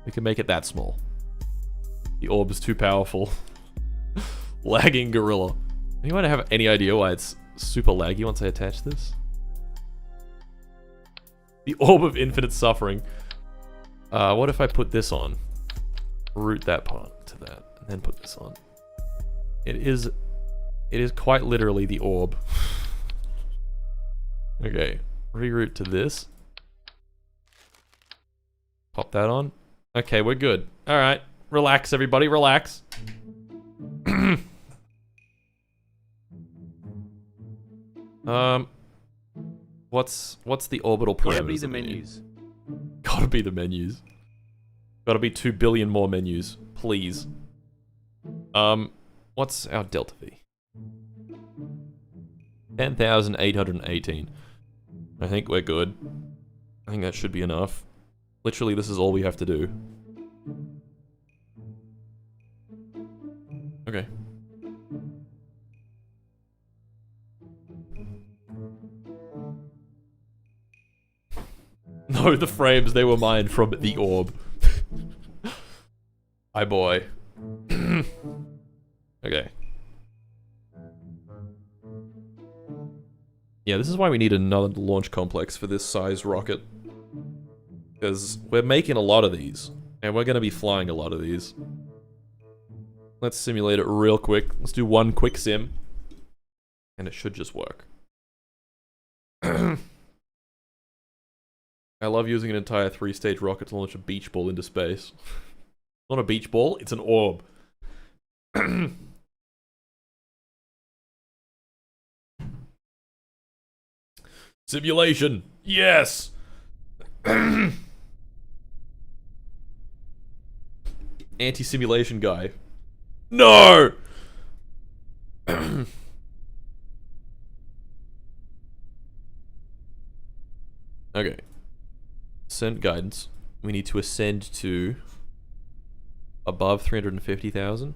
S1: We can make it that small. The orb is too powerful. Lagging gorilla. Anyone have any idea why it's super laggy once I attach this? The orb of infinite suffering. What if I put this on? Route that part to that, and then put this on. It is quite literally the orb. Okay, reroute to this. Pop that on. Okay, we're good. Alright, relax everybody, relax. What's the orbital parameters?
S3: Gotta be the menus.
S1: Gotta be the menus. Gotta be 2 billion more menus, please. What's our delta V? 10,818. I think we're good. I think that should be enough. Literally, this is all we have to do. Okay. No, the frames, they were mined from the orb. Hi, boy. Okay. Yeah, this is why we need another launch complex for this size rocket. Because we're making a lot of these. And we're going to be flying a lot of these. Let's simulate it real quick. Let's do one quick sim. And it should just work. I love using an entire 3-stage rocket to launch a beach ball into space. It's not a beach ball, it's an orb. Simulation! Yes! Anti-simulation guy. No! Okay. Ascent guidance. We need to ascend to above 350,000.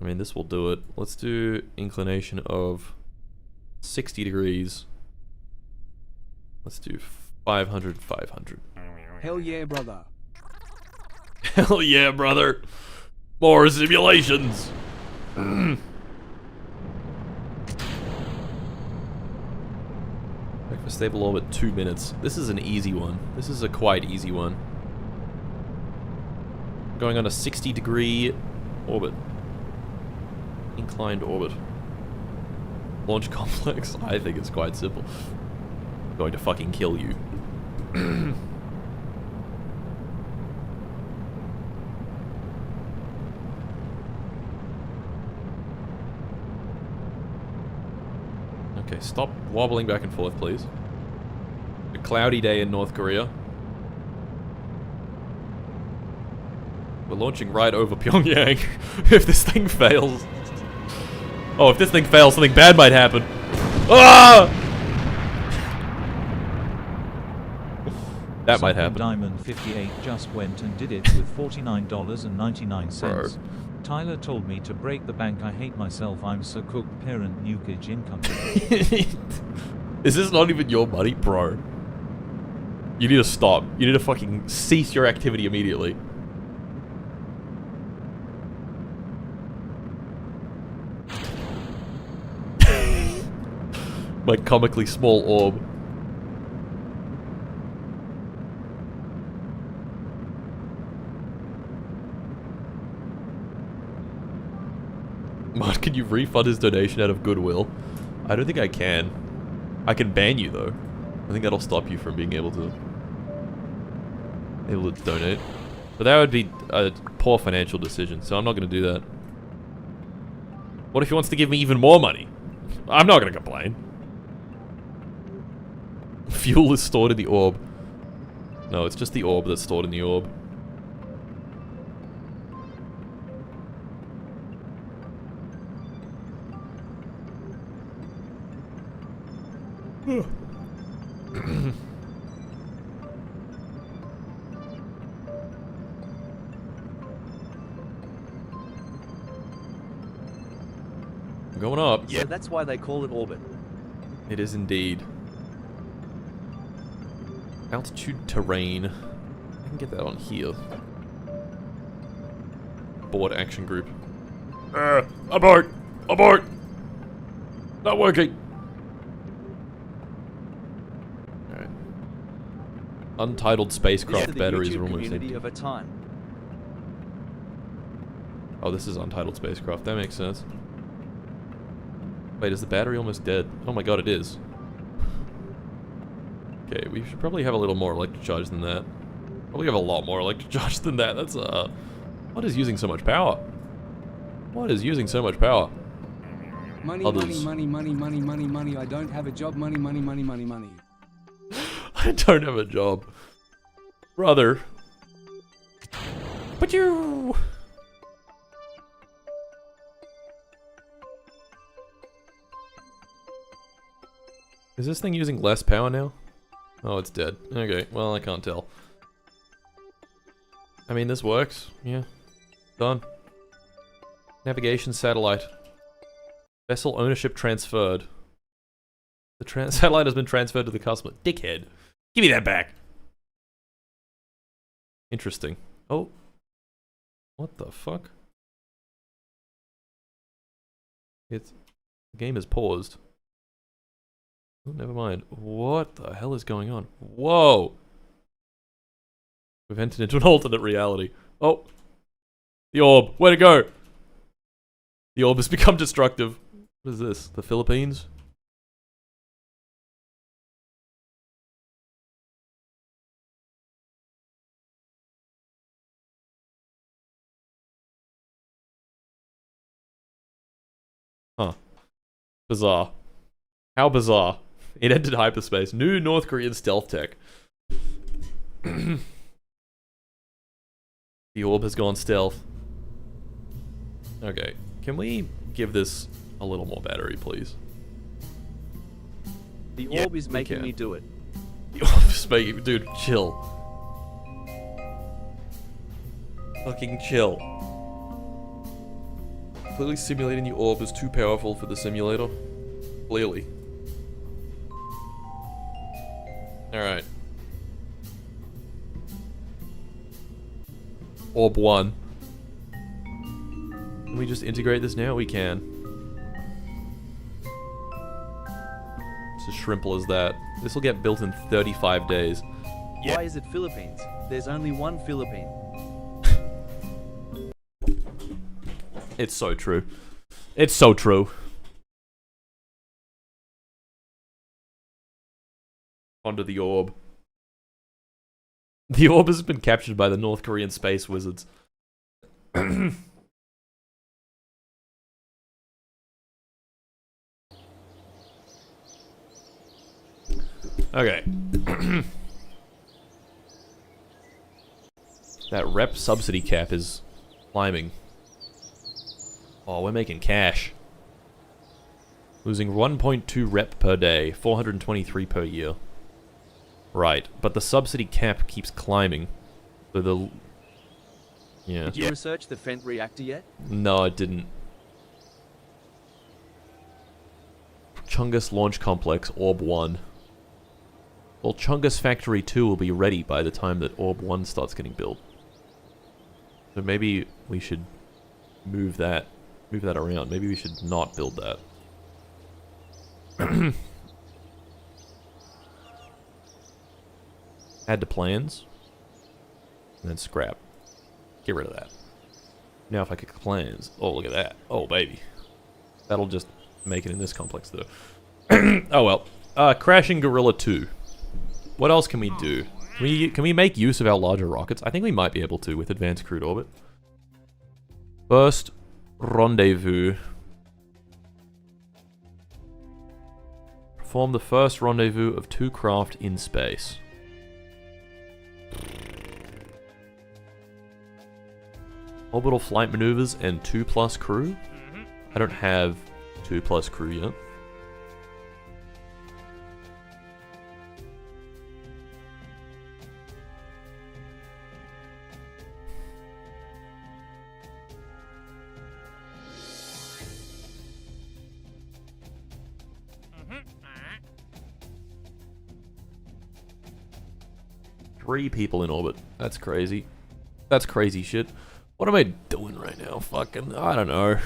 S1: I mean, this will do it. Let's do inclination of 60 degrees. Let's do 500, 500.
S2: Hell yeah, brother.
S1: Hell yeah, brother. More simulations. Back for stable orbit, 2 minutes. This is an easy one. This is a quite easy one. Going on a 60-degree orbit. Inclined orbit. Launch complex. I think it's quite simple. I'm going to fucking kill you. Okay, stop wobbling back and forth, please. A cloudy day in North Korea. We're launching right over Pyongyang. If this thing fails... Oh, if this thing fails, something bad might happen. Ah! That might happen.
S4: Diamond 58 just went and did it with $49.99. Tyler told me to break the bank. I hate myself. I'm so cooked. Parent nukage income.
S1: Is this not even your money, bro? You need to stop. You need to fucking cease your activity immediately. My comically small orb. Mark, can you refund his donation out of goodwill? I don't think I can. I can ban you though. I think that'll stop you from being able to donate. But that would be a poor financial decision, so I'm not going to do that. What if he wants to give me even more money? I'm not going to complain. Fuel is stored in the orb. No, it's just the orb that's stored in the orb. Going up.
S3: Yeah, so that's why they call it orbit.
S1: It is indeed. Altitude terrain. I can get that on here. Board action group. Abort! Abort! Not working! Alright. Untitled spacecraft batteries are almost empty.
S3: Of a time.
S1: Oh, this is untitled spacecraft. That makes sense. Wait, is the battery almost dead? Oh my god, it is. Okay, we should probably have a little more electric charge than that. Probably have a lot more electric charge than that. That's, what is using so much power? What is using so much power?
S2: Money,
S1: Others.
S2: money, money, money, money, money, money. I don't have a job. Money, money, money, money, money.
S1: I don't have a job. Brother. But you... Is this thing using less power now? Oh, it's dead. Okay, well, I can't tell. I mean, this works. Yeah. Done. Navigation satellite. Vessel ownership transferred. The satellite has been transferred to the customer. Dickhead. Give me that back. Interesting. Oh. What the fuck? The game is paused. Oh, never mind. What the hell is going on? Whoa! We've entered into an alternate reality. Oh! The orb! Where to go? The orb has become destructive. What is this? The Philippines? Huh. Bizarre. How bizarre. It entered hyperspace. New North Korean stealth tech. The orb has gone stealth. Okay. Can we give this a little more battery, please?
S3: The orb is making me do it.
S1: The orb is making me... Dude, chill. Fucking chill. Clearly simulating the orb is too powerful for the simulator. Clearly. Alright. Orb 1. Can we just integrate this now? We can. It's as shrimple as that. This will get built in 35 days.
S3: Yeah. Why is it Philippines? There's only one Philippine.
S1: It's so true. It's so true. Onto the orb. The orb has been captured by the North Korean space wizards. Okay. That rep subsidy cap is climbing. Oh, we're making cash. Losing 1.2 rep per day, 423 per year. Right, but the subsidy cap keeps climbing. So the... Yeah.
S3: Did you research the Fent reactor yet?
S1: No, I didn't. Chungus Launch Complex, Orb 1. Well, Chungus Factory 2 will be ready by the time that Orb 1 starts getting built. So maybe we should move that around. Maybe we should not build that. Add to plans. And then scrap. Get rid of that. Now if I click plans. Oh, look at that. Oh, baby. That'll just make it in this complex, though. Oh, well. Crashing Gorilla 2. What else can we do? Can we make use of our larger rockets? I think we might be able to with Advanced Crude Orbit. First rendezvous. Perform the first rendezvous of 2 craft in space. Orbital flight maneuvers and 2+ crew? I don't have 2+ crew yet. Three people in orbit. That's crazy. That's crazy shit. What am I doing right now? Fucking, I don't know.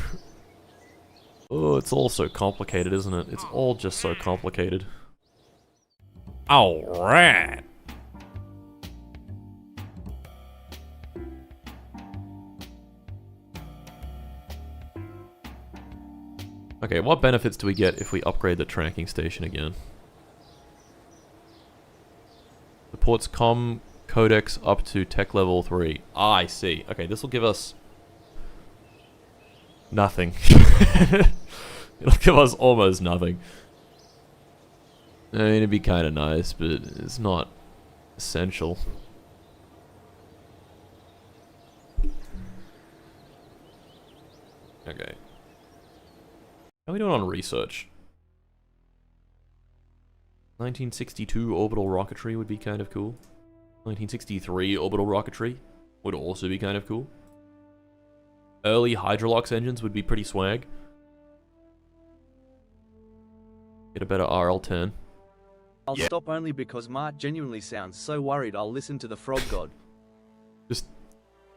S1: Oh, it's all so complicated, isn't it? It's all just so complicated. Alright. Okay, what benefits do we get if we upgrade the tracking station again? Supports comm codecs up to tech level 3. Ah, I see. Okay, this will give us nothing. It'll give us almost nothing. I mean, it'd be kind of nice, but it's not essential. Okay. How are we doing on research? 1962 orbital rocketry would be kind of cool. 1963 orbital rocketry would also be kind of cool. Early Hydrolox engines would be pretty swag. Get a better RL turn.
S3: I'll stop only because Mart genuinely sounds so worried I'll listen to the frog god.
S1: Just...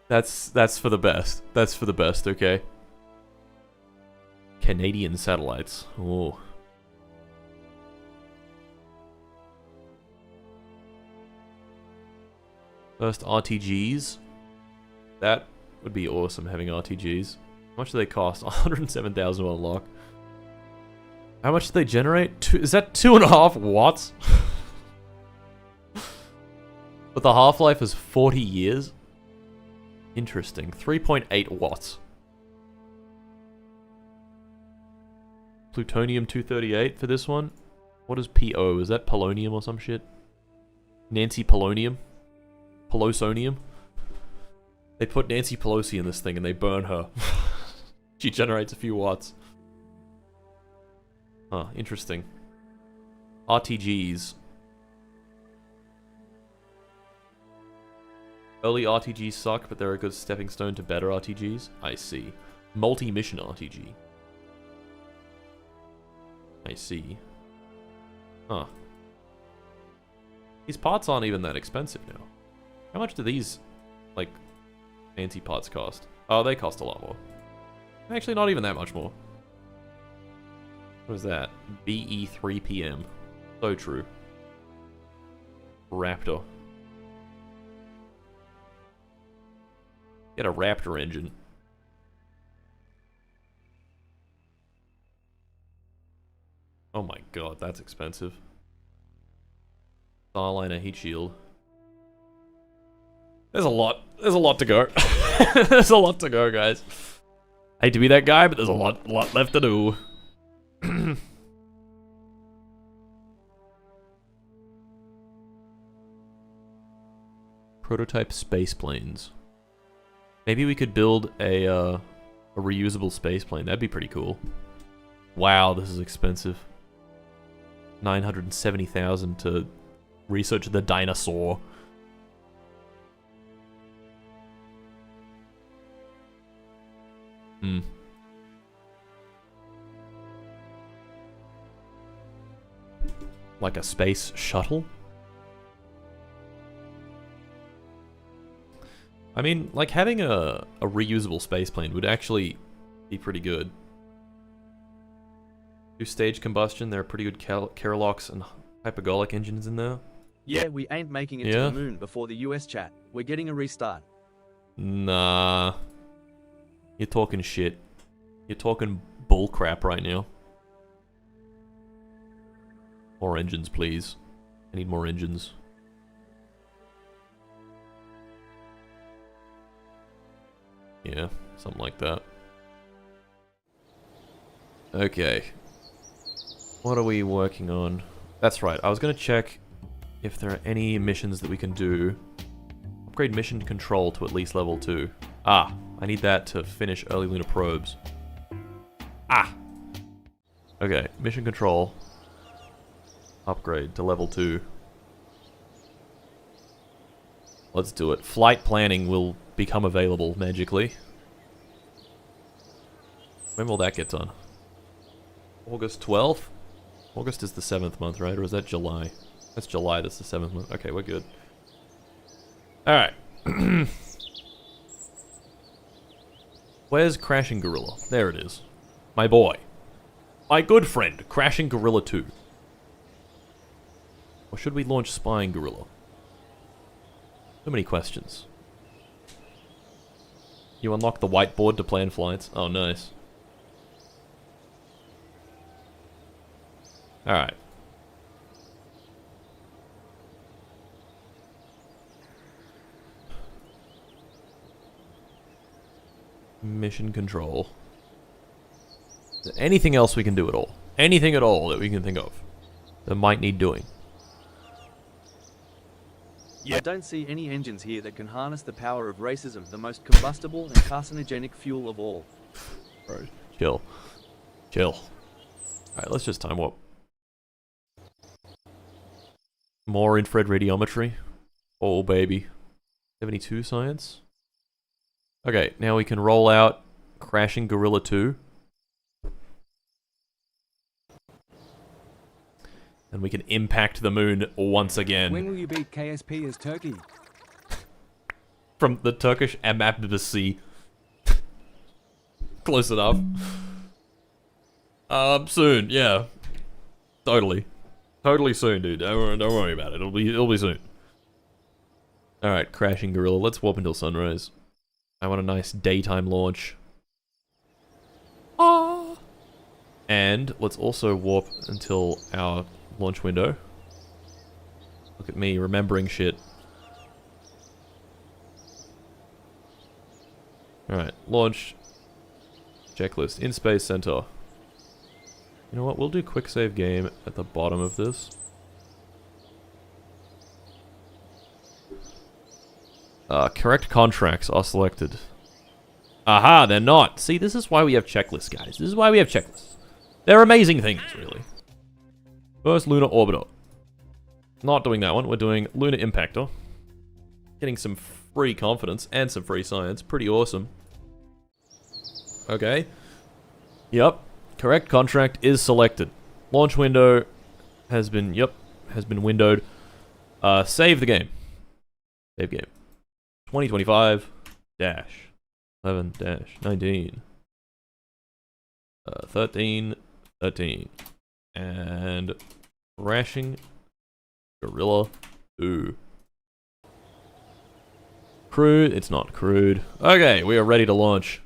S1: That's for the best. That's for the best, okay? Canadian satellites. Oh. First RTGs. That would be awesome, having RTGs. How much do they cost? 107,000 to unlock. How much do they generate? Is that 2.5 watts? But the half-life is 40 years? Interesting. 3.8 watts. Plutonium-238 for this one. What is PO? Is that polonium or some shit? Nancy Polonium? Pelosonium? They put Nancy Pelosi in this thing and they burn her. She generates a few watts. Huh, interesting. RTGs. Early RTGs suck, but they're a good stepping stone to better RTGs. I see. Multi-mission RPG. I see. Huh. These parts aren't even that expensive now. How much do these, like, fancy parts cost? Oh, they cost a lot more. Actually, not even that much more. What is that? BE3PM. So true. Raptor. Get a Raptor engine. Oh my god, that's expensive. Starliner heat shield. There's a lot to go. There's a lot to go, guys. I hate to be that guy, but there's a lot left to do. Prototype space planes. Maybe we could build a reusable space plane. That'd be pretty cool. Wow, this is expensive. 970,000 to research the dinosaur. Hmm. Like a space shuttle? I mean, like having a reusable space plane would actually be pretty good. Two-stage combustion, there are pretty good Keralox and hypergolic engines in there.
S3: Yeah, we ain't making it to the moon before the US chat. We're getting a restart.
S1: Nah. You're talking shit. You're talking bullcrap right now. More engines, please. I need more engines. Yeah, something like that. Okay. What are we working on? That's right, I was gonna check if there are any missions that we can do. Upgrade mission control to at least level 2. Ah, I need that to finish early lunar probes. Ah! Okay, mission control. Upgrade to level 2. Let's do it. Flight planning will become available magically. When will that get done? August 12th? August is the 7th month, right? Or is that July? That's July, that's the 7th month. Okay, we're good. Alright. Where's Crashing Gorilla? There it is. My boy. My good friend, Crashing Gorilla 2. Or should we launch Spying Gorilla? So many questions. You unlock the whiteboard to plan flights. Oh, nice. Alright. Mission control. Is there anything else we can do at all? Anything at all that we can think of that might need doing?
S3: I don't see any engines here that can harness the power of racism, the most combustible and carcinogenic fuel of all.
S1: Bro, chill. Chill. Alright, let's just time warp. More infrared radiometry. Oh, baby. 72 science. Okay, now we can roll out Crashing Gorilla 2. And we can impact the moon once again.
S2: When will you beat KSP as Turkey?
S1: From the Turkish embassy. Close enough. Soon, yeah. Totally. Totally soon, dude. Don't worry about it. It'll be soon. Alright, crashing gorilla. Let's warp until sunrise. I want a nice daytime launch. Ah. And let's also warp until our launch window. Look at me remembering shit. Alright, launch. Checklist. In Space Center. You know what? We'll do quick save game at the bottom of this. Correct contracts are selected. Aha, they're not. See, this is why we have checklists, guys. This is why we have checklists. They're amazing things, really. First Lunar Orbiter. Not doing that one. We're doing Lunar Impactor. Getting some free confidence and some free science. Pretty awesome. Okay. Yep. Correct contract is selected. Launch window has been, has been windowed. Save the game. Save game. 2025-11-19. 13. And crashing gorilla. Ooh. Crude. It's not crude. Okay, we are ready to launch.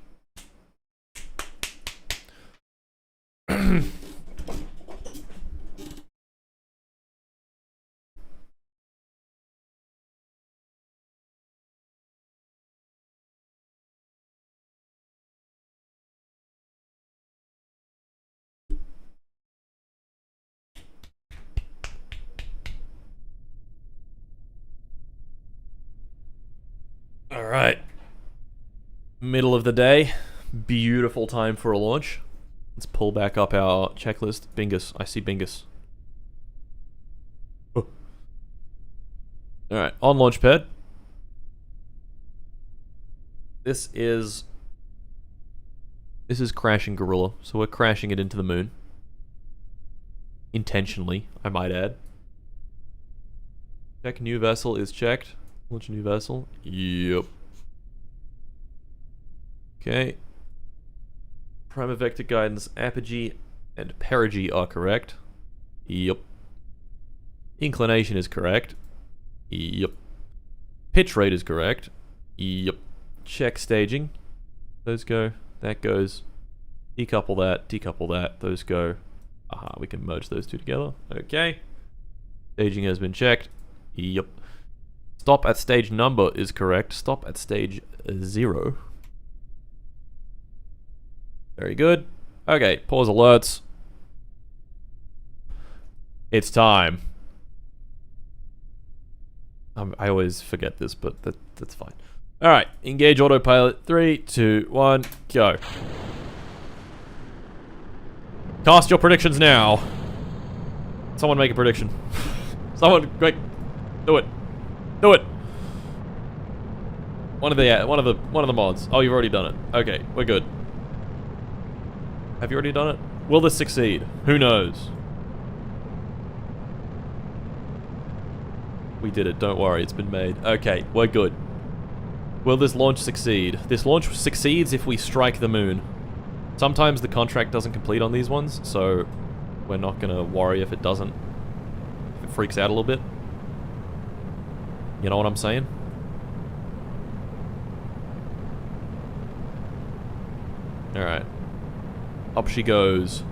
S1: Alright. Middle of the day. Beautiful time for a launch. Let's pull back up our checklist. Bingus. I see Bingus. Oh. Alright, on launchpad. This is crashing gorilla, so we're crashing it into the moon. Intentionally, I might add. Check new vessel is checked. Launch new vessel. Yep. Okay. Primer vector guidance, apogee, and perigee are correct. Yep. Inclination is correct. Yep. Pitch rate is correct. Yep. Check staging. Those go. That goes. Decouple that. Those go. Aha, we can merge those two together. Okay. Staging has been checked. Yep. Stop at stage number is correct. Stop at stage 0. Very good. Okay, pause alerts. It's time. I always forget this, but that's fine. Alright, engage autopilot. 3, 2, 1, go. Cast your predictions now. Someone make a prediction. Someone, quick. Do it. Do it. One of the mods. Oh, you've already done it. Okay, we're good. Have you already done it? Will this succeed? Who knows? We did it, don't worry, it's been made. Okay, we're good. Will this launch succeed? This launch succeeds if we strike the moon. Sometimes the contract doesn't complete on these ones, so we're not gonna worry if it doesn't. If it freaks out a little bit. You know what I'm saying? Alright. Up she goes.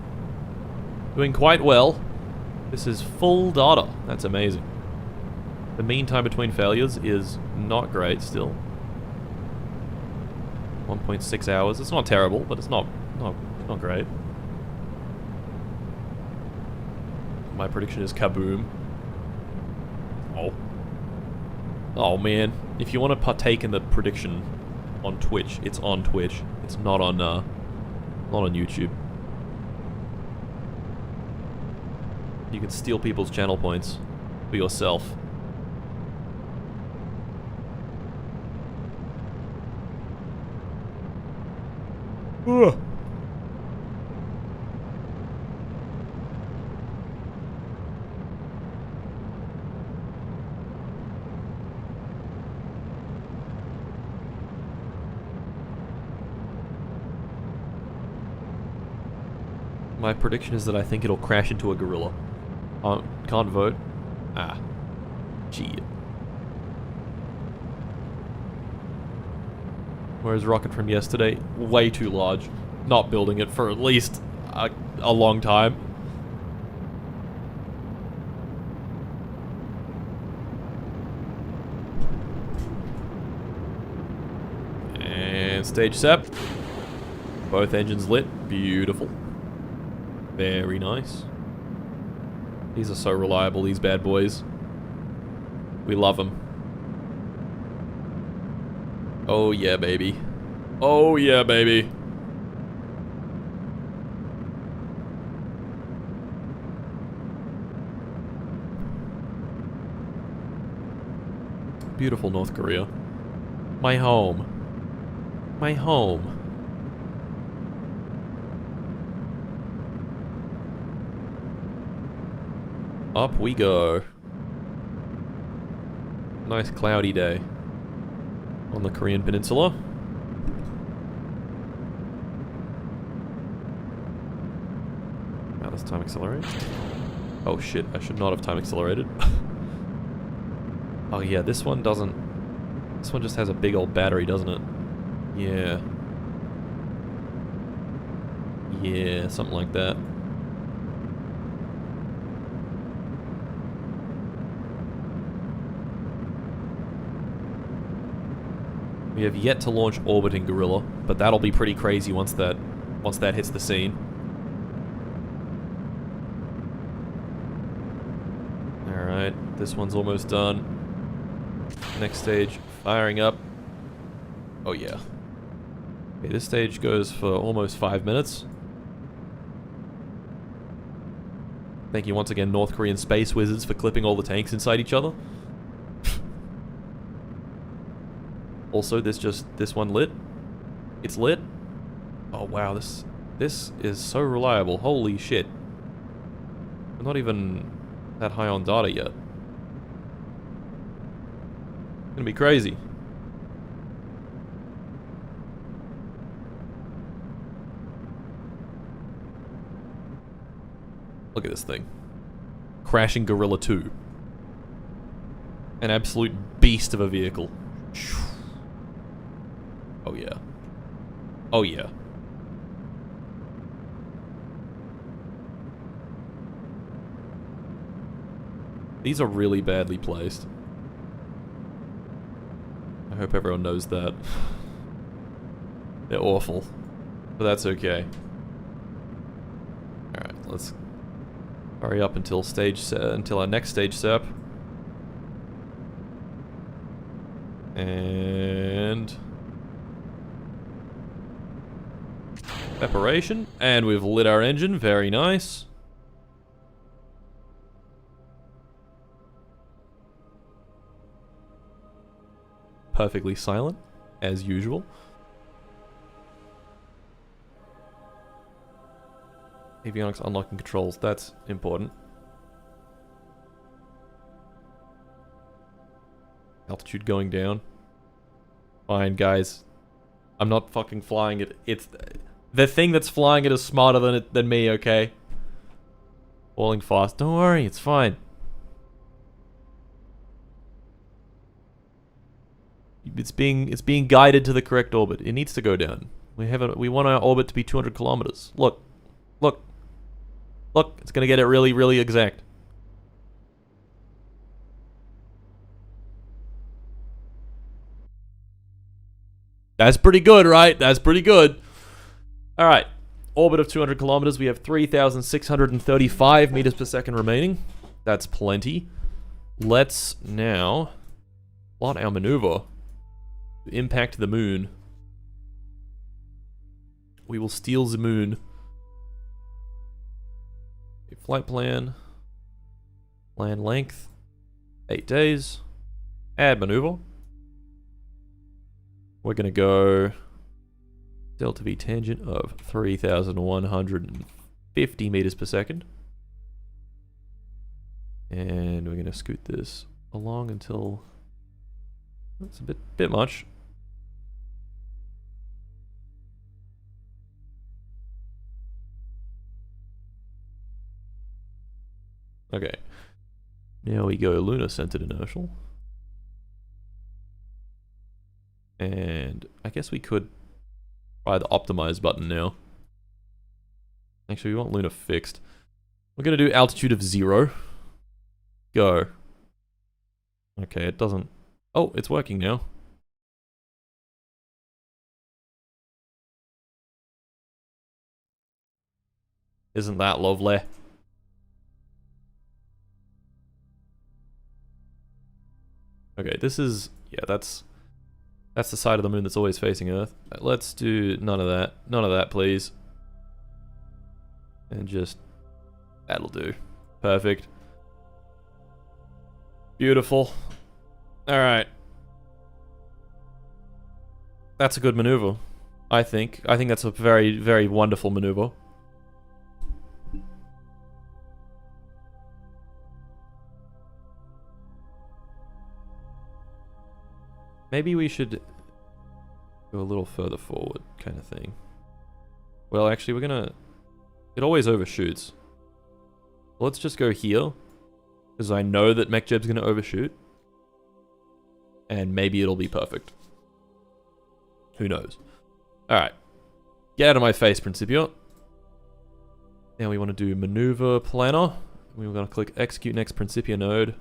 S1: Doing quite well. This is full data. That's amazing. The mean time between failures is not great still. 1.6 hours. It's not terrible, but it's not great. My prediction is kaboom. Oh. Oh man. If you want to partake in the prediction on Twitch, it's on Twitch. It's not on YouTube. You can steal people's channel points for yourself. Ugh. My prediction is that I think it'll crash into a gorilla. Can't vote. Ah. Gee. Whereas rocket from yesterday, way too large. Not building it for at least a long time. And stage sep. Both engines lit. Beautiful. Very nice. These are so reliable, these bad boys. We love them. Oh yeah, baby. Oh yeah, baby. Beautiful North Korea. My home. My home. Up we go. Nice cloudy day on the Korean Peninsula. Now this time accelerate. Oh shit, I should not have time accelerated. Oh yeah, this one doesn't... This one just has a big old battery, doesn't it? Yeah. Yeah, something like that. We have yet to launch orbiting Gorilla, but that'll be pretty crazy once that hits the scene. Alright, this one's almost done. Next stage, firing up. Oh yeah. Okay, this stage goes for almost 5 minutes. Thank you once again, North Korean space wizards, for clipping all the tanks inside each other. Also, this one lit. It's lit. Oh wow, this is so reliable. Holy shit. I'm not even that high on data yet. It's gonna be crazy. Look at this thing. Crashing Gorilla 2. An absolute beast of a vehicle. Oh yeah. Oh yeah. These are really badly placed. I hope everyone knows that. They're awful. But that's okay. Alright, let's hurry up until our next stage sep. And separation, and we've lit our engine. Very nice. Perfectly silent, as usual. Avionics unlocking controls, that's important. Altitude going down. Fine, guys. I'm not fucking flying it. It's the thing that's flying it is smarter than me, okay? Falling fast. Don't worry, it's fine. It's being guided to the correct orbit. It needs to go down. We want our orbit to be 200 kilometers. Look. Look. Look, it's gonna get it really, really exact. That's pretty good, right? That's pretty good. Alright. Orbit of 200 kilometers. We have 3,635 meters per second remaining. That's plenty. Let's now plot our maneuver to impact the moon. We will steal the moon. Flight plan. Plan length. 8 days. Add maneuver. We're going to go delta V tangent of 3,150 meters per second. And we're going to scoot this along until... That's a bit much. Okay. Now we go lunar-centered inertial. And I guess we could try the optimize button now. Actually, we want lunar fixed. We're going to do altitude of 0. Go. Okay, it doesn't... Oh, it's working now. Isn't that lovely? Okay, this is... Yeah, that's the side of the moon that's always facing Earth. Let's do none of that. None of that, please. And just... That'll do. Perfect. Beautiful. Alright. That's a good maneuver, I think. I think that's a very, very wonderful maneuver. Maybe we should go a little further forward, kind of thing. Well, actually, we're gonna... It always overshoots. Let's just go here, because I know that MechJeb's gonna overshoot. And maybe it'll be perfect. Who knows? Alright. Get out of my face, Principia. Now we want to do Maneuver Planner. We're going to click Execute Next Principia node.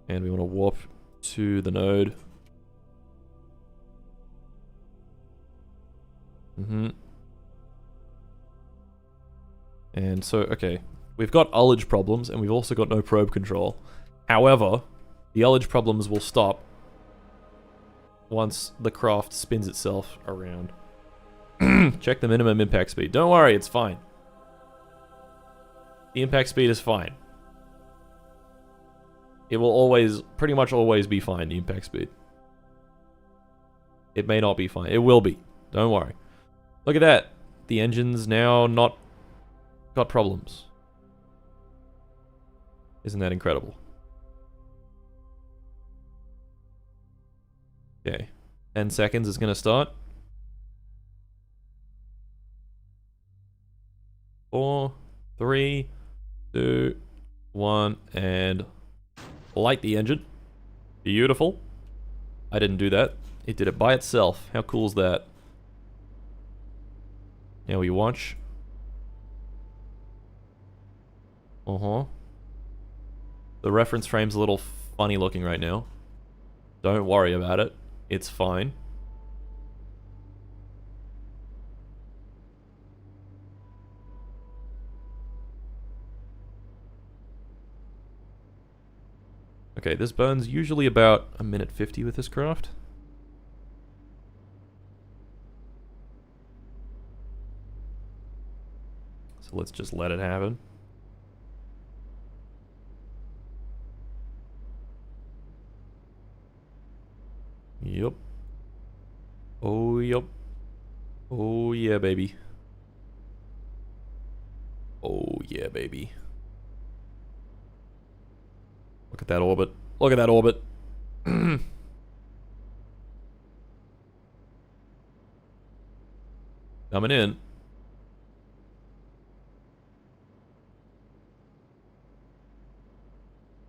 S1: And we want to warp to the node. And so, okay. We've got ullage problems, and we've also got no probe control. However, the ullage problems will stop once the craft spins itself around. Check the minimum impact speed. Don't worry, it's fine. The impact speed is fine. It will always, pretty much always be fine, the impact speed. It may not be fine. It will be. Don't worry. Look at that. The engine's now not got problems. Isn't that incredible? Okay. 10 seconds is gonna start. 4, 3, 2, 1, and light the engine. Beautiful. I didn't do that. It did it by itself. How cool is that? Now we watch. The reference frame's a little funny looking right now. Don't worry about it. It's fine. Okay, this burns usually about 1:50 with this craft. So let's just let it happen. Yup. Oh, yup. Oh, yeah, baby. Oh, yeah, baby. Look at that orbit. Look at that orbit. Coming in.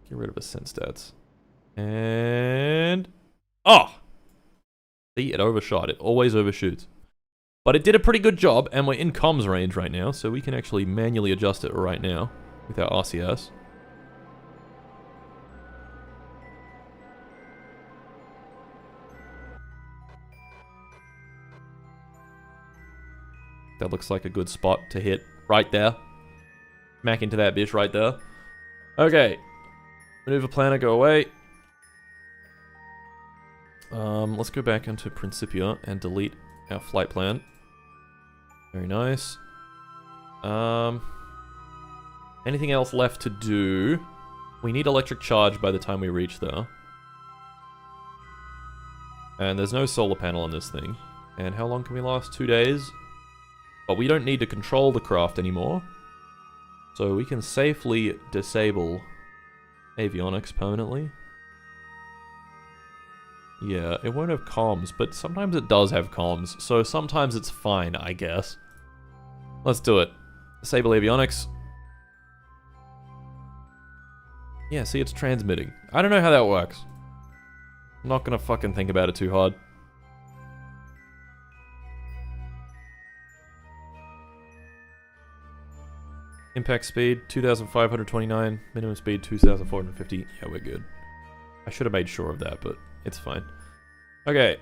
S1: Get rid of ascent stats. And... Oh! See, it overshot. It always overshoots. But it did a pretty good job, and we're in comms range right now, so we can actually manually adjust it right now with our RCS. That looks like a good spot to hit right there. Smack into that bitch right there. Okay. Maneuver planner, go away. Let's go back into Principia and delete our flight plan. Very nice. Anything else left to do? We need electric charge by the time we reach there. And there's no solar panel on this thing. And how long can we last? 2 days? But we don't need to control the craft anymore. So we can safely disable avionics permanently. Yeah, it won't have comms, but sometimes it does have comms, so sometimes it's fine, I guess. Let's do it. Disable avionics. Yeah, see, it's transmitting. I don't know how that works. I'm not gonna fucking think about it too hard. Impact speed, 2,529. Minimum speed, 2,450. Yeah, we're good. I should have made sure of that, but it's fine. Okay.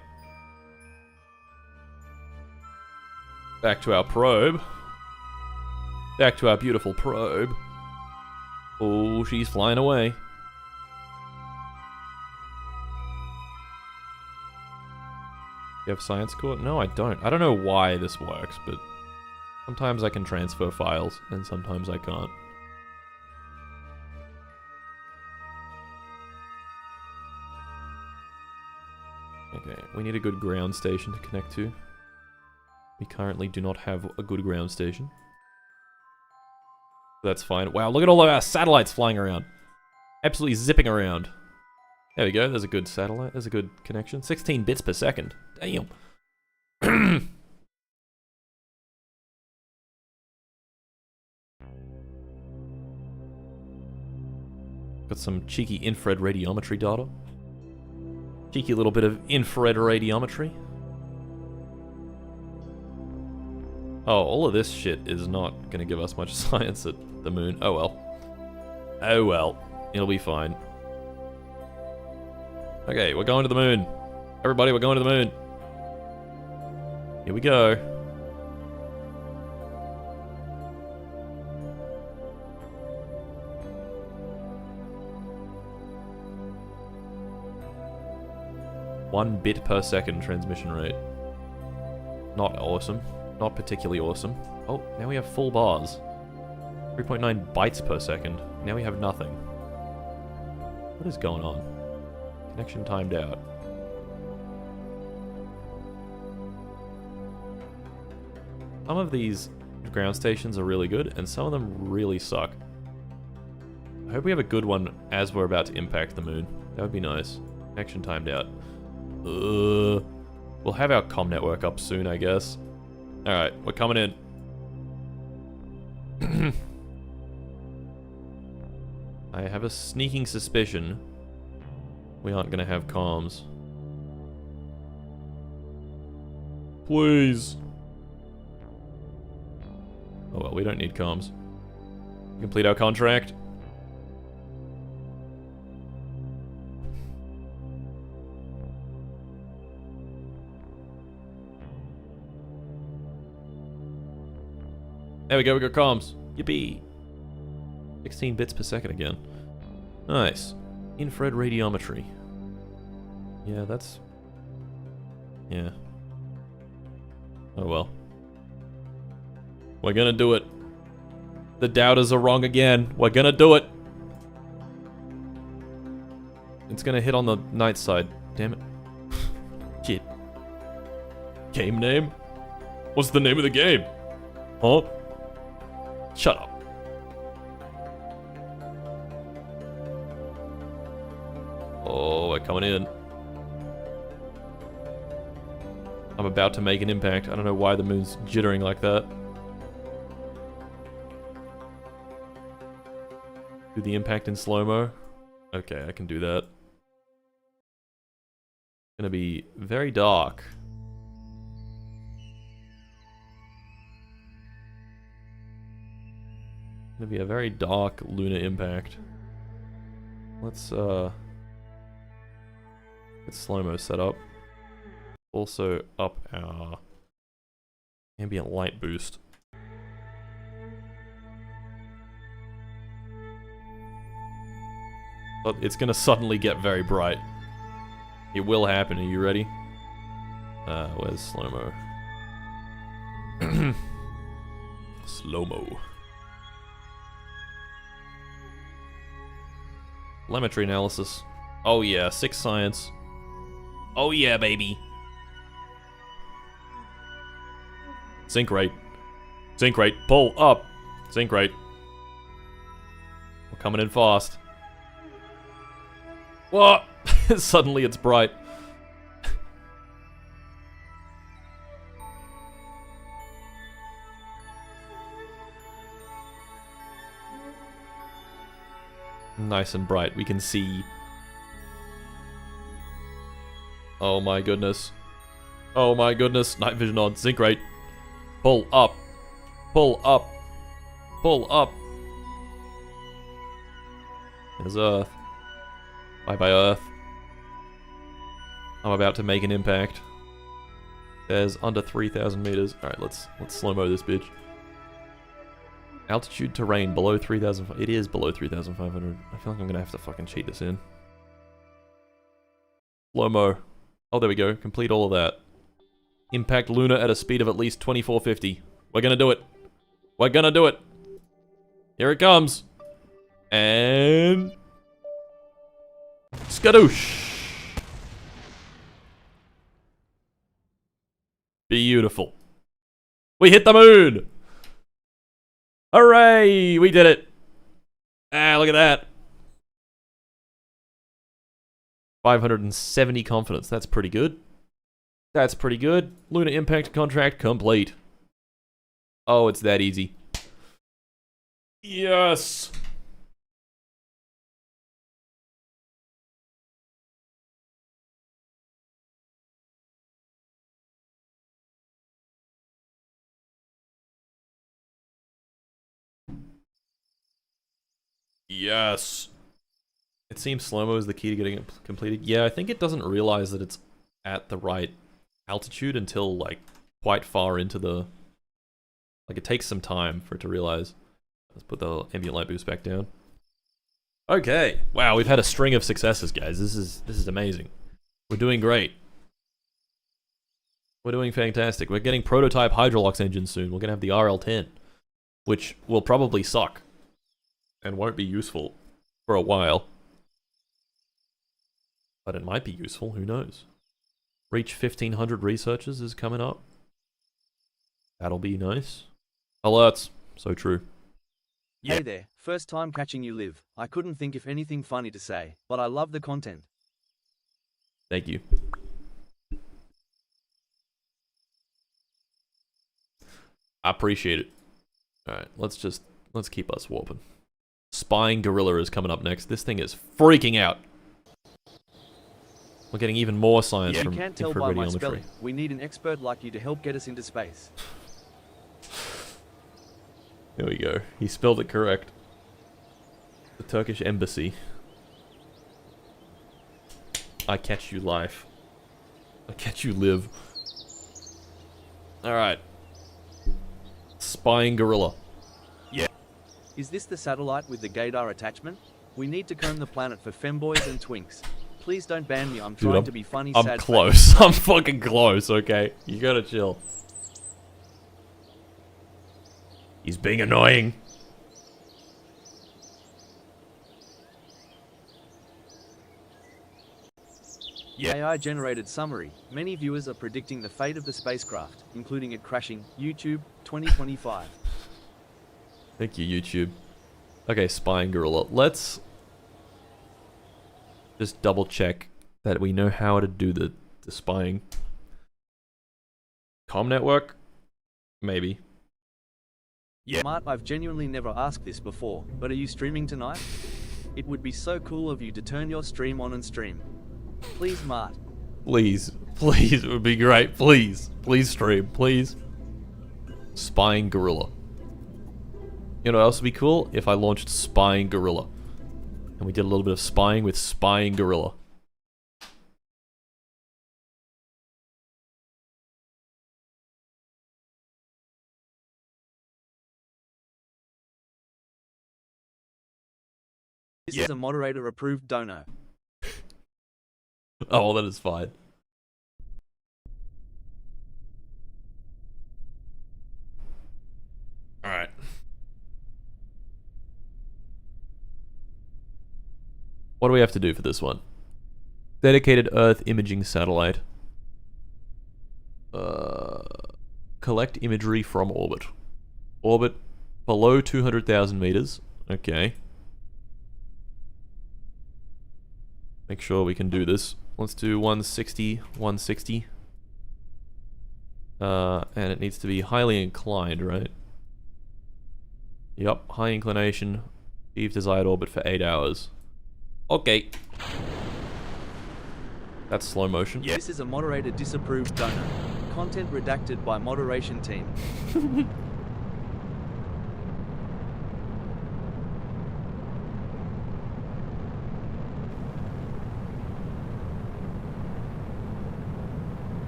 S1: Back to our probe. Back to our beautiful probe. Oh, she's flying away. You have science core? No, I don't. I don't know why this works, but sometimes I can transfer files, and sometimes I can't. Okay, we need a good ground station to connect to. We currently do not have a good ground station. That's fine. Wow, look at all of our satellites flying around. Absolutely zipping around. There we go, there's a good satellite, there's a good connection. 16 bits per second. Damn. Got some cheeky infrared radiometry data. Cheeky little bit of infrared radiometry. Oh, all of this shit is not gonna give us much science at the moon. Oh well. Oh well. It'll be fine. Okay, we're going to the moon. Everybody, we're going to the moon. Here we go. One bit per second transmission rate. Not awesome. Not particularly awesome. Oh, now we have full bars. 3.9 bytes per second. Now we have nothing. What is going on? Connection timed out. Some of these ground stations are really good, and some of them really suck. I hope we have a good one as we're about to impact the moon. That would be nice. Connection timed out. We'll have our comm network up soon, I guess. Alright, we're coming in. I have a sneaking suspicion we aren't gonna have comms. Please. Oh well, we don't need comms. Complete our contract. There we go, we got comms. Yippee. 16 bits per second again. Nice. Infrared radiometry. Yeah, that's... Yeah. Oh well. We're gonna do it. The doubters are wrong again. We're gonna do it. It's gonna hit on the night side. Damn it. Shit. Game name? What's the name of the game? Huh? Shut up. Oh, we're coming in. I'm about to make an impact. I don't know why the moon's jittering like that. Do the impact in slow-mo. Okay, I can do that. It's gonna be very dark. Gonna be a very dark lunar impact. Let's get slow-mo set up. Also up our ambient light boost. But it's gonna suddenly get very bright. It will happen. Are you ready? Where's slow-mo? Slow-mo. Telemetry analysis. Oh yeah, 6 science. Oh yeah, baby. Sync rate. Sync rate. Pull up. Sync rate. We're coming in fast. What? Suddenly it's bright. Nice and bright. We can see. Oh my goodness. Oh my goodness. Night vision on. Sync rate. Pull up. Pull up. Pull up. There's Earth. Bye-bye, Earth. I'm about to make an impact. There's under 3,000 meters. Alright, let's slow-mo this bitch. Altitude terrain below 3,000. It is below 3,500. I feel like I'm gonna have to fucking cheat this in. Slow-mo. Oh, there we go. Complete all of that. Impact Luna at a speed of at least 2450. We're gonna do it. We're gonna do it. Here it comes. And... skadoosh. Beautiful. We hit the moon! Hooray! We did it! Ah, look at that. 570 confidence. That's pretty good. That's pretty good. Lunar impact contract complete. Oh, it's that easy. Yes! Yes! It seems slow-mo is the key to getting it completed. Yeah, I think it doesn't realize that it's at the right altitude until, like, quite far into the... Like, it takes some time for it to realize. Let's put the ambient light boost back down. Okay! Wow, we've had a string of successes, guys. This is amazing. We're doing great. We're doing fantastic. We're getting prototype Hydrolox engines soon. We're gonna have the RL10, which will probably suck and won't be useful for a while. But it might be useful, who knows? Reach 1,500 researchers is coming up. That'll be nice. Alerts. So true.
S3: Hey there, first time catching you live. I couldn't think of anything funny to say, but I love the content.
S1: Thank you. I appreciate it. Alright, let's keep us warping. Spying Gorilla is coming up next. This thing is freaking out. We're getting even more science from
S3: You can't tell by my spelling. We need an expert like you to help get us into space.
S1: There we go. He spelled it correct. The Turkish embassy. I catch you life. I catch you live. Alright. Spying Gorilla. Yeah.
S3: Is this the satellite with the gaydar attachment? We need to comb the planet for femboys and twinks. Please don't ban me, I'm trying to be funny,
S1: I'm
S3: sad
S1: close. I'm fucking close, okay? You gotta chill. He's being annoying.
S3: Yeah. AI-generated summary. Many viewers are predicting the fate of the spacecraft, including it crashing. YouTube, 2025.
S1: Thank you, YouTube. Okay, Spying Gorilla. Let's just double check that we know how to do the spying. Com network? Maybe.
S3: Yeah. Mart, I've genuinely never asked this before, but are you streaming tonight? It would be so cool of you to turn your stream on and stream. Please, Mart.
S1: Please, please, it would be great. Please, please stream, please. Spying Gorilla. You know what else would be cool? If I launched Spying Gorilla. And we did a little bit of spying with Spying Gorilla.
S3: This is a moderator-approved dono.
S1: Oh, well, that is fine. Alright. What do we have to do for this one? Dedicated Earth imaging satellite. Collect imagery from orbit. Orbit below 200,000 meters. Okay. Make sure we can do this. Let's do 160, 160. And it needs to be highly inclined, right? Yup, high inclination. Leave desired orbit for 8 hours. Okay. That's slow motion.
S3: This is a moderator disapproved donor. Content redacted by moderation team.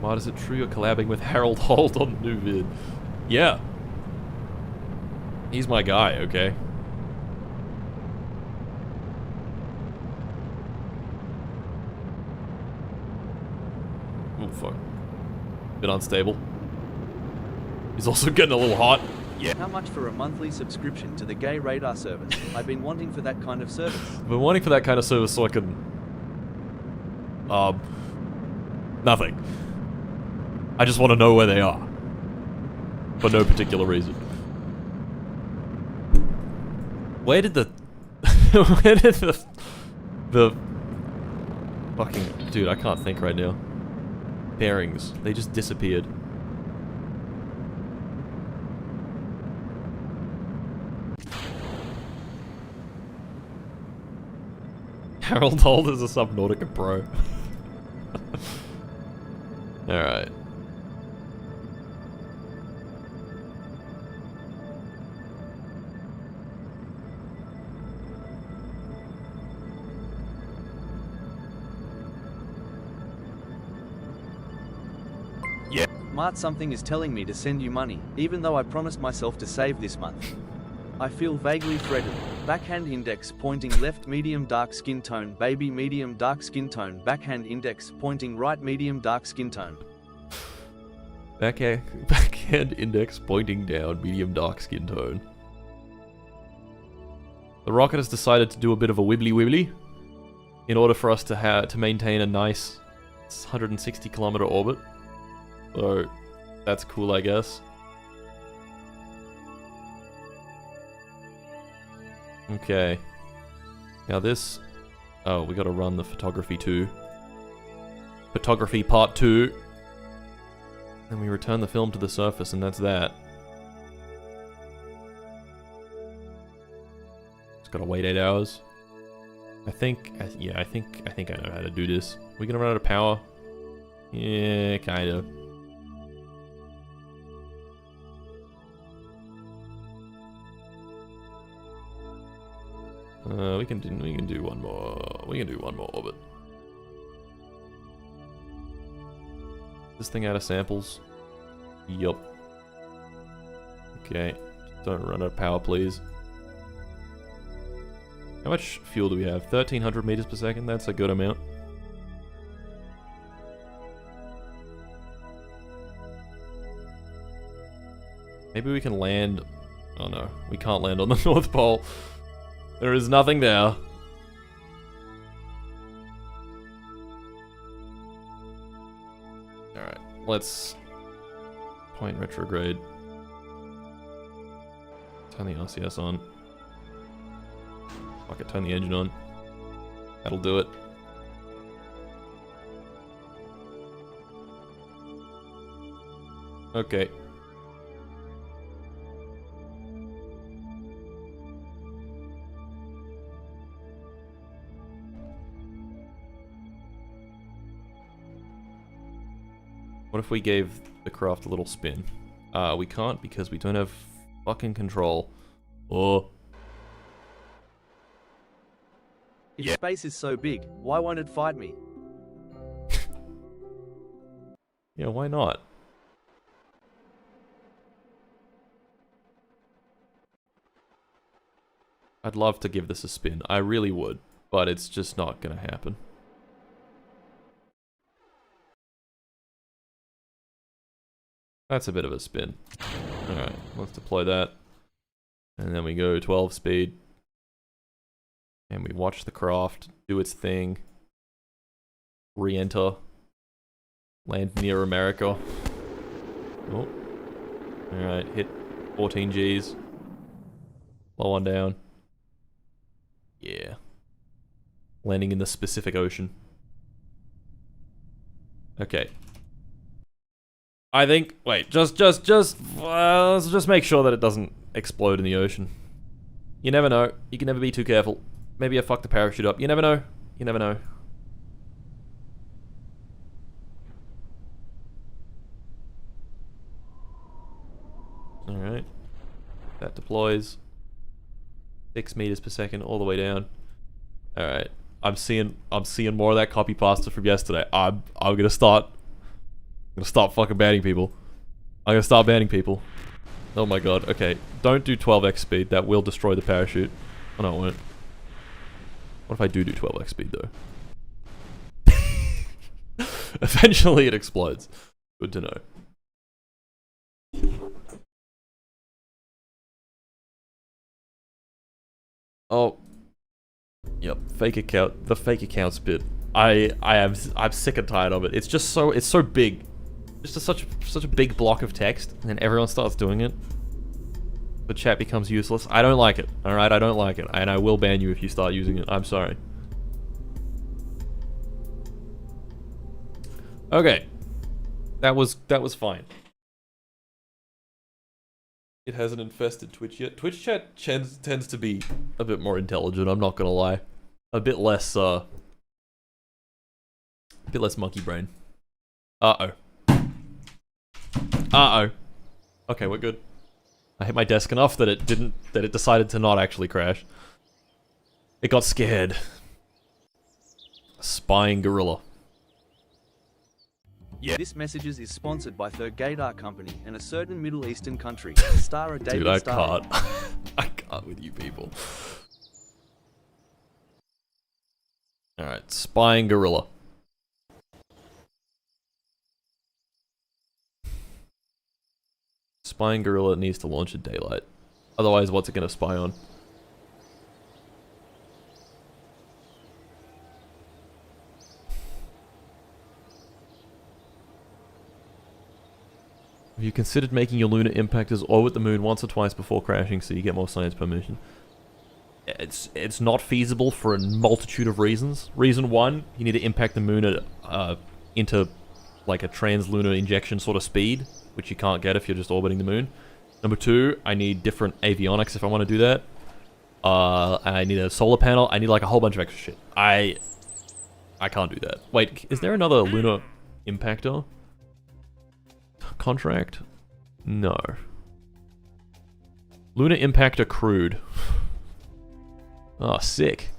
S1: Why is it true you're collabing with Harold Holt on the new vid? Yeah. He's my guy, okay? Oh, fuck. Bit unstable. He's also getting a little hot. Yeah.
S3: How much for a monthly subscription to the gay radar service? I've been wanting for that kind of service.
S1: I've been wanting for that kind of service so I can... nothing. I just want to know where they are. For no particular reason. Where did the... where did the... Fucking... Dude, I can't think right now. Bearings. They just disappeared. Harold Holt is a Subnautica pro. Alright.
S3: Mart, something is telling me to send you money, even though I promised myself to save this month. I feel vaguely threatened. Backhand index pointing left medium dark skin tone, baby medium dark skin tone, backhand index pointing right medium dark skin tone.
S1: Backhand index pointing down, medium dark skin tone. The rocket has decided to do a bit of a wibbly wibbly in order for us to maintain a nice 160 kilometer orbit. So that's cool, I guess. Okay. Now this... Oh, we gotta run the photography too. Photography part 2. Then we return the film to the surface, and that's that. Just gotta wait 8 hours. I think I know how to do this. We gonna run out of power? Yeah, kinda. We can do one more. We can do one more orbit. This thing out of samples? Yup. Okay. Don't run out of power, please. How much fuel do we have? 1,300 meters per second? That's a good amount. Maybe we can land... Oh no, we can't land on the North Pole. There is nothing there. Alright, let's point retrograde. Turn the RCS on. Fuck it, turn the engine on. That'll do it. Okay. What if we gave the craft a little spin? We can't because we don't have fucking control. Oh.
S3: If space is so big, why won't it fight me?
S1: Yeah, why not? I'd love to give this a spin. I really would, but it's just not gonna happen. That's a bit of a spin. Alright, let's deploy that. And then we go 12 speed. And we watch the craft do its thing. Re-enter. Land near America. Oh. Alright, hit 14 Gs. Blow one down. Yeah. Landing in the Pacific Ocean. Okay. I think, wait, let's just make sure that it doesn't explode in the ocean. You never know. You can never be too careful. Maybe I fucked the parachute up. You never know. You never know. Alright. That deploys. 6 meters per second all the way down. Alright. I'm seeing more of that copy pasta from yesterday. I'm gonna start fucking banning people. I'm gonna start banning people. Oh my god, okay. Don't do 12x speed, that will destroy the parachute. Oh no, it won't. What if I do 12x speed though? Eventually it explodes. Good to know. Oh. Yep, fake account. The fake accounts bit. I'm sick and tired of it. It's just so big. Just such a big block of text, and then everyone starts doing it. The chat becomes useless. I don't like it. Alright, I don't like it. And I will ban you if you start using it. I'm sorry. Okay. That was fine. It hasn't infested Twitch yet. Twitch chat tends to be a bit more intelligent, I'm not gonna lie. A bit less monkey brain. Uh-oh. Uh-oh. Okay, we're good. I hit my desk enough that it decided to not actually crash. It got scared. Spying gorilla.
S3: Yeah. This messages is sponsored by Thurgator Company and a certain Middle Eastern country. Star of David
S1: Dude, I
S3: Star.
S1: can't. I can't with you people. Alright, spying gorilla. Spying gorilla needs to launch at daylight. Otherwise, what's it gonna spy on? Have you considered making your lunar impactors orbit the moon once or twice before crashing so you get more science per mission? It's not feasible for a multitude of reasons. Reason one, you need to impact the moon at into like a translunar injection sort of speed, which you can't get if you're just orbiting the moon. Number two, I need different avionics if I want to do that. I need a solar panel. I need like a whole bunch of extra shit. I can't do that. Wait, is there another lunar impactor contract? No. Lunar impactor crude. Oh, sick.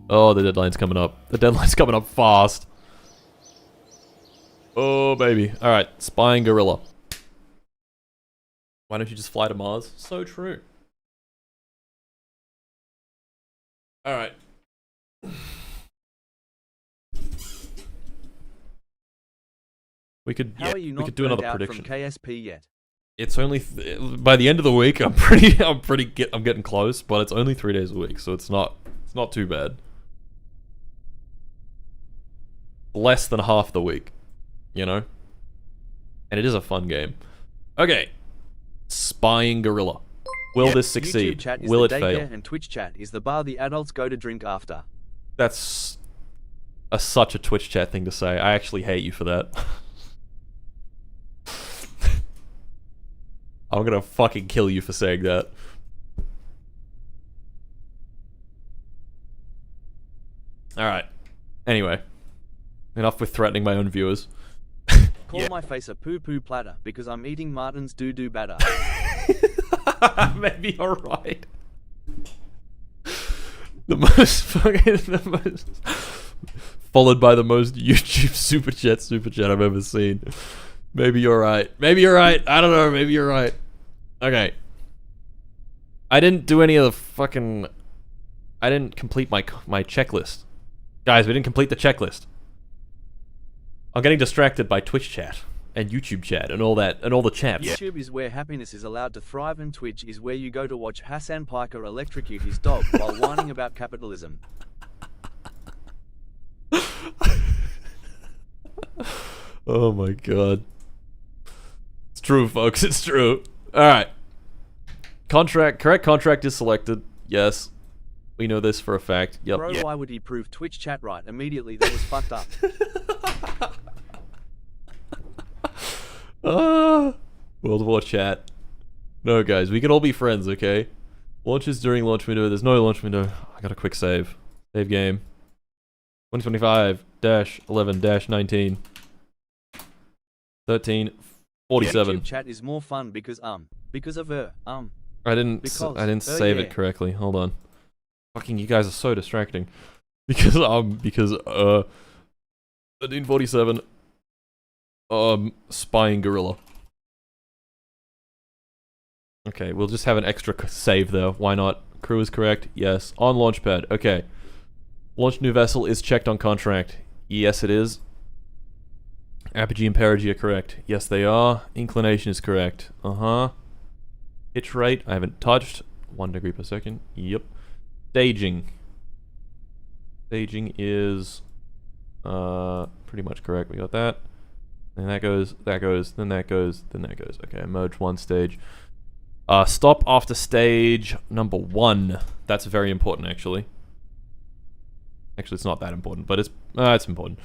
S1: Oh, the deadline's coming up. The deadline's coming up fast. Oh, baby. Alright, spying gorilla. Why don't you just fly to Mars? So true. Alright. We could do another prediction.
S3: From KSP yet?
S1: It's only by the end of the week. I'm getting close, but it's only 3 days a week, so it's not too bad. Less than half the week, you know? And it is a fun game. Okay. Spying gorilla. Will this succeed?
S3: YouTube chat is
S1: Will it
S3: the
S1: fail?
S3: daycare and Twitch chat is the bar the adults go to drink after.
S1: That's such a Twitch chat thing to say. I actually hate you for that. I'm gonna fucking kill you for saying that. Alright. Anyway. Enough with threatening my own viewers.
S3: Call my face a poo-poo platter because I'm eating Martin's doo-doo batter.
S1: Maybe you're right. The most followed by the most YouTube super chat I've ever seen. Maybe you're right. Maybe you're right. I don't know. Maybe you're right. Okay. I didn't do any of the fucking... I didn't complete my checklist. Guys, we didn't complete the checklist. I'm getting distracted by Twitch chat and YouTube chat and all that and all the chats.
S3: YouTube is where happiness is allowed to thrive, and Twitch is where you go to watch Hassan Piker electrocute his dog while whining about capitalism.
S1: Oh my god. It's true, folks. It's true. Alright. Correct contract is selected. Yes. We know this for a fact. Yep.
S3: Bro, why would he prove Twitch chat right immediately? That was fucked up.
S1: World War chat. No, guys, we can all be friends, okay? Launches during launch window. There's no launch window. I got a quick save. Save game. 2025-11-19. 13:47.
S3: YouTube chat is more fun because of her.
S1: I didn't save it correctly. Hold on. Fucking, you guys are so distracting. Because 13:47. Spying gorilla. Okay, we'll just have an extra save there. Why not? Crew is correct. Yes. On launchpad. Okay. Launch new vessel is checked on contract. Yes, it is. Apogee and perigee are correct. Yes, they are. Inclination is correct. Pitch rate, I haven't touched. 1 degree per second. Yep. Staging. Staging is pretty much correct. We got that. And that goes, then that goes, then that goes. Okay, merge one stage. Stop after stage number 1. That's very important, actually. Actually, it's not that important, but it's important.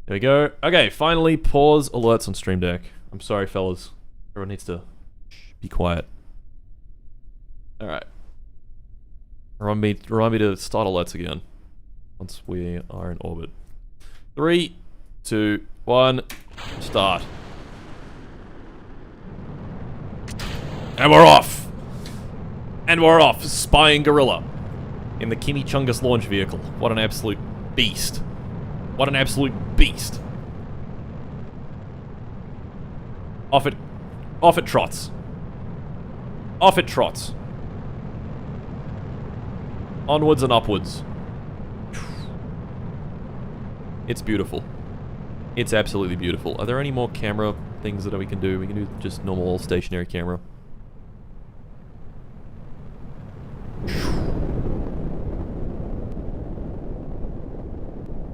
S1: There we go. Okay, finally, pause alerts on Stream Deck. I'm sorry, fellas. Everyone needs to be quiet. Alright. Remind me to start alerts again. Once we are in orbit. 3, 2, 1, start. And we're off! And we're off! Spying gorilla. In the Chimichungus launch vehicle. What an absolute beast. What an absolute beast. Off it trots. Off it trots. Onwards and upwards. It's beautiful. It's absolutely beautiful. Are there any more camera things that we can do? We can do just normal stationary camera.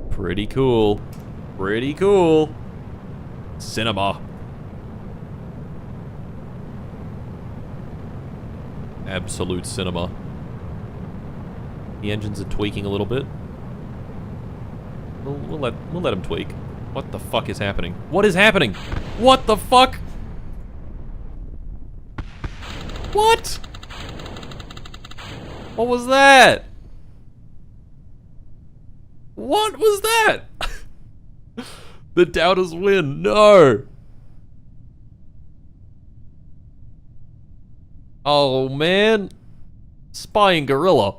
S1: Pretty cool. Pretty cool. Cinema. Absolute cinema. The engines are tweaking a little bit. We'll let them tweak. What the fuck is happening? What is happening? What the fuck? What? What was that? What was that? The doubters win. No. Oh man. Spying gorilla.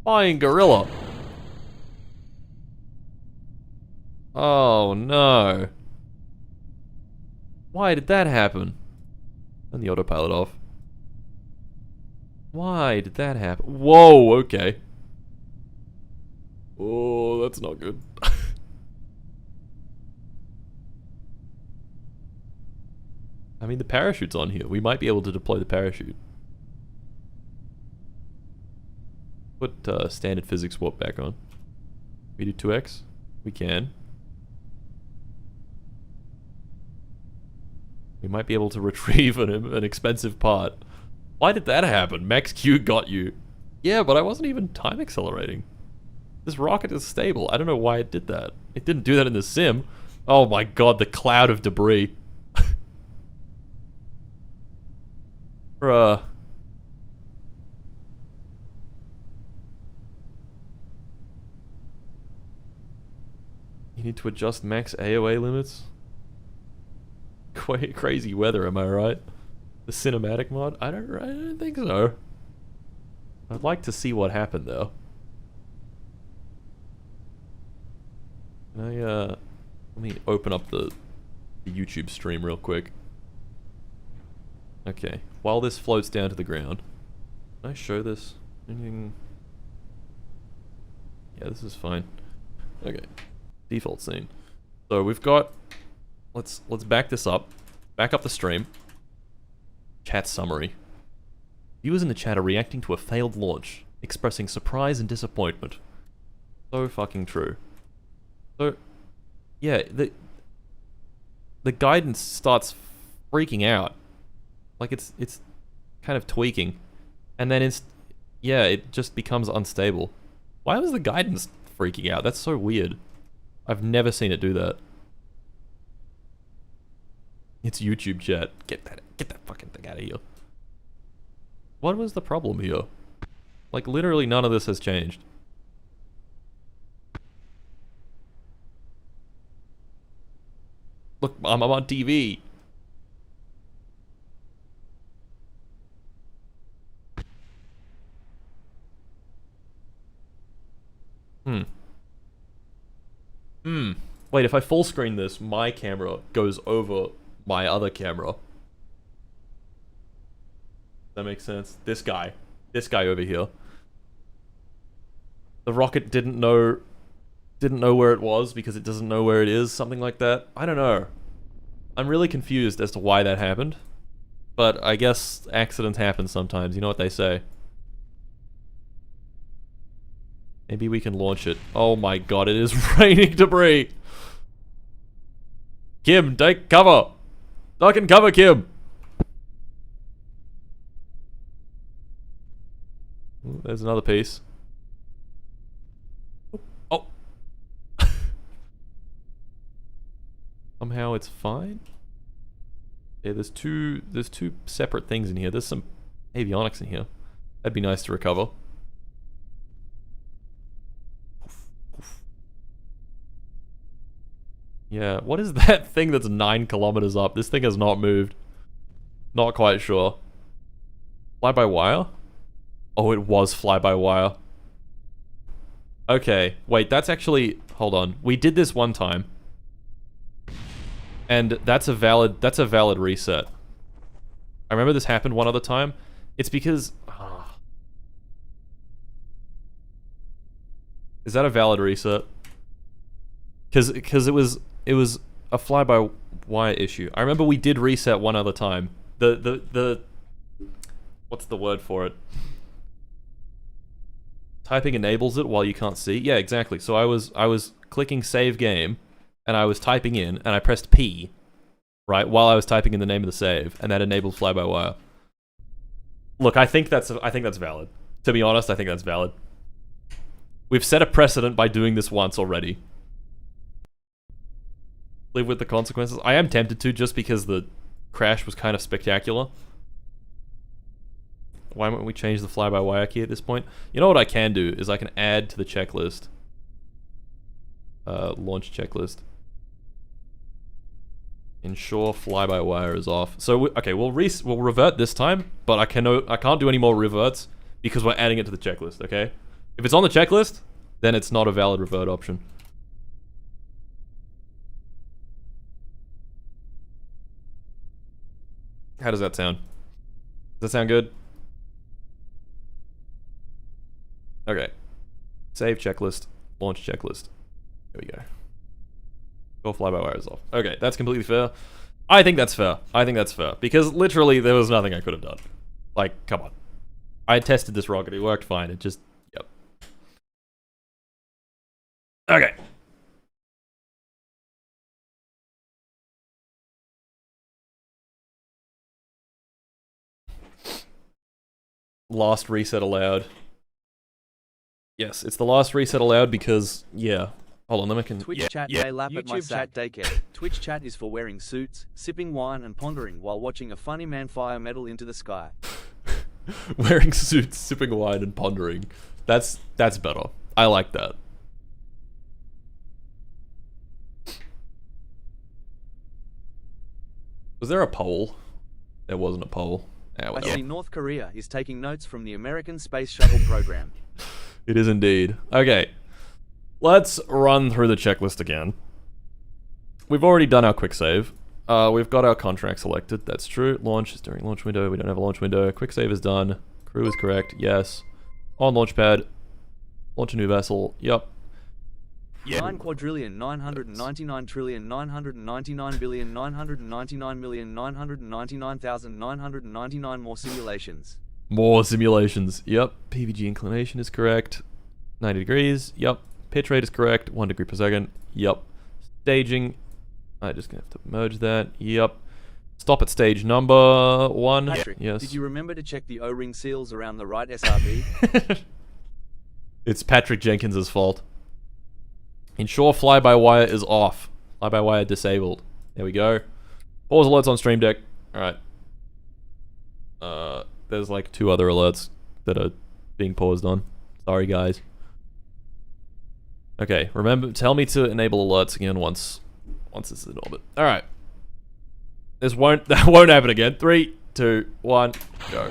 S1: Spying gorilla. Oh no. Why did that happen? Turn the autopilot off. Why did that happen? Whoa, okay. Oh, that's not good. I mean, the parachute's on here. We might be able to deploy the parachute. Put standard physics warp back on. We do 2x? We can. We might be able to retrieve an expensive part. Why did that happen? Max Q got you. Yeah, but I wasn't even time accelerating. This rocket is stable. I don't know why it did that. It didn't do that in the sim. Oh my god, the cloud of debris. Bruh. You need to adjust max AOA limits? Quite crazy weather, am I right? The cinematic mod? I don't think so. I'd like to see what happened though. Can I, let me open up the YouTube stream real quick. Okay, while this floats down to the ground, can I show this? Anything? Yeah, this is fine. Okay, default scene. So we've got, let's back this up. Back up the stream. Chat summary. Viewers in the chat are reacting to a failed launch, expressing surprise and disappointment. So fucking true. So, yeah, the guidance starts freaking out. Like it's kind of tweaking. And then yeah, it just becomes unstable. Why was the guidance freaking out? That's so weird. I've never seen it do that. It's YouTube chat. Get that fucking thing out of here. What was the problem here? Like, literally none of this has changed. Look, I'm on TV. Wait, if I full screen this, my camera goes over my other camera. Does that make sense? This guy over here. The rocket didn't know where it was because it doesn't know where it is, something like that. I don't know. I'm really confused as to why that happened. But I guess accidents happen sometimes, you know what they say. Maybe we can launch it. Oh my god, it is raining debris! Kim, take cover! Duck and cover, Kim! Ooh, there's another piece. Oh! Somehow it's fine? Yeah, there's two separate things in here. There's some avionics in here. That'd be nice to recover. Yeah, what is that thing that's 9 kilometers up? This thing has not moved. Not quite sure. Fly-by-wire? Oh, it was fly-by-wire. Okay, wait, that's actually... Hold on. We did this one time. And that's a valid reset. I remember this happened one other time. It's because... Is that a valid reset? Because it was a fly-by-wire issue. I remember we did reset one other time. The what's the word for it? Typing enables it while you can't see. Yeah, exactly. So I was clicking save game, and I was typing in, and I pressed P, right, while I was typing in the name of the save, and that enabled fly-by-wire. Look, I think that's valid. To be honest, I think that's valid. We've set a precedent by doing this once already. Live with the consequences. I am tempted to, just because the crash was kind of spectacular. Why won't we change the fly-by-wire key at this point? You know what I can do is I can add to the checklist. Launch checklist. Ensure fly-by-wire is off. So okay, we'll revert this time, but I can't do any more reverts because we're adding it to the checklist. Okay, if it's on the checklist, then it's not a valid revert option. How does that sound? Does that sound good? Okay. Save checklist. Launch checklist. There we go. Go fly-by-wire is off. Okay, that's completely fair. I think that's fair. I think that's fair. Because literally there was nothing I could have done. Like, come on. I tested this rocket. It worked fine. It just... Yep. Okay. Last reset allowed. Yes, it's the last reset allowed because, yeah. Hold on, let me can...
S3: Twitch chat may lap at my chat daycare. Twitch chat is for wearing suits, sipping wine, and pondering while watching a funny man fire metal into the sky.
S1: Wearing suits, sipping wine, and pondering. That's better. I like that. Was there a poll? There wasn't a poll.
S3: I see North Korea is taking notes from the American Space Shuttle program.
S1: It is indeed. Okay. Let's run through the checklist again. We've already done our quick save. We've got our contract selected. That's true. Launch is during launch window. We don't have a launch window. Quick save is done. Crew is correct. Yes. On launchpad. Launch a new vessel. Yep.
S3: 9,999,999,999,999,999 more simulations.
S1: More simulations. Yep. PVG inclination is correct. 90 degrees. Yep. Pitch rate is correct. 1 degree per second. Yep. Staging. I'm just gonna have to merge that. Yep. Stop at stage number 1.
S3: Patrick,
S1: yes.
S3: Did you remember to check the O-ring seals around the right SRB?
S1: It's Patrick Jenkins' fault. Ensure fly-by-wire is off. Fly-by-wire disabled. There we go. Pause alerts on stream deck. Alright. There's like 2 other alerts that are being paused on. Sorry, guys. Okay, remember, tell me to enable alerts again once it's in orbit. Alright. That won't happen again. 3, 2, 1, go.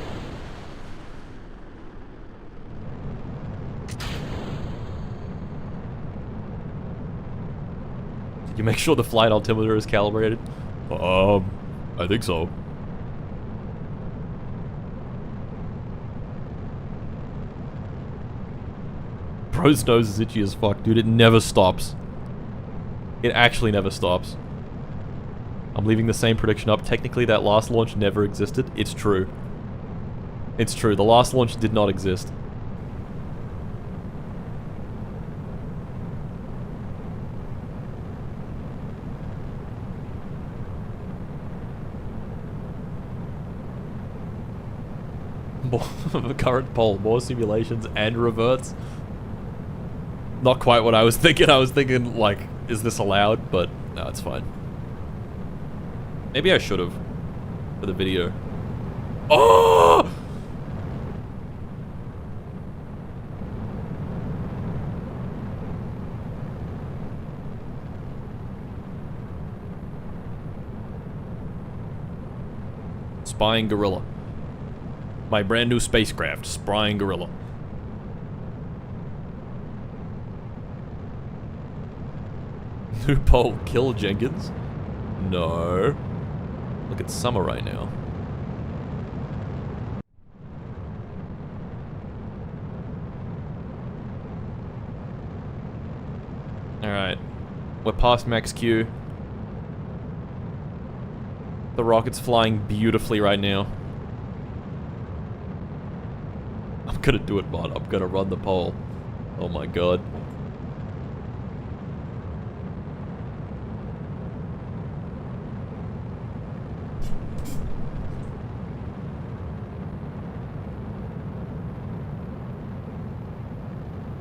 S1: Did you make sure the flight altimeter is calibrated? I think so. Bro's nose is itchy as fuck, dude. It never stops. It actually never stops. I'm leaving the same prediction up. Technically, that last launch never existed. It's true. It's true. The last launch did not exist. More of a current poll. More simulations and reverts. Not quite what I was thinking. I was thinking, like, is this allowed? But, no, it's fine. Maybe I should have. For the video. Oh! Spying Gorilla. My brand new spacecraft, Spying Gorilla. New poll, kill Jenkins? No. Look at summer right now. Alright. We're past max Q. The rocket's flying beautifully right now. I'm gonna do it, bot. I'm gonna run the poll. Oh my god.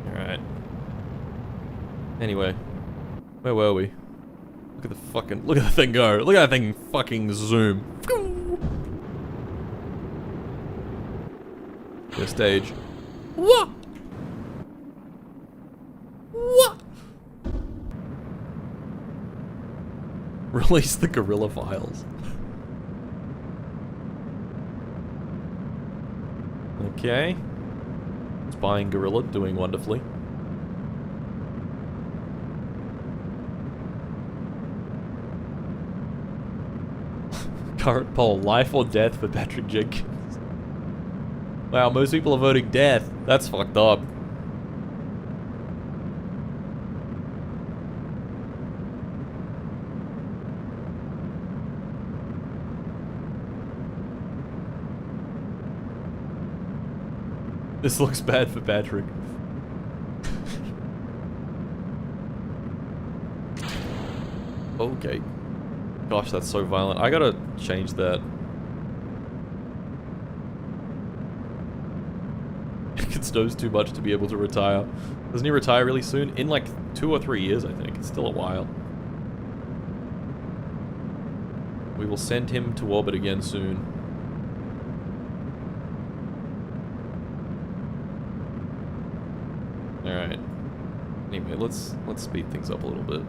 S1: Alright. Anyway. Where were we? Look at the fucking... Look at the thing go. Look at that thing fucking zoom. The stage. What? What? Release the gorilla files. Okay. Spying gorilla, doing wonderfully. Current poll, life or death for Patrick Jenkins. Wow, most people are voting death. That's fucked up. This looks bad for Patrick. Okay. Gosh, that's so violent. I gotta change that. It snows too much to be able to retire. Doesn't he retire really soon? In like 2 or 3 years, I think. It's still a while. We will send him to orbit again soon. Alright. Anyway, let's speed things up a little bit.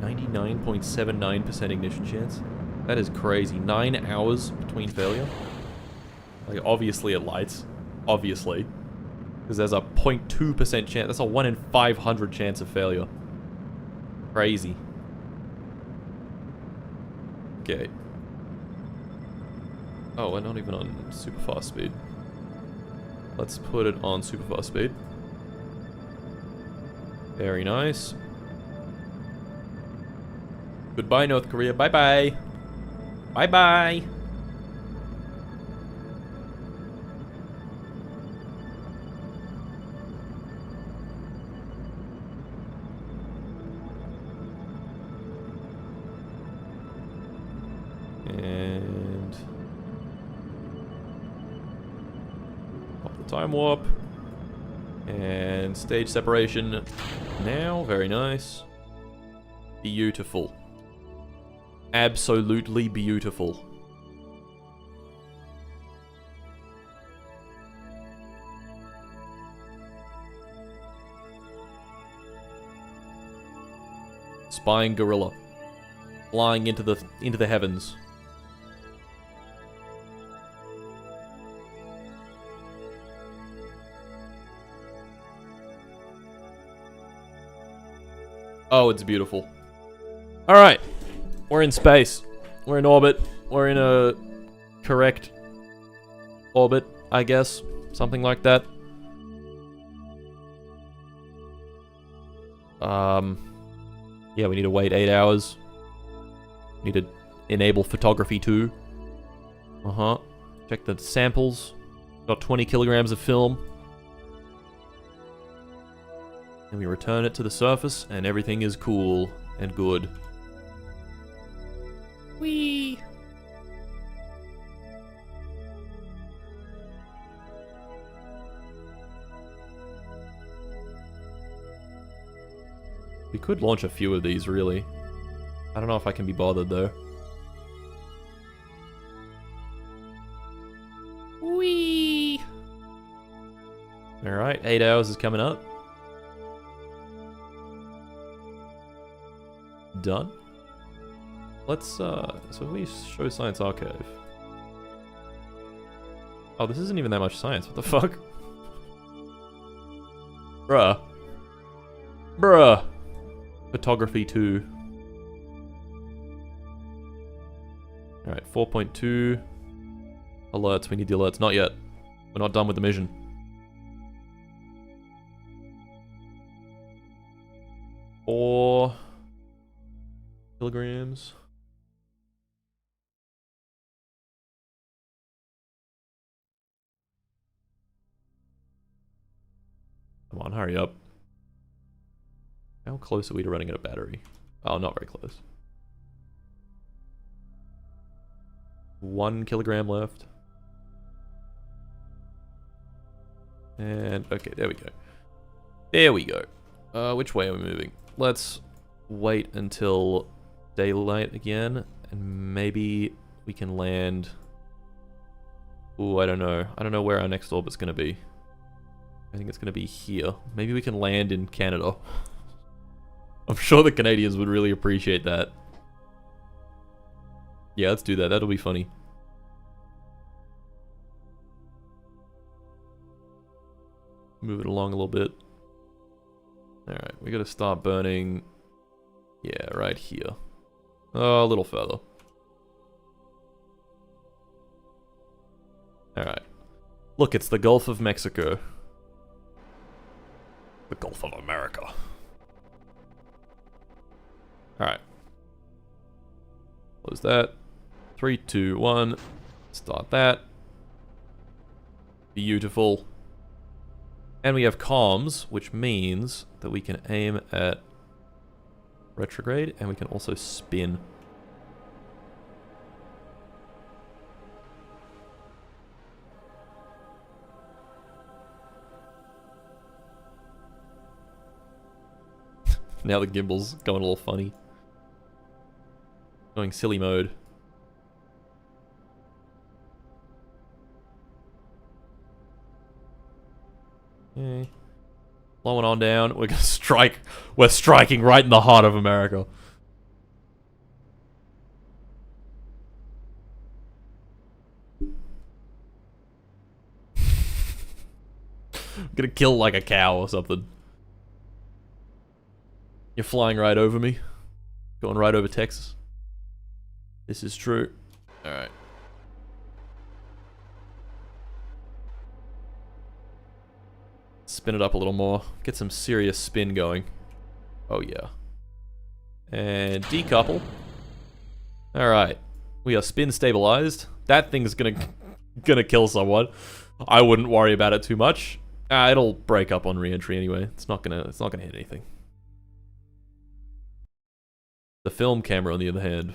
S1: 99.79% ignition chance. That is crazy. 9 hours between failure. Like, obviously it lights. Obviously. Because there's a 0.2% chance. That's a 1 in 500 chance of failure. Crazy. Okay. Oh, we're not even on super fast speed. Let's put it on super fast speed. Very nice. Goodbye, North Korea. Bye-bye. Bye-bye. And... pop the time warp. And stage separation now. Very nice. Beautiful. Absolutely beautiful. Spying gorilla. Flying into the heavens. Oh, it's beautiful. Alright. We're in space. We're in orbit. We're in a correct orbit, I guess. Something like that. Yeah, we need to wait 8 hours. Need to enable photography too. Check the samples. Got 20 kilograms of film. And we return it to the surface, and everything is cool and good. Whee! We could launch a few of these, really. I don't know if I can be bothered, though. Whee! Alright, 8 hours is coming up. Done. Let's, so if we show Science Archive. Oh, this isn't even that much science. What the fuck? Bruh. Bruh. Photography 2. Alright, 4.2. Alerts, we need the alerts. Not yet. We're not done with the mission. Four kilograms. Come on, hurry up. How close are we to running out of battery? Oh, not very close. 1 kilogram left. And, okay, there we go. There we go. Which way are we moving? Let's wait until daylight again, and maybe we can land... Ooh, I don't know. I don't know where our next orbit's gonna be. I think it's gonna be here. Maybe we can land in Canada. I'm sure the Canadians would really appreciate that. Yeah, let's do that. That'll be funny. Move it along a little bit. Alright, we gotta start burning... Yeah, right here. Oh, a little further. Alright. Look, it's the Gulf of Mexico. The Gulf of America. Alright. Close that. 3, 2, 1. Start that. Beautiful. And we have comms, which means that we can aim at retrograde, and we can also spin. Now the gimbal's going a little funny. Going silly mode. Okay. Blowing on down. We're gonna strike. We're striking right in the heart of America. I'm gonna kill like a cow or something. You're flying right over me. Going right over Texas. This is true. Alright. Spin it up a little more. Get some serious spin going. Oh yeah. And decouple. Alright. We are spin stabilized. That thing's gonna kill someone. I wouldn't worry about it too much. It'll break up on re-entry anyway. It's not gonna hit anything. The film camera, on the other hand,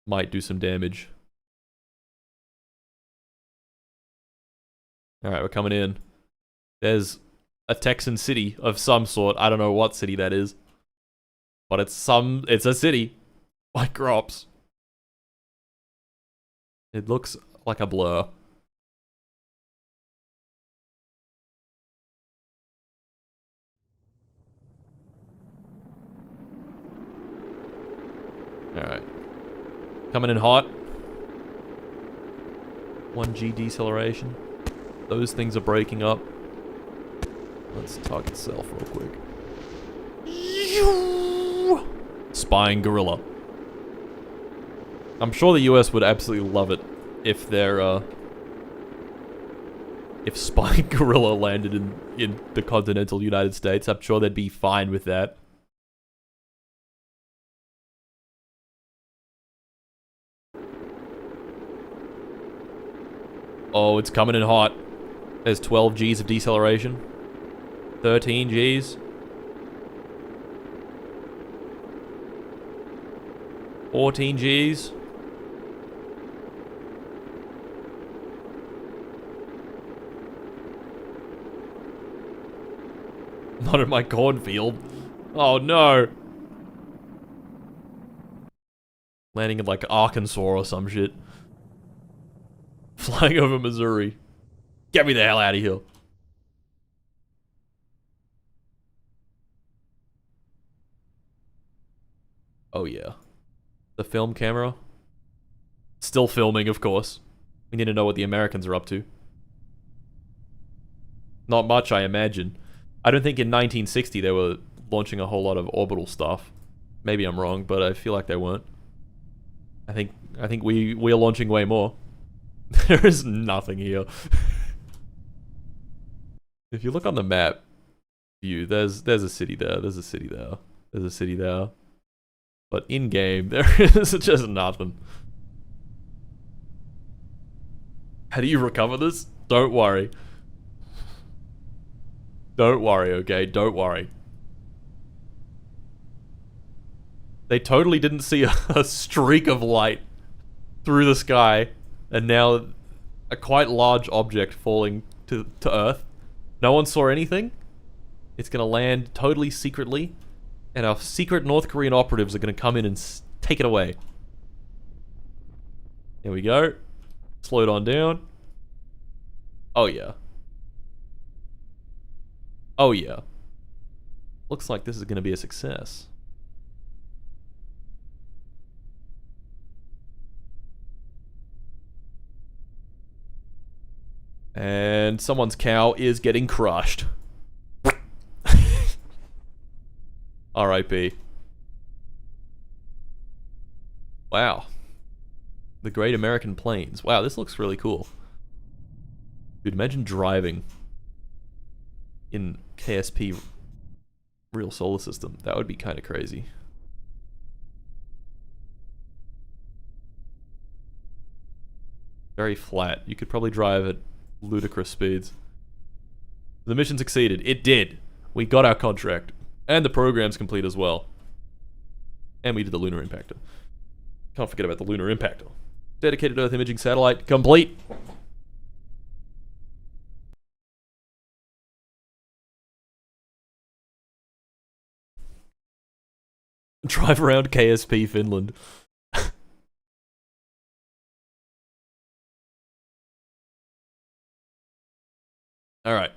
S1: might do some damage. Alright, we're coming in. There's a Texan city of some sort. I don't know what city that is. But it's a city. Like Grops. It looks like a blur. Alright. Coming in hot. 1G deceleration. Those things are breaking up. Let's target self real quick. Spying gorilla. I'm sure the US would absolutely love it if their if spying gorilla landed in the continental United States. I'm sure they'd be fine with that. Oh, it's coming in hot. There's 12 Gs of deceleration. 13 Gs. 14 Gs. Not in my cornfield. Oh no. Landing in like Arkansas or some shit. Flying over Missouri. Get me the hell out of here. Oh yeah. The film camera. Still filming, of course. We need to know what the Americans are up to. Not much, I imagine. I don't think in 1960 they were launching a whole lot of orbital stuff. Maybe I'm wrong, but I feel like they weren't. I think we're launching way more. There is nothing here. If you look on the map view, there's a city there, there's a city there, there's a city there. But in game, there is just nothing. How do you recover this? Don't worry. Don't worry, okay? Don't worry. They totally didn't see a streak of light through the sky, and now a quite large object falling to Earth. No one saw anything. It's gonna land totally secretly, and our secret North Korean operatives are gonna come in and take it away. Here we go. Slow it on down. Oh yeah. Oh yeah. Looks like this is gonna be a success. And someone's cow is getting crushed. R.I.P. Wow. The Great American Plains. Wow, this looks really cool. Dude, imagine driving in KSP real solar system. That would be kind of crazy. Very flat. You could probably drive at ludicrous speeds. The mission succeeded. It did. We got our contract. And the program's complete as well. And we did the lunar impactor. Can't forget about the lunar impactor. Dedicated Earth imaging satellite complete. Drive around KSP Finland. Alright.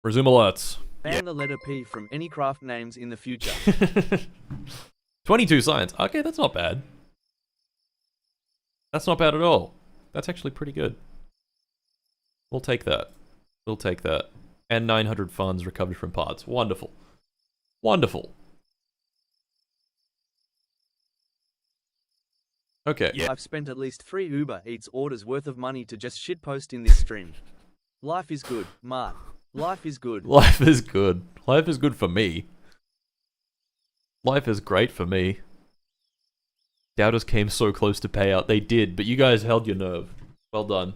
S1: Resume alerts.
S3: Ban the letter P from any craft names in the future.
S1: 22 science. Okay, that's not bad. That's not bad at all. That's actually pretty good. We'll take that. We'll take that. And 900 funds recovered from parts. Wonderful. Wonderful. Okay.
S3: Yeah. I've spent at least 3 Uber Eats orders worth of money to just shitpost in this stream. Life is good, Mark. Life is good.
S1: Life is good. Life is good for me. Life is great for me. Doubters came so close to payout. They did, but you guys held your nerve. Well done.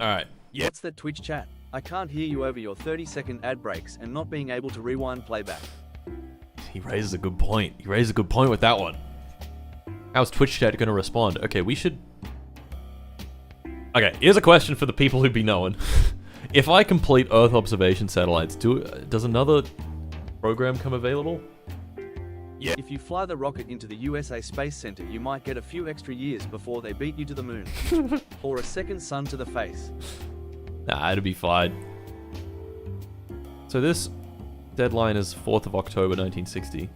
S1: Alright.
S3: Yeah. What's that Twitch chat? I can't hear you over your 30-second ad breaks and not being able to rewind playback.
S1: He raises a good point. He raises a good point with that one. How's Twitch chat going to respond? Okay, we should... Okay, here's a question for the people who be knowing. If I complete Earth observation satellites, does another program come available?
S3: Yeah. If you fly the rocket into the USA Space Center, you might get a few extra years before they beat you to the moon. Or a second sun to the face.
S1: Nah, it'll be fine. So this deadline is 4th of October 1960.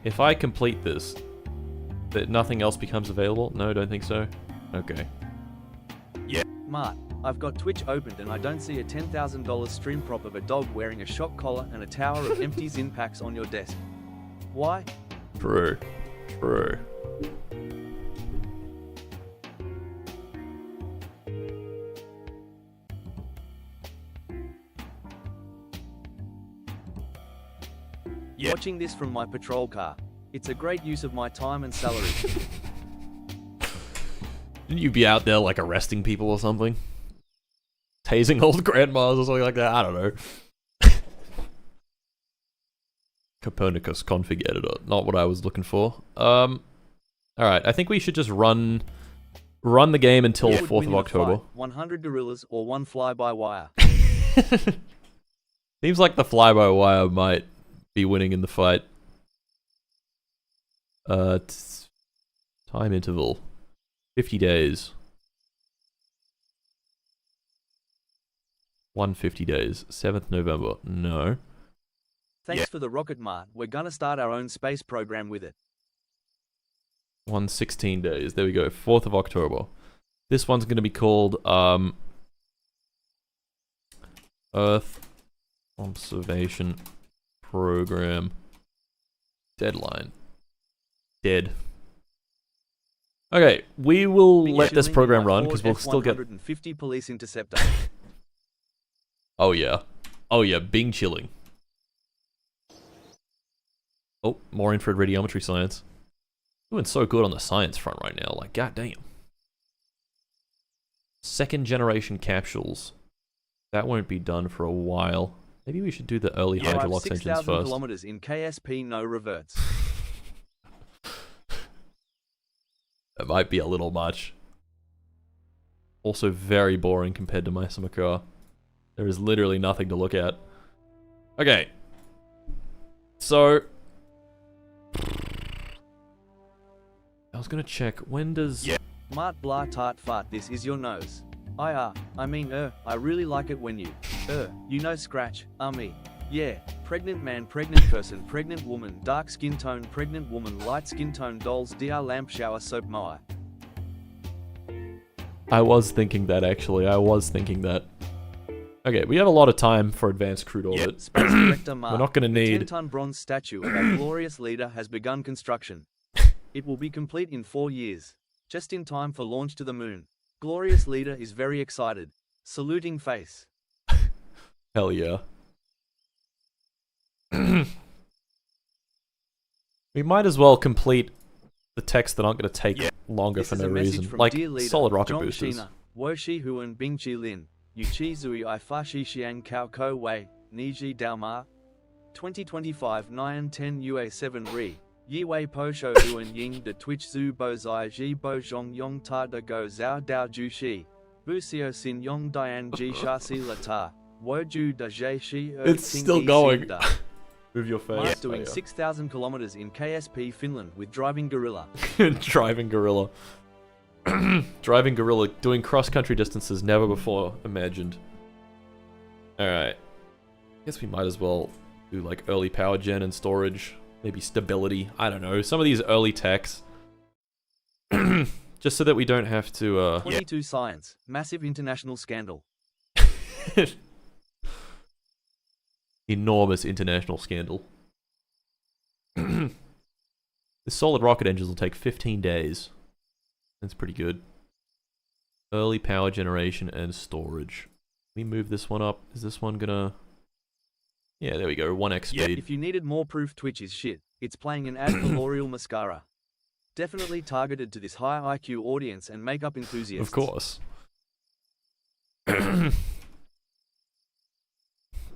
S1: If I complete this, that nothing else becomes available? No, don't think so. Okay.
S3: Yeah. Mart, I've got Twitch opened and I don't see a $10,000 stream prop of a dog wearing a shock collar and a tower of empties in packs on your desk. Why?
S1: True. True.
S3: Yeah. Watching this from my patrol car. It's a great use of my time and salary.
S1: Didn't you be out there like arresting people or something? Tasing old grandmas or something like that? I don't know. Copernicus config editor. Not what I was looking for. Alright, I think we should just run the game until 4th of October.
S3: 100 gorillas or 1 fly-by-wire.
S1: Seems like the fly-by-wire might be winning in the fight. Time interval. 50 days. 150 days. 7th November. No.
S3: Thanks for the rocket, Mart. We're gonna start our own space program with it.
S1: 116 days. There we go. 4th of October. This one's gonna be called Earth Observation Program Deadline. Dead. Okay, we will let this program run because we'll still get
S3: 150 police interceptor.
S1: Oh yeah. Oh yeah, Bing chilling. Oh, more infrared radiometry science. Doing so good on the science front right now, like goddamn. 2nd generation capsules. That won't be done for a while. Maybe we should do the early Hydrolox engines first.
S3: 6,000 kilometers in KSP, no reverts.
S1: That might be a little much. Also very boring compared to my summer car. There is literally nothing to look at. Okay. So I was gonna check, when does...
S3: Mart blah tart fart, this is your nose. I really like it when you, you know scratch, me. Yeah, pregnant man, pregnant person, pregnant woman, dark skin tone, pregnant woman, light skin tone, dolls, DR lamp, shower, soap, mower.
S1: I was thinking that actually, I was thinking that. Okay, we have a lot of time for advanced crude orbit.
S3: Space Director Mart,
S1: we're not gonna need...
S3: the 10-ton bronze statue of our glorious leader has begun construction. It will be complete in 4 years, just in time for launch to the moon. Glorious leader is very excited. Saluting face.
S1: Hell yeah. We might as well complete the texts that aren't going to take longer
S3: This
S1: for
S3: is
S1: no
S3: a message
S1: reason.
S3: from
S1: Like
S3: dear leader,
S1: solid rocket
S3: John
S1: boosters.
S3: Sheena, Wo Shi Huan Bing Chi Lin, Yu Chi Zui I Fa Shi Xian Kao Ko Wei, Ni Ji Dao Ma. 2025 9 10 UA 7 Re. Yi Wei Po Shou Huan Ying De Twitch Zhu Bo Zai Ji Bo Zhong Yong Ta De Go Zhao Dao Ju Shi. Bu Xiao Sin Yong Dian Ji Sha Si La Ta. Wo Ju Da Zhe Shi
S1: It's still going. Move your face.
S3: Mark's doing 6,000 kilometers in KSP, Finland with driving gorilla.
S1: Driving gorilla. Driving gorilla, doing cross-country distances never before imagined. Alright. Guess we might as well do like early power gen and storage. Maybe stability. I don't know. Some of these early techs. Just so that we don't have to...
S3: 22 science. Massive international scandal.
S1: Enormous international scandal. The solid rocket engines will take 15 days. That's pretty good. Early power generation and storage. Let me move this one up. Is this one gonna... Yeah, there we go. 1x speed.
S3: If you needed more proof Twitch is shit, it's playing an ad for L'Oreal mascara. Definitely targeted to this high IQ audience and makeup enthusiasts.
S1: Of course.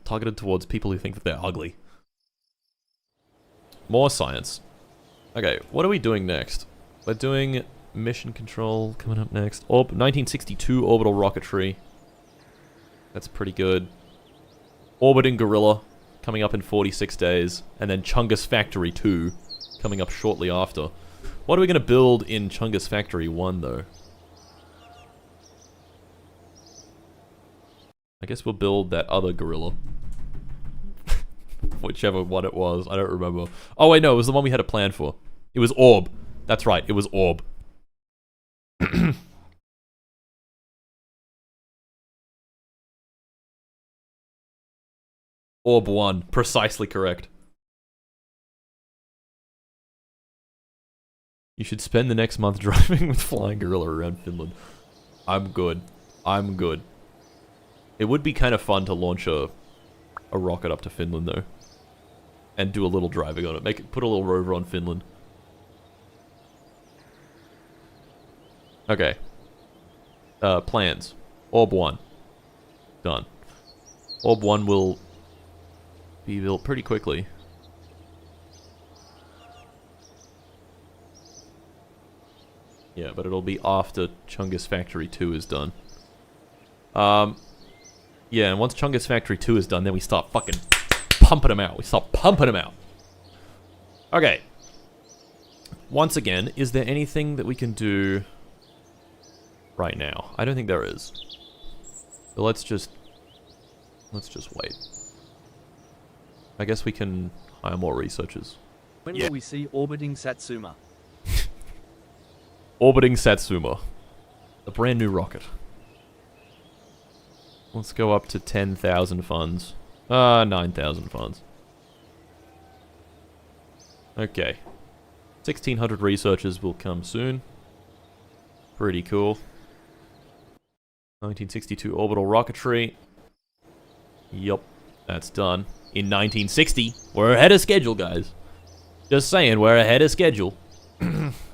S1: Targeted towards people who think that they're ugly. More science. Okay, what are we doing next? We're doing mission control coming up next. 1962 orbital rocketry. That's pretty good. Orbiting Gorilla coming up in 46 days. And then Chungus Factory 2 coming up shortly after. What are we going to build in Chungus Factory 1, though? I guess we'll build that other gorilla. Whichever one it was, I don't remember. Oh wait, no, it was the one we had a plan for. It was Orb. That's right, it was Orb. Orb 1, precisely correct. You should spend the next month driving with Flying Gorilla around Finland. I'm good. I'm good. It would be kind of fun to launch a rocket up to Finland, though. And do a little driving on it. Put a little rover on Finland. Okay. Plans. Orb 1. Done. Orb 1 will be built pretty quickly. Yeah, but it'll be after Chungus Factory 2 is done. Yeah, and once Chungus Factory 2 is done, then we start fucking pumping them out. We start pumping them out. Okay. Once again, is there anything that we can do right now? I don't think there is. So let's just wait. I guess we can hire more researchers.
S3: When will we see orbiting Satsuma?
S1: Orbiting Satsuma. A brand new rocket. Let's go up to 10,000 funds. 9,000 funds. Okay. 1,600 researchers will come soon. Pretty cool. 1962 orbital rocketry. Yup, that's done. In 1960, we're ahead of schedule, guys. Just saying, we're ahead of schedule.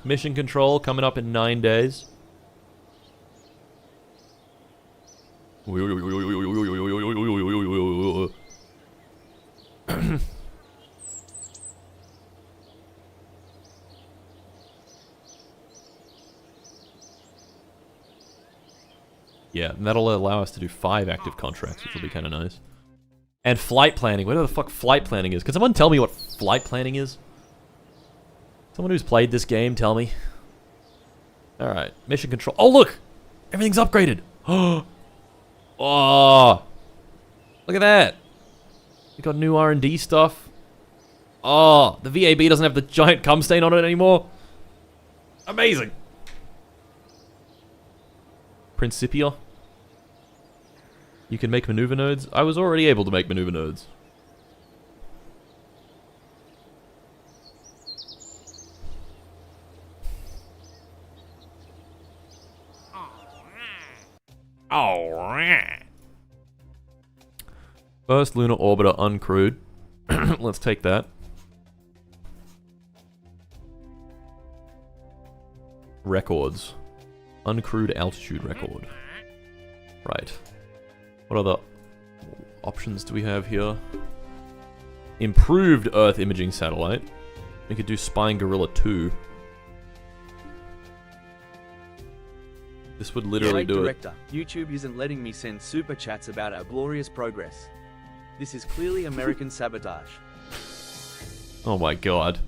S1: Mission control coming up in 9 days. Yeah, and that'll allow us to do 5 active contracts, which will be kind of nice. And flight planning. Whatever the fuck flight planning is. Can someone tell me what flight planning is? Someone who's played this game, tell me. Alright, mission control. Oh, look! Everything's upgraded! Oh! Look at that! We got new R&D stuff. Oh, the VAB doesn't have the giant cum stain on it anymore. Amazing! Principia. You can make maneuver nodes. I was already able to make maneuver nodes. First lunar orbiter uncrewed. Let's take that. Records. Uncrewed altitude record. Right. What other options do we have here? Improved Earth imaging satellite. We could do Spying Gorilla 2. This would literally do
S3: Director, YouTube isn't letting me send super chats about our glorious progress. This is clearly American sabotage.
S1: Oh my god.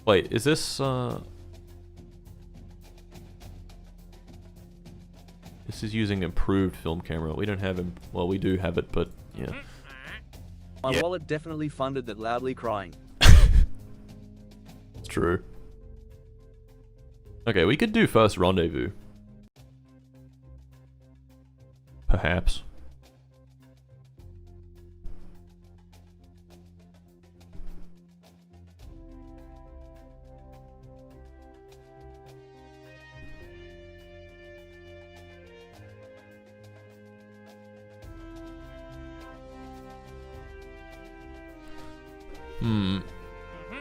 S1: Wait, is this, This is using improved film camera. We don't have well, we do have it, but yeah.
S3: My wallet definitely funded that loudly crying.
S1: It's true. Okay, we could do first rendezvous. Perhaps.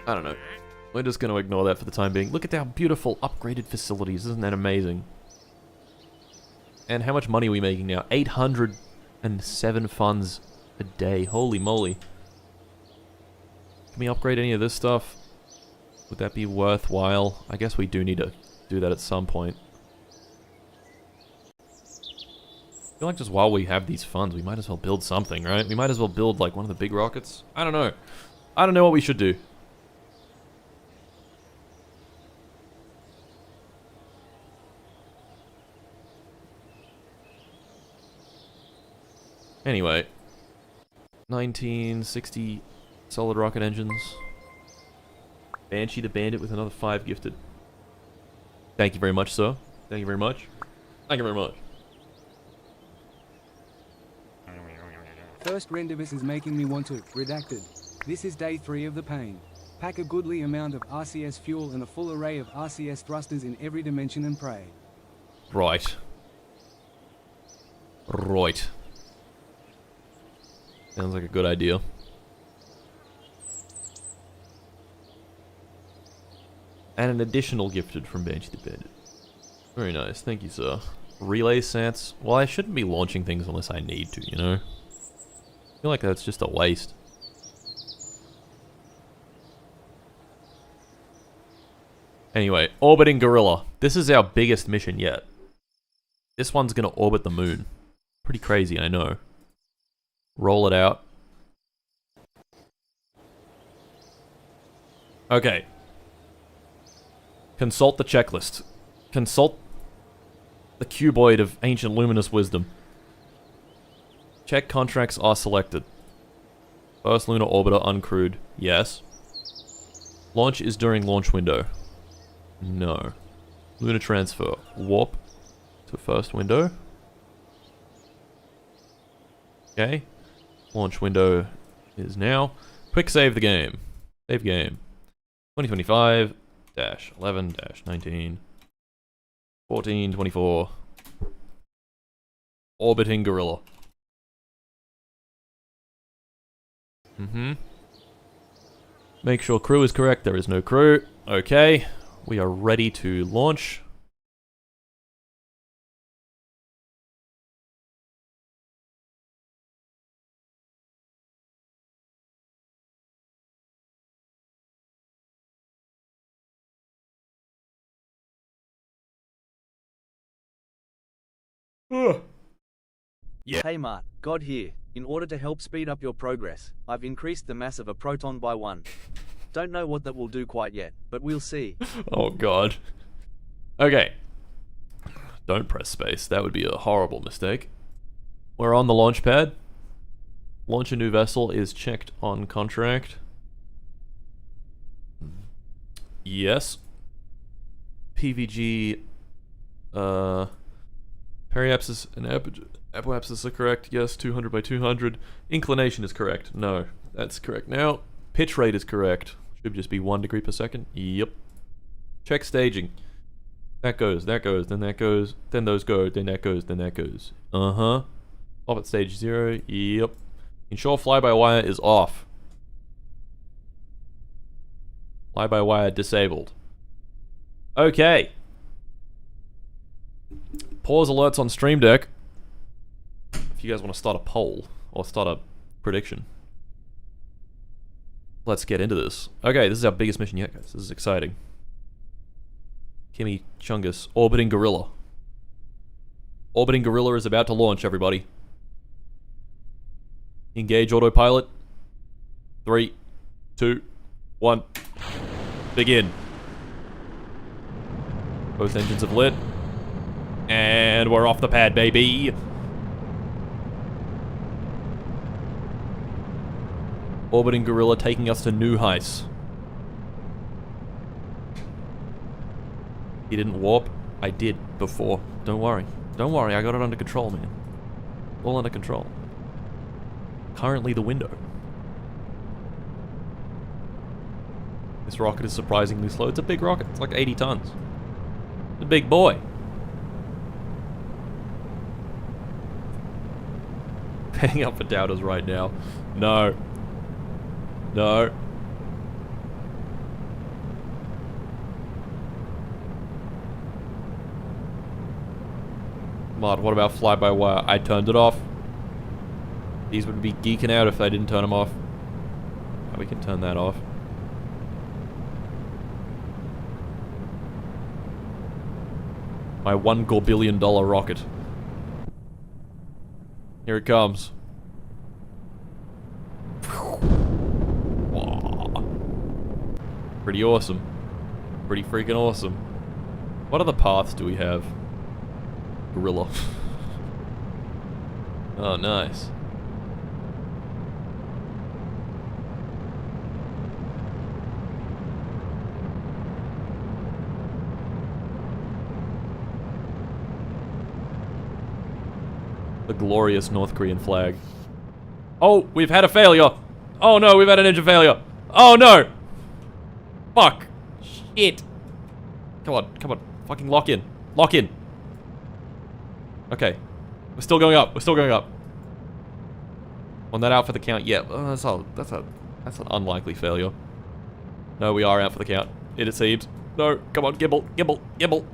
S1: I don't know. We're just going to ignore that for the time being. Look at our beautiful upgraded facilities. Isn't that amazing? And how much money are we making now? 807 funds a day. Holy moly. Can we upgrade any of this stuff? Would that be worthwhile? I guess we do need to do that at some point. I feel like just while we have these funds, we might as well build something, right? We might as well build, like, one of the big rockets. I don't know. I don't know what we should do. Anyway. 1960 solid rocket engines. Banshee the Bandit with another 5 gifted. Thank you very much, sir. Thank you very much. Thank you very much.
S2: First Rendivus is making me want to. Redacted. This is day 3 of the pain. Pack a goodly amount of RCS fuel and a full array of RCS thrusters in every dimension and pray.
S1: Right. Right. Sounds like a good idea. And an additional gifted from Banshee the Bandit. Very nice, thank you, sir. Relay sats. Well, I shouldn't be launching things unless I need to, you know? I feel like that's just a waste. Anyway, orbiting Gorilla. This is our biggest mission yet. This one's gonna orbit the moon. Pretty crazy, I know. Roll it out. Okay. Consult the checklist. Consult the cuboid of ancient luminous wisdom. Check contracts are selected. First lunar orbiter uncrewed. Yes. Launch is during launch window. No. Lunar transfer. Warp to first window. Okay. Launch window is now. Quick save the game. Save game. 2025-11-19. 1424. Orbiting Gorilla. Make sure crew is correct. There is no crew. Okay. We are ready to launch.
S3: Yeah. Hey Mart, God here. In order to help speed up your progress, I've increased the mass of a proton by 1. Don't know what that will do quite yet, but we'll see.
S1: Oh god. Okay. Don't press space. That would be a horrible mistake. We're on the launch pad. Launch a new vessel is checked on contract. Yes. PVG, periapsis and apoapsis are correct. Yes, 200 by 200. Inclination is correct. No, that's correct. Now, pitch rate is correct. Should just be 1 degree per second. Yep. Check staging. That goes, then that goes, then those go, then that goes, then that goes. Uh-huh. Off at stage 0. Yep. Ensure fly-by-wire is off. Fly-by-wire disabled. Okay. Pause alerts on Stream Deck. If you guys want to start a poll or start a prediction. Let's get into this. Okay, this is our biggest mission yet, guys. This is exciting. Kimmy Chungus, orbiting Gorilla. Orbiting Gorilla is about to launch, everybody. Engage autopilot. 3, 2, 1. Begin. Both engines have lit. And we're off the pad, baby. Orbiting Gorilla taking us to new heights. He didn't warp. I did before. Don't worry. Don't worry, I got it under control, man. All under control. Currently the window. This rocket is surprisingly slow. It's a big rocket. It's like 80 tons. It's a big boy. Paying up for doubters right now. No. No. Mod, what about fly-by-wire? I turned it off. These would be geeking out if I didn't turn them off. Oh, we can turn that off. My $1 gorbillion rocket. Here it comes. Pretty awesome. Pretty freaking awesome. What other paths do we have? Gorilla. Oh, nice. The glorious North Korean flag. Oh, we've had a failure. Oh no, we've had an engine failure. Oh no. Fuck. Shit. Come on, come on. Fucking lock in. Lock in. Okay. We're still going up. We're still going up. On that out for the count. Yeah, that's an unlikely failure. No, we are out for the count. It seems. No, come on, gimbal, gimbal, gimbal,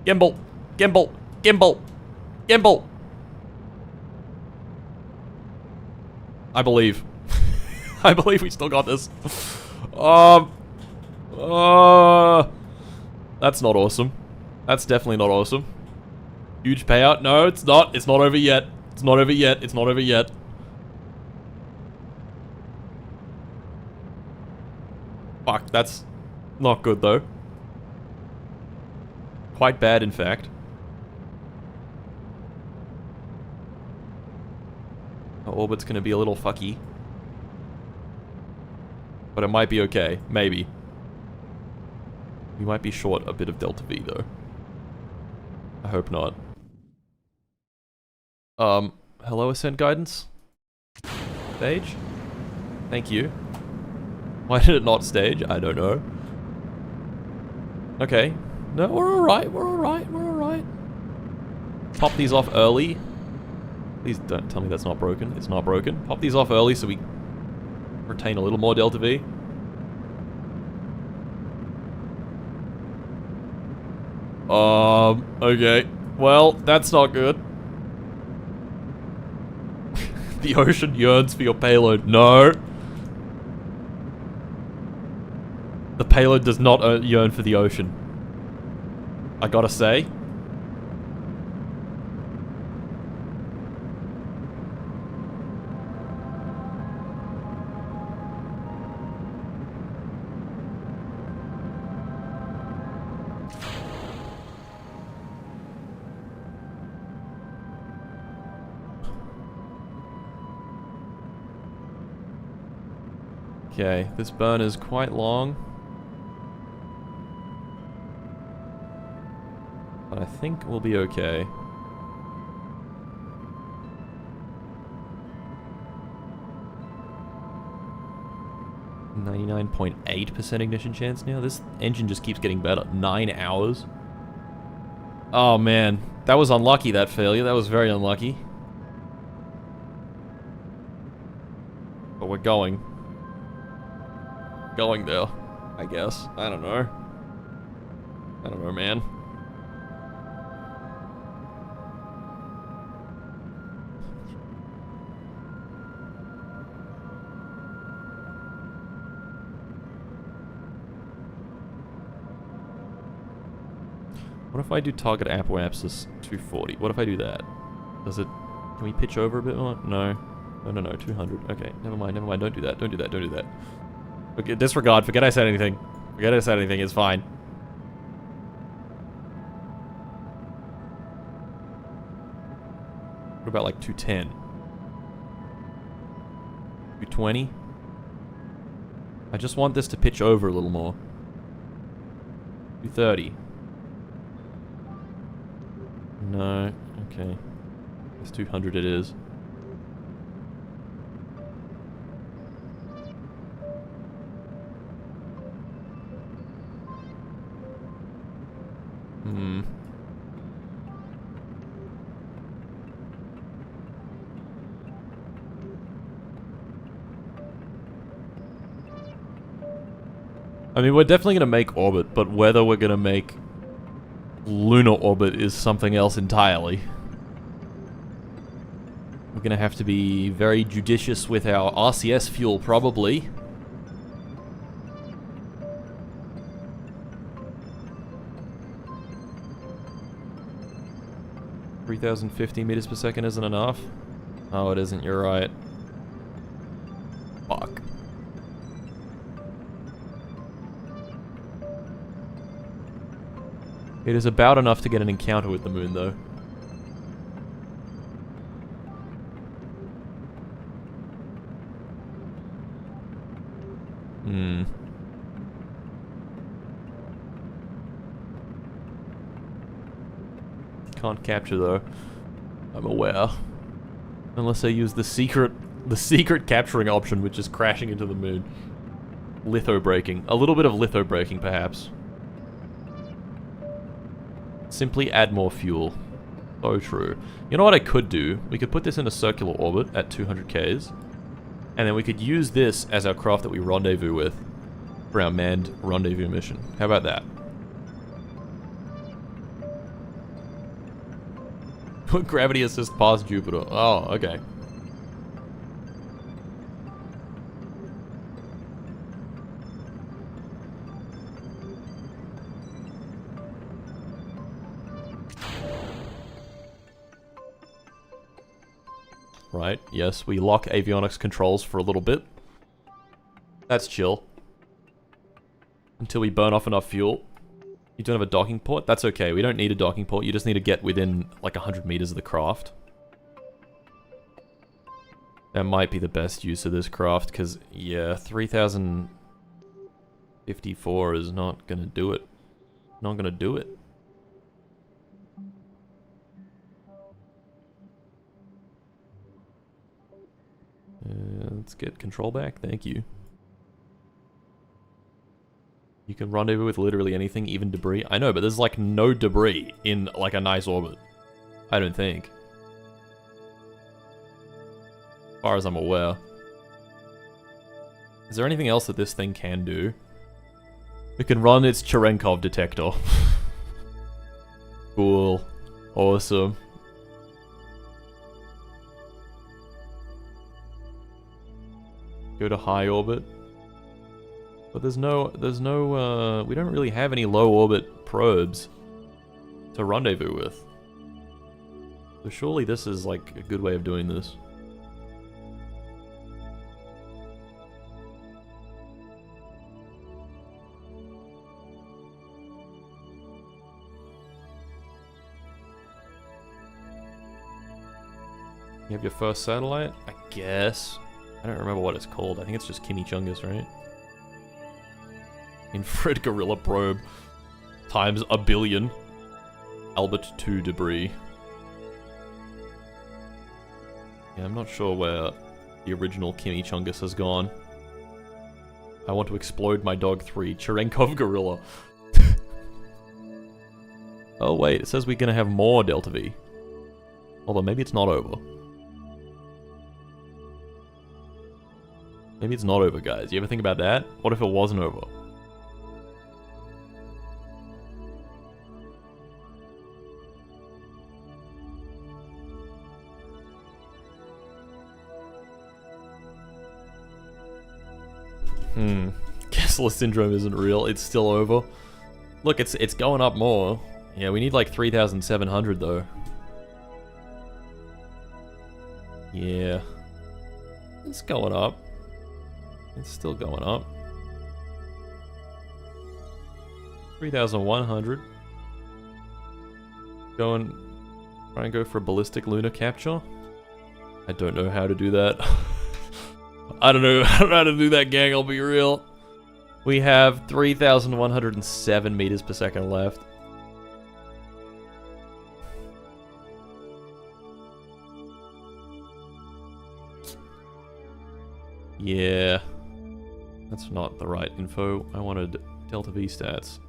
S1: gimbal, gimbal, gimbal, gimbal. I believe. I believe we still got this. That's not awesome. That's definitely not awesome. Huge payout. No, it's not. It's not over yet. It's not over yet. It's not over yet. Fuck, that's not good though. Quite bad, in fact. Our orbit's gonna be a little fucky. But it might be okay. Maybe. We might be short a bit of Delta V though. I hope not. Hello Ascent Guidance? Stage? Thank you. Why did it not stage? I don't know. Okay. No, we're alright, we're alright, we're alright. Pop these off early. Please don't tell me that's not broken. It's not broken. Pop these off early so we retain a little more Delta V. Okay. Well, that's not good. The ocean yearns for your payload. No. The payload does not yearn for the ocean. I gotta say. Okay, this burn is quite long. But I think we'll be okay. .8% ignition chance now. This engine just keeps getting better. 9 hours. Oh man, that was unlucky, that failure. That was very unlucky. But we're going. Going there, I guess. I don't know. I don't know, man. What if I do target apoapsis 240? What if I do that? Does it... Can we pitch over a bit more? No. No, no, no. 200. Okay, never mind, never mind. Don't do that. Don't do that. Don't do that. Okay, disregard. Forget I said anything. Forget I said anything. It's fine. What about like 210? 220? I just want this to pitch over a little more. 230. No. Okay. It's 200 it is. I mean, we're definitely going to make orbit, but whether we're going to make lunar orbit is something else entirely. We're going to have to be very judicious with our RCS fuel, probably. 3,050 meters per second isn't enough? Oh, it isn't, you're right. Fuck. It is about enough to get an encounter with the moon, though. Hmm. Can't capture, though. I'm aware. Unless I use the secret capturing option, which is crashing into the moon. Litho braking. A little bit of litho braking, perhaps. Simply add more fuel. So true. You know what I could do? We could put this in a circular orbit at 200 Ks. And then we could use this as our craft that we rendezvous with for our manned rendezvous mission. How about that? Put gravity assist past Jupiter. Oh, okay. Right, yes, we lock avionics controls for a little bit. That's chill. Until we burn off enough fuel. You don't have a docking port? That's okay, we don't need a docking port, you just need to get within like 100 meters of the craft. That might be the best use of this craft, because, yeah, 3,054 is not gonna do it. Not gonna do it. Let's get control back, thank you. You can rendezvous with literally anything, even debris. I know, but there's like no debris in like a nice orbit. I don't think. As far as I'm aware. Is there anything else that this thing can do? It can run its Cherenkov detector. Cool. Awesome. Go to high orbit. But there's no, we don't really have any low orbit probes to rendezvous with. So surely this is like a good way of doing this. You have your first satellite? I guess. I don't remember what it's called. I think it's just Chimichungus, right? Infrared Gorilla Probe times 1 billion. Albert 2 debris. Yeah, I'm not sure where the original Chimichungus has gone. I want to explode my dog 3. Cherenkov Gorilla. Oh wait, it says we're gonna have more Delta V. Although maybe it's not over. Maybe it's not over, guys. You ever think about that? What if it wasn't over? Kessler syndrome isn't real. It's still over. Look, it's going up more. Yeah, we need like 3,700 though. Yeah. It's going up. It's still going up. 3,100. Try and go for a ballistic lunar capture. I don't know how to do that. I don't know how to do that, gang, I'll be real. We have 3,107 meters per second left. Yeah. That's not the right info. I wanted Delta V stats.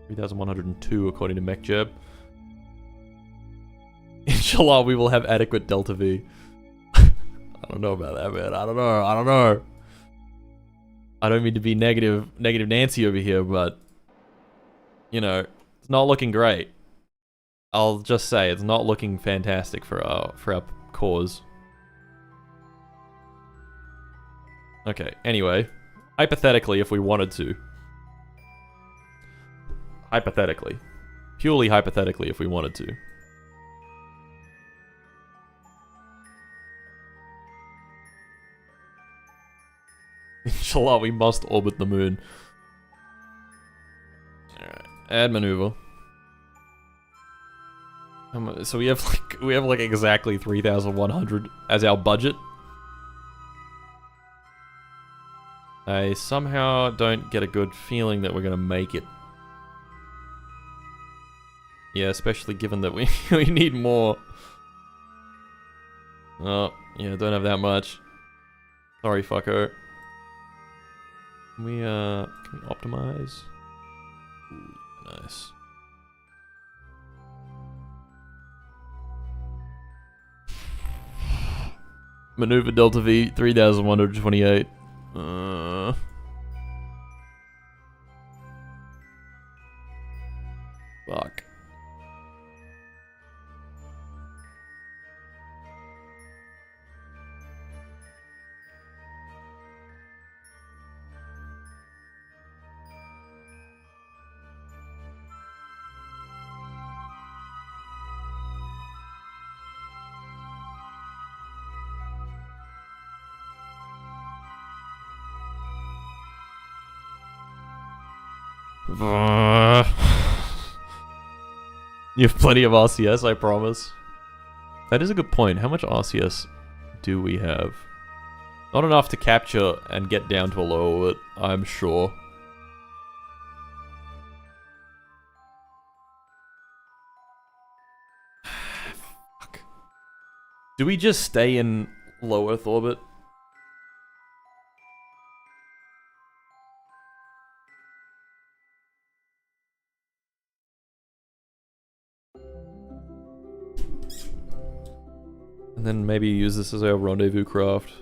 S1: 3,102 according to MechJeb. Inshallah, we will have adequate Delta V. I don't know about that, man. I don't know. I don't mean to be negative Nancy over here, but you know, it's not looking great. I'll just say it's not looking fantastic for our cause. Okay, anyway, hypothetically, if we wanted to. Hypothetically. Purely hypothetically, if we wanted to. Inshallah, we must orbit the moon. Alright, add maneuver. So we have like exactly 3,100 as our budget. I somehow don't get a good feeling that we're gonna make it. Yeah, especially given that we we need more. Oh, yeah, don't have that much. Sorry, fucker. Can we optimize? Ooh, nice. Maneuver Delta V 3,128. Fuck. You have plenty of RCS, I promise. That is a good point. How much RCS do we have? Not enough to capture and get down to a low orbit, I'm sure. Fuck. Do we just stay in low Earth orbit? And then maybe use this as our rendezvous craft.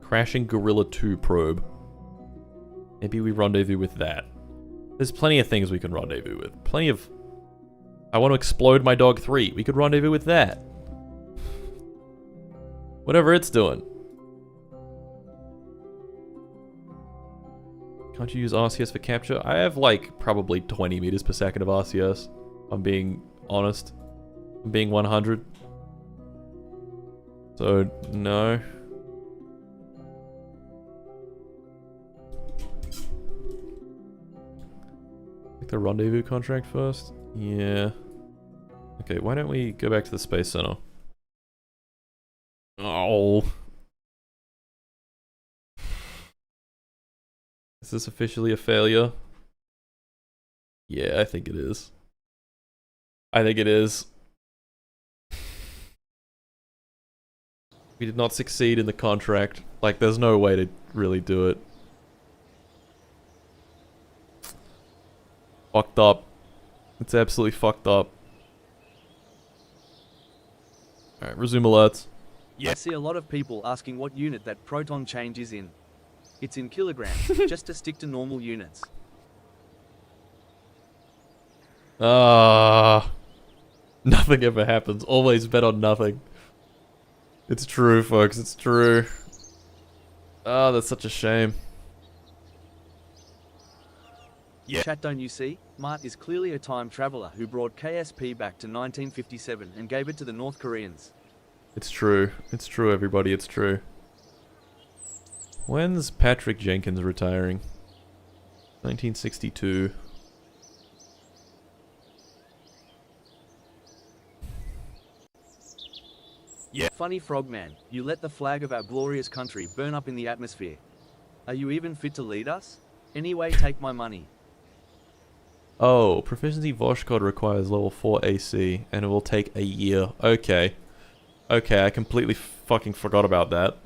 S1: Crashing Gorilla 2 probe. Maybe we rendezvous with that. There's plenty of things we can rendezvous with. Plenty of... I want to explode my dog 3. We could rendezvous with that. Whatever it's doing. Can't you use RCS for capture? I have like probably 20 meters per second of RCS. I'm being honest. I'm being 100. So, no. Take the rendezvous contract first? Yeah. Okay, why don't we go back to the Space Center? Oh. Is this officially a failure? Yeah, I think it is. I think it is. We did not succeed in the contract. Like, there's no way to really do it. Fucked up. It's absolutely fucked up. Alright, resume alerts.
S3: I see a lot of people asking what unit that proton change is in. It's in kilograms, just to stick to normal units.
S1: Nothing ever happens. Always bet on nothing. It's true, folks. It's true. Oh, that's such a shame.
S3: Chat, don't you see? Mart is clearly a time traveler who brought KSP back to 1957 and gave it to the North Koreans.
S1: It's true. It's true, everybody. It's true. When's Patrick Jenkins retiring? 1962.
S3: Funny Frogman, you let the flag of our glorious country burn up in the atmosphere. Are you even fit to lead us? Anyway, take my money.
S1: Oh, proficiency Vosh code requires level 4 AC, and it will take a year. Okay. Okay, I completely fucking forgot about that.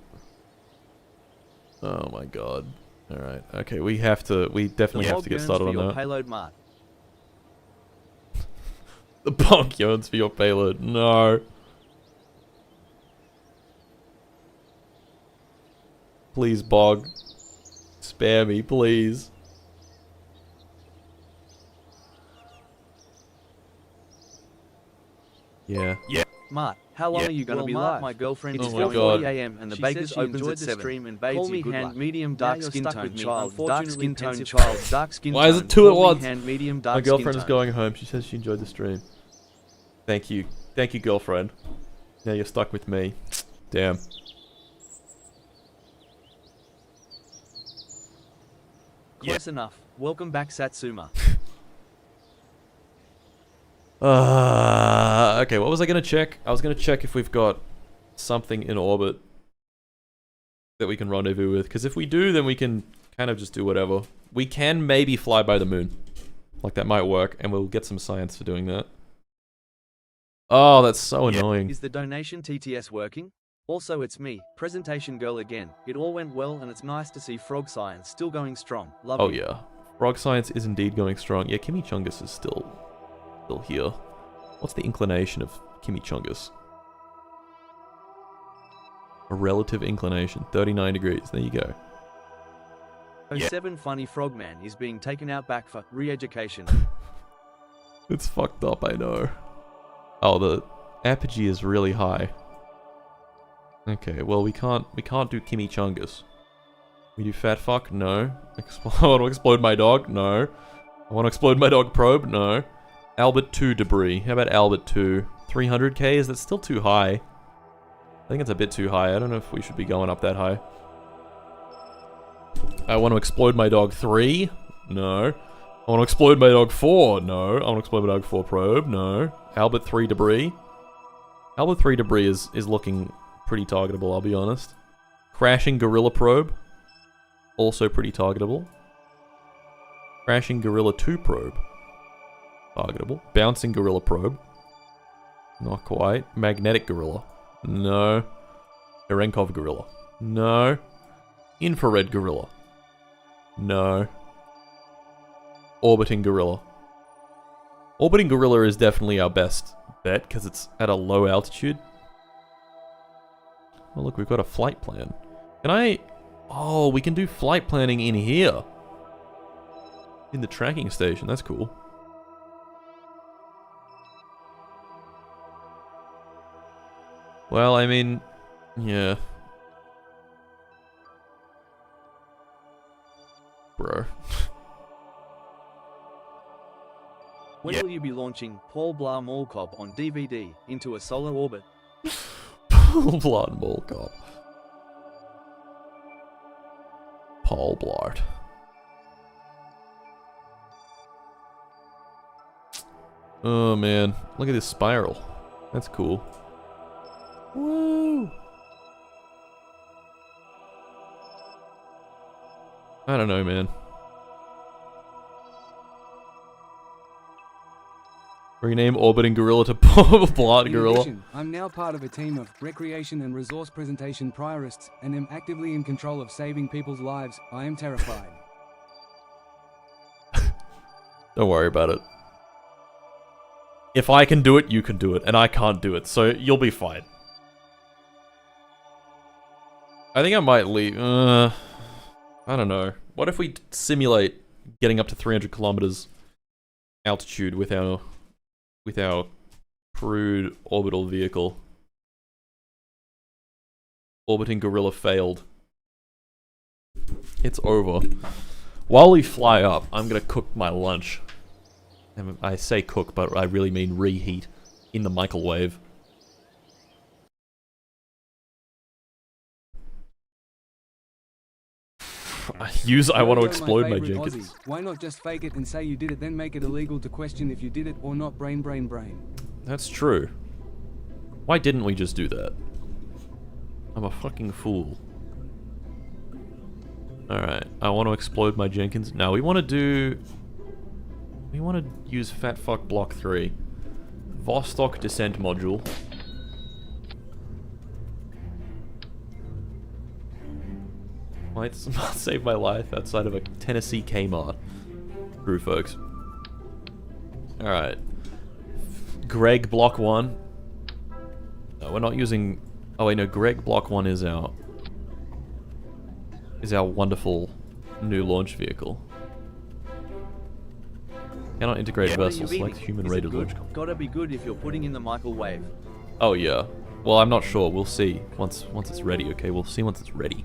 S1: Oh my god. Alright, okay, we definitely have to get started on that.
S3: Payload, Mart.
S1: The bonk yearns for your payload. No. Please, Bog. Spare me, please. Yeah.
S3: Mart, how long are you going to be live? My girlfriend is
S1: my
S3: going
S1: God.
S3: 40 AM and the Bakers opens at 7. Stream and call me hand, medium, dark skin tone child, dark skin tone child, dark skin tone.
S1: Why is it two at
S3: Call me
S1: once?
S3: hand, medium, dark
S1: My girlfriend is
S3: skin tone.
S1: going home. She says she enjoyed the stream. Thank you. Thank you, girlfriend. Now you're stuck with me. Damn.
S3: Close enough. Welcome back, Satsuma.
S1: Okay, what was I gonna check? I was gonna check if we've got something in orbit that we can rendezvous with, because if we do, then we can kind of just do whatever. We can maybe fly by the moon. Like, that might work, and we'll get some science for doing that. Oh, that's so annoying.
S3: Is the donation TTS working? Also, it's me, Presentation Girl again. It all went well, and it's nice to see Frog Science still going strong. Love you.
S1: Oh yeah. Frog Science is indeed going strong. Yeah, Chimichungus is still here. What's the inclination of Chimichungus? A relative inclination, 39 degrees. There you go.
S3: 07 Funny Frogman is being taken out back for re-education.
S1: It's fucked up, I know. Oh, the apogee is really high. Okay, well we can't do Chimichungus. We do Fat Fuck? No. I want to explode my dog? No. I want to explode my dog probe? No. Albert 2 debris. How about Albert 2? 300k? Is that still too high? I think it's a bit too high. I don't know if we should be going up that high. I want to explode my dog 3? No. I want to explode my dog 4? No. I want to explode my dog 4 probe? No. Albert 3 debris? Albert 3 debris is looking pretty targetable, I'll be honest. Crashing Gorilla probe? Also pretty targetable. Crashing Gorilla 2 probe? Targetable. Bouncing Gorilla probe? Not quite. Magnetic Gorilla? No. Erenkov Gorilla? No. Infrared Gorilla? No. Orbiting Gorilla? Orbiting Gorilla is definitely our best bet, because it's at a low altitude. Oh look, we've got a flight plan. Can I... Oh, we can do flight planning in here. In the tracking station, that's cool. Well, I mean... Yeah. Bro.
S3: When will you be launching Paul Blart Mall Cop on DVD into a solar orbit?
S1: Paul Blart Mall Cop. Paul Blart. Oh man, look at this spiral. That's cool. Woo! I don't know, man. Rename Orbiting Gorilla to Paul Blart Gorilla.
S2: In addition, I'm now part of a team of recreation and resource presentation priorists, and am actively in control of saving people's lives. I am terrified.
S1: Don't worry about it. If I can do it, you can do it, and I can't do it, so you'll be fine. I think I might leave. I don't know. What if we simulate getting up to 300 kilometers altitude with our crude orbital vehicle? Orbiting Gorilla failed. It's over. While we fly up, I'm gonna cook my lunch. And I say cook, but I really mean reheat in the microwave. I want to explode my Jenkins.
S2: Why not just fake it and say you did it, then make it illegal to question if you did it or not? Brain.
S1: That's true. Why didn't we just do that? I'm a fucking fool. Alright, I want to explode my Jenkins. Now we want to use Fat Fuck Block 3. Vostok Descent Module. Might save my life outside of a Tennessee Kmart. True, folks. Alright. Greg Block 1. No, we're not using... Oh wait, no, Greg Block 1 is our wonderful new launch vehicle. Cannot integrate vessels, select human rated launch.
S3: Gotta be good if you're putting in the microwave.
S1: Oh yeah. Well, I'm not sure. We'll see once it's ready. Okay, we'll see once it's ready.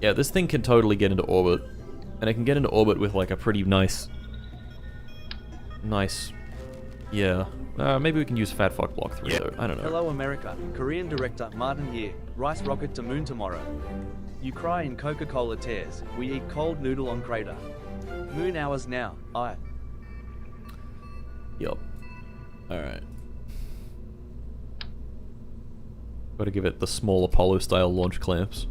S1: Yeah, this thing can totally get into orbit, and it can get into orbit with like a pretty nice. Yeah. Maybe we can use Fat Fuck Block 3 though. I don't know.
S3: Hello America. Korean director Martin here. Rice rocket to moon tomorrow. You cry in Coca-Cola tears. We eat cold noodle on crater. Moon hours now.
S1: Yup. Alright. Gotta give it the small Apollo style launch clamps.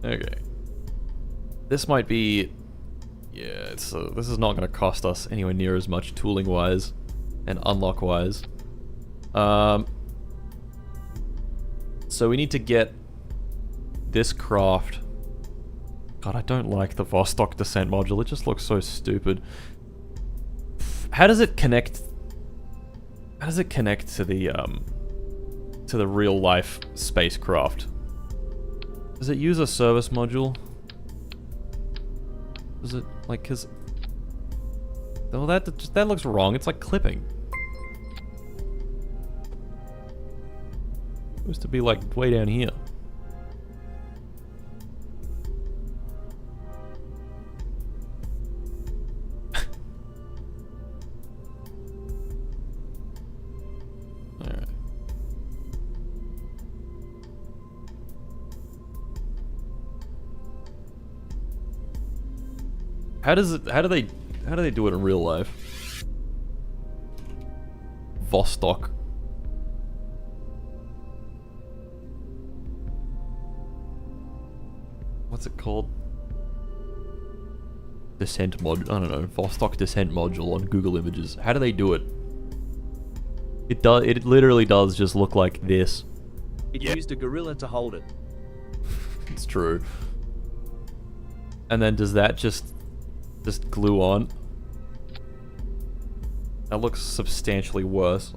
S1: Okay. This might be... Yeah, it's this is not gonna cost us anywhere near as much tooling wise and unlock wise. So we need to get this craft. God, I don't like the Vostok descent module. It just looks so stupid. How does it connect? How does it connect to the real life spacecraft? Does it use a service module? Does it like? Cause well, that looks wrong. It's like clipping. It's supposed to be like way down here. How do they do it in real life? Vostok. What's it called? Descent mod. I don't know. Vostok descent module on Google Images. How do they do it? It literally does just look like this.
S3: It used a gorilla to hold it.
S1: It's true. And then does that just glue on? That looks substantially worse.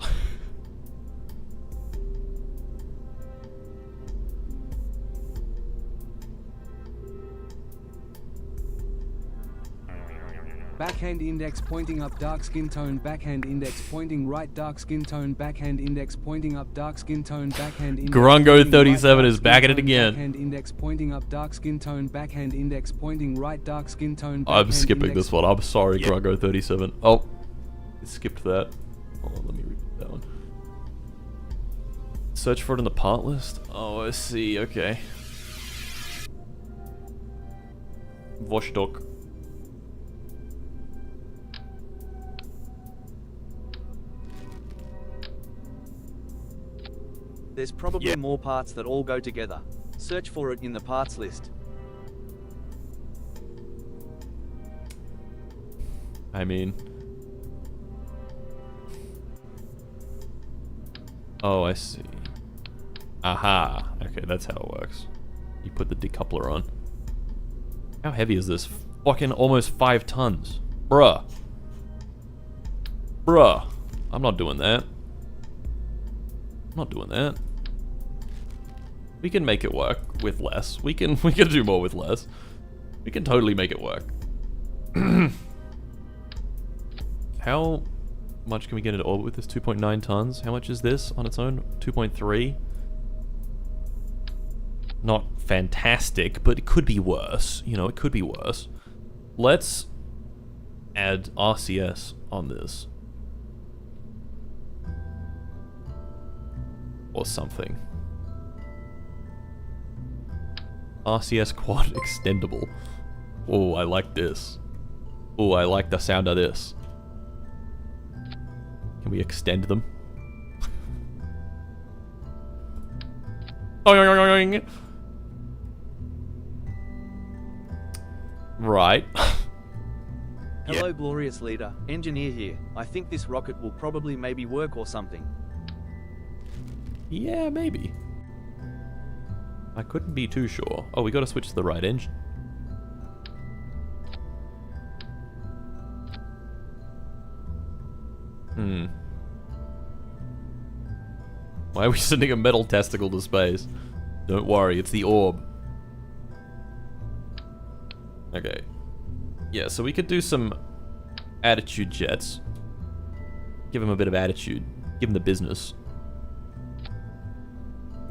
S2: Backhand index pointing up, dark skin tone, backhand index pointing right, dark skin tone, backhand index pointing up, dark skin tone, backhand index.
S1: Grungo 37 is back at it again.
S2: Backhand index pointing up, dark skin tone, backhand index pointing right, dark skin tone.
S1: I'm skipping this one. I'm sorry, Grungo 37. Oh, I skipped that. Hold on, let me read that one. Search for it in the part list. Oh, I see. Okay. Vostok.
S3: There's probably more parts that all go together. Search for it in the parts list.
S1: I mean... Oh, I see. Aha. Okay, that's how it works. You put the decoupler on. How heavy is this? Fucking almost 5 tons. Bruh. Bruh. I'm not doing that. I'm not doing that. We can make it work with less. We can do more with less. We can totally make it work. How much can we get into orbit with this? 2.9 tons. How much is this on its own? 2.3. Not fantastic, but it could be worse. You know, it could be worse. Let's add RCS on this. Or something. RCS quad extendable. Oh, I like this. Oh, I like the sound of this. Can we extend them? Right.
S3: Hello, glorious leader. Engineer here. I think this rocket will probably maybe work or something.
S1: Yeah, maybe. I couldn't be too sure. Oh, we gotta switch to the right engine. Why are we sending a metal testicle to space? Don't worry, it's the orb. Okay. Yeah, so we could do some attitude jets. Give him a bit of attitude. Give him the business.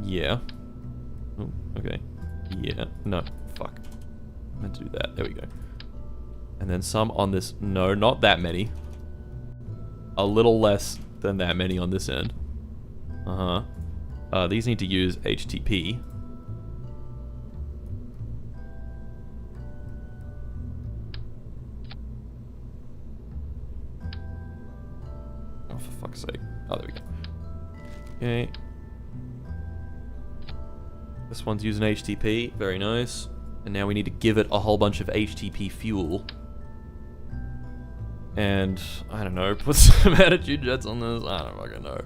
S1: Yeah. Oh, okay. Yeah. No. Fuck. I meant to do that. There we go. And then some on this. No, not that many. A little less than that many on this end. These need to use HTP. Oh, for fuck's sake. Oh, there we go. Okay. This one's using HTP. Very nice. And now we need to give it a whole bunch of HTP fuel. And, I don't know, put some attitude jets on this. I don't fucking know.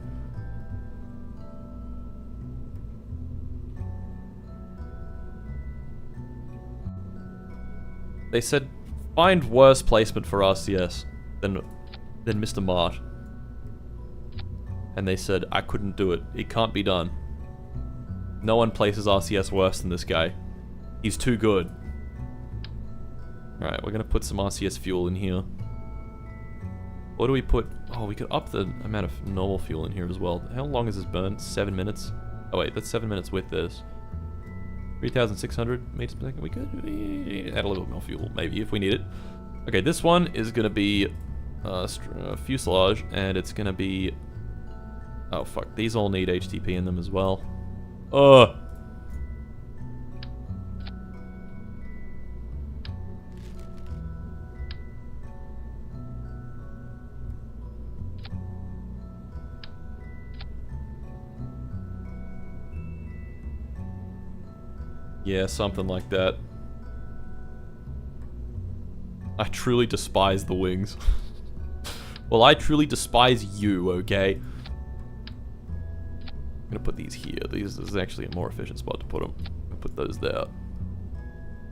S1: They said, find worse placement for RCS than Mr. Mart. And they said, I couldn't do it. It can't be done. No one places RCS worse than this guy. He's too good. Alright, we're gonna put some RCS fuel in here. What do we put? Oh, we could up the amount of normal fuel in here as well. How long is this burn? 7 minutes? Oh wait, that's 7 minutes with this. 3,600 meters per second. We could add a little more fuel, maybe, if we need it. Okay, this one is gonna be fuselage, and it's gonna be... Oh fuck, these all need HTP in them as well. Yeah, something like that. I truly despise the wings. Well, I truly despise you, okay? I'm gonna put these here. This is actually a more efficient spot to put them. I'll put those there.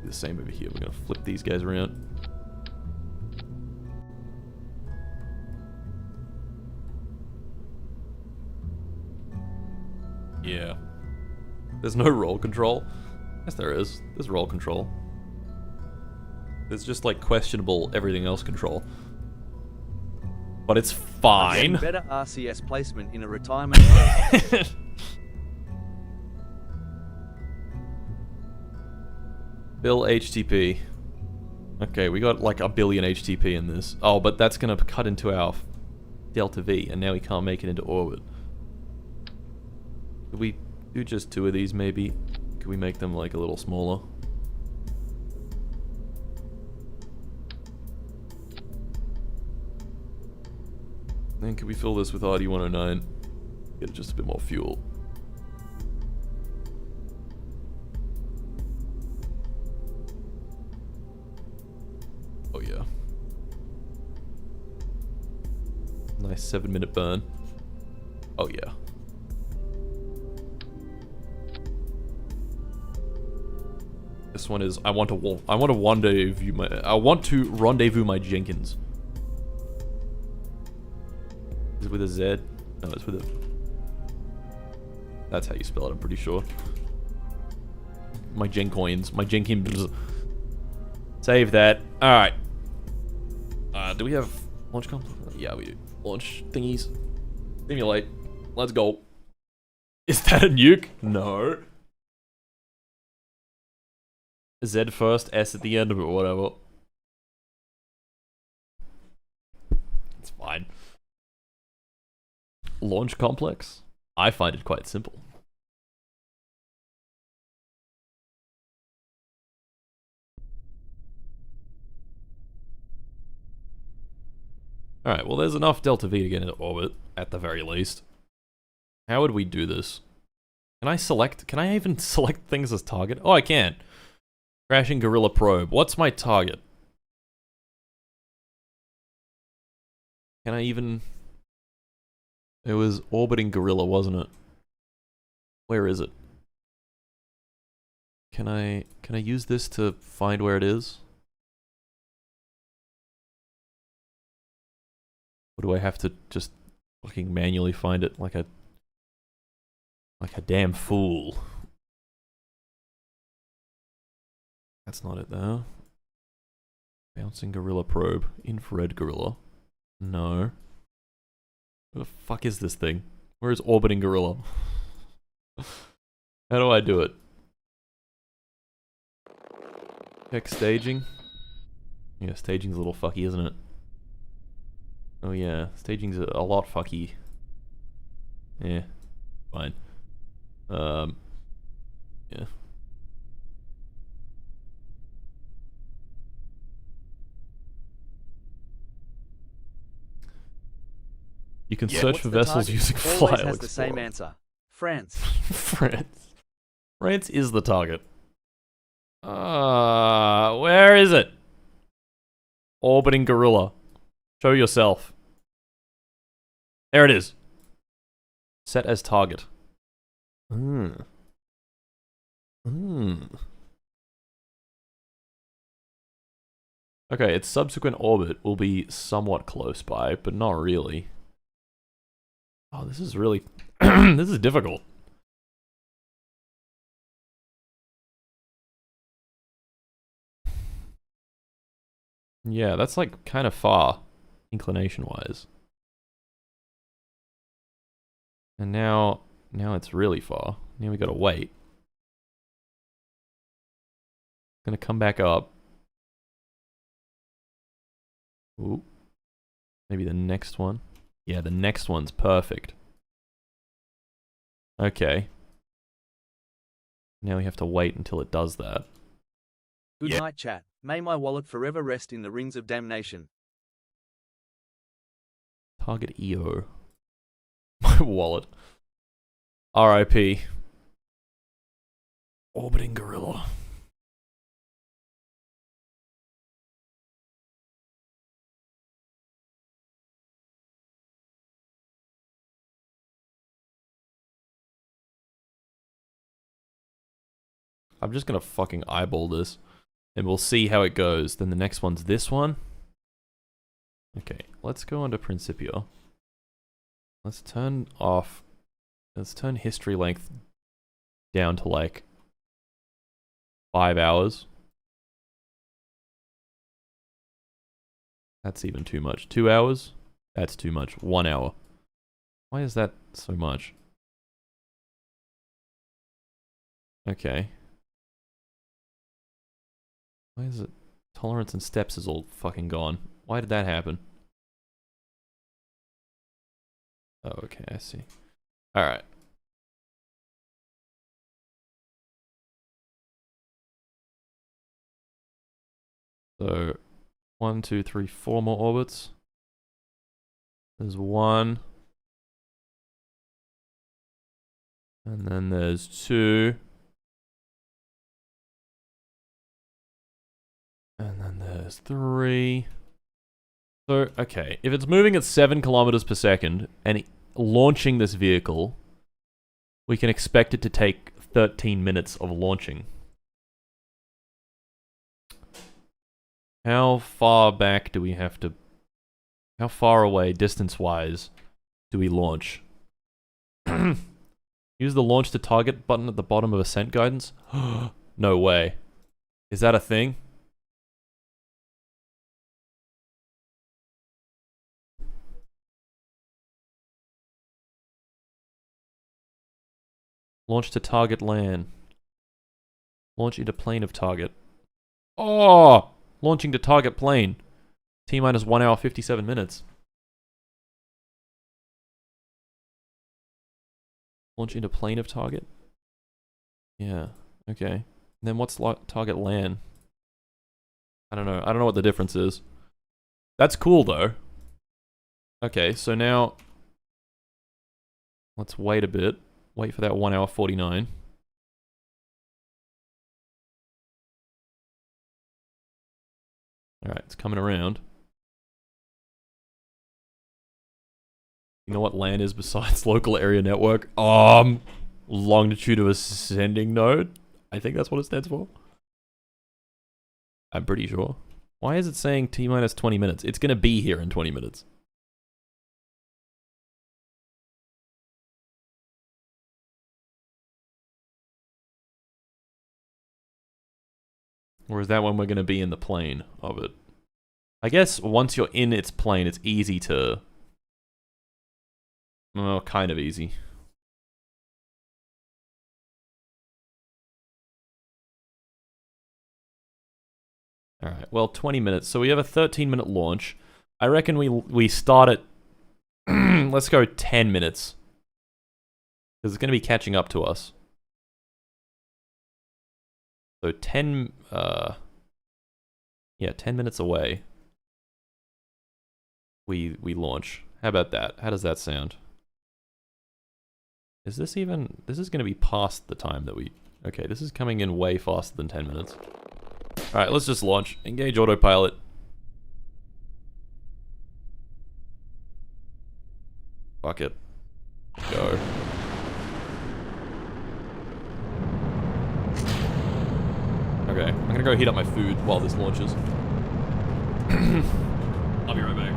S1: Do the same over here. We're gonna flip these guys around. Yeah. There's no roll control. Yes, there is. There's roll control. There's just like questionable everything else control. But it's fine.
S3: Again, better RCS placement in a retirement.
S1: Bill HTP. Okay, we got like a billion HTP in this. Oh, but that's gonna cut into our Delta V, and now we can't make it into orbit. Could we do just 2 of these, maybe? Could we make them like a little smaller? Then could we fill this with RD-109? Get just a bit more fuel. Oh yeah. Nice 7-minute burn. Oh yeah. This one is I want to rendezvous my Jenkins. Is it with a Z? No, it's with a... That's how you spell it, I'm pretty sure. My Gencoins. My Jenkins. Save that. Alright. Do we have launch comp? Yeah, we do. Launch thingies. Simulate. Let's go. Is that a nuke? No. Z first, S at the end of it, or whatever. It's fine. Launch complex? I find it quite simple. Alright, well there's enough Delta V to get into orbit, at the very least. How would we do this? Can I even select things as target? Oh, I can. Crashing Gorilla Probe. What's my target? Can I even... It was orbiting Gorilla, wasn't it? Where is it? Can I use this to find where it is? Or do I have to just fucking manually find it like a damn fool? That's not it though. Bouncing Gorilla Probe. Infrared Gorilla. No. Where the fuck is this thing? Where is orbiting Gorilla? How do I do it? Check staging. Yeah, staging's a little fucky, isn't it? Oh yeah, staging's a lot fucky. Yeah, fine. Yeah. You can search for vessels using
S3: Always
S1: File
S3: has
S1: Explorer.
S3: the same answer. France.
S1: France. France is the target. Where is it? Orbiting gorilla. Show yourself. There it is. Set as target. Okay, its subsequent orbit will be somewhat close by, but not really. Oh, this is really... this is difficult. Yeah, that's like kind of far, inclination-wise. And now it's really far. Now we gotta wait. It's gonna come back up. Ooh. Maybe the next one. Yeah, the next one's perfect. Okay. Now we have to wait until it does that.
S3: Good night, chat. May my wallet forever rest in the rings of damnation.
S1: Target EO. My wallet. RIP. Orbiting gorilla. I'm just gonna fucking eyeball this, and we'll see how it goes. Then the next one's this one. Okay, let's go onto Principia. Let's turn history length down to like 5 hours. That's even too much. 2 hours? That's too much. 1 hour. Why is that so much? Okay. Why is it? Tolerance and steps is all fucking gone. Why did that happen? Oh, okay, I see. Alright. So, 1, 2, 3, 4 more orbits. There's 1. And then there's 2. And then there's 3. So, okay, if it's moving at 7 kilometers per second and launching this vehicle, we can expect it to take 13 minutes of launching. How far back do we have to... How far away, distance-wise, do we launch? Use the launch to target button at the bottom of ascent guidance? No way. Is that a thing? Launch to target land. Launch into plane of target. Oh! Launching to target plane. T-minus 1 hour 57 minutes. Launch into plane of target? Yeah, okay. Then what's target land? I don't know. I don't know what the difference is. That's cool though. Okay, so now... Let's wait a bit. Wait for that 1 hour 49. Alright, it's coming around. You know what LAN is besides local area network? Longitude of ascending node? I think that's what it stands for. I'm pretty sure. Why is it saying T-minus 20 minutes? It's gonna be here in 20 minutes. Or is that when we're going to be in the plane of it? I guess once you're in its plane, it's easy to... Well, kind of easy. Alright, well, 20 minutes. So we have a 13-minute launch. I reckon we start at... Let's go 10 minutes. Because it's going to be catching up to us. So 10 minutes away. We launch. How about that? How does that sound? Is this even... This is going to be past the time that we... Okay, this is coming in way faster than 10 minutes. Alright, let's just launch. Engage autopilot. Fuck it. Go. Okay, I'm gonna go heat up my food while this launches. I'll be right back.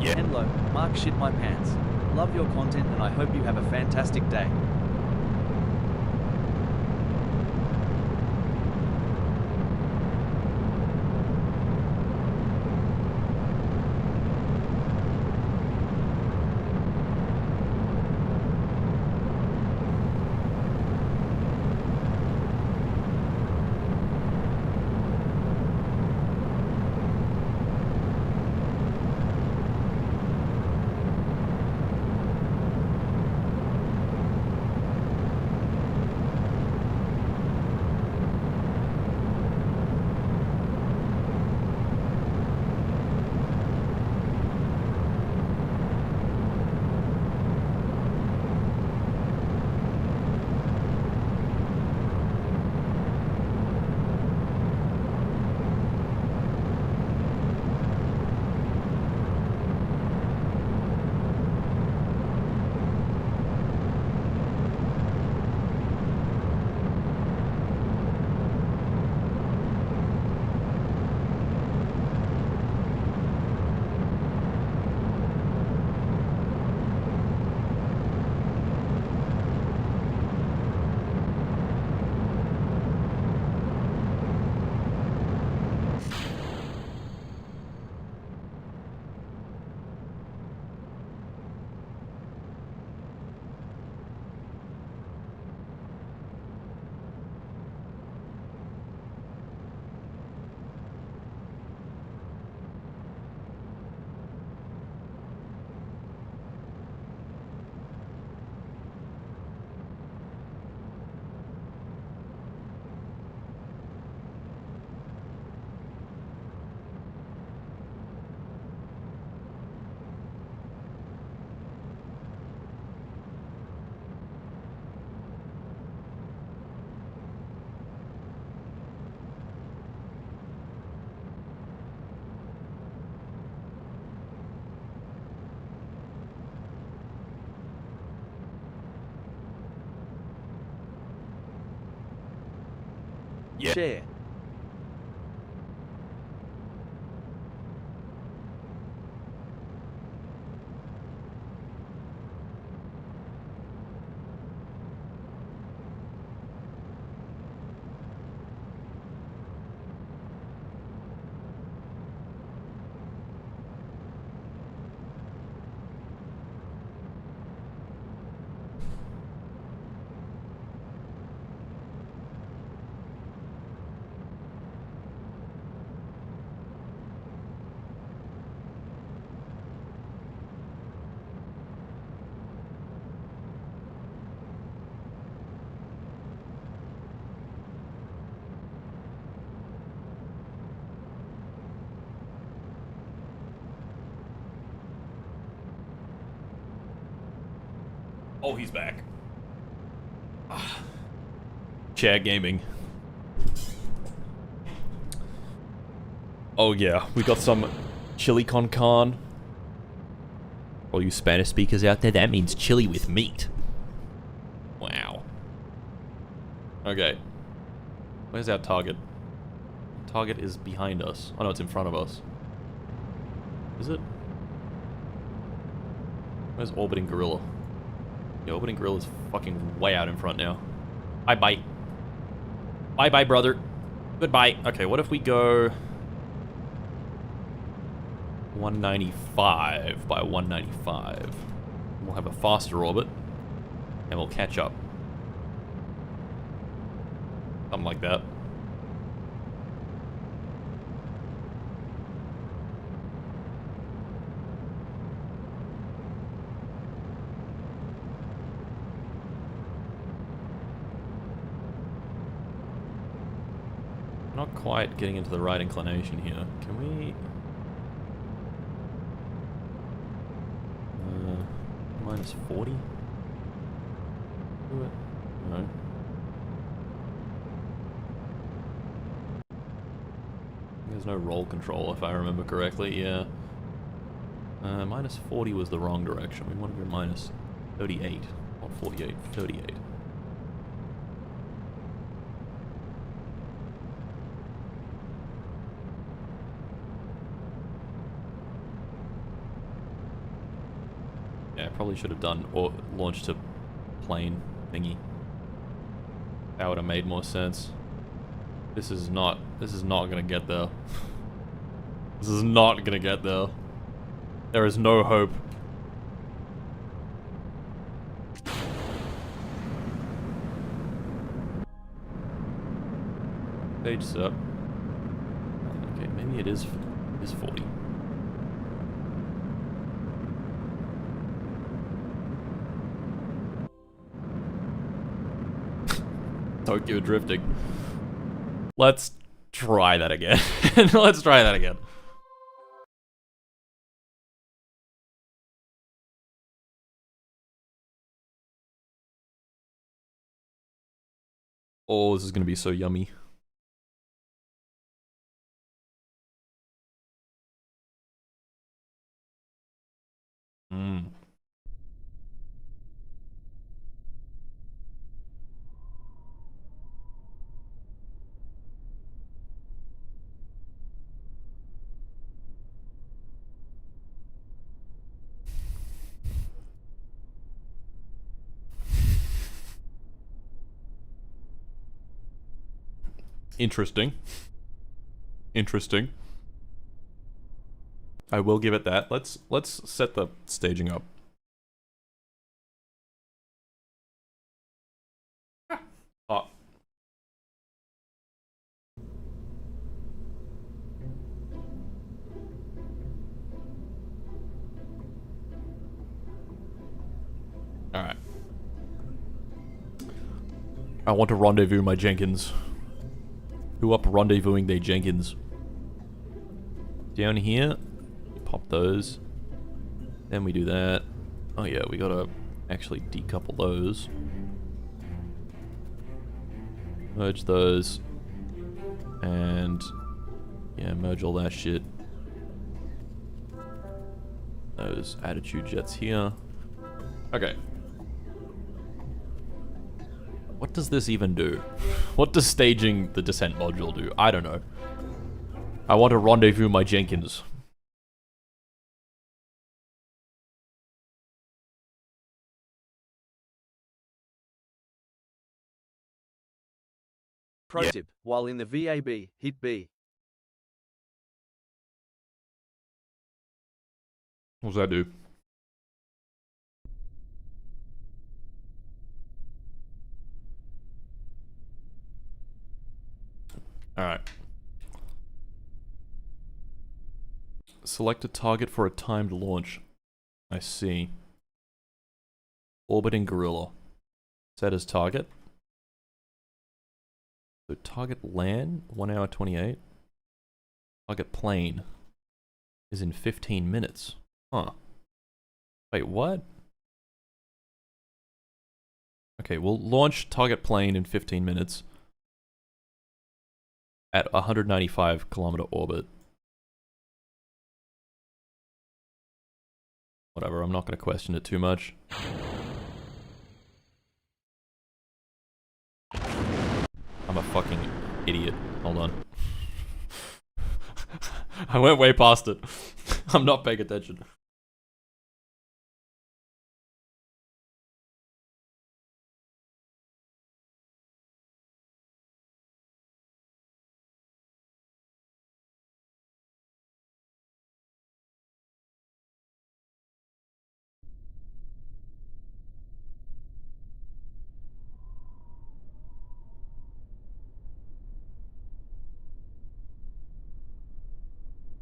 S3: Yeah. Hello, Mark shit my pants. Love your content and I hope you have a fantastic day.
S1: Yeah.
S3: Share.
S1: Oh, he's back. Chair gaming. Oh yeah, we got some chili con carne. All you Spanish speakers out there, that means chili with meat. Wow. Okay. Where's our target? Our target is behind us. Oh no, it's in front of us. Is it? Where's orbiting gorilla? Yeah, orbiting gorilla's fucking way out in front now. Bye-bye. Bye-bye, brother. Goodbye. Okay, what if we go 195 by 195? We'll have a faster orbit, and we'll catch up. Something like that. Not quite getting into the right inclination here. Can we... minus 40? Do it? No. There's no roll control, if I remember correctly, yeah. Minus 40 was the wrong direction. We want to go minus 38. Not 48, 38. Yeah, I probably should have done or launched a plane thingy. That would have made more sense. This is not gonna get there. This is not gonna get there. There is no hope. Stage set. Okay, maybe it is 40. Tokyo drifting. Let's try that again. Let's try that again. Oh, this is gonna be so yummy. Mmm. Interesting. Interesting. I will give it that. Let's set the staging up. Oh. Alright. I want to rendezvous my Jenkins. Who up rendezvousing they Jenkins? Down here, pop those. Then we do that. Oh yeah, we gotta actually decouple those. Merge those. And yeah, merge all that shit. Those attitude jets here. Okay. What does this even do? What does staging the descent module do? I don't know. I want to rendezvous my Jenkins.
S3: Pro tip, while in the VAB, hit B.
S1: What does that do? Alright. Select a target for a timed launch. I see. Orbiting gorilla. Set as target. So target land, 1 hour 28. Target plane is in 15 minutes. Huh. Wait, what? Okay, we'll launch target plane in 15 minutes. At 195 kilometer orbit. Whatever, I'm not going to question it too much. I'm a fucking idiot. Hold on. I went way past it. I'm not paying attention.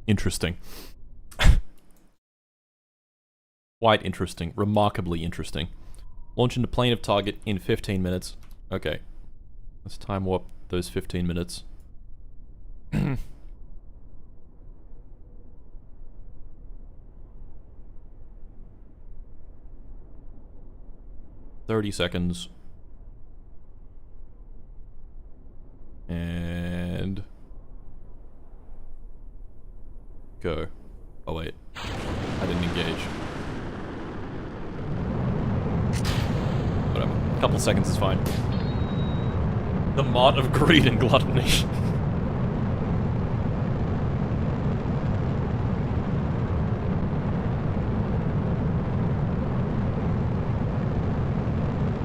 S1: Interesting. Quite interesting. Remarkably interesting. Launch into plane of target in 15 minutes. Okay. Let's time warp those 15 minutes. 30 seconds. And... go. Oh wait. I didn't engage. Whatever. A couple seconds is fine. The mod of greed and gluttony.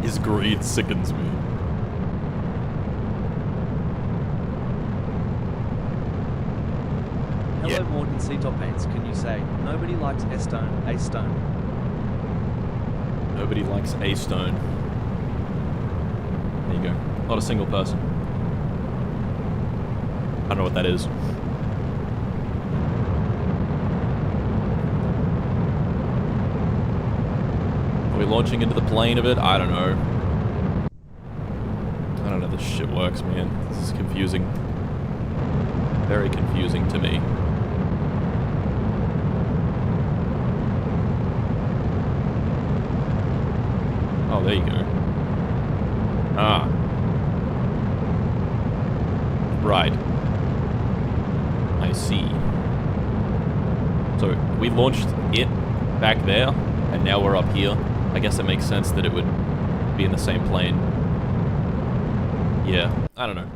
S1: His greed sickens me.
S3: Hello, Morton C. Top Paints. Can you say, nobody likes A-Stone, A-Stone?
S1: Nobody likes A-Stone. There you go. Not a single person. I don't know what that is. Are we launching into the plane of it? I don't know. I don't know how this shit works, man. This is confusing. Very confusing to me. Oh, there you go. Ah. Right. I see. So, we launched it back there, and now we're up here. I guess it makes sense that it would be in the same plane. Yeah, I don't know.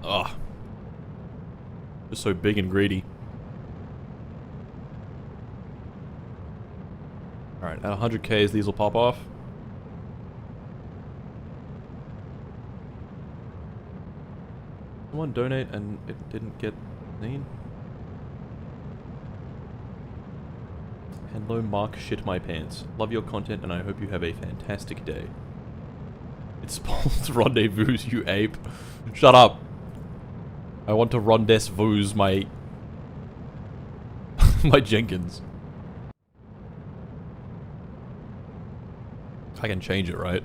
S1: Ugh. Just so big and greedy. Alright, at 100Ks these will pop off. Someone donate and it didn't get seen. Hello Mark shit my pants. Love your content and I hope you have a fantastic day. It spawns rendezvous, you ape. Shut up. I want to rendezvous my... my Jenkins. I can change it, right?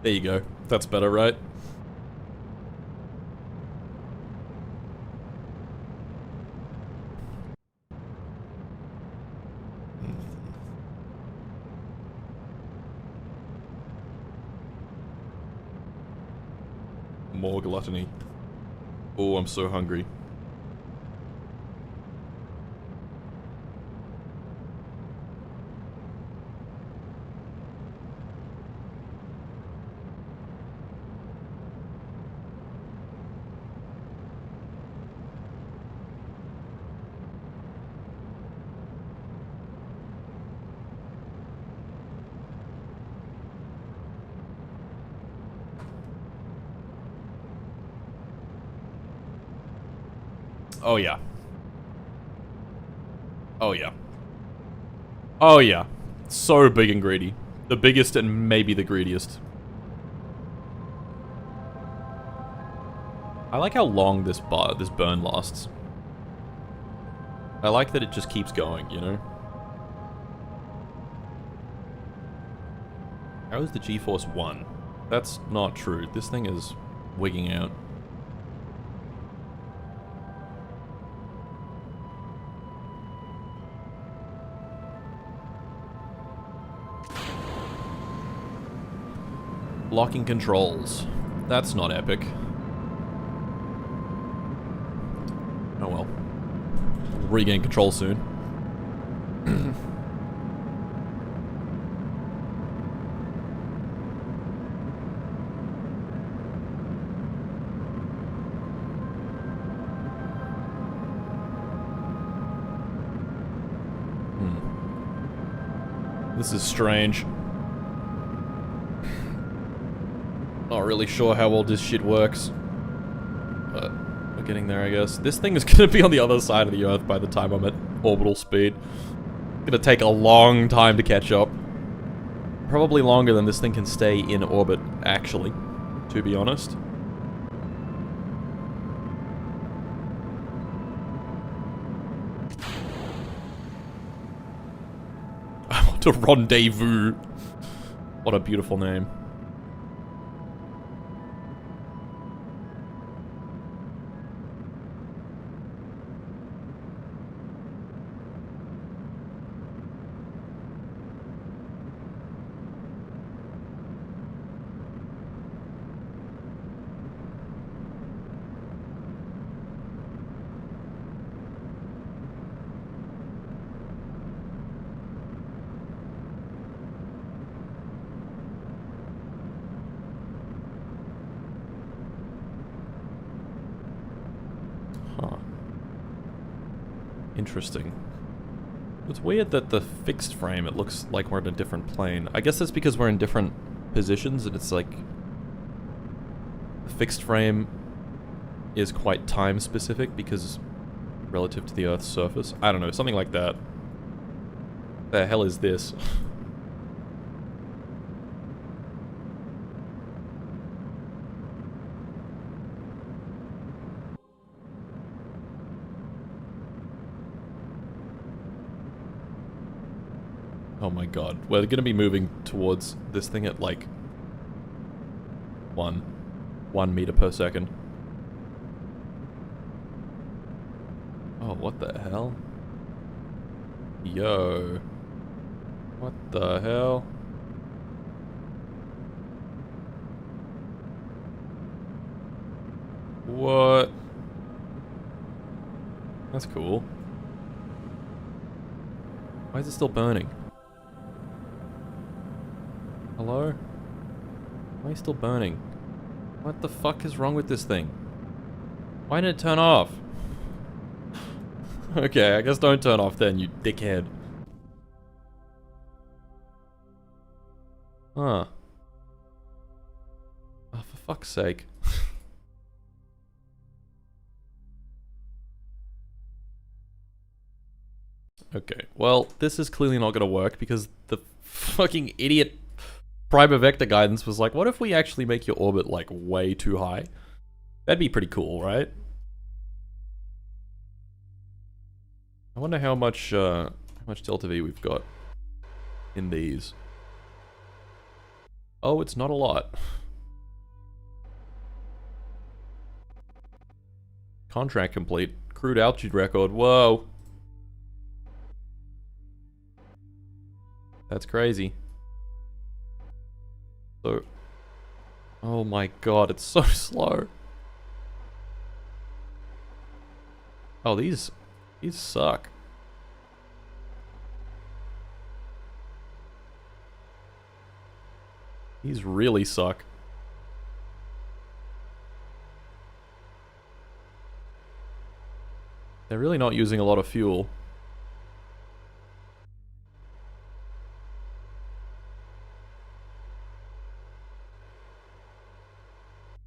S1: There you go. That's better, right? More gluttony. Oh, I'm so hungry. Oh yeah. Oh yeah. Oh yeah. So big and greedy. The biggest and maybe the greediest. I like how long this burn lasts. I like that it just keeps going, you know? How is the G-Force 1? That's not true. This thing is wigging out. Locking controls. That's not epic. Oh well. We'll regain control soon. This is strange. Not really sure how all this shit works. But we're getting there, I guess. This thing is gonna be on the other side of the Earth by the time I'm at orbital speed. It's gonna take a long time to catch up. Probably longer than this thing can stay in orbit, actually, to be honest. I want to rendezvous. What a beautiful name. Interesting. It's weird that the fixed frame, it looks like we're in a different plane. I guess that's because we're in different positions and it's like... The fixed frame is quite time specific because relative to the Earth's surface. I don't know, something like that. The hell is this? Oh my god. We're gonna be moving towards this thing at like... 1 meter per second. Oh, what the hell? Yo. What the hell? What? That's cool. Why is it still burning? Hello? Why are you still burning? What the fuck is wrong with this thing? Why did it turn off? Okay, I guess don't turn off then, you dickhead. Huh. Oh, for fuck's sake. Okay, well, this is clearly not gonna work because the fucking idiot Prima Vector Guidance was like, what if we actually make your orbit, like, way too high? That'd be pretty cool, right? I wonder how much delta V we've got in these. Oh, it's not a lot. Contract complete. Crude altitude record. Whoa. That's crazy. So, oh my god, it's so slow. Oh, these suck. These really suck. They're really not using a lot of fuel.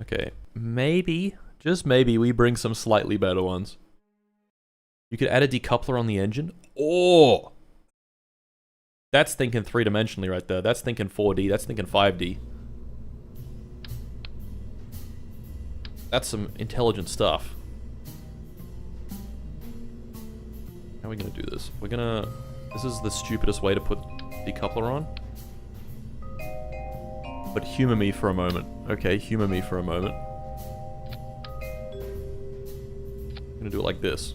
S1: Okay, maybe, just maybe, we bring some slightly better ones. You could add a decoupler on the engine. Oh! That's thinking three-dimensionally right there. That's thinking 4D. That's thinking 5D. That's some intelligent stuff. How are we gonna do this? We're gonna... This is the stupidest way to put decoupler on. But humor me for a moment. Okay, humor me for a moment. I'm gonna do it like this.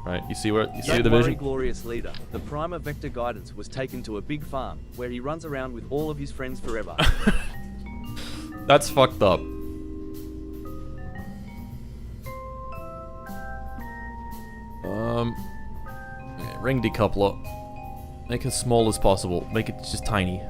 S1: Right, you see the vision?
S3: Very glorious leader. The Prima Vector Guidance was taken to a big farm where he runs around with all of his friends forever.
S1: That's fucked up. Yeah, ring decoupler. Make it as small as possible. Make it just tiny.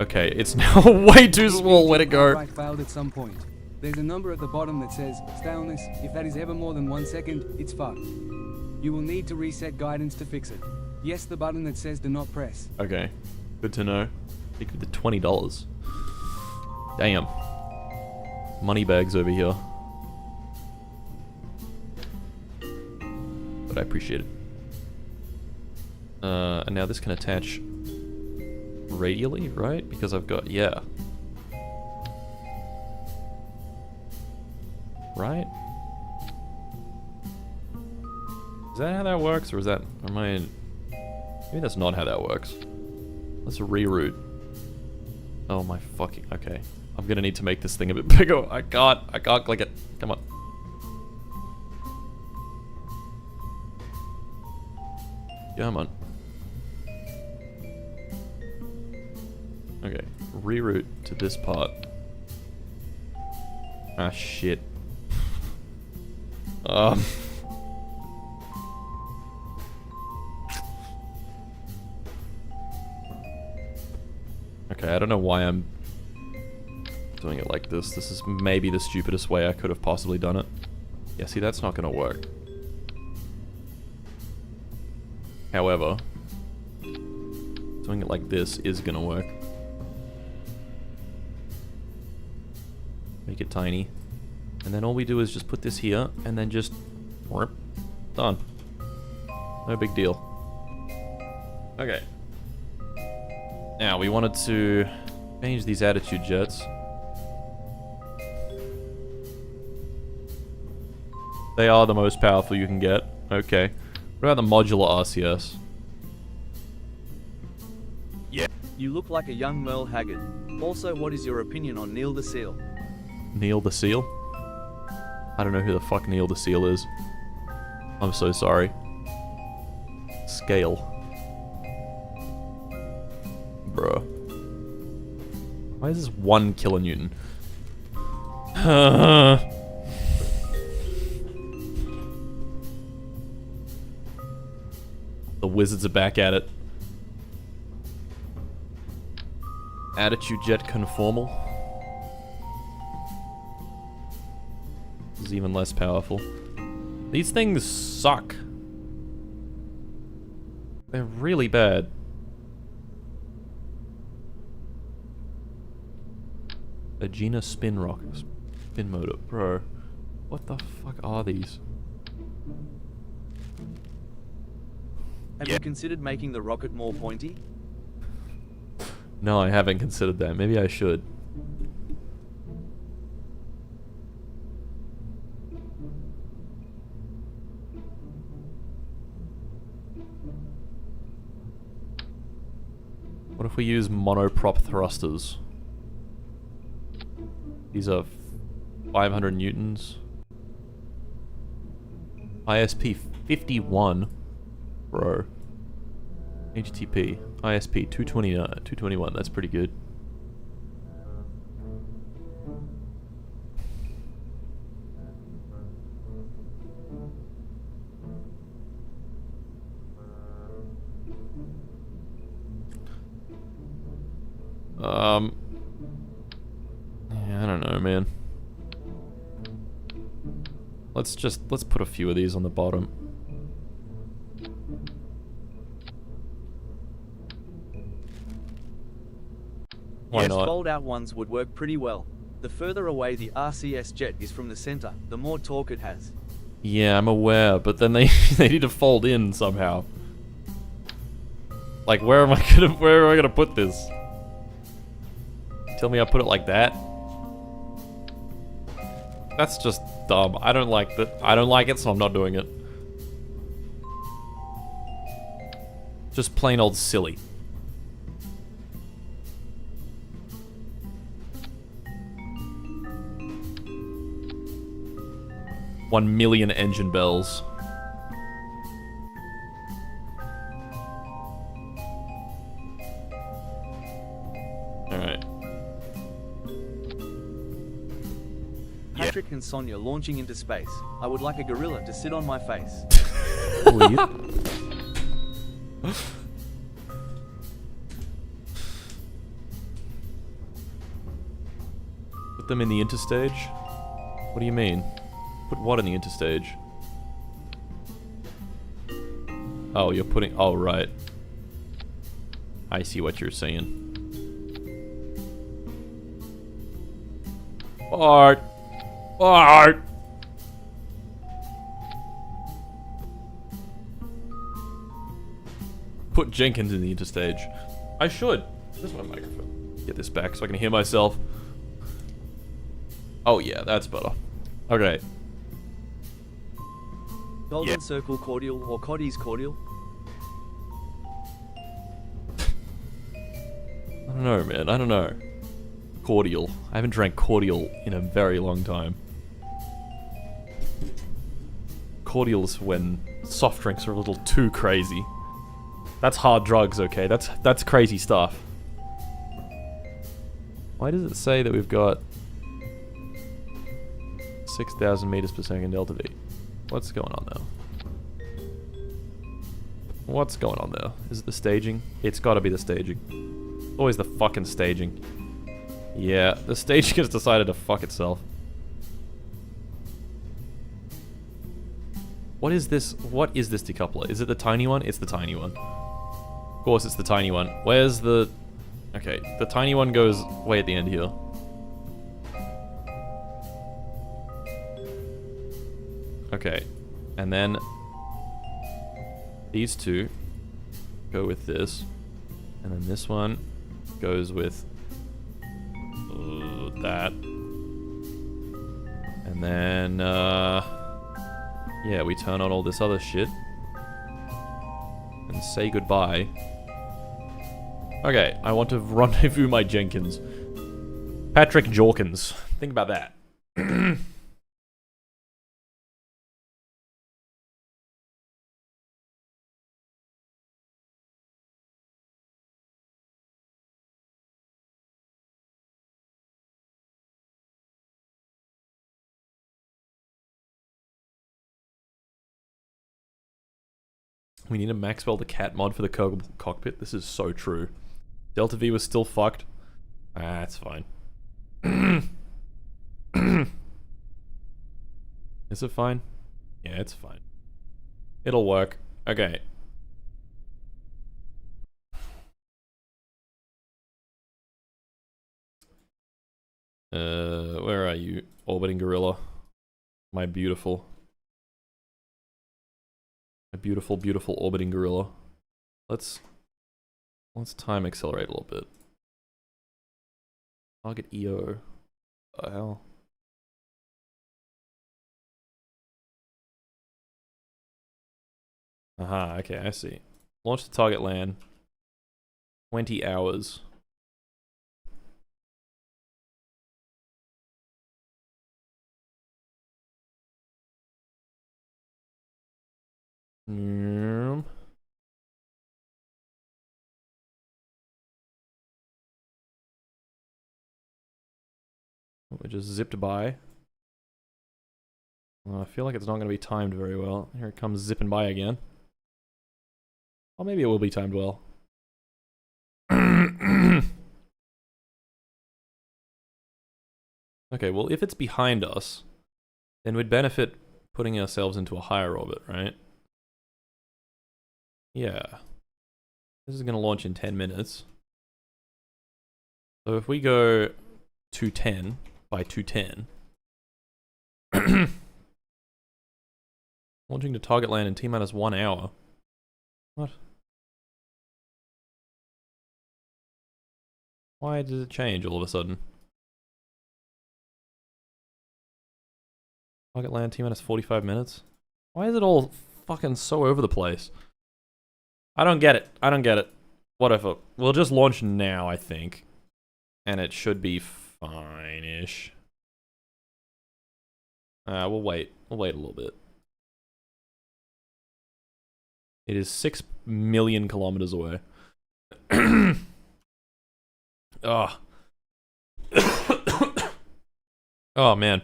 S1: Okay, it's now way too small. Let it go.
S2: Right, failed at some point. There's a number at the bottom that says, staleness. If that is ever more than 1 second, it's fucked. You will need to reset guidance to fix it. Yes, the button that says do not press.
S1: Okay. Good to know. Stick with the $20. Damn. Money bags over here. But I appreciate it. And now this can attach radially, right? Because I've got, yeah. Right? Is that how that works, or is that, am I in, maybe that's not how that works. Let's reroute. Oh my fucking, okay. I'm gonna need to make this thing a bit bigger. I can't click it. Come on. Come on. Okay, reroute to this part. Ah, shit. Okay, I don't know why I'm doing it like this. This is maybe the stupidest way I could have possibly done it. Yeah, see, that's not gonna work. However, doing it like this is gonna work. Make it tiny. And then all we do is just put this here, and then just... done. No big deal. Okay. Now, we wanted to change these attitude jets. They are the most powerful you can get. Okay. What about the modular RCS?
S3: Yeah. You look like a young Merle Haggard. Also, what is your opinion on Neil the Seal?
S1: Neil the Seal? I don't know who the fuck Neil the Seal is. I'm so sorry. Scale. Bruh. Why is this 1 kilonewton? The wizards are back at it. Attitude jet conformal. This is even less powerful. These things suck. They're really bad. Agena spin rocket. Spin motor. Bro. What the fuck are these?
S3: Have you considered making the rocket more pointy?
S1: No, I haven't considered that. Maybe I should. What if we use monoprop thrusters? These are 500 newtons. ISP 51. Bro. HTP. ISP 221. That's pretty good. Yeah, I don't know, man. Let's put a few of these on the bottom. Why not?
S3: Fold-out ones would work pretty well. The further away the RCS jet is from the center, the more torque it has.
S1: Yeah, I'm aware, but then they need to fold in somehow. Like, where am I gonna put this? Tell me I put it like that? That's just dumb. I don't like that. I don't like it, so I'm not doing it. Just plain old silly. One million engine bells. Alright.
S3: Patrick and Sonia launching into space. I would like a gorilla to sit on my face.
S1: Please. Put them in the interstage? What do you mean? Put what in the interstage? Oh, you're putting... Oh, right. I see what you're saying. Bart! Bart! Put Jenkins in the interstage. I should. Where's my microphone? Get this back so I can hear myself. Oh yeah, that's better. Okay.
S3: Golden Circle cordial or Coddy's cordial?
S1: I don't know, man. I don't know. Cordial. I haven't drank cordial in a very long time. Cordial's when soft drinks are a little too crazy. That's hard drugs, okay? That's crazy stuff. Why does it say that we've got 6,000 meters per second delta V? What's going on there? What's going on there? Is it the staging? It's gotta be the staging. Always the fucking staging. Yeah, the staging has decided to fuck itself. What is this? What is this decoupler? Is it the tiny one? It's the tiny one. Of course it's the tiny one. Where's the... Okay, the tiny one goes way at the end here. Okay, and then these two go with this, and then this one goes with that, and then yeah, we turn on all this other shit and say goodbye. Okay, I want to rendezvous my Jenkins. Patrick Jorkins. Think about that. We need a Maxwell the Cat mod for the cockpit. This is so true. Delta V was still fucked. Ah, that's fine. Is it fine? Yeah, it's fine. It'll work. Okay. Where are you? Orbiting Gorilla. My beautiful. A beautiful, beautiful orbiting gorilla. Let's time accelerate a little bit. Target EO. What the hell? Aha, okay, I see. Launch the target land. 20 hours. We just zipped by. I feel like it's not going to be timed very well. Here it comes zipping by again. Oh, maybe it will be timed well. Okay, well, if it's behind us, then we'd benefit putting ourselves into a higher orbit, right? Yeah. This is going to launch in 10 minutes. So if we go 210 by 210, launching to target land in T-minus 1 hour. What? Why did it change all of a sudden? Target land T-minus 45 minutes? Why is it all fucking so over the place? I don't get it. I don't get it. Whatever. We'll just launch now, I think. And it should be fine-ish. We'll wait. We'll wait a little bit. It is 6 million kilometers away. Oh. Oh, man.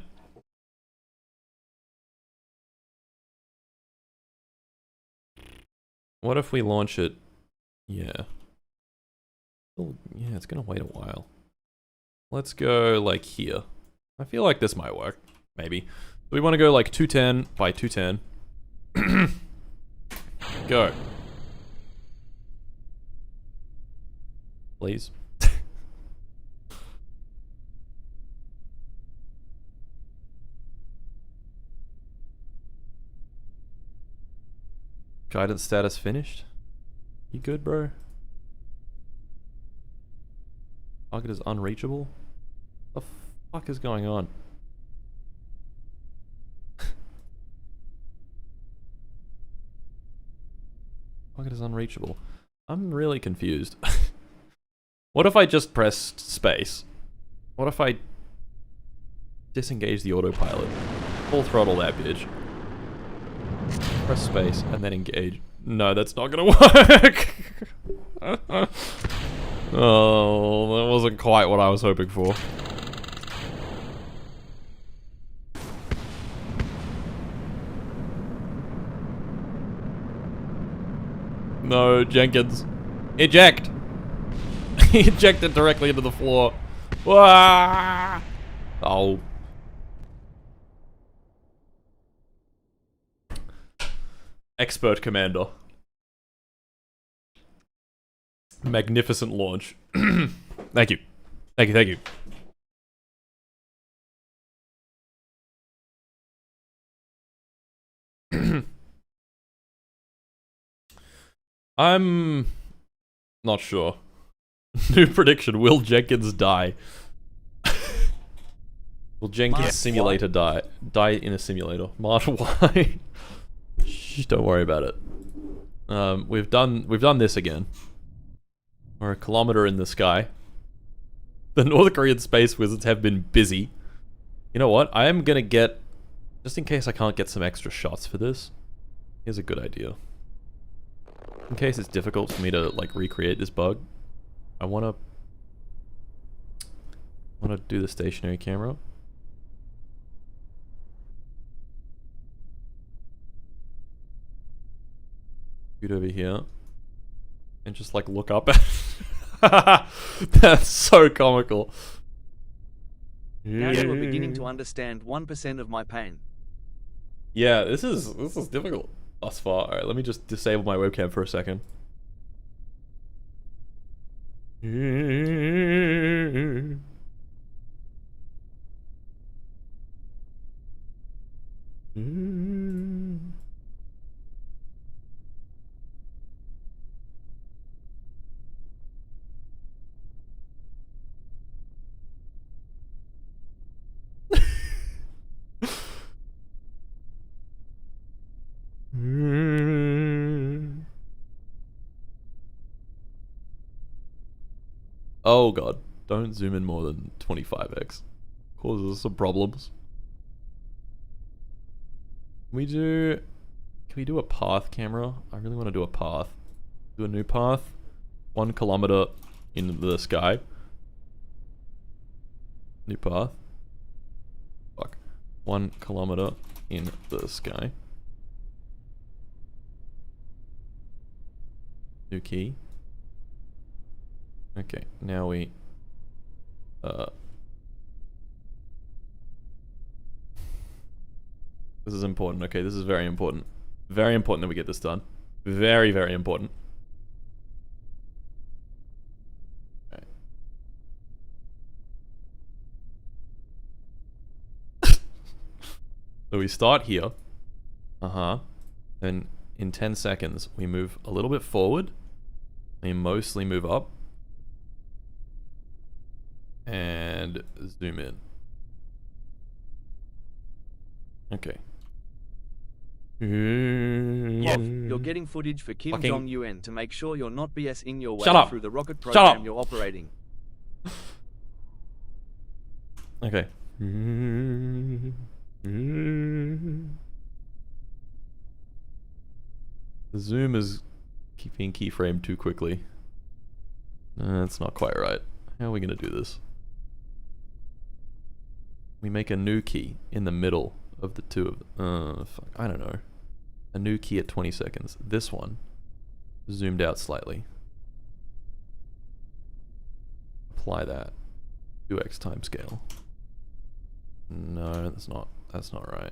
S1: What if we launch it? Yeah. Oh, yeah, it's gonna wait a while. Let's go, like, here. I feel like this might work. Maybe. We want to go, like, 210 by 210. Go. Please. Guidance status finished. You good, bro? Target is unreachable? What the fuck is going on? Target is unreachable. I'm really confused. What if I just pressed space? What if I disengage the autopilot? Full throttle that bitch. Press space and then engage. No, that's not gonna work! Oh, that wasn't quite what I was hoping for. No, Jenkins. Eject! He ejected directly into the floor. Wah! Oh. Expert Commander. Magnificent launch. Thank you. Thank you, thank you. I'm not sure. New prediction, will Jenkins die? Will Jenkins simulator die? Die in a simulator. Marsh, why? Shh, don't worry about it. We've done this again. We're a kilometer in the sky. The North Korean space wizards have been busy. You know what? I am gonna get, just in case I can't get some extra shots for this, here's a good idea. In case it's difficult for me to like recreate this bug, I wanna do the stationary camera. Scoot over here and just like look up at That's so comical.
S3: Now you are beginning to understand 1% of my pain.
S1: Yeah, this is difficult thus far. Alright, let me just disable my webcam for a second. Oh god, don't zoom in more than 25x. Causes some problems. Can we do a path camera? I really want to do a path. Do a new path. 1 kilometer in the sky. New path. Fuck. 1 kilometer in the sky. New key. Okay, now we this is important. Okay, this is very important. Very important that we get this done. Very, very important. Okay. So we start here. Then in 10 seconds we move a little bit forward. We mostly move up. And zoom in. Okay.
S3: You're getting footage for Kim Jong-un to make sure you're not BSing your way through the rocket
S1: Shut
S3: program
S1: up.
S3: you're operating.
S1: Okay. The zoom is keeping keyframe too quickly. That's not quite right. How are we gonna do this? We make a new key in the middle of the two of them. Fuck, I don't know. A new key at 20 seconds. This one, zoomed out slightly. Apply that. 2x time scale. No, that's not right.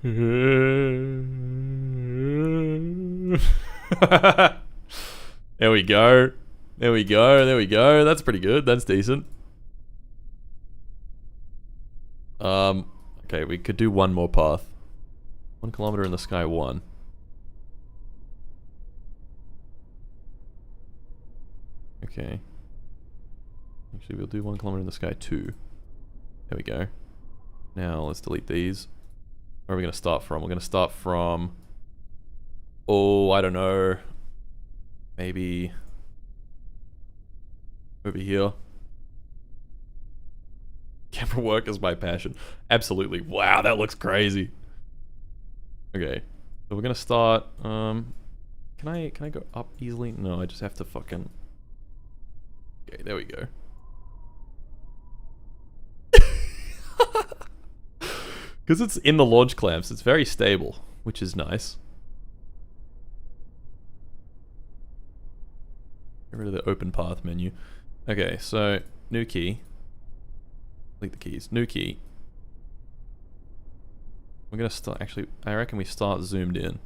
S1: There we go. There we go. There we go. That's pretty good. That's decent. Okay, we could do one more path. 1 kilometer in the sky, 1. Okay. Actually, we'll do 1 kilometer in the sky, 2. There we go. Now, let's delete these. Where are we going to start from? We're going to start from... Oh, I don't know. Maybe... over here. Camera work is my passion. Absolutely. Wow, that looks crazy. Okay. So we're gonna start, can I go up easily? No, I just have to fucking... Okay, there we go. Because it's in the launch clamps, it's very stable, which is nice. Get rid of the open path menu. Okay, so, new key. Delete the keys. New key. We're gonna start, actually, I reckon we start zoomed in.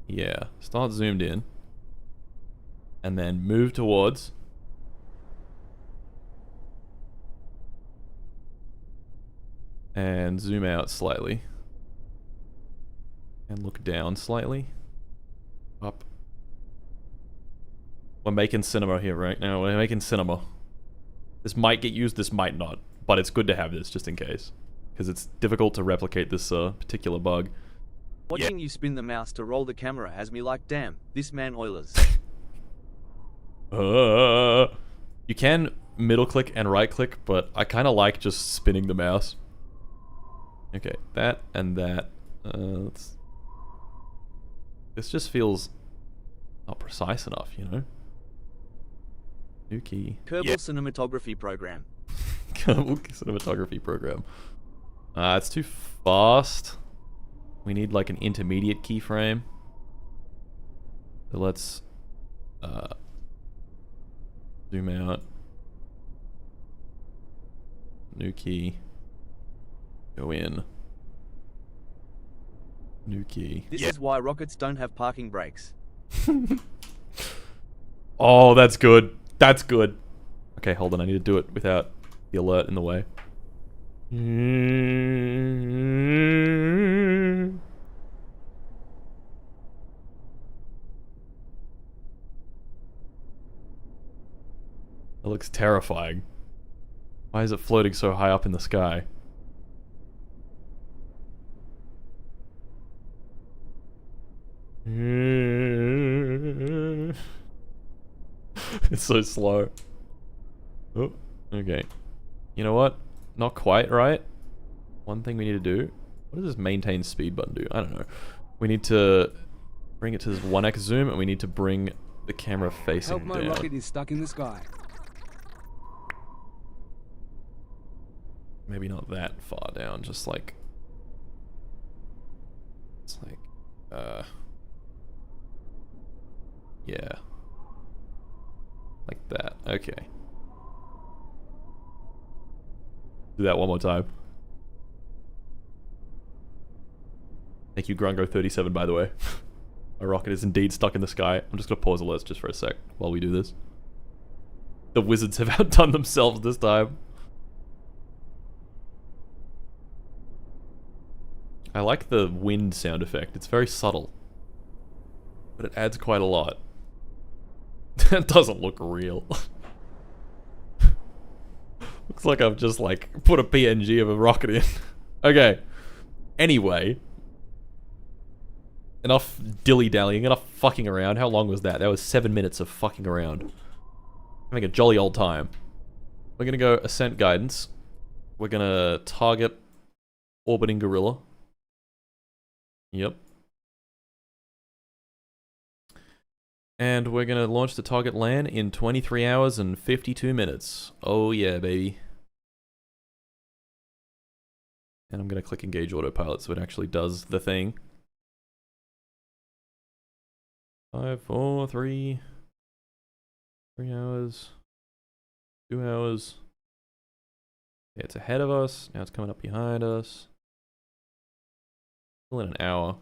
S1: Yeah, start zoomed in. And then move towards. And zoom out slightly. And look down slightly. Up. We're making cinema here right now. We're making cinema. This might get used, this might not. But it's good to have this, just in case. Because it's difficult to replicate this particular bug.
S3: Watching you spin the mouse to roll the camera has me like, damn, this man Oilers.
S1: You can middle click and right click, but I kind of like just spinning the mouse. Okay, that and that. This just feels not precise enough, you know? New key.
S3: Kerbal cinematography program.
S1: Cinematography program. It's too fast. We need like an intermediate keyframe. So let's zoom out. New key. Go in. New key.
S3: This is why rockets don't have parking brakes.
S1: Oh, that's good. That's good. Okay, hold on. I need to do it without the alert in the way. That looks terrifying. Why is it floating so high up in the sky? It's so slow. Oh, okay. You know what? Not quite right. One thing we need to do. What does this maintain speed button do? I don't know. We need to bring it to this 1x zoom, and we need to bring the camera facing
S2: Help, my
S1: down.
S2: rocket is stuck in the sky.
S1: Maybe not that far down, just like... It's like... Yeah. Like that. Okay. Do that one more time. Thank you, Grungo37, by the way. My rocket is indeed stuck in the sky. I'm just gonna pause alerts just for a sec while we do this. The wizards have outdone themselves this time. I like the wind sound effect. It's very subtle. But it adds quite a lot. That doesn't look real. Looks like I've just like put a PNG of a rocket in. Okay. Anyway. Enough dilly-dallying, enough fucking around. How long was that? That was 7 minutes of fucking around. Having a jolly old time. We're gonna go ascent guidance. We're gonna target orbiting gorilla. Yep. And we're gonna launch the target LAN in 23 hours and 52 minutes. Oh yeah, baby. And I'm gonna click engage autopilot so it actually does the thing. 5, 4, 3 hours, 2 hours. Yeah, it's ahead of us. Now it's coming up behind us. Still in an hour.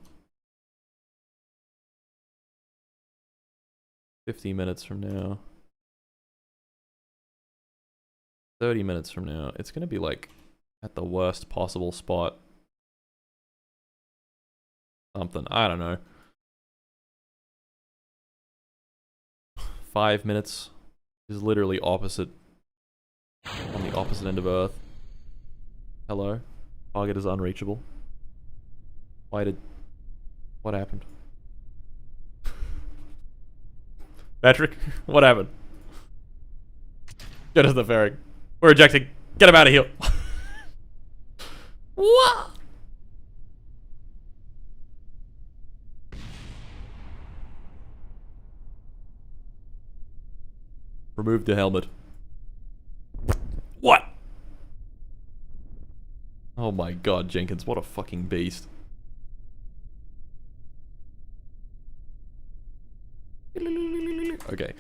S1: 50 minutes from now. 30 minutes from now. It's gonna be like at the worst possible spot. Something. I don't know. 5 minutes is literally opposite. On the opposite end of Earth. Hello? Target is unreachable. What happened? Patrick, what happened? Get us the fairing. We're ejecting. Get him out of here. What? Remove the helmet. What? Oh my god, Jenkins, what a fucking beast. Okay.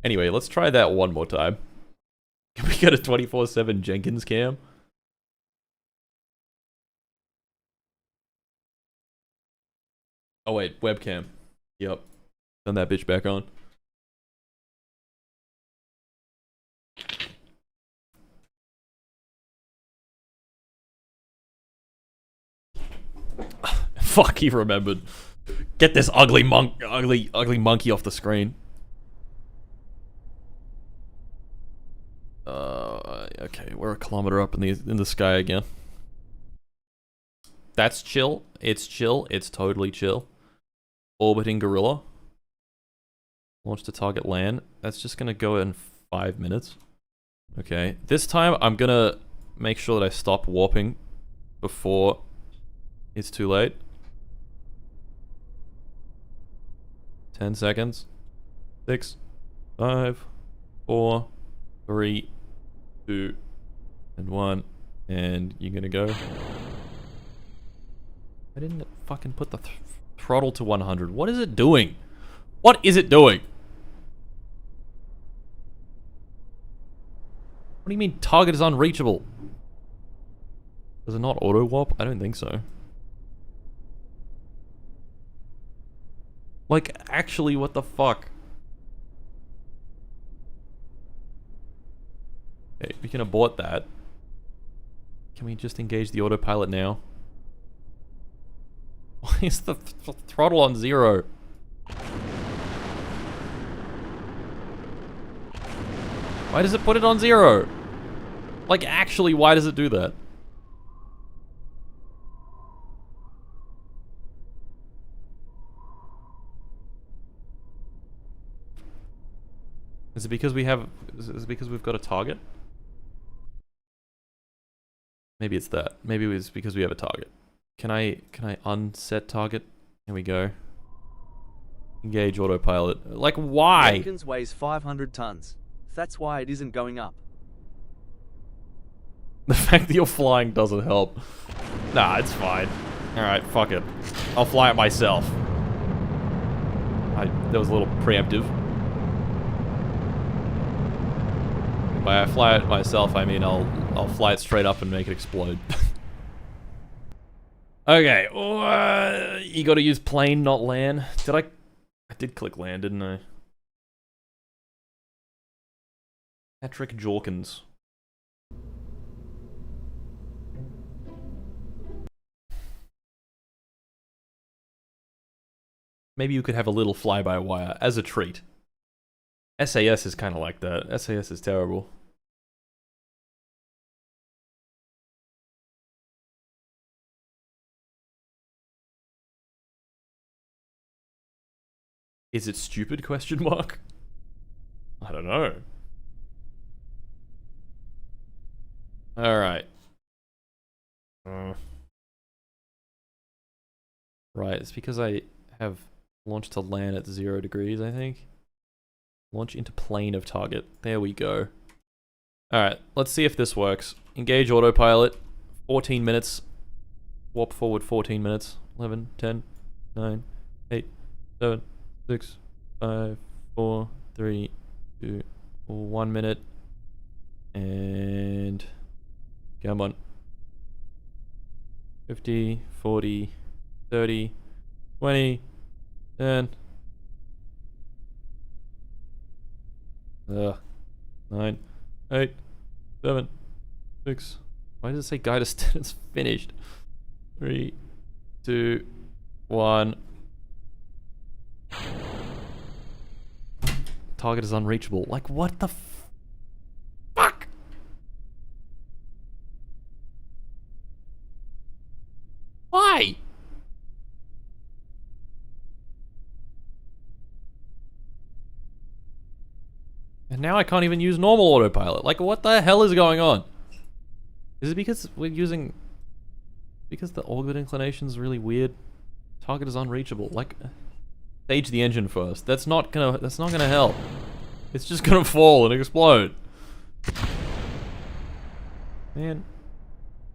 S1: Anyway, let's try that one more time. Can we get a 24/7 Jenkins cam? Oh wait, webcam. Yep. Turn that bitch back on. Fuck, he remembered. Get this ugly monkey off the screen. Okay, we're a kilometer up in the sky again. That's chill. It's chill. It's totally chill. Orbiting gorilla. Launch to target land. That's just gonna go in 5 minutes. Okay, this time I'm gonna make sure that I stop warping before it's too late. 10 seconds. 6, 5, 4, 3, 2, and 1. And you're gonna go. I didn't fucking put the throttle to 100. What is it doing? What is it doing? What do you mean target is unreachable? Does it not auto warp? I don't think so. Like, actually, what the fuck? Okay, we can abort that. Can we just engage the autopilot now? Why is the throttle on 0? Why does it put it on 0? Like, actually, why does it do that? Is it because we have... Is it because we've got a target? Maybe it's that. Maybe it's because we have a target. Can I unset target? Here we go. Engage autopilot. Like, why?
S3: Jenkins weighs 500 tons. That's why it isn't going up.
S1: The fact that you're flying doesn't help. Nah, it's fine. Alright, fuck it. I'll fly it myself. That was a little preemptive. By I fly it myself, I mean I'll fly it straight up and make it explode. Okay, you gotta use plane, not land. I did click land, didn't I? Patrick Jorkins. Maybe you could have a little fly-by-wire as a treat. SAS is kind of like that. SAS is terrible. Is it stupid, question mark? I don't know. Alright. Right, it's because I have launched to land at 0 degrees, I think. Launch into plane of target. There we go. Alright, let's see if this works. Engage autopilot. 14 minutes. Warp forward 14 minutes. 11, 10, 9, 8, 7, 6, 5, 4, 3, 2, 1 minute. And... come on. 50, 40, 30, 20, 10. 9, 8, 7, 6. Why does it say guide is finished? 3, 2, 1. Target is unreachable. Like, what the fuck? Why? And now I can't even use normal autopilot. Like, what the hell is going on? Is it because we're using... Because the orbit inclination is really weird? Target is unreachable. Like, stage the engine first. That's not gonna help. It's just gonna fall and explode. Man,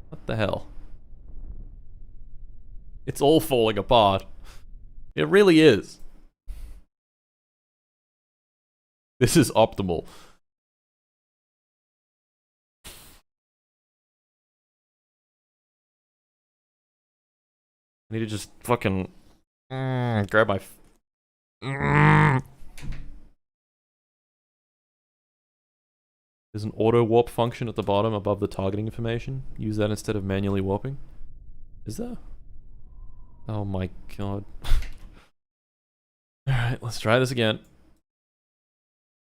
S1: what the hell? It's all falling apart. It really is. This is optimal. I need to just fucking grab my... There's an auto warp function at the bottom above the targeting information. Use that instead of manually warping. Is there? Oh my god. Alright, let's try this again.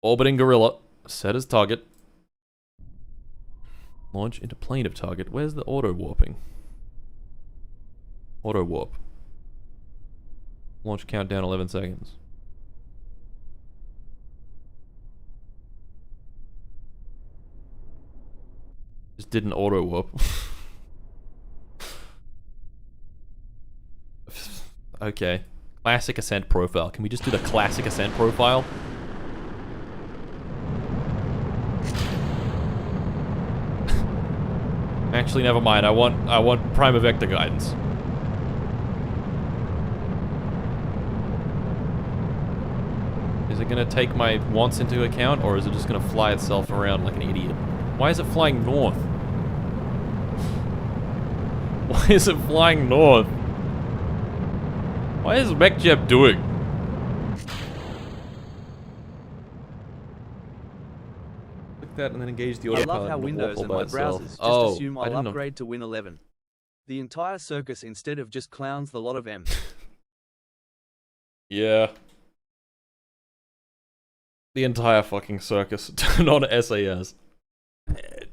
S1: Orbiting gorilla. Set as target. Launch into plane of target. Where's the auto warping? Auto warp. Launch countdown 11 seconds. Just didn't auto warp. Okay. Classic ascent profile. Can we just do the classic ascent profile? Actually, never mind. I want prima vector guidance. Is it gonna take my wants into account, or is it just gonna fly itself around like an idiot? Why is it flying north? Why is it flying north? What is MechJeb doing? Click that and then engage the autopilot.
S3: I love how Windows and my browsers just assume I'll upgrade to Win 11. The entire circus instead of just clowns the lot of M.
S1: Yeah. The entire fucking circus turned on SAS.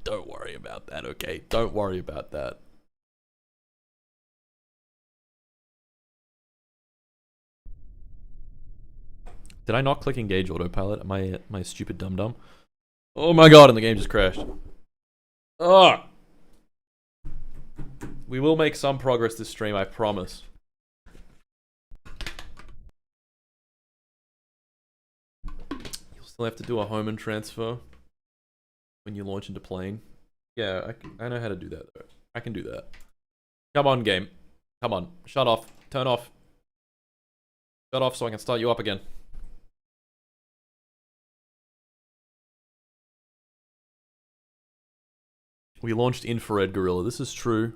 S1: Don't worry about that, okay? Don't worry about that. Did I not click engage autopilot? Am I a stupid dum-dum? Oh my god, and the game just crashed. Ugh! We will make some progress this stream, I promise. You'll still have to do a home and transfer when you launch into plane. Yeah, I know how to do that though. I can do that. Come on, game. Come on. Shut off. Turn off. Shut off so I can start you up again. We launched Infrared Gorilla. This is true.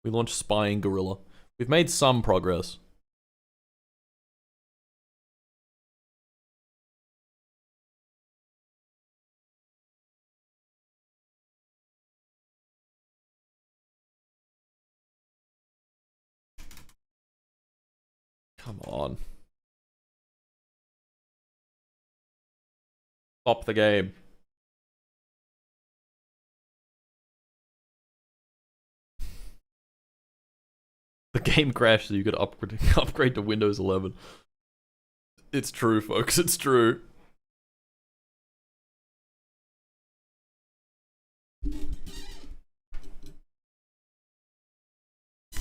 S1: We launched Spying Gorilla. We've made some progress. Come on. Stop the game. The game crashed so you could upgrade to Windows 11. It's true, folks. It's true.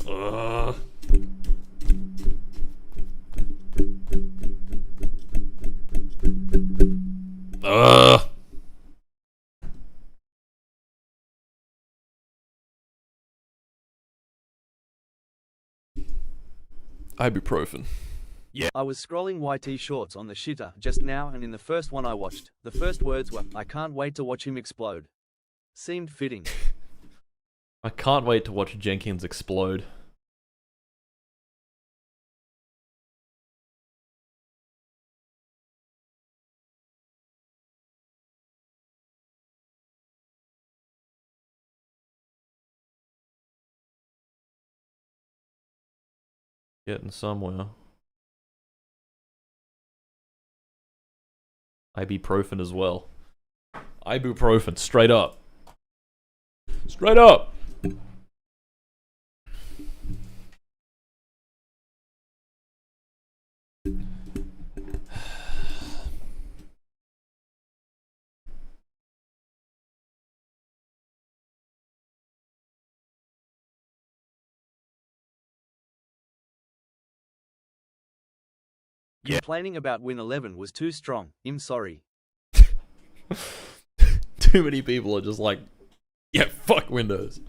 S1: Ugh. Ugh. Ibuprofen. Yeah.
S3: I was scrolling YT shorts on the shitter just now, and in the first one I watched, the first words were, "I can't wait to watch him explode." Seemed fitting.
S1: I can't wait to watch Jenkins explode. Getting somewhere. Ibuprofen as well. Ibuprofen, straight up. Straight up!
S3: Complaining about Win 11 was too strong. I'm sorry.
S1: Too many people are just like, yeah, fuck Windows.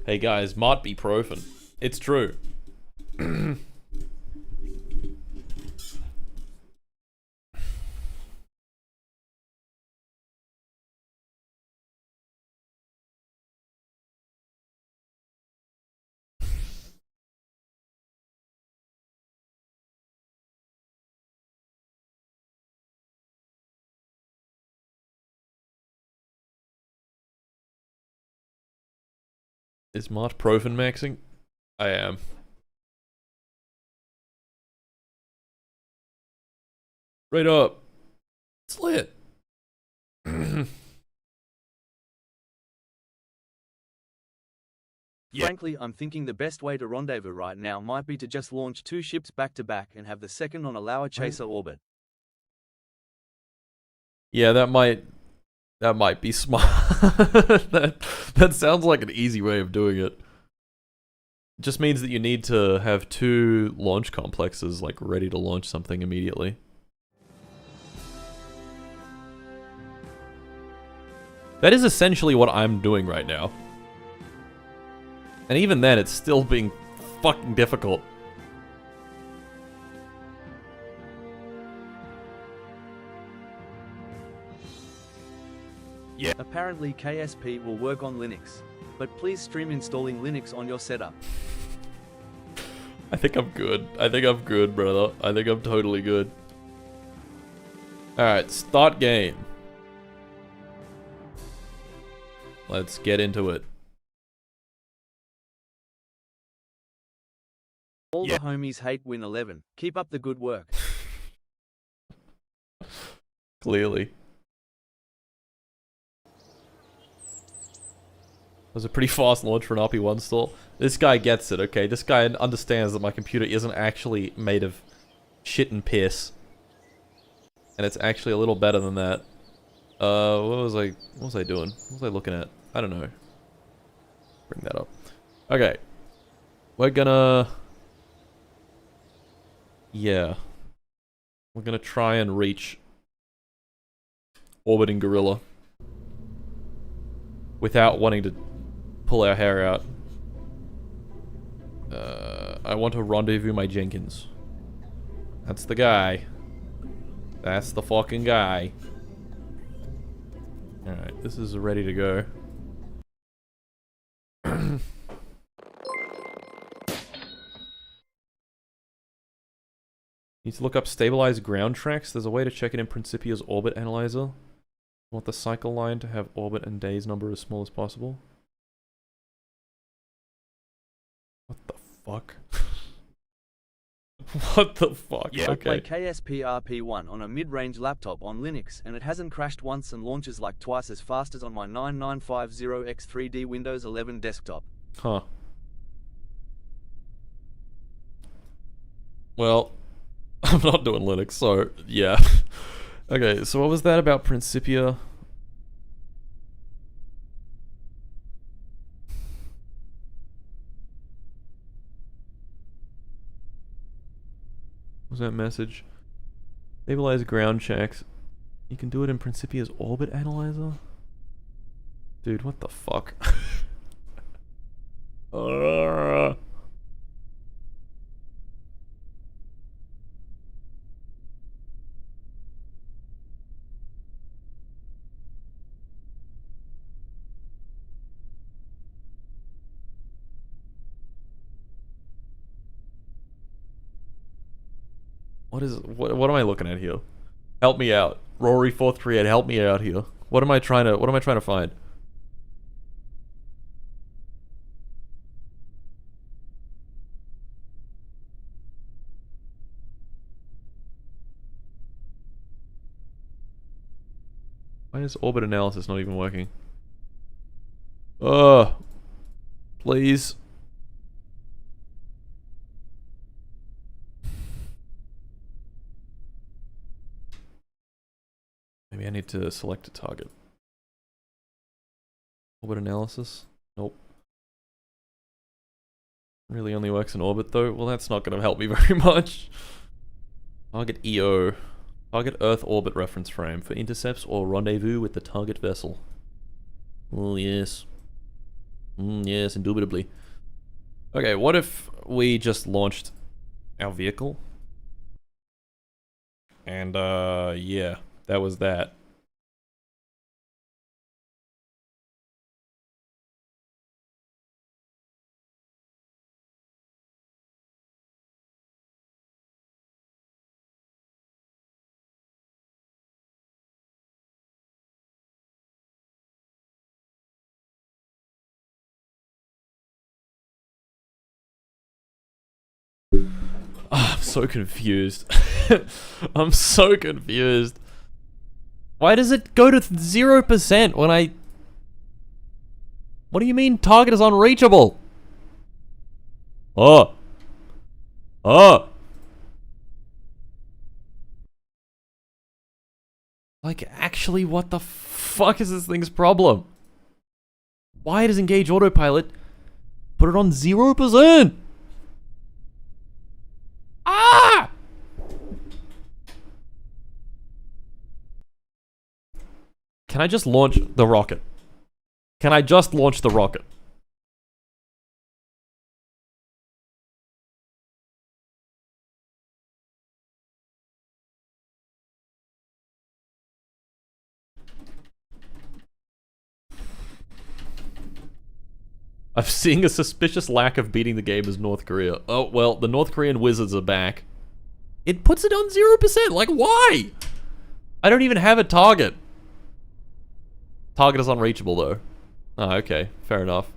S1: Hey guys, might be profen. It's true. Is Mart Profen maxing? I am. Straight up. It's lit.
S3: Frankly, I'm thinking the best way to rendezvous right now might be to just launch 2 ships back to back and have the second on a lower chaser orbit.
S1: Yeah, that might be smart. that sounds like an easy way of doing it. It just means that you need to have 2 launch complexes like ready to launch something immediately. That is essentially what I'm doing right now. And even then, it's still being fucking difficult.
S3: Yeah. Apparently KSP will work on Linux, but please stream installing Linux on your setup.
S1: I think I'm good. I think I'm good, brother. I think I'm totally good. Alright, start game. Let's get into it.
S3: All the homies hate Win 11. Keep up the good work.
S1: Clearly. It was a pretty fast launch for an RP1 stall. This guy gets it, okay? This guy understands that my computer isn't actually made of shit and piss. And it's actually a little better than that. What was I doing? What was I looking at? I don't know. Bring that up. Okay. We're gonna... Yeah. We're gonna try and reach orbiting gorilla without wanting to pull our hair out. I want to rendezvous my Jenkins. That's the guy. That's the fucking guy. Alright, this is ready to go. Need to look up stabilized ground tracks. There's a way to check it in Principia's orbit analyzer. Want the cycle line to have orbit and days number as small as possible. What the fuck? What the fuck?
S3: Yeah,
S1: okay.
S3: I play KSP RP1 on a mid-range laptop on Linux, and it hasn't crashed once and launches like twice as fast as on my 9950X3D Windows 11 desktop.
S1: Huh. Well, I'm not doing Linux, so yeah. Okay, so what was that about Principia? What was that message? Stabilize ground checks. You can do it in Principia's orbit analyzer? Dude, what the fuck? What am I looking at here? Help me out. Rory438, help me out here. What am I trying to find? Why is orbit analysis not even working? Ugh. Please. Maybe I need to select a target. Orbit analysis? Nope. Really only works in orbit though? Well, that's not going to help me very much. Target EO. Target Earth orbit reference frame for intercepts or rendezvous with the target vessel. Oh, yes. Yes, indubitably. Okay, what if we just launched our vehicle? And, yeah, that was that. Oh, I'm so confused. I'm so confused. Why does it go to 0% when I... What do you mean target is unreachable? Oh. Oh. Like, actually, what the fuck is this thing's problem? Why does engage autopilot put it on 0%? Ah! Can I just launch the rocket? Can I just launch the rocket? I'm seeing a suspicious lack of beating the game as North Korea. Oh, well, the North Korean wizards are back. It puts it on 0%. Like, why? I don't even have a target. Target is unreachable, though. Oh, okay. Fair enough.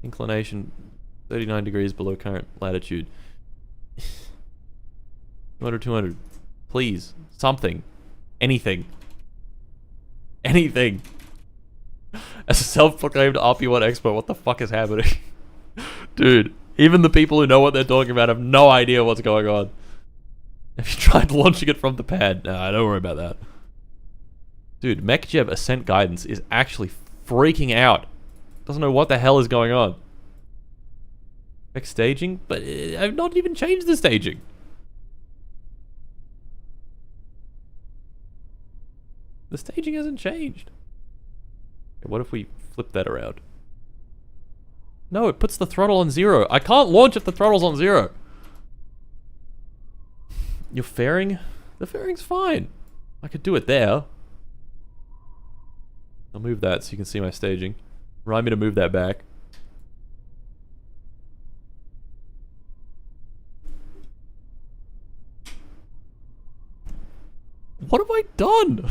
S1: Inclination 39 degrees below current latitude. 200, 200. Please. Something. Anything. Anything. As a self-proclaimed RP1 expert, what the fuck is happening? Dude, even the people who know what they're talking about have no idea what's going on. Have you tried launching it from the pad? Nah, don't worry about that. Dude, MechJeb Ascent Guidance is actually freaking out. Doesn't know what the hell is going on. Mech staging? But I've not even changed the staging. The staging hasn't changed. Okay, what if we flip that around? No, it puts the throttle on 0. I can't launch if the throttle's on 0. Your fairing? The fairing's fine. I could do it there. I'll move that so you can see my staging. Remind me to move that back. What have I done?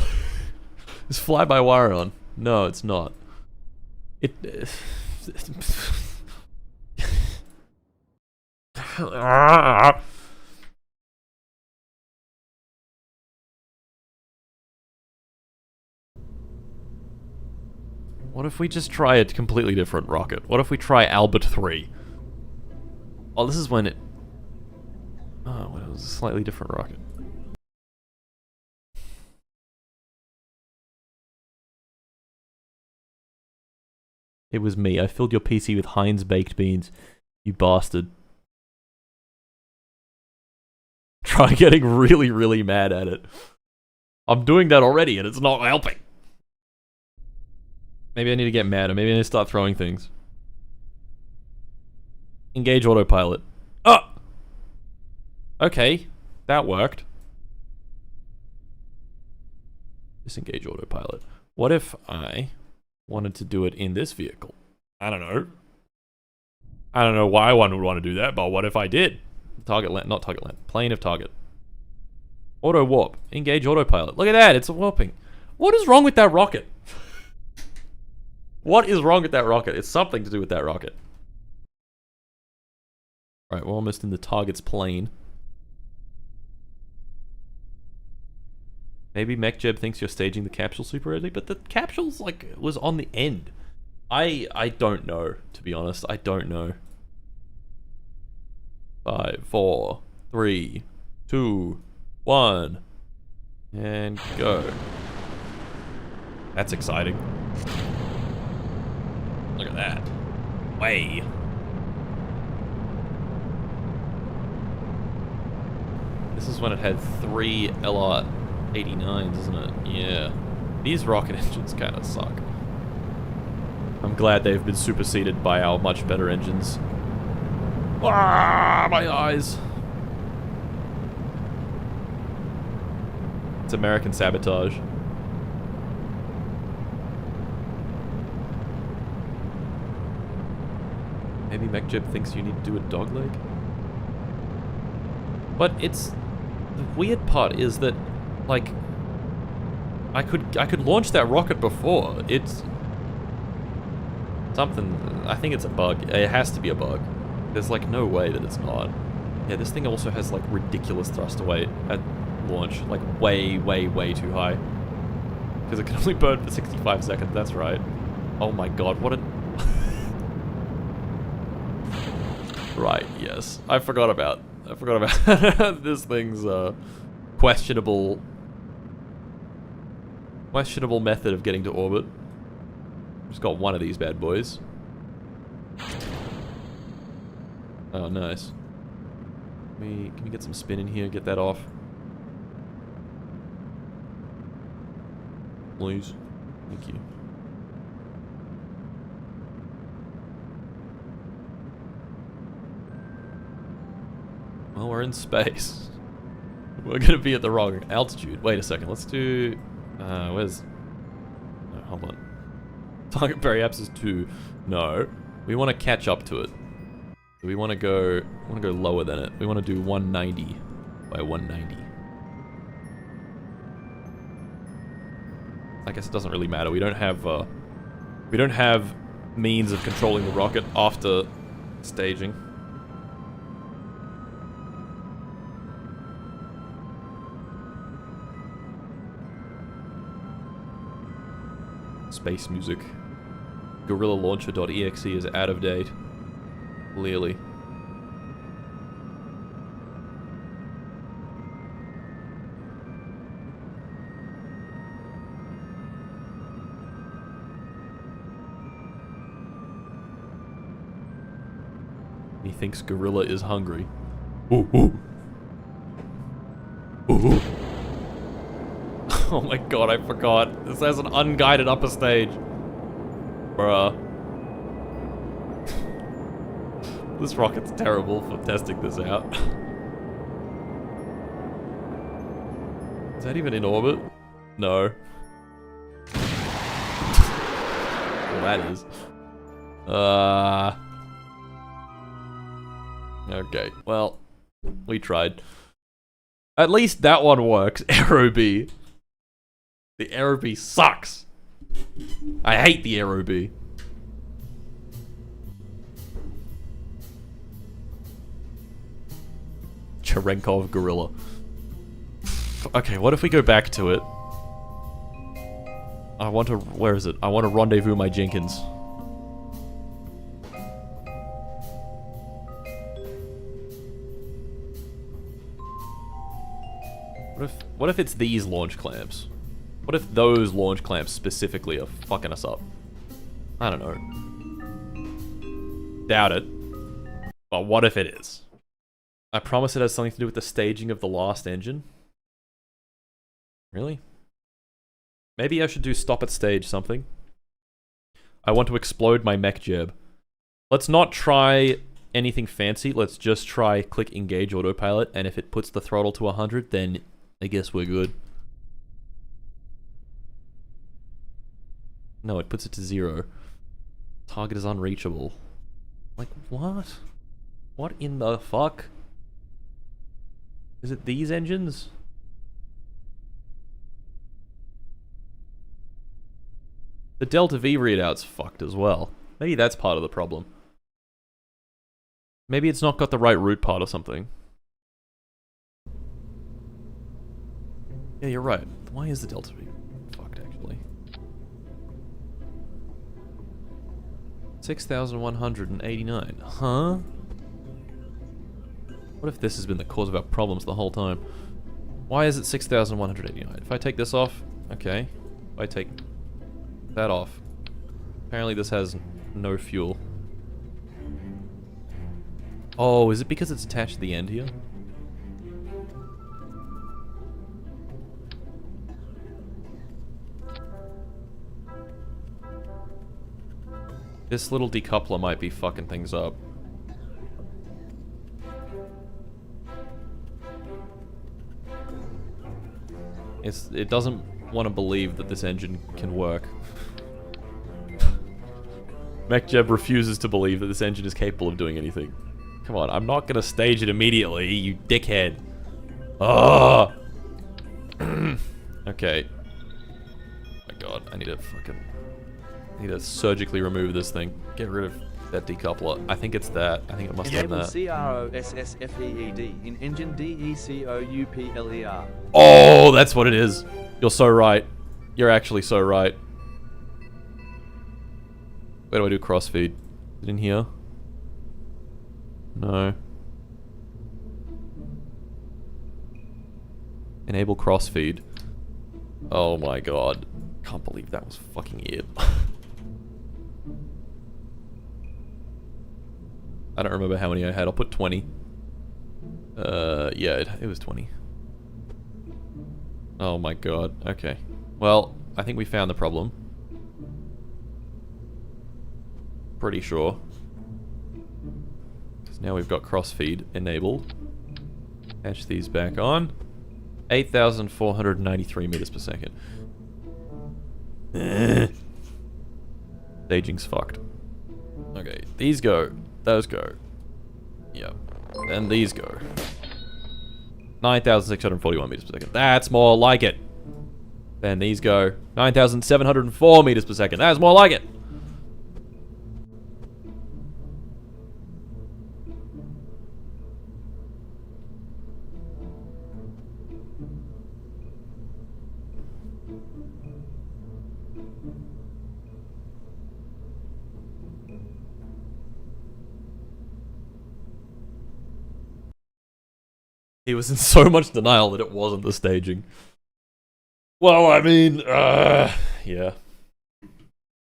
S1: Is fly-by-wire on? No, it's not. It... What if we just try a completely different rocket? What if we try Albert 3? Oh, this is when it... Oh, well, it was a slightly different rocket. It was me. I filled your PC with Heinz baked beans. You bastard. Try getting really, really mad at it. I'm doing that already and it's not helping. Maybe I need to get mad or maybe I need to start throwing things. Engage autopilot. Oh! Okay. That worked. Disengage autopilot. What if I wanted to do it in this vehicle? I don't know. I don't know why one would want to do that, but what if I did? Target land, not target land. Plane of target. Auto warp. Engage autopilot. Look at that, it's warping. What is wrong with that rocket? What is wrong with that rocket? It's something to do with that rocket. Alright, we're almost in the target's plane. Maybe MechJeb thinks you're staging the capsule super early, but the capsule's like was on the end. I don't know, to be honest. I don't know. 5, 4, 3, 2, 1, and go. That's exciting. Look at that. Way. This is when it had 3 LR89s, isn't it? Yeah. These rocket engines kind of suck. I'm glad they've been superseded by our much better engines. Ah, my eyes. It's American sabotage. Maybe MechJib thinks you need to do a dogleg? But it's... The weird part is that, like... I could launch that rocket before. It's... something... I think it's a bug. It has to be a bug. There's like no way that it's not. Yeah, this thing also has like ridiculous thrust away at launch. Like way, way, way too high. Because it can only burn for 65 seconds, that's right. Oh my god, what a... Right, yes. I forgot about this thing's questionable method of getting to orbit. Just got one of these bad boys. Oh, nice. Can we get some spin in here? Get that off. Please. Thank you. Well, we're in space. We're gonna be at the wrong altitude. Wait a second, let's do... where's... No, hold on. Target periaps is 2. No. We want to catch up to it. So we want to go lower than it. We want to do 190 by 190. I guess it doesn't really matter. We don't have means of controlling the rocket after staging. Space music. GorillaLauncher.exe is out of date. Clearly. He thinks Gorilla is hungry. Ooh, ooh. Ooh. Oh my god, I forgot. This has an unguided upper stage. Bruh. This rocket's terrible for testing this out. Is that even in orbit? No. Well, that is. Okay, well, we tried. At least that one works. Aerobee. The Aerobee sucks. I hate the Aerobee. Cherenkov Gorilla. Okay, what if we go back to it? I want to... Where is it? I want to rendezvous my Jenkins. What if it's these launch clamps? What if those launch clamps specifically are fucking us up? I don't know. Doubt it. But what if it is? I promise it has something to do with the staging of the last engine. Really? Maybe I should do stop at stage something. I want to explode my mech jeb. Let's not try anything fancy. Let's just try click engage autopilot, and if it puts the throttle to 100, then I guess we're good. No, it puts it to 0. Target is unreachable. Like, what? What in the fuck? Is it these engines? The Delta V readout's fucked as well. Maybe that's part of the problem. Maybe it's not got the right root part or something. Yeah, you're right. Why is the delta V fucked, actually? 6,189. Huh? What if this has been the cause of our problems the whole time? Why is it 6,189? If I take this off, okay. If I take that off, apparently this has no fuel. Oh, is it because it's attached to the end here? This little decoupler might be fucking things up. It doesn't want to believe that this engine can work. MechJeb refuses to believe that this engine is capable of doing anything. Come on, I'm not gonna stage it immediately, you dickhead. Oh! Okay. Oh my god, I need to surgically remove this thing. Get rid of that decoupler. I think it's that. I think it must have been that.
S3: Enable CROSSFEED in engine DECOUPLER.
S1: Oh, that's what it is. You're so right. You're actually so right. Where do I do crossfeed? Is it in here? No. Enable crossfeed. Oh my god. Can't believe that was fucking it. I don't remember how many I had. I'll put 20. Yeah, it was 20. Oh my god. Okay. Well, I think we found the problem. Pretty sure. Because now we've got crossfeed enabled. Patch these back on. 8,493 meters per second. Staging's fucked. Okay, these go. Those go. Yep. Then these go. 9,641 meters per second. That's more like it. Then these go. 9,704 meters per second. That's more like it. He was in so much denial that it wasn't the staging. Well, I mean, yeah.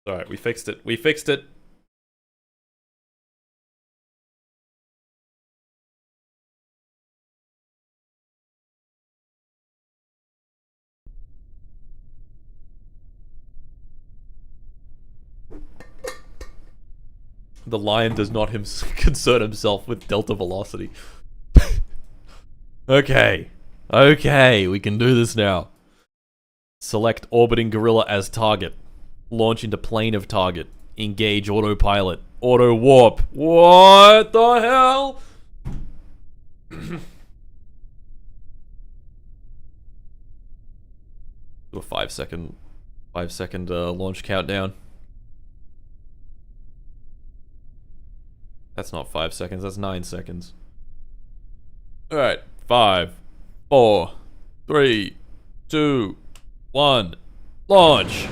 S1: Alright, we fixed it. We fixed it. The lion does not concern himself with delta velocity. Okay. Okay, we can do this now. Select orbiting gorilla as target. Launch into plane of target. Engage autopilot. Auto warp. What the hell? Do a 5 second launch countdown. That's not 5 seconds, that's 9 seconds. Alright, 5, 4, 3, 2, 1, launch!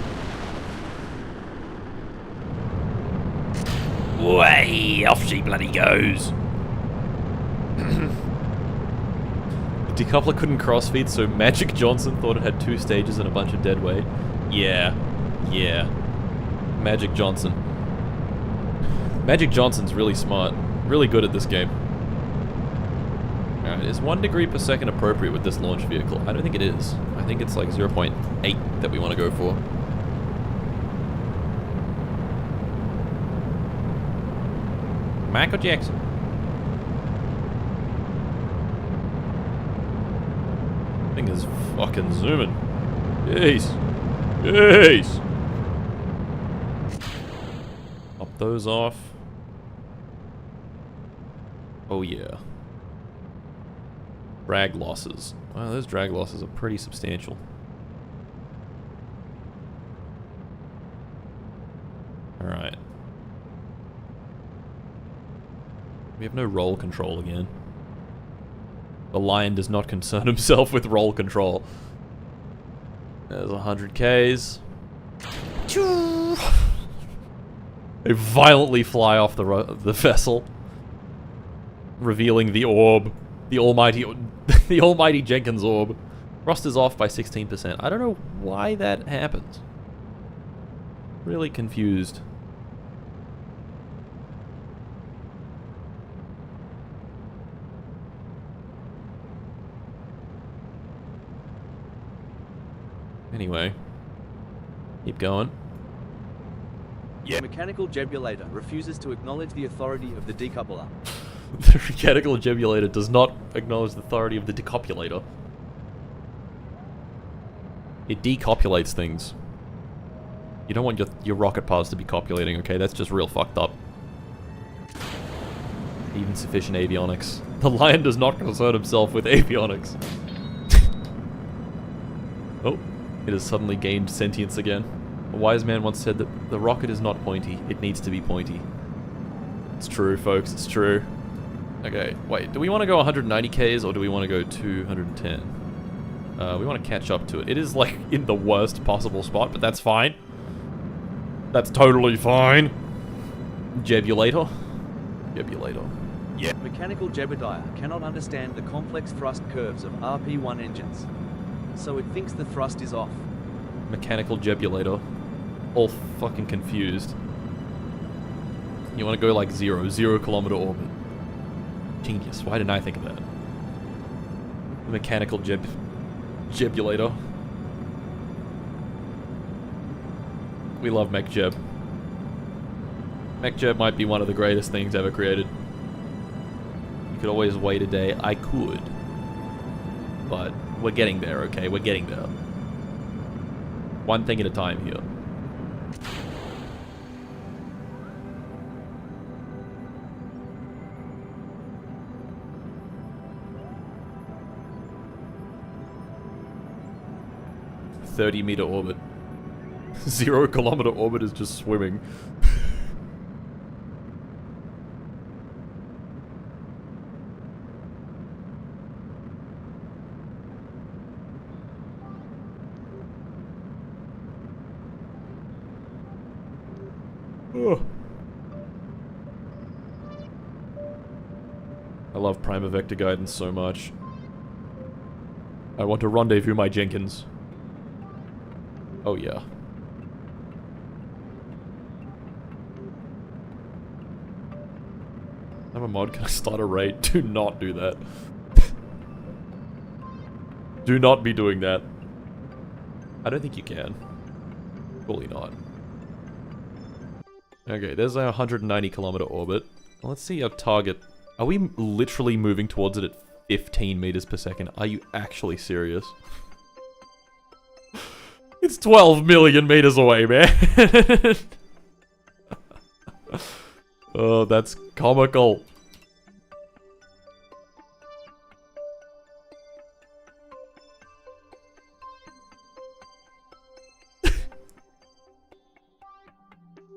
S1: Way off she bloody goes! The decoupler couldn't crossfeed, so Magic Johnson thought it had 2 stages and a bunch of dead weight. Yeah. Magic Johnson. Magic Johnson's really smart. Really good at this game. Alright, is 1 degree per second appropriate with this launch vehicle? I don't think it is. I think it's like 0.8 that we want to go for. Michael Jackson. Thing is fucking zooming. Jeez. Pop those off. Oh yeah. Drag losses. Wow, those drag losses are pretty substantial. Alright. We have no roll control again. The lion does not concern himself with roll control. There's 100 Ks. They violently fly off the vessel, revealing the orb, the almighty Jenkins orb. Thrust is off by 16%. I don't know why that happens. Really confused. Anyway, keep going.
S3: The mechanical jebulator refuses to acknowledge the authority of the decoupler.
S1: The mechanical jebulator does not acknowledge the authority of the decopulator. It decopulates things. You don't want your rocket paths to be copulating, okay? That's just real fucked up. Even sufficient avionics. The Lion does not concern himself with avionics. Oh, it has suddenly gained sentience again. A wise man once said that the rocket is not pointy, it needs to be pointy. It's true, folks, it's true. Okay, wait, do we want to go 190 Ks or do we want to go 210? We want to catch up to it. It is, like, in the worst possible spot, but that's fine. That's totally fine. Jebulator. Jebulator.
S3: Yeah. Mechanical Jebediah cannot understand the complex thrust curves of RP-1 engines, so it thinks the thrust is off.
S1: Mechanical Jebulator. All fucking confused. You want to go like 0 kilometer orbit. Genius. Why didn't I think of that? The mechanical Jebulator. We love MechJeb. MechJeb might be one of the greatest things ever created. You could always wait a day. I could. But we're getting there, okay? We're getting there. One thing at a time here. .30-meter orbit. 0 kilometer orbit is just swimming. Oh. I love Prima Vector Guidance so much. I want to rendezvous my Jenkins. Oh yeah. I'm a mod, can I start a raid? Do not do that. Do not be doing that. I don't think you can. Surely not. Okay, there's our 190 kilometer orbit. Let's see our target. Are we literally moving towards it at 15 meters per second? Are you actually serious? It's 12 million meters away, man. Oh, that's comical.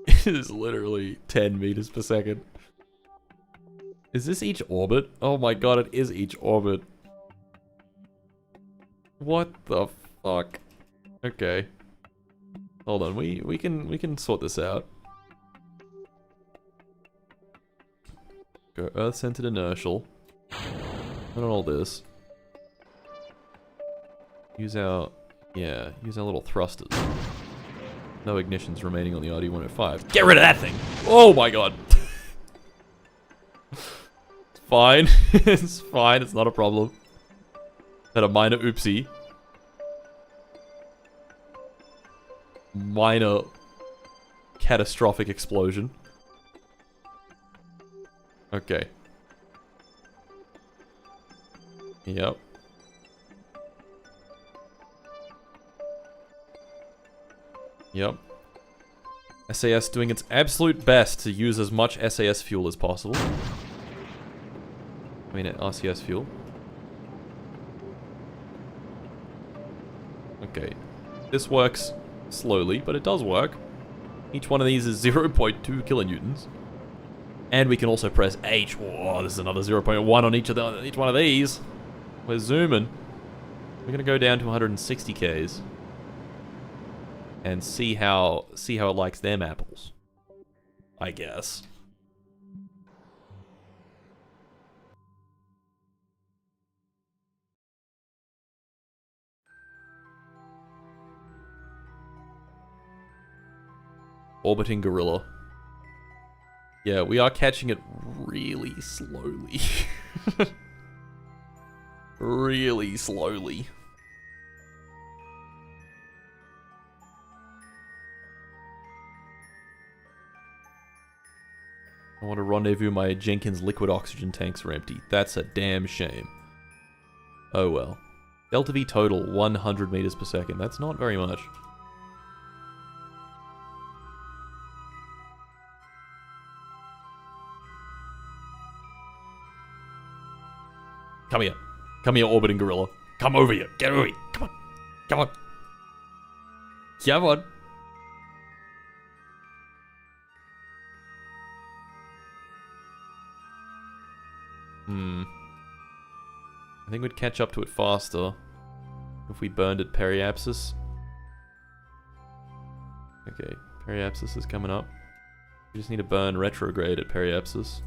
S1: It is literally 10 meters per second. Is this each orbit? Oh my god, it is each orbit. What the fuck? Okay. Hold on, we can sort this out. Go Earth-centered inertial. Put on all this. Use our little thrusters. No ignitions remaining on the RD-105. Get rid of that thing! Oh my god! It's fine. It's fine, it's not a problem. Had a minor oopsie. Minor catastrophic explosion. Okay. Yep. Yep. SAS doing its absolute best to use as much SAS fuel as possible. I mean, RCS fuel. Okay. This works slowly, but it does work. Each one of these is 0.2 kilonewtons. And we can also press H. Oh, this is another 0.1 on each one of these. We're zooming. We're going to go down to 160 Ks. and see how it likes them apples. I guess. Orbiting gorilla. Yeah, we are catching it really slowly. Really slowly. I want to rendezvous. My Jenkins liquid oxygen tanks are empty. That's a damn shame. Oh well. Delta V total, 100 meters per second. That's not very much. Come here. Come here, orbiting gorilla. Come over here. Get over here. Come on. Come on. Come on. I think we'd catch up to it faster if we burned at periapsis. Okay, periapsis is coming up. We just need to burn retrograde at periapsis.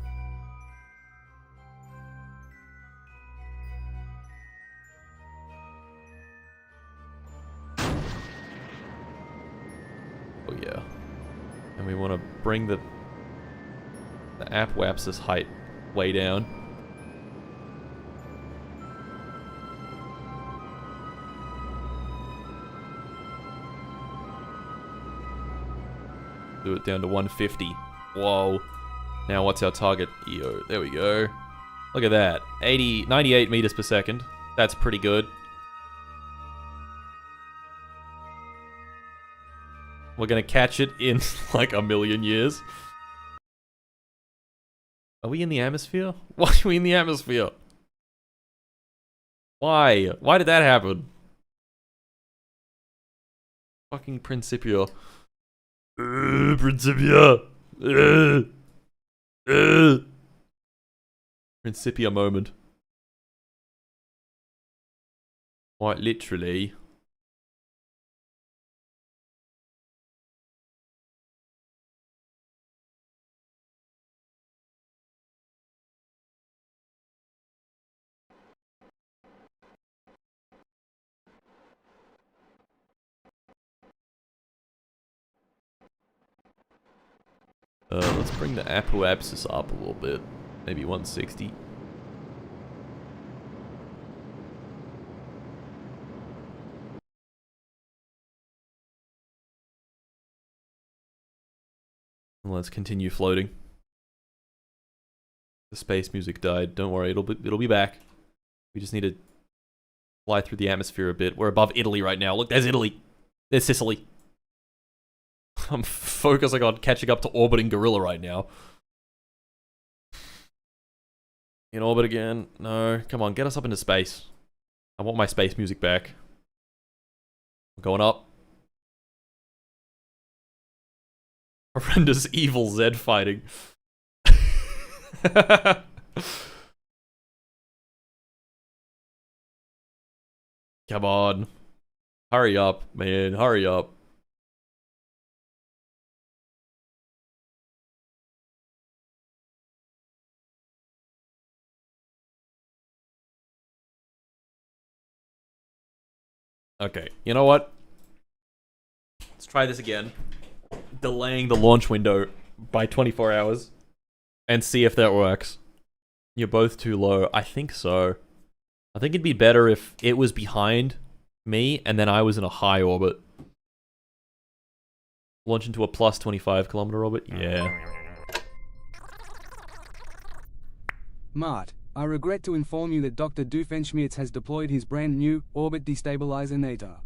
S1: Oh yeah. And we want to bring the apwapsis height way down. Do it down to 150. Whoa. Now what's our target? EO. There we go. Look at that. 98 meters per second. That's pretty good. We're gonna catch it in like a million years. Are we in the atmosphere? Why are we in the atmosphere? Why? Why did that happen? Fucking Principia. Principia. Principia moment. Quite literally. Let's bring the apoapsis up a little bit. Maybe 160. And let's continue floating. The space music died. Don't worry, it'll be back. We just need to fly through the atmosphere a bit. We're above Italy right now. Look, there's Italy. There's Sicily. I'm focusing on catching up to orbiting gorilla right now. In orbit again? No. Come on, get us up into space. I want my space music back. We're going up. Horrendous evil Z fighting. Come on. Hurry up, man. Hurry up. Okay, you know what? Let's try this again. Delaying the launch window by 24 hours. And see if that works. You're both too low. I think so. I think it'd be better if it was behind me and then I was in a high orbit. Launch into a plus 25 kilometer orbit? Yeah.
S2: Mart, I regret to inform you that Dr. Doofenshmirtz has deployed his brand new orbit destabilizer.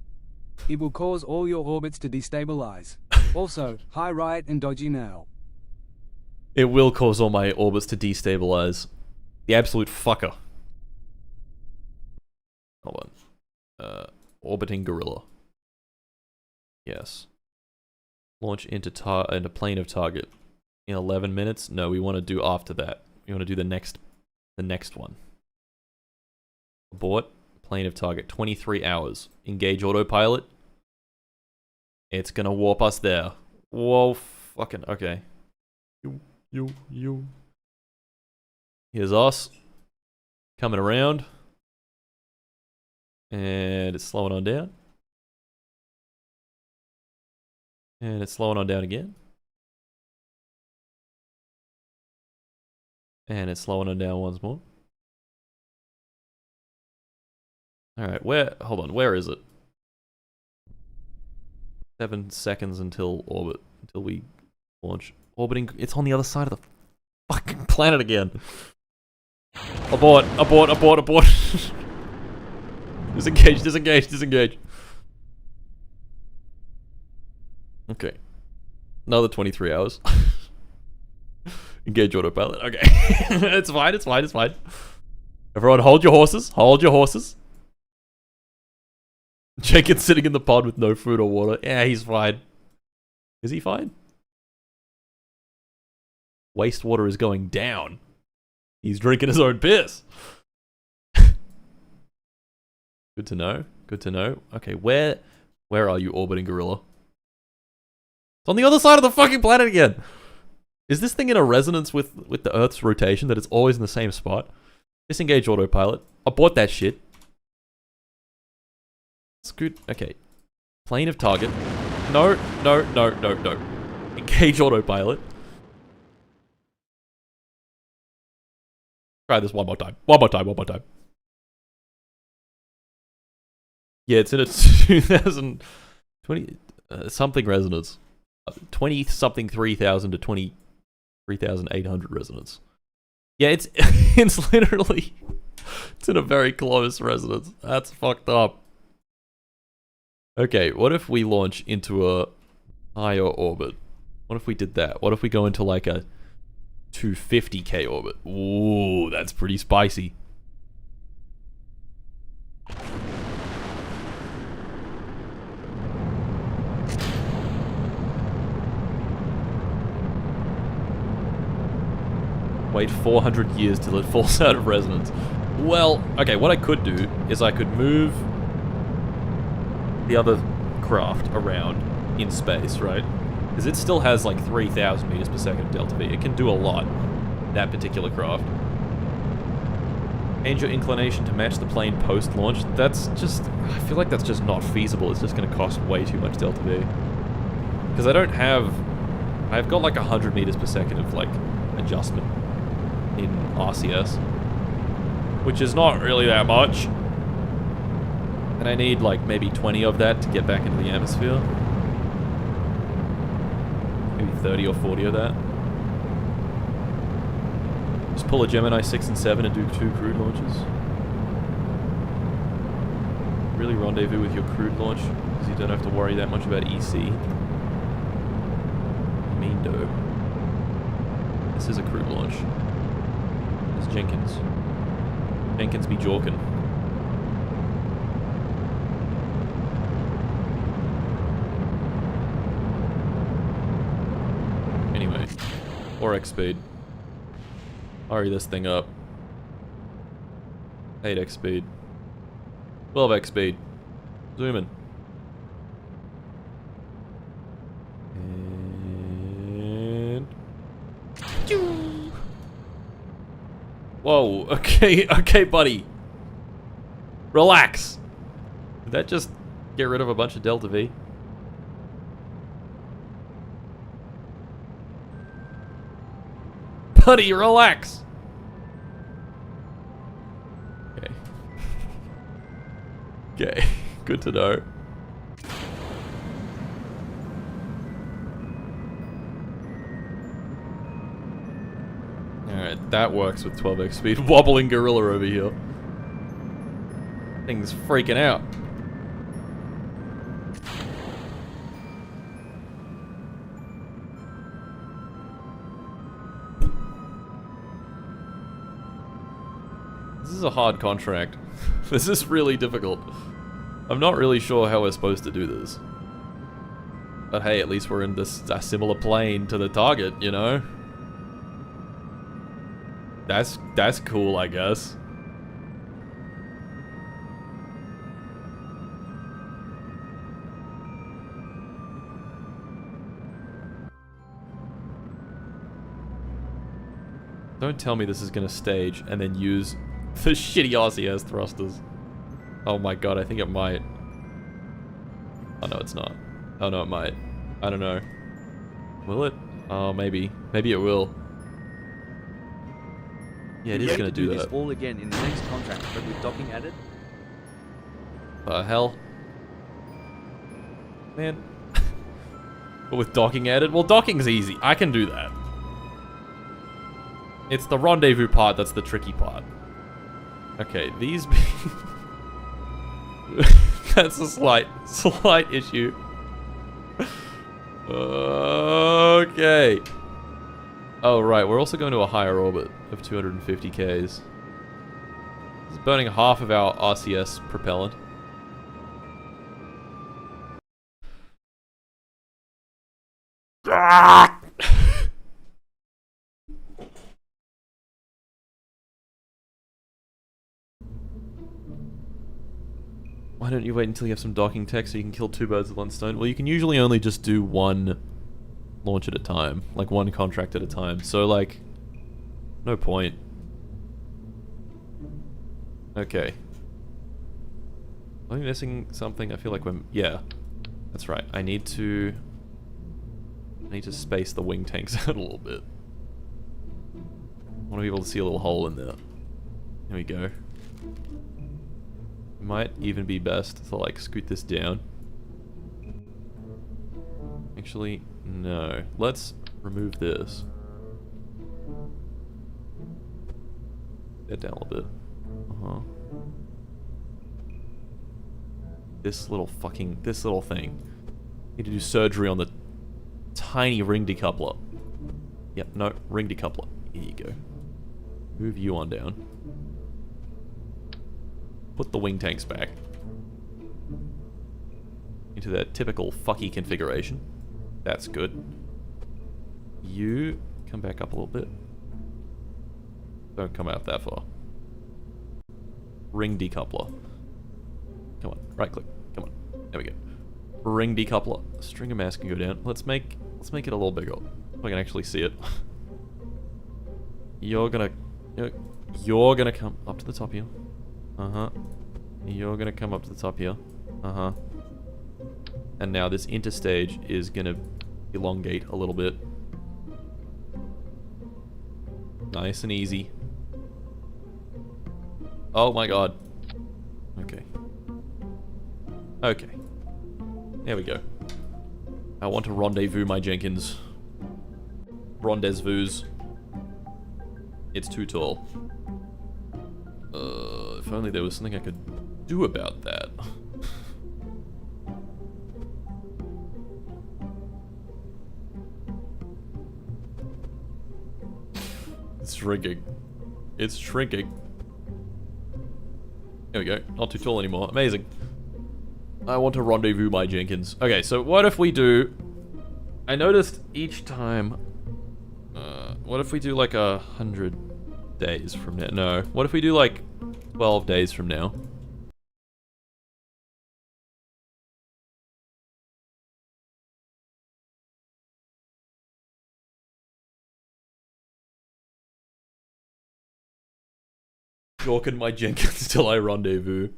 S2: It will cause all your orbits to destabilize. Also, hi Riot and Dodgy now.
S1: It will cause all my orbits to destabilize. The absolute fucker. Hold on. Orbiting gorilla. Yes. Launch into plane of target in 11 minutes. No, we want to do after that. We want to do the next one. Abort. Plane of target. 23 hours. Engage autopilot. It's gonna warp us there. Whoa, fucking, okay. You. Here's us. Coming around. And it's slowing on down. And it's slowing on down again. And it's slowing on down once more. Alright, hold on, where is it? 7 seconds until orbit, until we launch. Orbiting, it's on the other side of the fucking planet again. Abort. Disengage. Okay. Another 23 hours. Engage autopilot. Okay. It's fine. Everyone hold your horses. Jenkins sitting in the pod with no food or water. Yeah, he's fine. Is he fine? Wastewater is going down. He's drinking his own piss. Good to know. Okay, where are you, orbiting gorilla? It's on the other side of the fucking planet again. Is this thing in a resonance with the Earth's rotation, that it's always in the same spot? Disengage autopilot. Abort that shit. Scoot. Okay. Plane of target. No. Engage autopilot. Try this one more time. Yeah, it's in a 2020 something resonance. 20 something 3,000 to 23,800 resonance. Yeah, it's it's literally it's in a very close resonance. That's fucked up. Okay, what if we launch into a higher orbit? What if we did that? What if we go into like a 250k orbit? Ooh, that's pretty spicy. Wait 400 years till it falls out of resonance. Well, okay, what I could do is I could move the other craft around in space, right? Because it still has like 3,000 meters per second of delta V. It can do a lot, that particular craft. Change your inclination to match the plane post-launch. That's just, I feel like that's just not feasible. It's just going to cost way too much delta V. Because I've got like 100 meters per second of like adjustment in RCS, which is not really that much. And I need like maybe 20 of that to get back into the atmosphere. Maybe 30 or 40 of that. Just pull a Gemini 6 and 7 and do 2 crude launches. Really rendezvous with your crude launch, because you don't have to worry that much about EC. Meando. This is a crude launch. It's Jenkins. Jenkins be jorkin'. Anyway, 4x speed. Hurry this thing up. 8x speed. 12x speed. Zoom in. And... Whoa, okay, buddy. Relax. Did that just get rid of a bunch of delta V? Buddy, relax. Okay. Okay, good to know. Alright, that works with 12x speed. Wobbling gorilla over here. Thing's freaking out. This is a hard contract. This is really difficult. I'm not really sure how we're supposed to do this. But hey, at least we're in this a similar plane to the target, you know? That's cool, I guess. Don't tell me this is gonna stage and then use the shitty RCS thrusters. Oh my god, I think it might. Oh no, it's not. Oh no, it might. I don't know. Will it? Oh, maybe. Maybe it will. Yeah, it is gonna do that.
S3: This all again in the next contract, but with docking added.
S1: The hell? Man. But with docking added? Well, docking's easy. I can do that. It's the rendezvous part that's the tricky part. Okay, these... That's a slight issue. Okay. Oh, right. We're also going to a higher orbit of 250 Ks. This is burning half of our RCS propellant. Why don't you wait until you have some docking tech so you can kill two birds with one stone? Well, you can usually only just do one launch at a time. Like, one contract at a time. So, like, no point. Okay. Am I missing something? I feel like we're... Yeah. That's right. I need to space the wing tanks out a little bit. I want to be able to see a little hole in there. There we go. Might even be best to, like, scoot this down. Actually, no. Let's remove this. That down a little bit. Uh-huh. This little thing. Need to do surgery on the tiny ring decoupler. Yep, no, ring decoupler. Here you go. Move you on down. Put the wing tanks back into their typical fucky configuration. That's good. You come back up a little bit. Don't come out that far. Ring decoupler. Come on, right click. Come on. There we go. Ring decoupler. String of mass can go down. Let's make it a little bigger. So I can actually see it. You're gonna come up to the top here. Uh-huh. You're gonna come up to the top here. Uh-huh. And now this interstage is gonna elongate a little bit. Nice and easy. Oh my god. Okay. Okay. There we go. I want to rendezvous my Jenkins. Rendezvous. It's too tall. If only there was something I could do about that. It's shrinking. It's shrinking. There we go. Not too tall anymore. Amazing. I want to rendezvous my Jenkins. Okay, so what if we do... I noticed each time... what if we do like 100 days from now? No. What if we do like 12 days from now? Dorking my Jenkins till I rendezvous.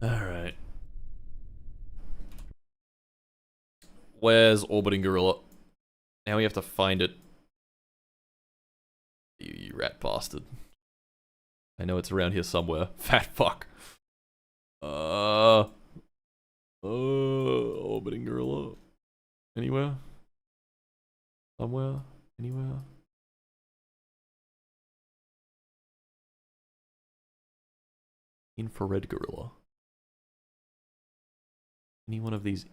S1: Alright. Where's Orbiting Gorilla? Now we have to find it. You rat bastard. I know it's around here somewhere. Fat fuck. Orbiting Gorilla. Anywhere? Somewhere? Anywhere? Infrared Gorilla. Any one of these?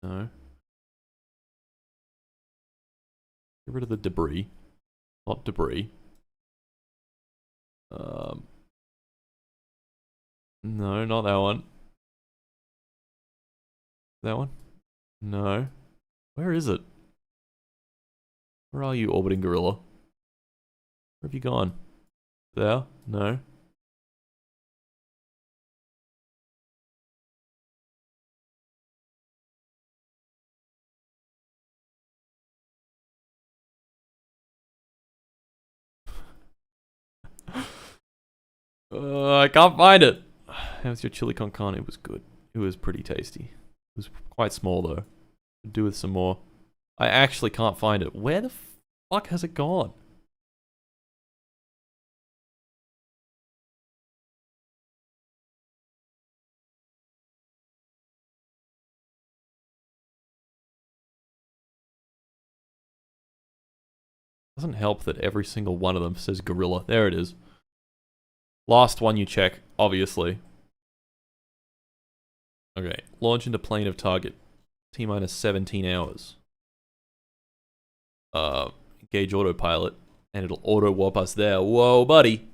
S1: No. Get rid of the debris. Not debris. No, not that one. That one? No. Where is it? Where are you, Orbiting Gorilla? Where have you gone? There? No. I can't find it. How's your chili con carne? It was good. It was pretty tasty. It was quite small though. Could do with some more. I actually can't find it. Where the fuck has it gone? Doesn't help that every single one of them says gorilla. There it is. Last one you check, obviously. Okay, launch into plane of target. T-minus 17 hours. Engage autopilot, and it'll auto-warp us there. Whoa, buddy!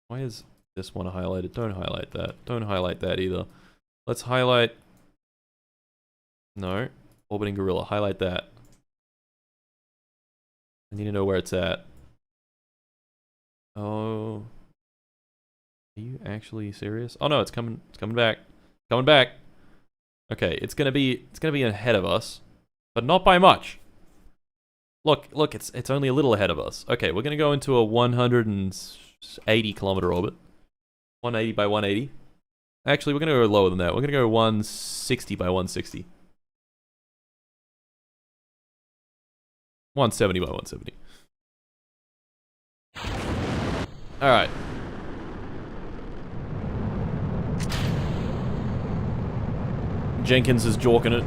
S1: Why is this one highlighted? Don't highlight that. Don't highlight that either. Let's highlight... No. Orbiting gorilla. Highlight that. I need to know where it's at. Oh... Are you actually serious? Oh no, it's coming back. Coming back. Okay, it's gonna be ahead of us, but not by much. Look, it's only a little ahead of us. Okay, we're gonna go into a 180 kilometer orbit. 180 by 180. Actually, we're gonna go lower than that. We're gonna go 160 by 160. 170 by 170. Alright. Jenkins is jorking it.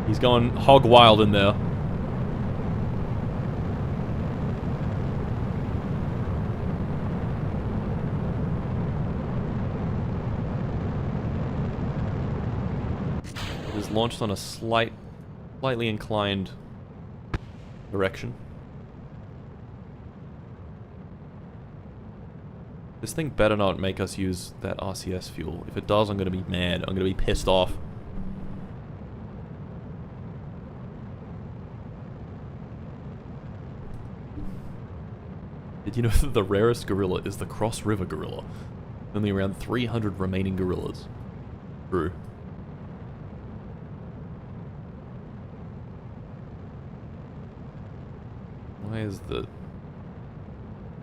S1: He's going hog wild in there. It is launched on a slightly inclined direction. This thing better not make us use that RCS fuel. If it does, I'm gonna be mad. I'm gonna be pissed off. Did you know that the rarest gorilla is the Cross River gorilla? Only around 300 remaining gorillas. True. Why is the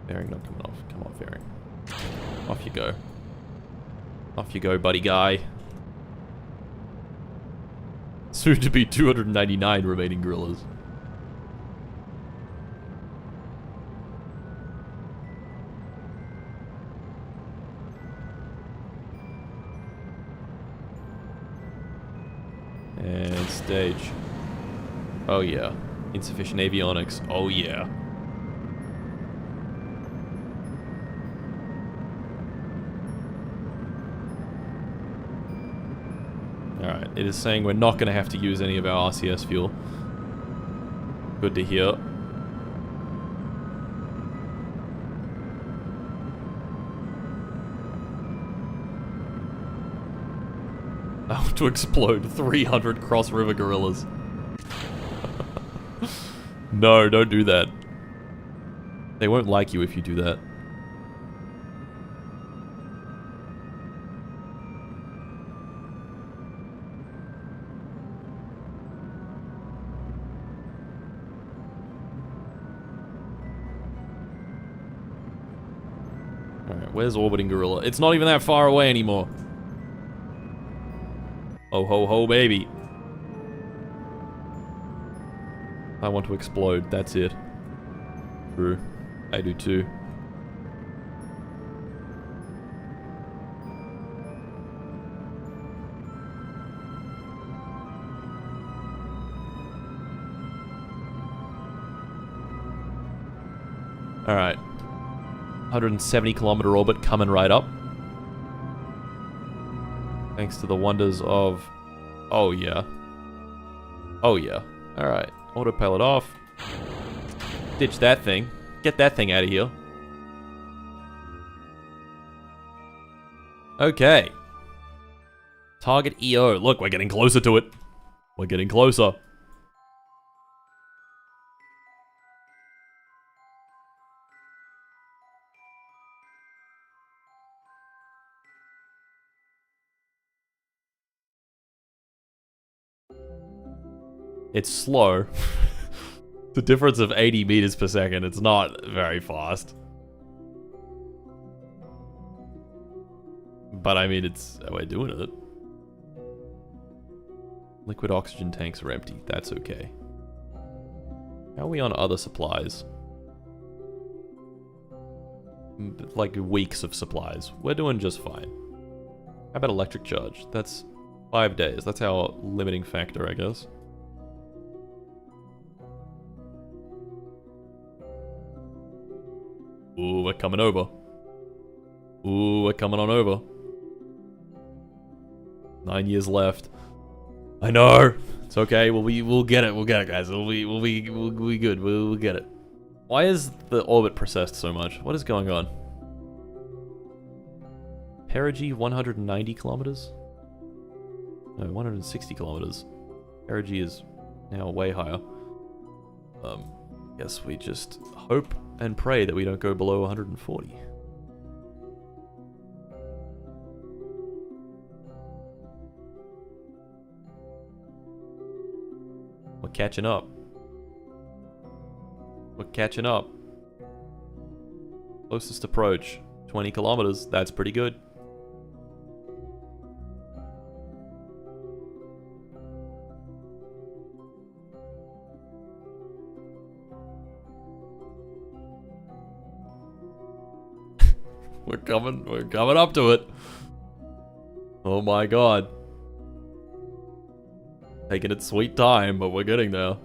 S1: fairing not coming off? Come on, fairing. Off you go. Off you go, buddy guy. Soon to be 299 remaining gorillas. And stage. Oh yeah. Insufficient avionics. Oh yeah. Alright, it is saying we're not going to have to use any of our RCS fuel. Good to hear. I want to explode 300 Cross River gorillas. No, don't do that. They won't like you if you do that. Alright, where's orbiting gorilla? It's not even that far away anymore. Oh ho ho baby. I want to explode, that's it. True. I do too. Alright. 170 kilometer orbit coming right up. Thanks to the wonders of... Oh yeah. Oh yeah. Alright. Autopilot off. Ditch that thing. Get that thing out of here. Okay. Target EO. Look, we're getting closer to it. We're getting closer. It's slow. The difference of 80 meters per second, it's not very fast. But I mean, we're doing it. Liquid oxygen tanks are empty. That's okay. How are we on other supplies? Like weeks of supplies. We're doing just fine. How about electric charge? That's 5 days. That's our limiting factor, I guess. Ooh, we're coming over. Ooh, we're coming on over. 9 years left. I know. It's okay. We'll get it. We'll get it, guys. We'll be good. We'll get it. Why is the orbit processed so much? What is going on? Perigee 190 kilometers? No, 160 kilometers. Perigee is now way higher. Guess we just hope and pray that we don't go below 140. We're catching up. We're catching up. Closest approach, 20 kilometers. That's pretty good. We're coming up to it. Oh my god. Taking its sweet time, but we're getting there.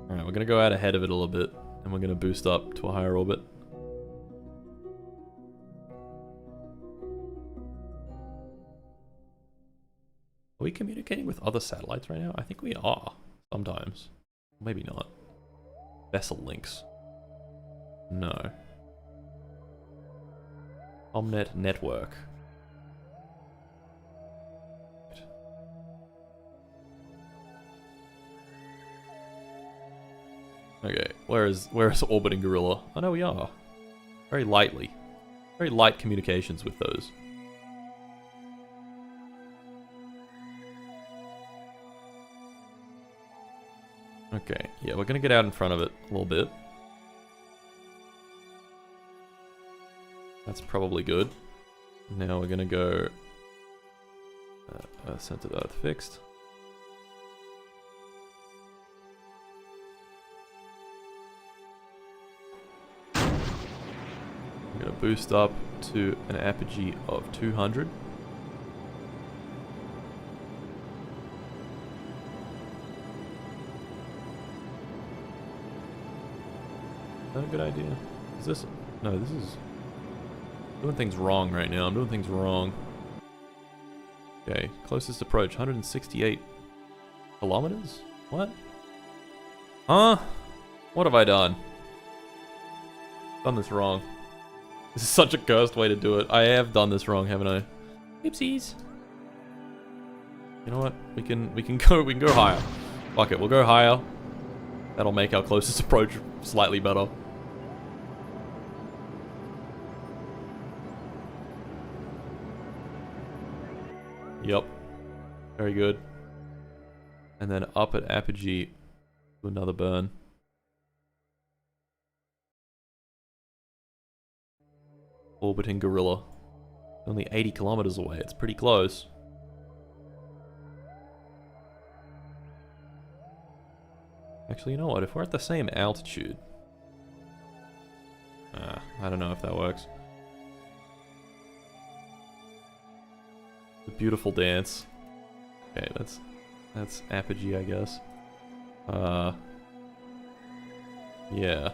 S1: Alright, we're gonna go out ahead of it a little bit, and we're gonna boost up to a higher orbit. Are we communicating with other satellites right now? I think we are. Sometimes. Maybe not. Vessel links. No. Omnet network. Okay, where is orbiting Gorilla? I know we are. Very lightly. Very light communications with those. Okay, yeah, we're gonna get out in front of it a little bit. That's probably good. Now we're gonna go center of Earth fixed. I'm gonna boost up to an apogee of 200. Is that a good idea? Is this... No, this is... Doing things wrong right now. I'm doing things wrong. Okay, closest approach, 168 kilometers? What? Huh? What have I done? Done this wrong. This is such a cursed way to do it. I have done this wrong, haven't I? Oopsies. You know what? We can go higher. Fuck it, we'll go higher. That'll make our closest approach slightly better. Yep. Very good. And then up at apogee to another burn. Orbiting Gorilla. Only 80 kilometers away. It's pretty close. Actually, you know what? If we're at the same altitude... I don't know if that works. A beautiful dance. Okay, that's apogee, I guess. Yeah.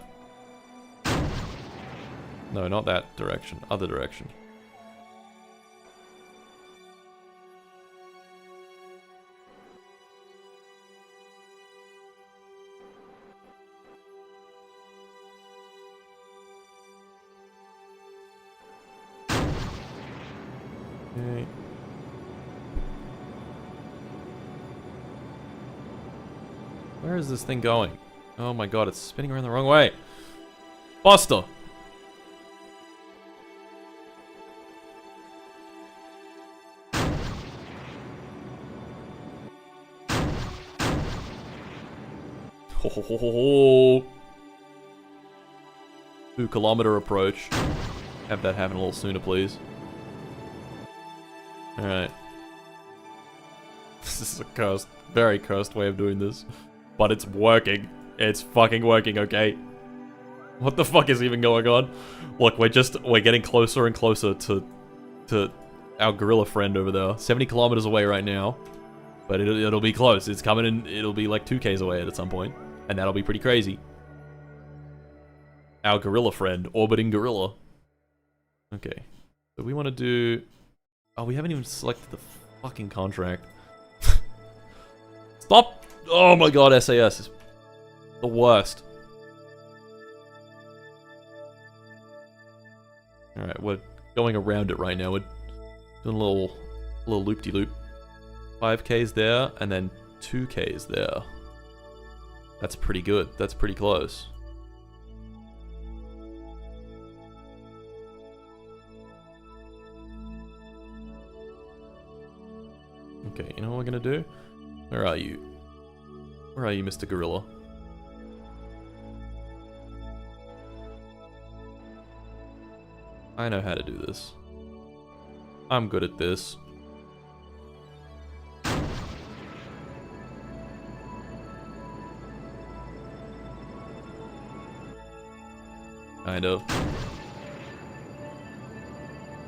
S1: No, not that direction. Other direction. Okay. Where is this thing going? Oh my god, it's spinning around the wrong way. Buster! Ho, ho, ho, ho, ho. 2-kilometer approach. Have that happen a little sooner, please. Alright. This is a cursed, very cursed way of doing this. But it's working. It's fucking working, okay? What the fuck is even going on? Look, we're getting closer and closer to our gorilla friend over there. 70 kilometers away right now. But it'll be close. It's coming in, it'll be like 2Ks away at some point. And that'll be pretty crazy. Our gorilla friend, orbiting gorilla. Okay. So we want to do... Oh, we haven't even selected the fucking contract. Stop! Oh my god, SAS is the worst. Alright, we're going around it right now. We're doing a little loop-de-loop. 5Ks there, and then 2Ks there. That's pretty good. That's pretty close. Okay, you know what we're gonna do? Where are you? Where are you, Mr. Gorilla? I know how to do this. I'm good at this. Kind of.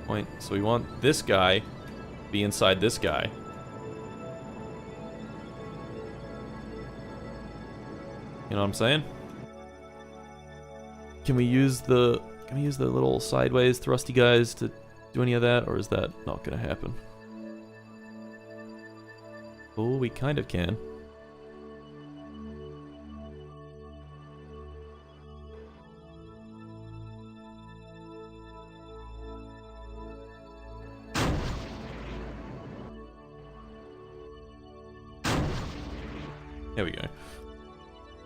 S1: Point. So we want this guy to be inside this guy. You know what I'm saying? Can we use the little sideways thrusty guys to do any of that, or is that not gonna happen? Oh, we kind of can. There we go.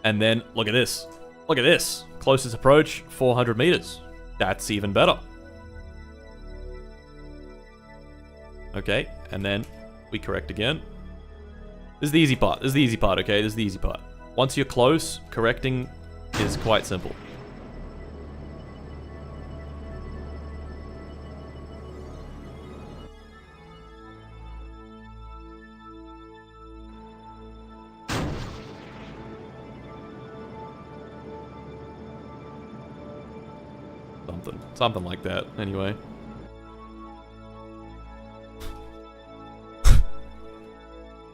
S1: And then, look at this. Look at this. Closest approach, 400 meters. That's even better. Okay, and then we correct again. This is the easy part. This is the easy part, okay? This is the easy part. Once you're close, correcting is quite simple. Something like that, anyway.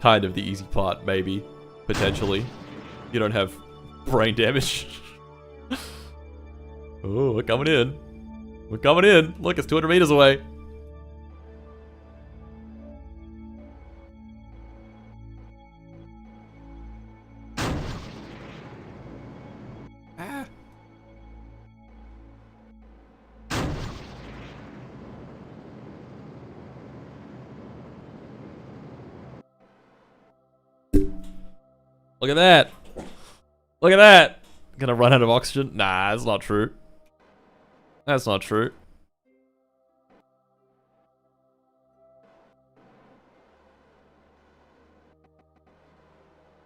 S1: Kind of the easy part, maybe. Potentially. You don't have brain damage. Oh, we're coming in. We're coming in. Look, it's 200 meters away. Look at that. Look at that. Gonna run out of oxygen? Nah, that's not true. That's not true.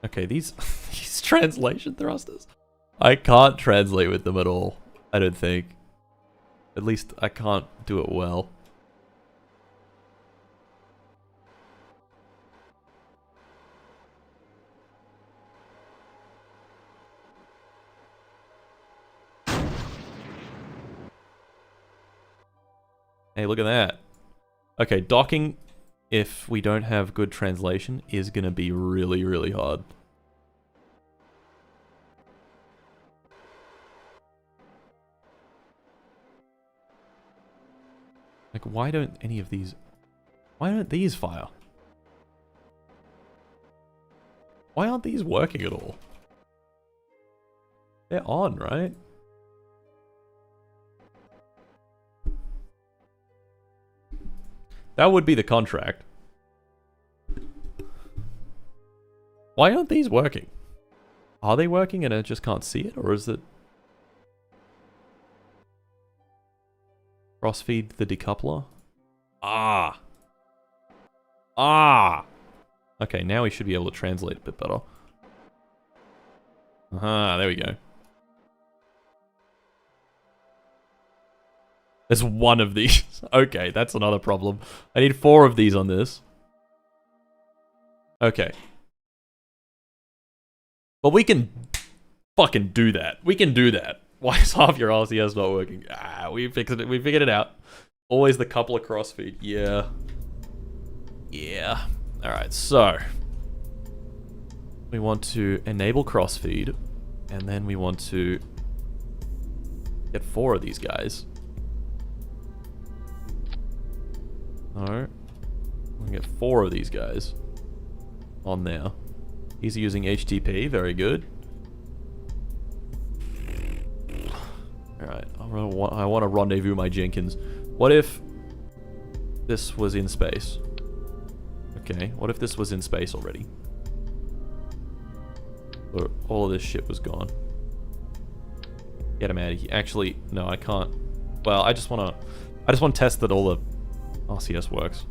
S1: Okay, these translation thrusters. I can't translate with them at all. I don't think. At least I can't do it well. Hey, look at that. Okay, docking, if we don't have good translation, is going to be really, really hard. Like, why don't any of these... Why don't these fire? Why aren't these working at all? They're on, right? That would be the contract. Why aren't these working? Are they working and I just can't see it? Or is it... Crossfeed the decoupler? Ah! Ah! Okay, now we should be able to translate a bit better. There we go. There's one of these. Okay, that's another problem. I need 4 of these on this. Okay. But we can fucking do that. We can do that. Why is half your RCS not working? We fixed it. We figured it out. Always the coupler crossfeed. Yeah. Yeah. Alright, so. We want to enable crossfeed. And then we want to get 4 of these guys. Alright. We can get 4 of these guys on there. He's using HTTP, very good. Alright, I want to rendezvous my Jenkins. What if this was in space? Okay, what if this was in space already? Or all of this shit was gone. Get him out of here. Actually, no, I can't. Well, I just want to test that all the RCS works.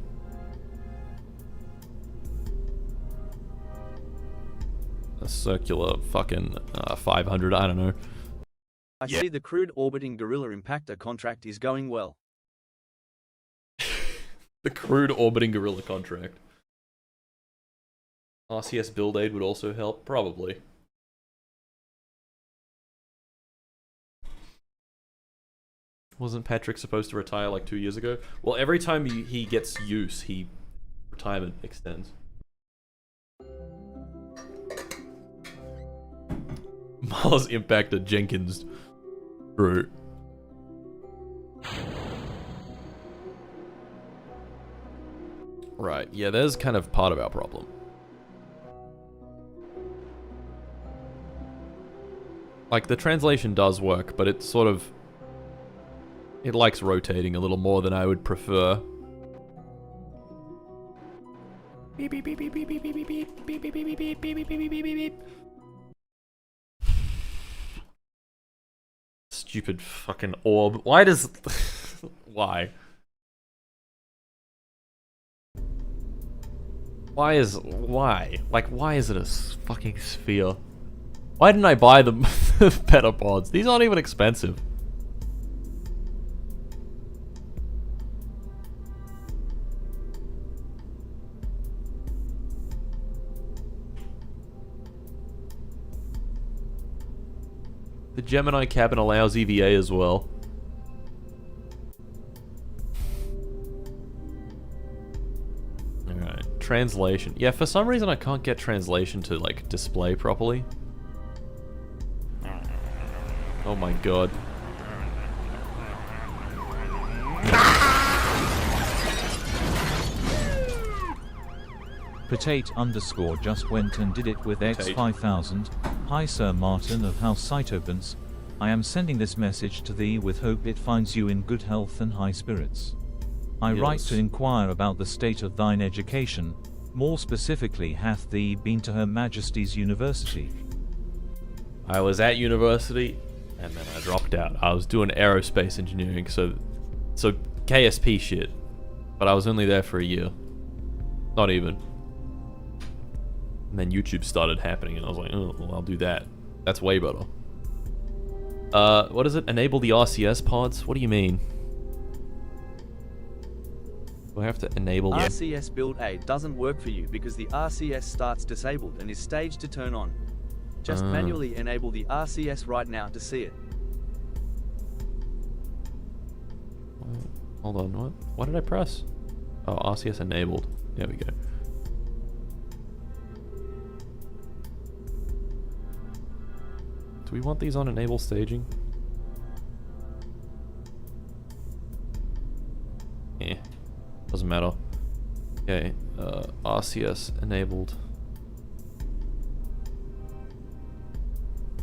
S1: A circular fucking 500, I don't know.
S3: I see the crude orbiting gorilla impactor contract is going well.
S1: The crude orbiting gorilla contract. RCS build aid would also help, probably. Wasn't Patrick supposed to retire like 2 years ago? Well, every time he gets use, retirement extends. Mars impacted Jenkins. True. Right, yeah, there's kind of part of our problem. Like, the translation does work, but it's sort of... It likes rotating a little more than I would prefer. Beep beep beep beep beep beep beep beep beep beep beep beep beep beep beep beep beep beep. Stupid fucking orb. Why does... Why? Why? Like, why is it a fucking sphere? Why didn't I buy the better pods? These aren't even expensive. The Gemini cabin allows EVA as well. Alright, translation. Yeah, for some reason I can't get translation to, like, display properly. Oh my god.
S4: Potate _ just went and did it with X5000. Hi Sir Martin of House Cytopens. I am sending this message to thee with hope it finds you in good health and high spirits. I write to inquire about the state of thine education. More specifically, hath thee been to Her Majesty's University?
S1: I was at university, and then I dropped out. I was doing aerospace engineering, so KSP shit. But I was only there for a year. Not even. And then YouTube started happening, and I was like, oh, well, I'll do that. That's way better. What is it? Enable the RCS pods? What do you mean? Do I have to enable the...
S3: RCS build aid doesn't work for you because the RCS starts disabled and is staged to turn on. Just manually enable the RCS right now to see it.
S1: Hold on, what? What did I press? Oh, RCS enabled. There we go. Do we want these on enable staging? Doesn't matter. Okay, RCS enabled.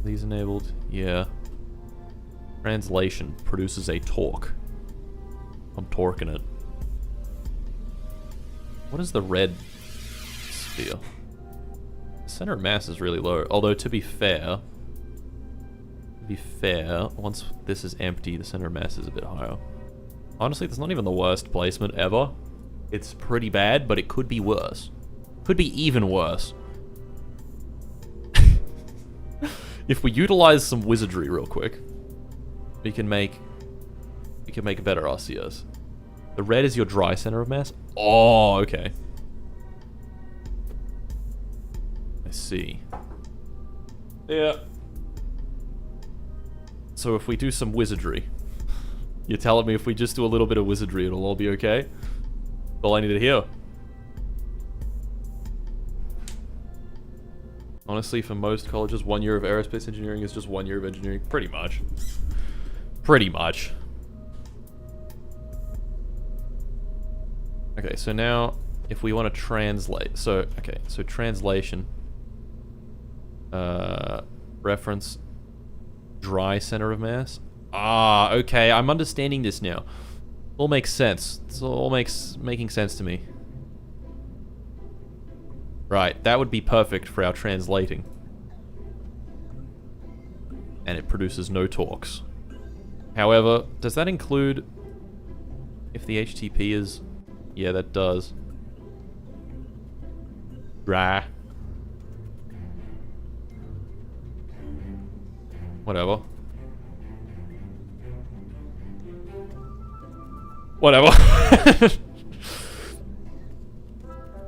S1: These enabled? Yeah. Translation produces a torque. I'm torquing it. What is the red sphere? The center of mass is really low. Although, to be fair, once this is empty, the center of mass is a bit higher. Honestly, that's not even the worst placement ever. It's pretty bad, but it could be worse. Could be even worse. If we utilize some wizardry real quick, we can make a better RCS. The red is your dry center of mass. Oh, okay. I see. Yeah. So if we do some wizardry, you're telling me if we just do a little bit of wizardry, it'll all be okay? That's all I need to hear. Honestly, for most colleges, 1 year of aerospace engineering is just 1 year of engineering. Pretty much. Pretty much. Okay, so now, if we want to translate, so translation, reference, dry center of mass. Ah, okay, I'm understanding this now. All makes sense. It's all making sense to me. Right, that would be perfect for our translating. And it produces no torques. However, does that include if the HTP is... Yeah, that does. Rah. Whatever. Whatever.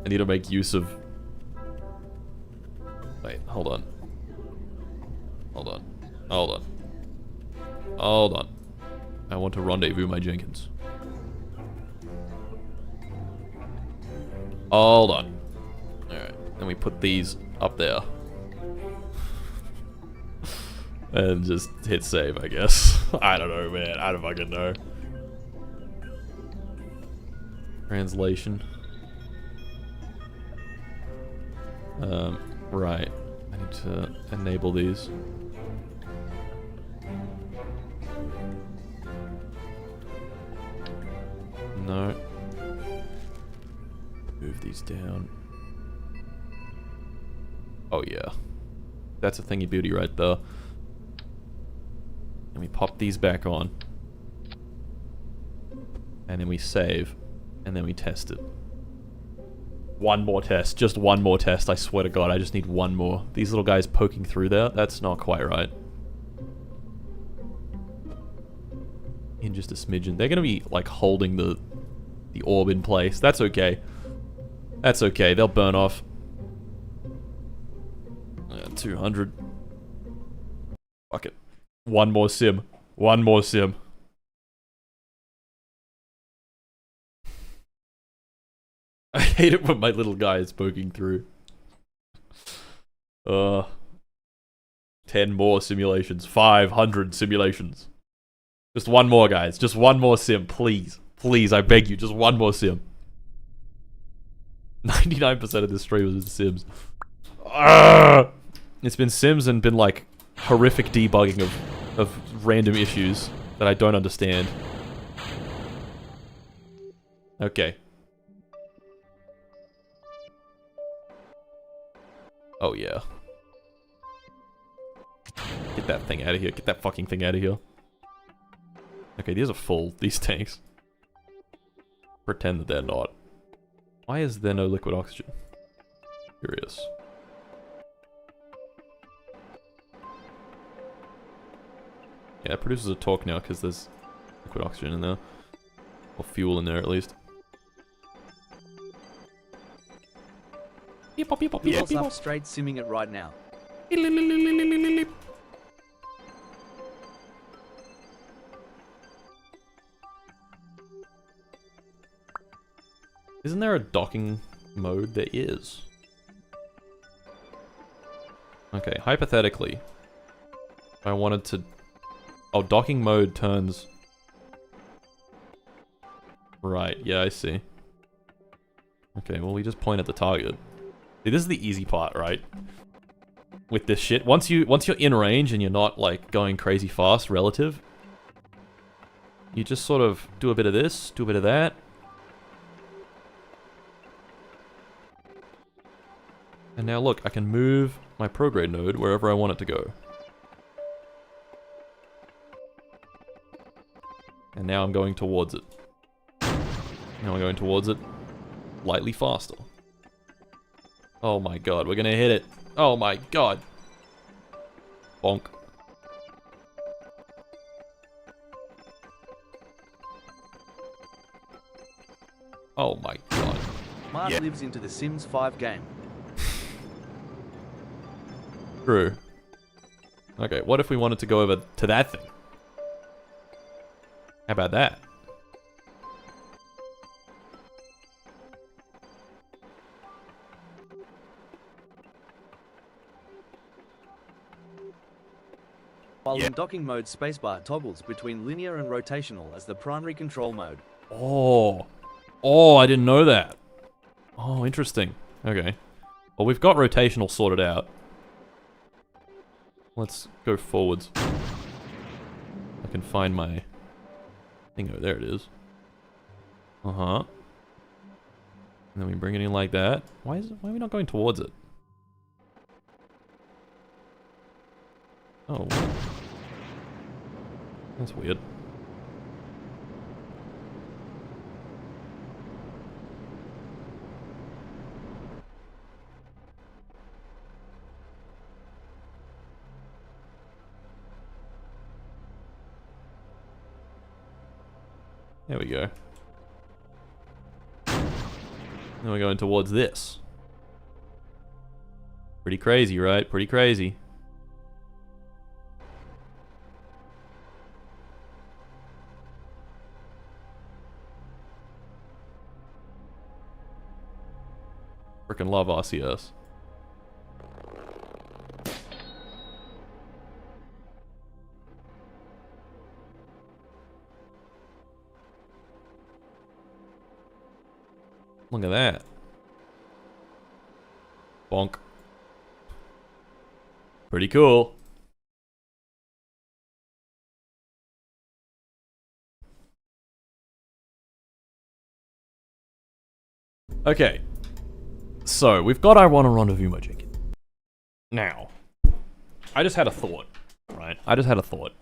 S1: I need to make use of... Wait, hold on. Hold on. Hold on. Hold on. I want to rendezvous my Jenkins. Hold on. Alright, then we put these up there. And just hit save, I guess. I don't know, man. I don't fucking know. Translation. Right. I need to enable these. No. Move these down. Oh yeah. That's a thingy beauty right there. And we pop these back on. And then we save. And then we test it. One more test. Just one more test. I swear to God, I just need one more. These little guys poking through there, that's not quite right. In just a smidgen. They're gonna be, like, holding the orb in place. That's okay. That's okay. They'll burn off. 200. Fuck it. One more sim. One more sim. I hate it when my little guy is poking through. 10 more simulations. 500 simulations. Just one more, guys. Just one more sim, please. Please, I beg you. Just one more sim. 99% of this stream was in Sims. It's been Sims and been like horrific debugging of random issues that I don't understand. Okay. Oh yeah. Get that thing out of here. Get that fucking thing out of here. Okay, these are full, these tanks. Pretend that they're not. Why is there no liquid oxygen? Curious. Yeah, it produces a torque now because there's liquid oxygen in there. Or fuel in there at least.
S3: What's up, straight simming it right now.
S1: Isn't there a docking mode? There is. Okay, hypothetically, if I wanted to... Oh, docking mode turns... Right, yeah, I see. Okay, well, we just point at the target. See, this is the easy part, right? With this shit. Once you're in range and you're not, like, going crazy fast relative, you just sort of do a bit of this, do a bit of that. And now look, I can move my prograde node wherever I want it to go. And now I'm going towards it. Now I'm going towards it lightly faster. Oh my god, we're gonna hit it. Oh my god. Bonk. Oh my god.
S3: Mars lives into the Sims 5 game.
S1: True. Okay, what if we wanted to go over to that thing? How about that?
S3: While in docking mode, spacebar toggles between linear and rotational as the primary control mode.
S1: Oh. Oh, I didn't know that. Oh, interesting. Okay. Well, we've got rotational sorted out. Let's go forwards. I can find my thing. Oh, there it is. Uh-huh. And then we bring it in like that. Why are we not going towards it? Oh. That's weird. There we go. Now we're going towards this. Pretty crazy, right? Pretty crazy. Frickin' love RCS. Look at that. Bonk. Pretty cool. Okay. So, we've got I Want to Rendezvous Magic. Now, I just had a thought, right? I just had a thought.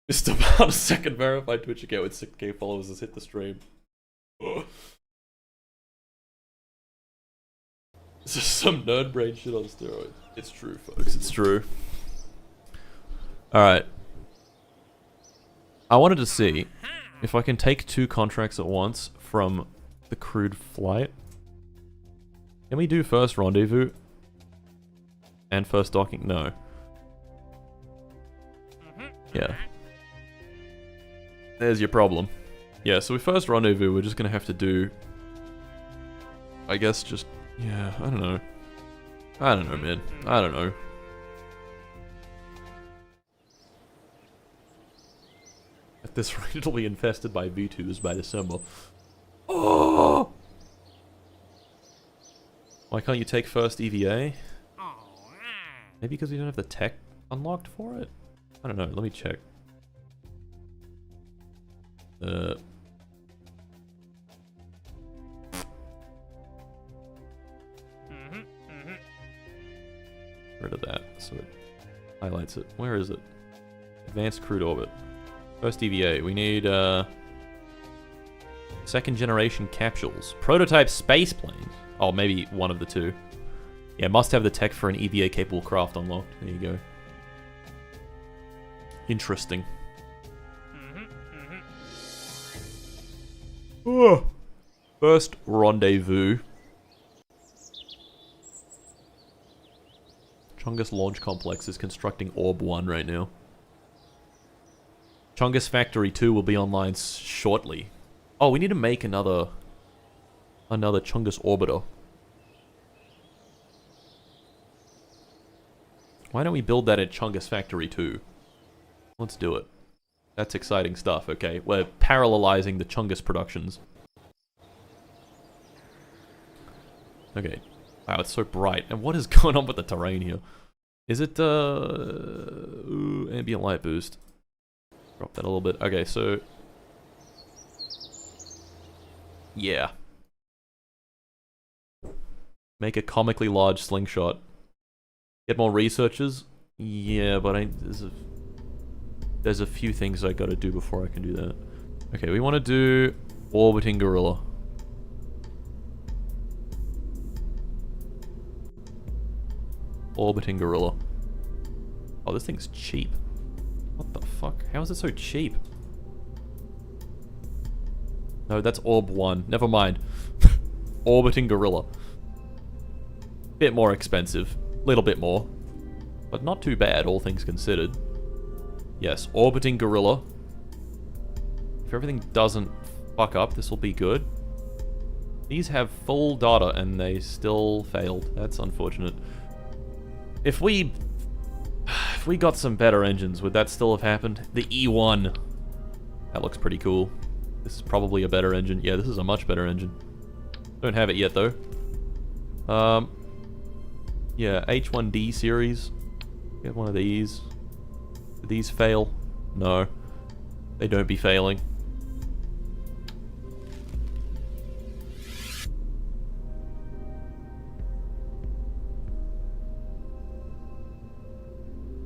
S1: Just about a second verified Twitch account with 6k followers has hit the stream. This is some nerd brain shit on steroids. It's true, folks. It's true. Alright. I wanted to see if I can take 2 contracts at once from the crewed flight. Can we do first rendezvous and first docking? No. Yeah. There's your problem. Yeah, so we first rendezvous, we're just gonna have to do... I guess just... Yeah, I don't know. I don't know, man. I don't know. At this rate, it'll be infested by V2s by December. Oh! Why can't you take first EVA? Maybe because you don't have the tech unlocked for it? I don't know, let me check. Rid of that, so it highlights it. Where is it? Advanced crewed orbit. First EVA. We need second generation capsules. Prototype space planes. Oh, maybe one of the 2. Yeah, must have the tech for an EVA capable craft unlocked. There you go. Interesting. Oh. First rendezvous. Chungus Launch Complex is constructing Orb 1 right now. Chungus Factory 2 will be online shortly. Oh, we need to make another Chungus Orbiter. Why don't we build that at Chungus Factory 2? Let's do it. That's exciting stuff, okay? We're parallelizing the Chungus productions. Okay. Wow, it's so bright. And what is going on with the terrain here? Is it, ooh, ambient light boost. Drop that a little bit. Okay, so... Yeah. Make a comically large slingshot. Get more researchers? Yeah, but there's a few things I gotta do before I can do that. Okay, we want to do orbiting gorilla. Orbiting Gorilla. Oh, this thing's cheap. What the fuck? How is it so cheap? No, that's Orb 1. Never mind. Orbiting Gorilla. Bit more expensive. Little bit more. But not too bad, all things considered. Yes, Orbiting Gorilla. If everything doesn't fuck up, this will be good. These have full data and they still failed. That's unfortunate. If we got some better engines, would that still have happened? The E1. That looks pretty cool. This is probably a better engine. Yeah, this is a much better engine. Don't have it yet though. Yeah, H1D series. Get one of these. Do these fail? No. They don't be failing.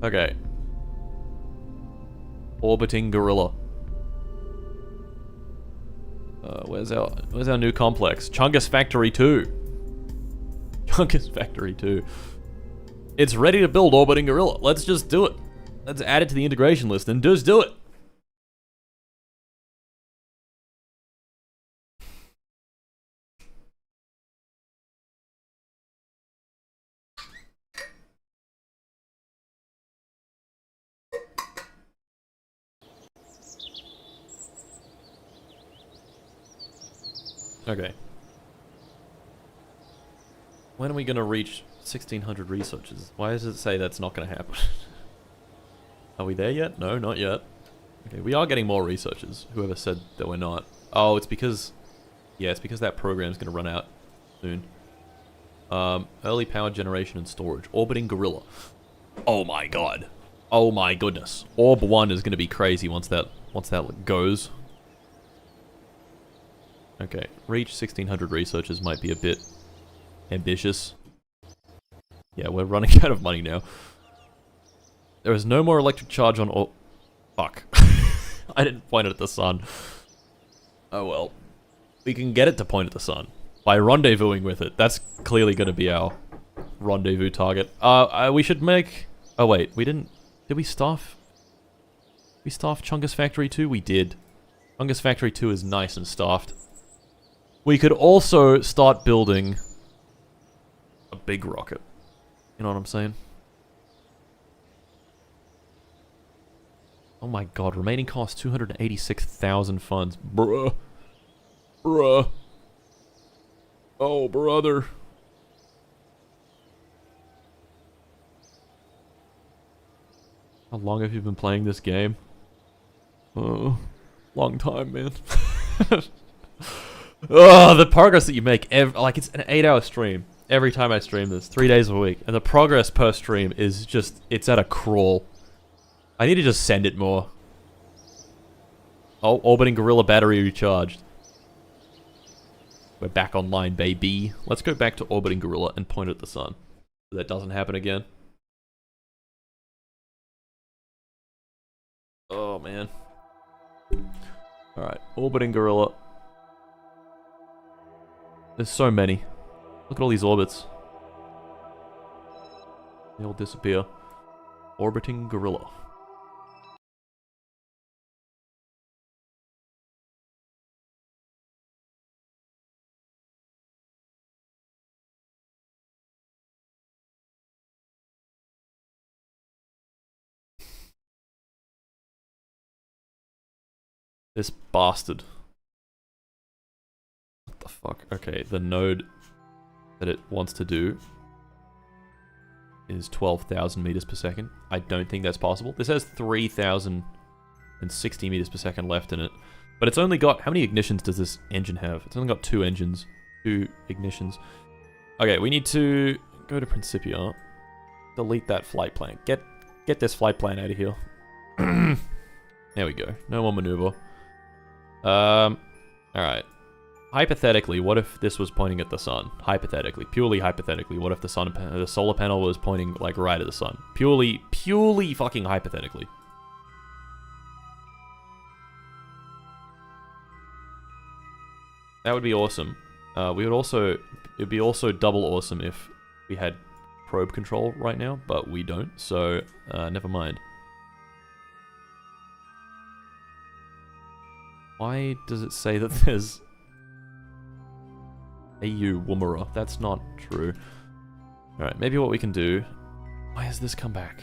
S1: Okay. Orbiting Gorilla. Where's our new complex? Chungus Factory 2. Chungus Factory 2. It's ready to build Orbiting Gorilla. Let's just do it. Let's add it to the integration list and just do it. Okay. When are we gonna reach 1600 researchers? Why does it say that's not gonna happen? Are we there yet? No, not yet. Okay, we are getting more researchers. Whoever said that we're not. Oh, it's because... Yeah, it's because that program's gonna run out soon. Early power generation and storage. Orbiting Gorilla. Oh my god. Oh my goodness. Orb 1 is gonna be crazy once that goes. Okay, reach 1600 researchers might be a bit ambitious. Yeah, we're running out of money now. There is no more electric charge on or... Fuck. I didn't point it at the sun. Oh well. We can get it to point at the sun. By rendezvousing with it. That's clearly going to be our rendezvous target. We should make... Oh wait, we didn't... Did we staff... We staffed Chungus Factory 2? We did. Chungus Factory 2 is nice and staffed. We could also start building a big rocket. You know what I'm saying? Oh my god, remaining cost 286,000 funds. Bruh. Bruh. Oh, brother. How long have you been playing this game? Oh, long time, man. Oh, the progress that you make, like it's an 8-hour stream every time I stream this, 3 days a week, and the progress per stream is just, it's at a crawl. I need to just send it more. Oh, Orbiting Gorilla battery recharged. We're back online, baby. Let's go back to Orbiting Gorilla and point at the sun. So that doesn't happen again. Oh, man. Alright, Orbiting Gorilla. There's so many. Look at all these orbits. They all disappear. Orbiting Gorilla. This bastard. What the fuck? Okay, the node that it wants to do is 12,000 meters per second. I don't think that's possible. This has 3,060 meters per second left in it. But it's only got... How many ignitions does this engine have? It's only got 2 engines. 2 ignitions. Okay, we need to go to Principia. Delete that flight plan. Get this flight plan out of here. There we go. No more maneuver. Alright. Hypothetically, what if this was pointing at the sun? Hypothetically. Purely hypothetically. What if the solar panel was pointing, like, right at the sun? Purely fucking hypothetically. That would be awesome. It'd be also double awesome if we had probe control right now, but we don't, so never mind. Why does it say that there's AU Woomera? That's not true. Alright, maybe what we can do... Why has this come back?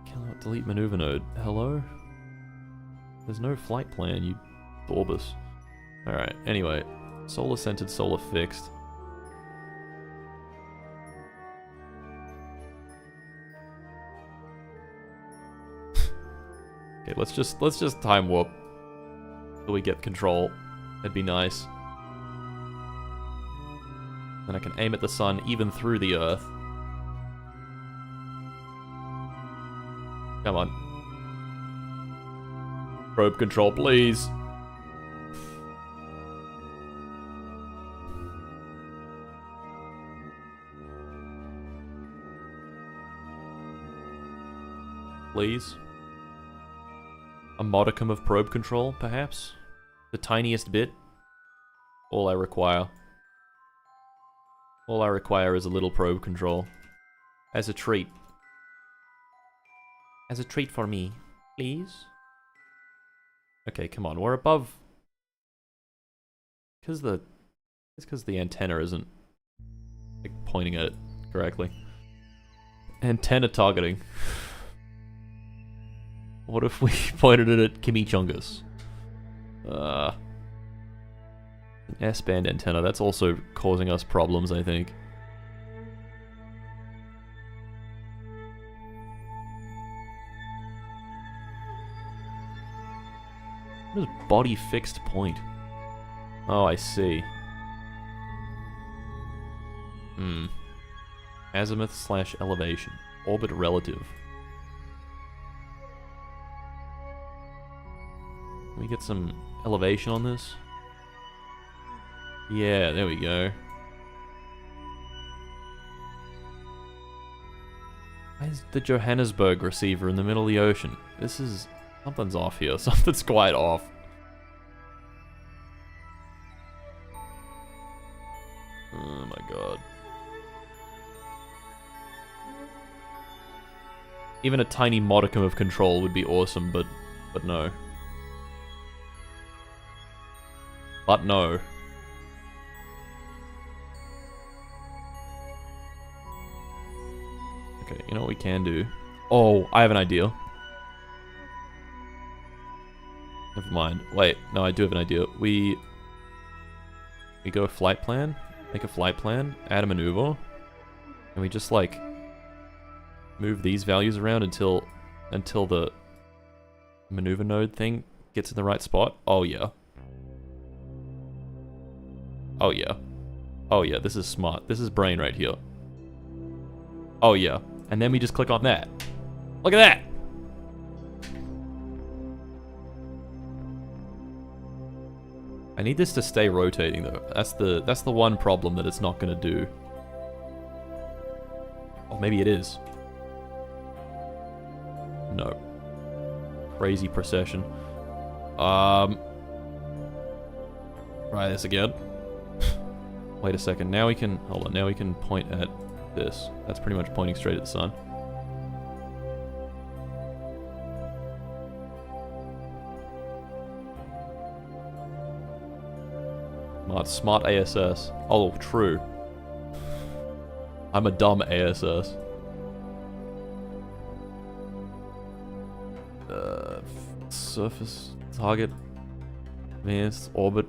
S1: Cannot delete maneuver node. Hello? There's no flight plan, you Borbus. Alright, anyway. Solar centered, solar fixed. Okay, let's just time warp till we get control. That'd be nice. Then I can aim at the sun even through the Earth. Come on. Probe control, please. Please. A modicum of probe control, perhaps? The tiniest bit? All I require. All I require is a little probe control. As a treat. As a treat for me, please? Okay, come on, we're above... It's because the antenna isn't like, pointing at it correctly. Antenna targeting. What if we pointed it at Chimichangas? An S-band antenna, that's also causing us problems, I think. What is body fixed point? Oh, I see. Azimuth / elevation. Orbit relative. Can we get some elevation on this? Yeah, there we go. Why is the Johannesburg receiver in the middle of the ocean? This is... Something's off here. Something's quite off. Oh my god. Even a tiny modicum of control would be awesome, but no. But no. Okay, you know what we can do? Oh, I have an idea. Never mind. Wait, no, I do have an idea. We go flight plan, make a flight plan, add a maneuver, and we just like move these values around until the maneuver node thing gets in the right spot. Oh yeah. Oh yeah. Oh yeah, this is smart. This is brain right here. Oh yeah. And then we just click on that. Look at that! I need this to stay rotating though. That's the one problem that it's not gonna do. Oh, maybe it is. No. Crazy precession. Try this again. Wait a second. Now we can... Hold on. Now we can point at this. That's pretty much pointing straight at the sun. Smart ASS. Oh, true. I'm a dumb ASS. Surface target. Advanced orbit.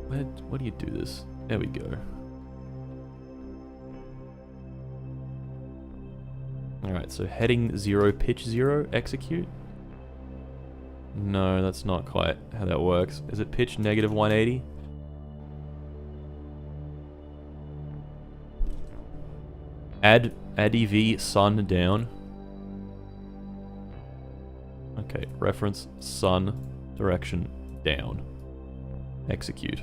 S1: Where do you do this? There we go. Alright, so heading 0, pitch 0, execute? No, that's not quite how that works. Is it pitch negative 180? Add EV sun down. Okay, reference sun direction down. Execute.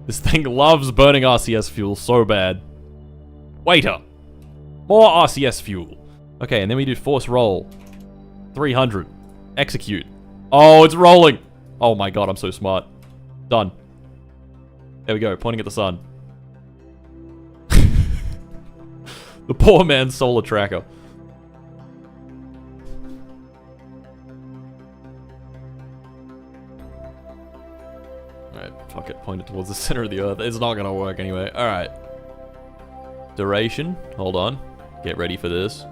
S1: This thing loves burning RCS fuel so bad. Waiter! More RCS fuel! Okay, and then we do force roll. 300. Execute. Oh, it's rolling. Oh my god, I'm so smart. Done. There we go, pointing at the sun. The poor man's solar tracker. Alright, fuck it, point it towards the center of the earth. It's not gonna work anyway. Alright. Duration, hold on. Get ready for this.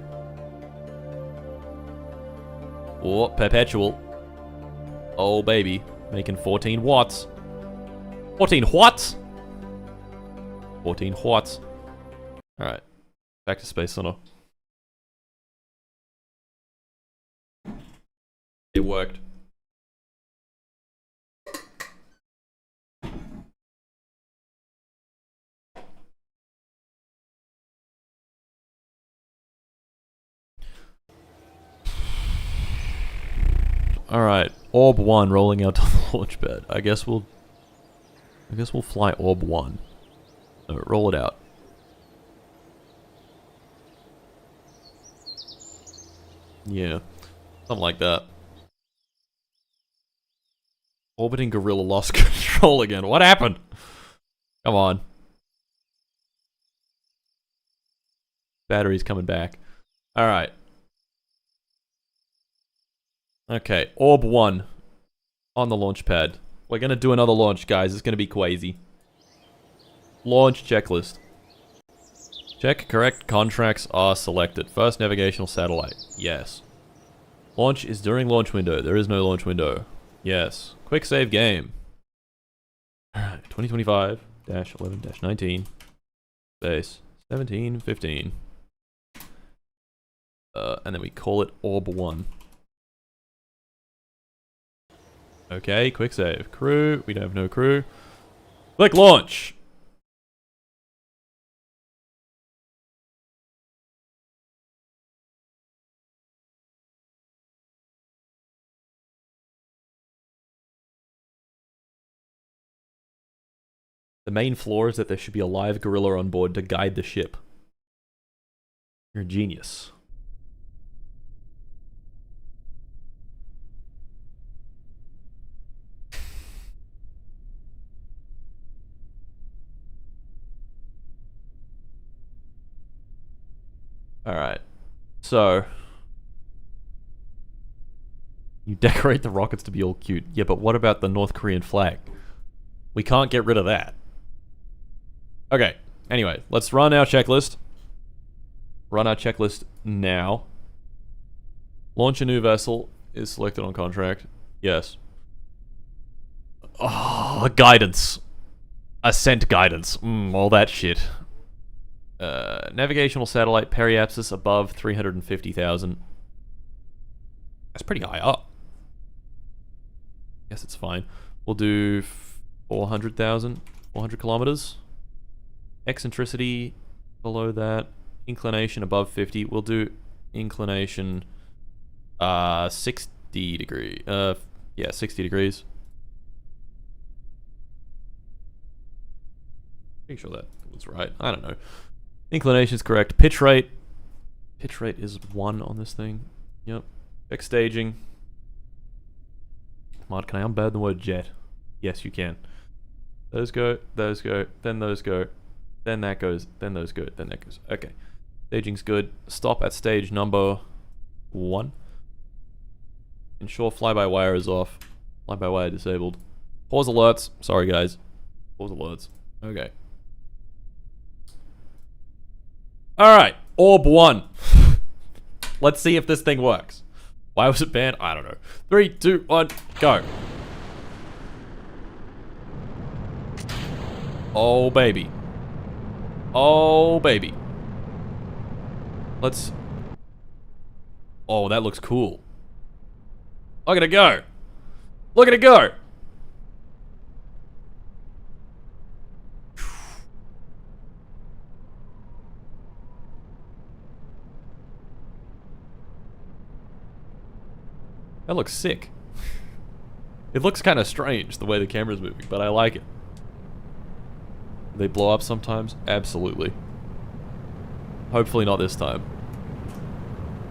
S1: Oh, perpetual. Oh, baby. Making 14 watts. 14 watts? 14 watts. Alright. Back to Space Center. It worked. Alright, Orb 1 rolling out to the launch pad. I guess we'll fly Orb 1. No, roll it out. Yeah, something like that. Orbiting Gorilla lost control again. What happened? Come on. Battery's coming back. Alright. Okay, Orb 1 on the launch pad. We're gonna do another launch, guys. It's gonna be crazy. Launch checklist. Check correct contracts are selected. First navigational satellite. Yes. Launch is during launch window. There is no launch window. Yes. Quick save game. Alright, 2025-11-19. Space 1715. And then we call it Orb 1. Okay, quick save. Crew. We don't have no crew. Click launch. The main flaw is that there should be a live gorilla on board to guide the ship. You're a genius. Alright. So. You decorate the rockets to be all cute. Yeah, but what about the North Korean flag? We can't get rid of that. Okay. Anyway, let's run our checklist. Run our checklist now. Launch a new vessel is selected on contract. Yes. Oh, guidance. Ascent guidance. All that shit. Navigational satellite periapsis above 350,000. That's pretty high up. Guess it's fine. We'll do 400,000, 400 kilometers. Eccentricity below that. Inclination above 50. We'll do inclination 60 degree. Yeah, 60 degrees. Pretty sure that was right. I don't know. Inclination's correct. Pitch rate. Pitch rate is 1 on this thing. Yep. Check staging. Come on, can I unbad the word jet? Yes, you can. Those go, then those go, then that goes, then those go, then that goes. Okay. Staging's good. Stop at stage number 1. Ensure fly-by-wire is off. Fly-by-wire disabled. Pause alerts. Sorry, guys. Pause alerts. Okay. Alright, Orb 1. Let's see if this thing works. Why was it banned? I don't know. 3, 2, 1, go. Oh, baby. Oh, baby. Let's... Oh, that looks cool. Look at it go. Look at it go. That looks sick. It looks kind of strange the way the camera's moving, but I like it. They blow up sometimes? Absolutely. Hopefully not this time.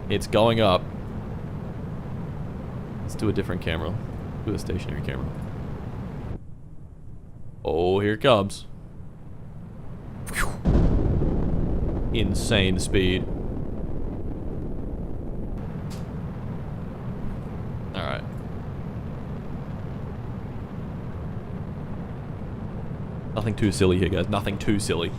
S1: It's going up. Let's do a different camera. Do a stationary camera. Oh, here it comes. Whew. Insane speed. Alright. Nothing too silly here, guys. Nothing too silly.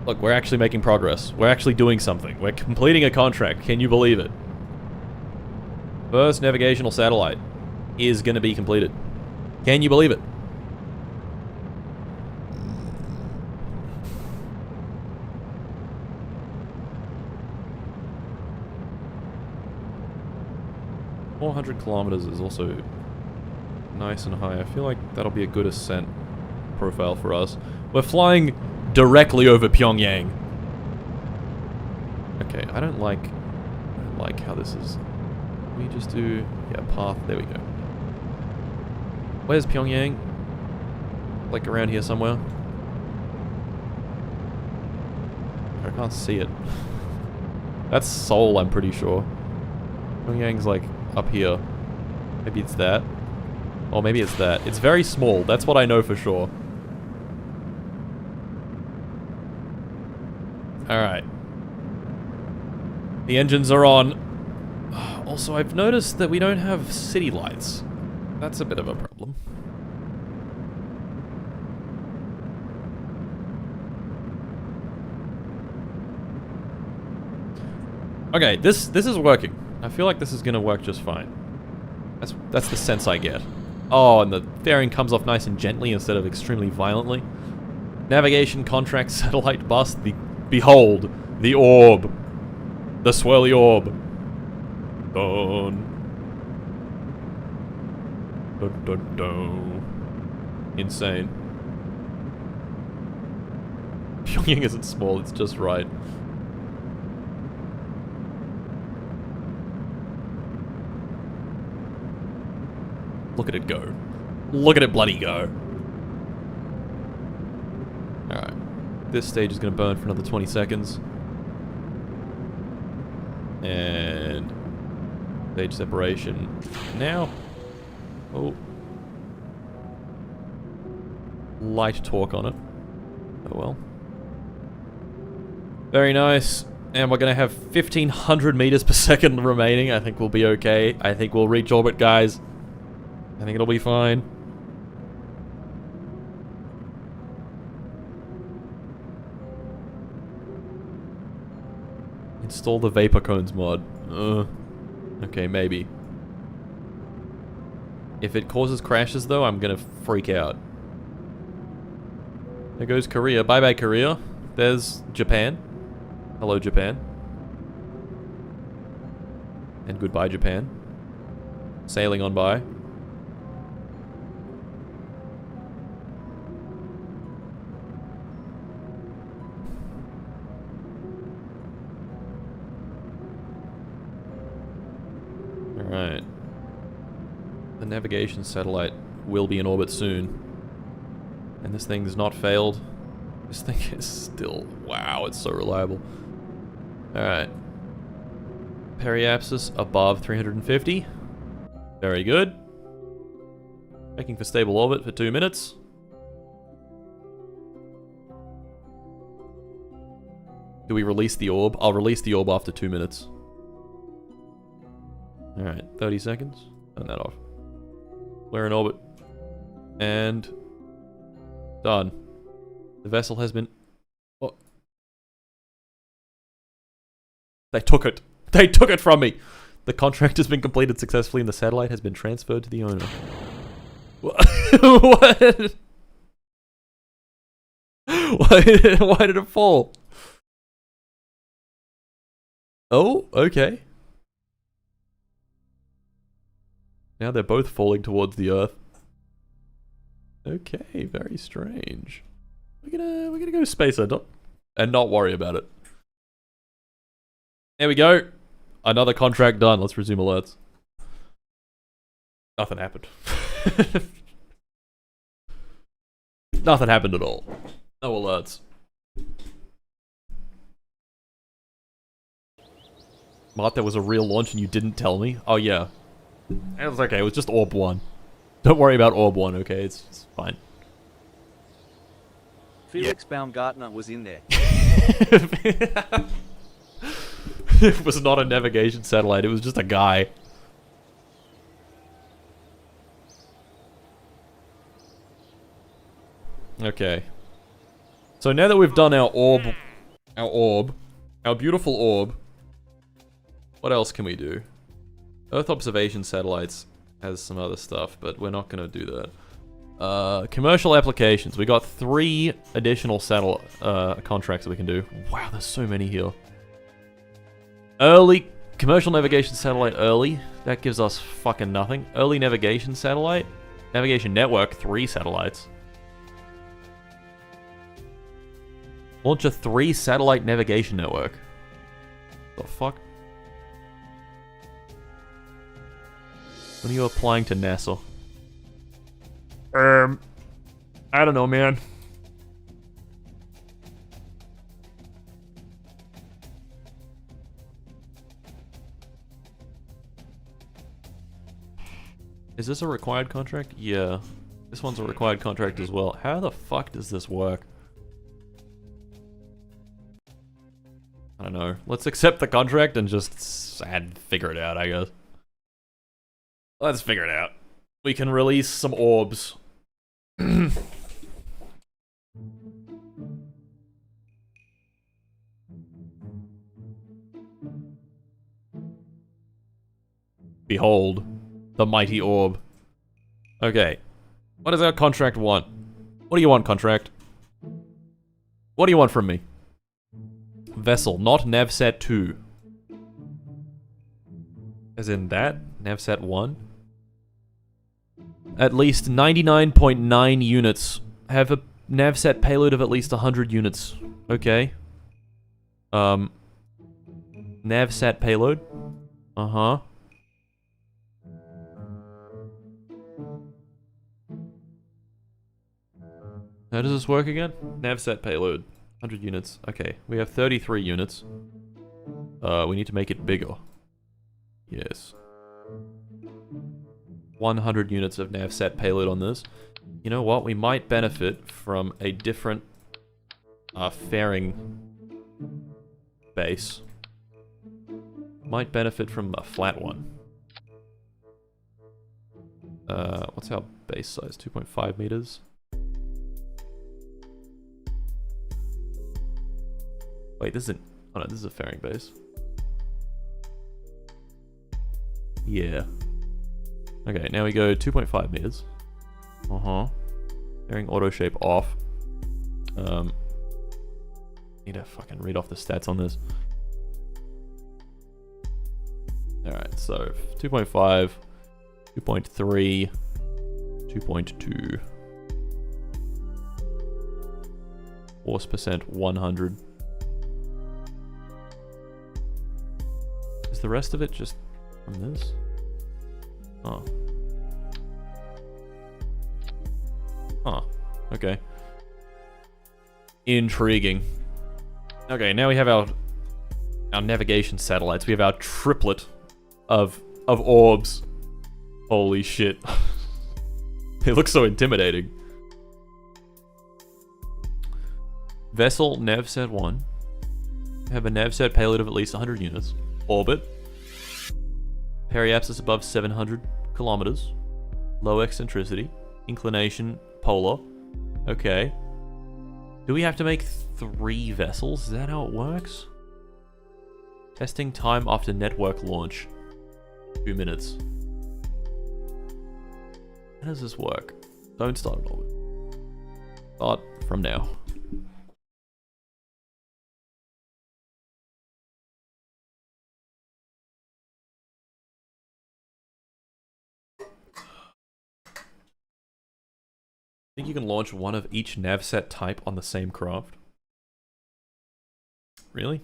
S1: Look, we're actually making progress. We're actually doing something. We're completing a contract. Can you believe it? First navigational satellite is going to be completed. Can you believe it? .400 kilometers is also nice and high. I feel like that'll be a good ascent profile for us. We're flying directly over Pyongyang. Okay, I don't like how this is. We just do, yeah, path. There we go. Where's Pyongyang? Like around here somewhere. I can't see it. That's Seoul, I'm pretty sure. Pyongyang's like up here. Maybe it's that. Or maybe it's that. It's very small. That's what I know for sure. Alright. The engines are on. Also, I've noticed that we don't have city lights. That's a bit of a problem. Okay, this is working. I feel like this is gonna work just fine. That's the sense I get. Oh, and the fairing comes off nice and gently instead of extremely violently. Navigation contract satellite bus. Behold, the orb. The swirly orb. Dun. Dun dun dun. Insane. Pyongyang isn't small, it's just right. Look at it go. Look at it bloody go. Alright. This stage is going to burn for another 20 seconds. And... stage separation. Now. Oh. Light torque on it. Oh well. Very nice. And we're going to have 1,500 meters per second remaining. I think we'll be okay. I think we'll reach orbit, guys. I think it'll be fine. Install the vapor cones mod. Okay, maybe. If it causes crashes, though, I'm gonna freak out. There goes Korea. Bye-bye, Korea. There's Japan. Hello, Japan. And goodbye, Japan. Sailing on by. Alright. The navigation satellite will be in orbit soon. And this thing's not failed. This thing is still... wow, it's so reliable. Alright. Periapsis above 350. Very good. Checking for stable orbit for 2 minutes. Do we release the orb? I'll release the orb after 2 minutes. Alright, 30 seconds. Turn that off. We're in orbit. And... done. The vessel has been... oh. They took it. They took it from me! The contract has been completed successfully and the satellite has been transferred to the owner. What? Why did it fall? Oh, okay. Now they're both falling towards the Earth. Okay, very strange. We're gonna go space and not worry about it. There we go. Another contract done. Let's resume alerts. Nothing happened. Nothing happened at all. No alerts. Mart, there was a real launch and you didn't tell me? Oh, yeah. It was okay, it was just Orb 1. Don't worry about Orb 1, okay? It's fine.
S3: Felix Baumgartner was in there.
S1: It was not a navigation satellite, it was just a guy. Okay. So now that we've done our beautiful orb, what else can we do? Earth observation satellites has some other stuff, but we're not going to do that. Commercial applications. We got 3 additional contracts that we can do. Wow, there's so many here. Early commercial navigation satellite early. That gives us fucking nothing. Early navigation satellite. Navigation network, 3 satellites. Launch a 3 satellite navigation network. The fuck? When are you applying to NASA? I don't know, man. Is this a required contract? Yeah. This one's a required contract as well. How the fuck does this work? I don't know. Let's accept the contract and just figure it out, I guess. Let's figure it out. We can release some orbs. Behold, the mighty orb. Okay. What does our contract want? What do you want, contract? What do you want from me? Vessel, not Navsat 2. As in that? Navsat 1? At least 99.9 units. Have a Navsat payload of at least 100 units. Okay. Navsat payload? Uh-huh. How does this work again? Navsat payload. 100 units. Okay, we have 33 units. We need to make it bigger. Yes. 100 units of Navsat payload on this. You know what? We might benefit from a different fairing base. Might benefit from a flat one. What's our base size? 2.5 meters? Wait, this isn't... Oh no, this is a fairing base. Yeah. Okay, now we go 2.5 meters. Uh-huh. Fairing auto shape off. Need to fucking read off the stats on this. Alright, so 2.5, 2.3, 2.2. Force percent 100. Is the rest of it just from this? Oh. Huh. Okay. Intriguing. Okay, now we have our navigation satellites. We have our triplet of orbs. Holy shit. They look so intimidating. Vessel Navsat 1. Have a Navsat payload of at least 100 units. Orbit. Periapsis above 700 kilometers. Low eccentricity. Inclination polar. Okay. Do we have to make 3 vessels? Is that how it works? Testing time after network launch. 2 minutes. How does this work? Don't start at all. Start from now. Think you can launch one of each Navsat type on the same craft? Really?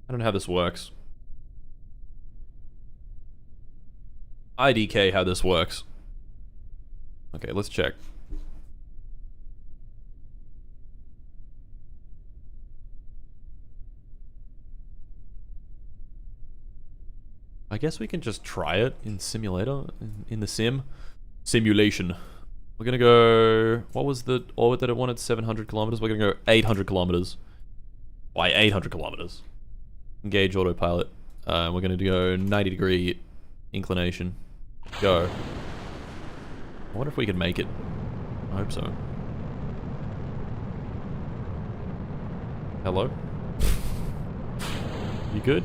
S1: I don't know how this works. IDK how this works. Okay, let's check. I guess we can just try it in simulator, in the simulation. We're gonna go, what was the orbit that it wanted? 700 kilometers? We're gonna go 800 kilometers. Why 800 kilometers? Engage autopilot. We're gonna go 90-degree inclination. Go. I wonder if we can make it. I hope so. Hello? You good?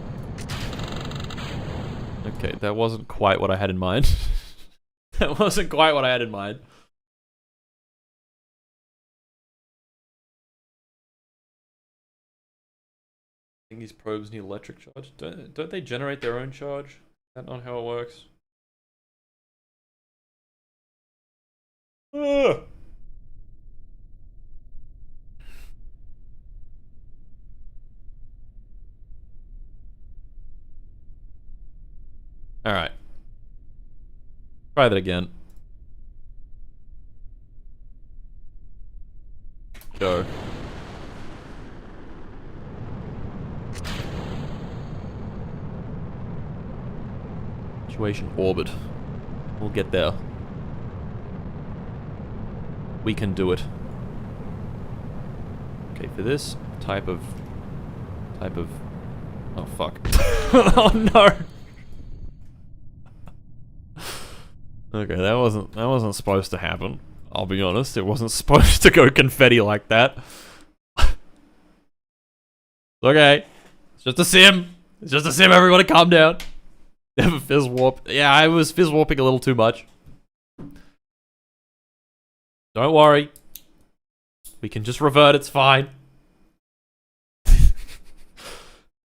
S1: Okay, that wasn't quite what I had in mind. That wasn't quite what I had in mind. I think these probes need electric charge. Don't they generate their own charge? Is that not how it works? Ugh. Alright. Try that again. Go. Situation orbit. We'll get there. We can do it. Okay, for this type of... Oh, fuck. Oh, no! Okay, that wasn't supposed to happen. I'll be honest, it wasn't supposed to go confetti like that. Okay. It's just a sim. It's just a sim, everybody calm down. Never fizz warp. Yeah, I was fizz warping a little too much. Don't worry. We can just revert, it's fine.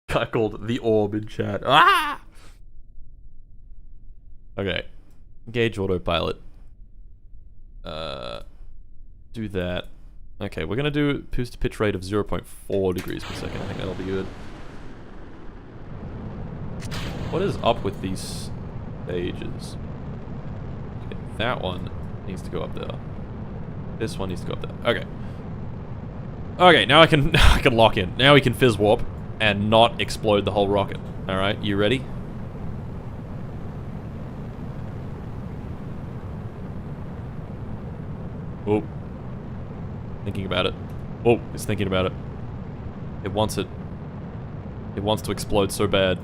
S1: Guy called the orb in chat. Ah! Okay. Engage autopilot. Do that. Okay, we're gonna do boost to pitch rate of 0.4 degrees per second. I think that'll be good. What is up with these stages? Okay, that one needs to go up there. This one needs to go up there. Okay. Okay, now I can lock in. Now we can fizz warp and not explode the whole rocket. Alright, you ready? Oh. Thinking about it. Oh, it's thinking about it. It wants it. It wants to explode so bad.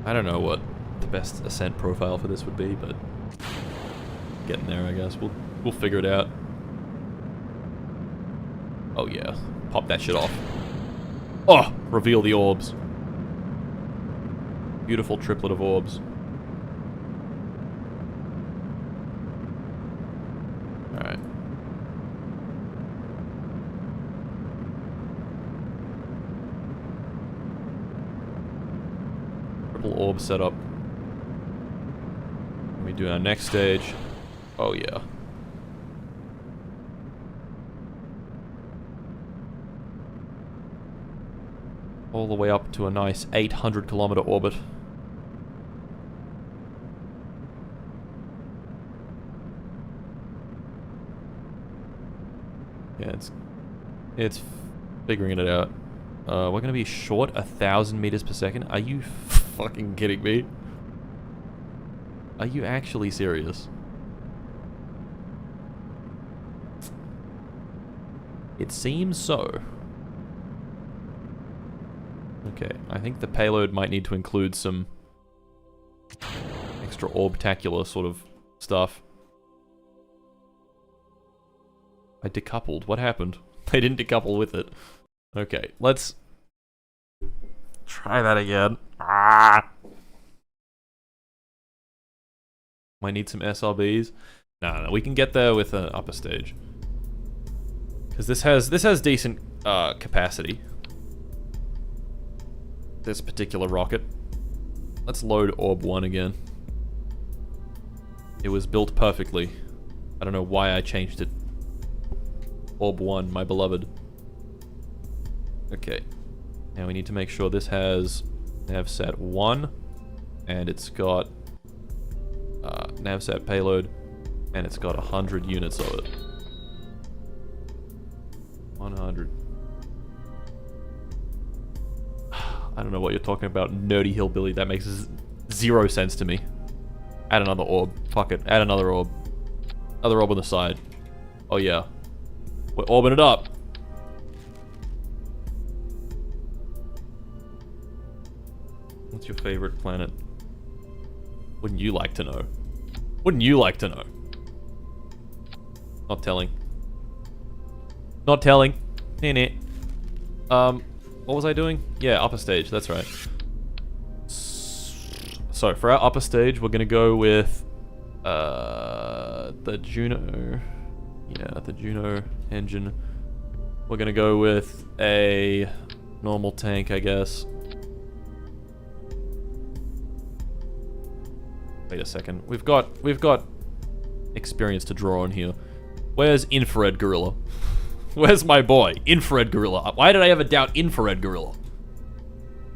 S1: I don't know what the best ascent profile for this would be, but getting there, I guess. We'll figure it out. Oh yeah, pop that shit off. Oh, reveal the orbs. Beautiful triplet of orbs. All right. Orb setup. We do our next stage. Oh yeah. All the way up to a nice 800-kilometer orbit. Yeah, it's figuring it out. We're gonna be short 1,000 meters per second. Are you fucking kidding me? Are you actually serious? It seems so. Okay, I think the payload might need to include some extra orbtacular sort of stuff. I decoupled. What happened? They didn't decouple with it. Okay, let's try that again. Ah! Might need some SRBs. No, we can get there with an upper stage. Because this has decent capacity. This particular rocket. Let's load Orb 1 again. It was built perfectly. I don't know why I changed it. Orb 1, my beloved. Okay. Now we need to make sure this has navsat 1, and it's got navsat payload, and it's got 100 units of it. 100. I don't know what you're talking about, nerdy hillbilly. That makes zero sense to me. Add another orb. Fuck it. Add another orb. Another orb on the side. Oh yeah. We're orbing it up. What's your favorite planet? Wouldn't you like to know? Wouldn't you like to know? Not telling. Not telling. What was I doing? Yeah, upper stage, that's right. So, for our upper stage, we're gonna go with the Juno. Yeah, the Juno engine. We're gonna go with a normal tank, I guess. Wait a second. We've got experience to draw on here. Where's Infrared Gorilla? Where's my boy? Infrared Gorilla. Why did I ever doubt Infrared Gorilla?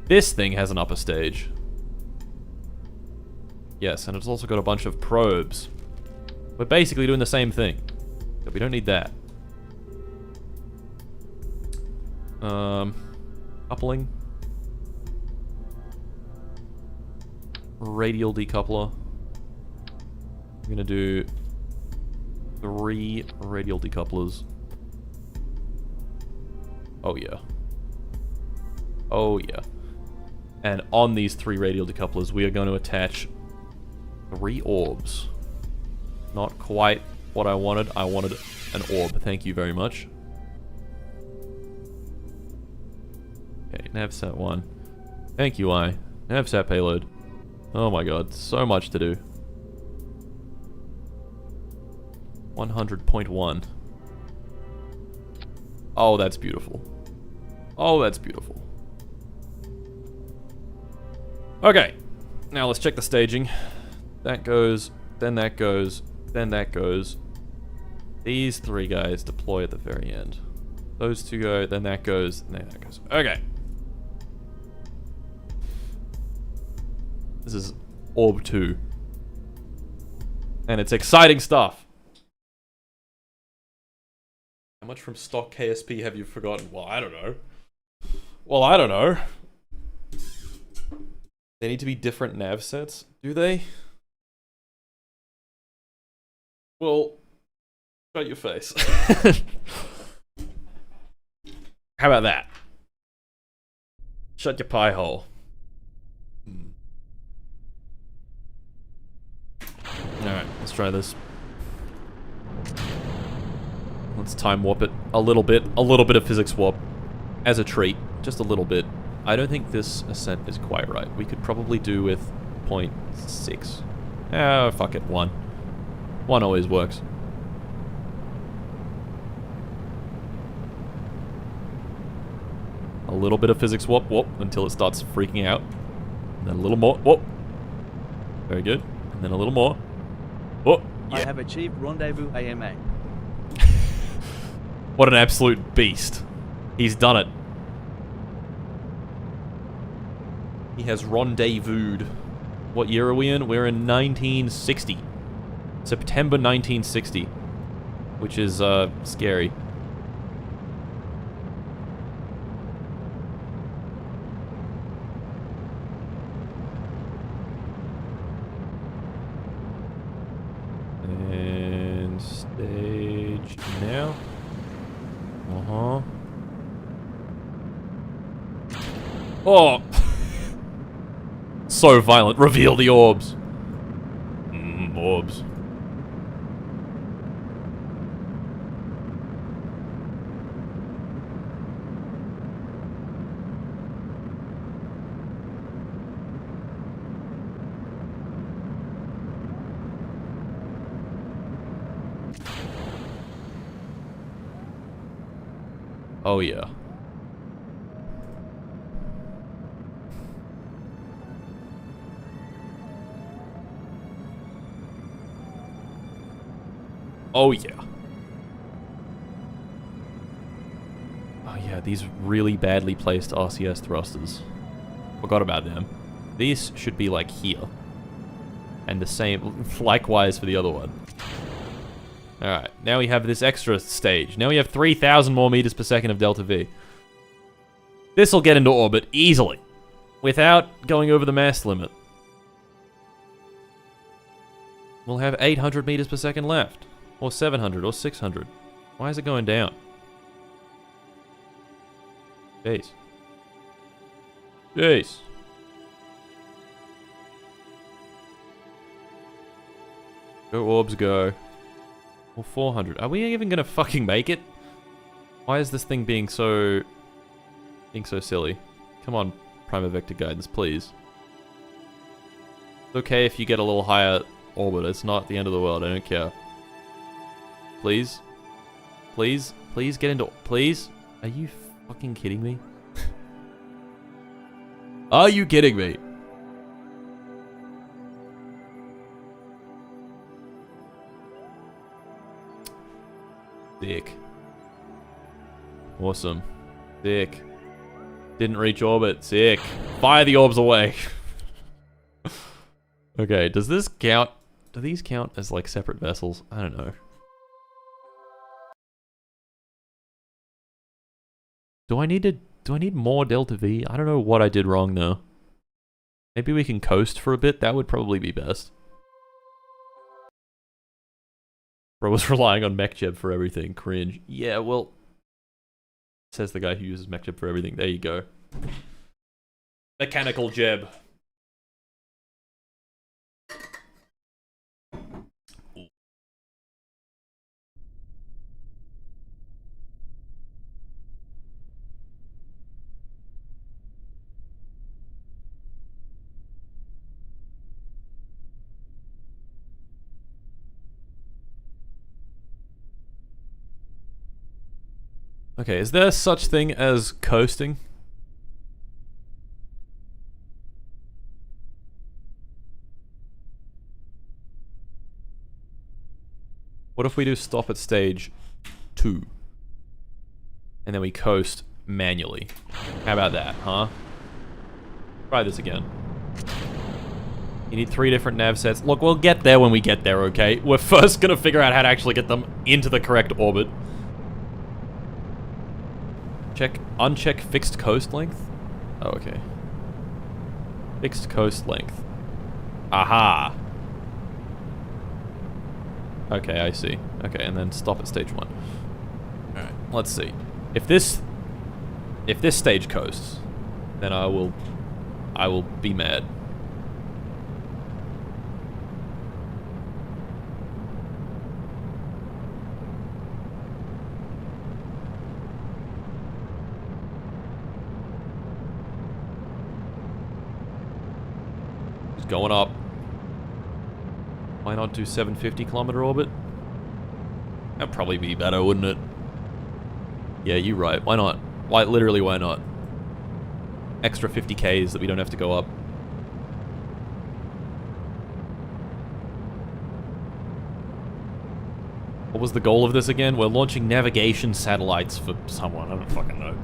S1: This thing has an upper stage. Yes, and it's also got a bunch of probes. We're basically doing the same thing. But we don't need that. Coupling. Radial decoupler. I'm gonna do 3 radial decouplers. Oh yeah. Oh yeah. And on these 3 radial decouplers, we are going to attach 3 orbs. Not quite what I wanted. I wanted an orb. Thank you very much. Okay, navsat 1. Thank you, I. Navsat payload. Oh my god, so much to do. 100.1. Oh, that's beautiful. Oh, that's beautiful. Okay, now let's check the staging. That goes, then that goes, then that goes. These 3 guys deploy at the very end. Those 2 go, then that goes, and then that goes. Okay. This is Orb 2. And it's exciting stuff. How much from stock KSP have you forgotten? Well, I don't know. Well, I don't know. They need to be different nav sets, do they? Well, shut your face. How about that? Shut your pie hole. Alright, let's try this. Let's time warp it a little bit of physics warp as a treat, just a little bit. I don't think this ascent is quite right. We could probably do with 0.6. Ah, fuck it, 1. 1 always works. A little bit of physics warp, whoop, until it starts freaking out. And then a little more, whoop. Very good. And then a little more. Whoop. Yeah.
S3: I have achieved rendezvous AMA.
S1: What an absolute beast. He's done it. He has rendezvoused. What year are we in? We're in 1960. September 1960. Which is, scary. And stage now. Uh-huh. Oh! So violent. Reveal the orbs. Orbs. Oh yeah. Oh yeah. Oh yeah, these really badly placed RCS thrusters. Forgot about them. These should be like here. And the same, likewise for the other one. Alright, now we have this extra stage. Now we have 3,000 more meters per second of delta V. This'll get into orbit easily, without going over the mass limit. We'll have 800 meters per second left. Or 700, or 600. Why is it going down? Jeez. Jeez. Go orbs, go. Well, 400. Are we even gonna fucking make it? Why is this thing being so silly? Come on, Prima Vector Guidance, please. It's okay if you get a little higher orbit. It's not the end of the world. I don't care. Please? Please? Please get into... Please? Are you fucking kidding me? Are you kidding me? Sick. Awesome. Sick. Didn't reach orbit. Sick. Fire the orbs away. Okay, does this count? Do these count as like separate vessels? I don't know. Do I need more delta V? I don't know what I did wrong though. Maybe we can coast for a bit. That would probably be best. Bro was relying on MechJeb for everything. Cringe. Yeah, well... Says the guy who uses MechJeb for everything. There you go. Mechanical Jeb. Okay, is there such thing as coasting? What if we do stop at stage 2? And then we coast manually. How about that, huh? Try this again. You need 3 different nav sets. Look, we'll get there when we get there, okay? We're first gonna figure out how to actually get them into the correct orbit. Uncheck fixed coast length? Oh, okay. Fixed coast length. Aha! Okay, I see. Okay, and then stop at stage 1. Alright, let's see. If this stage coasts, then I will be mad. Going up. Why not do 750 kilometer orbit? That'd probably be better, wouldn't it? Yeah, you're right. Why not? Why, literally, why not? Extra 50 Ks that we don't have to go up. What was the goal of this again? We're launching navigation satellites for someone. I don't fucking know.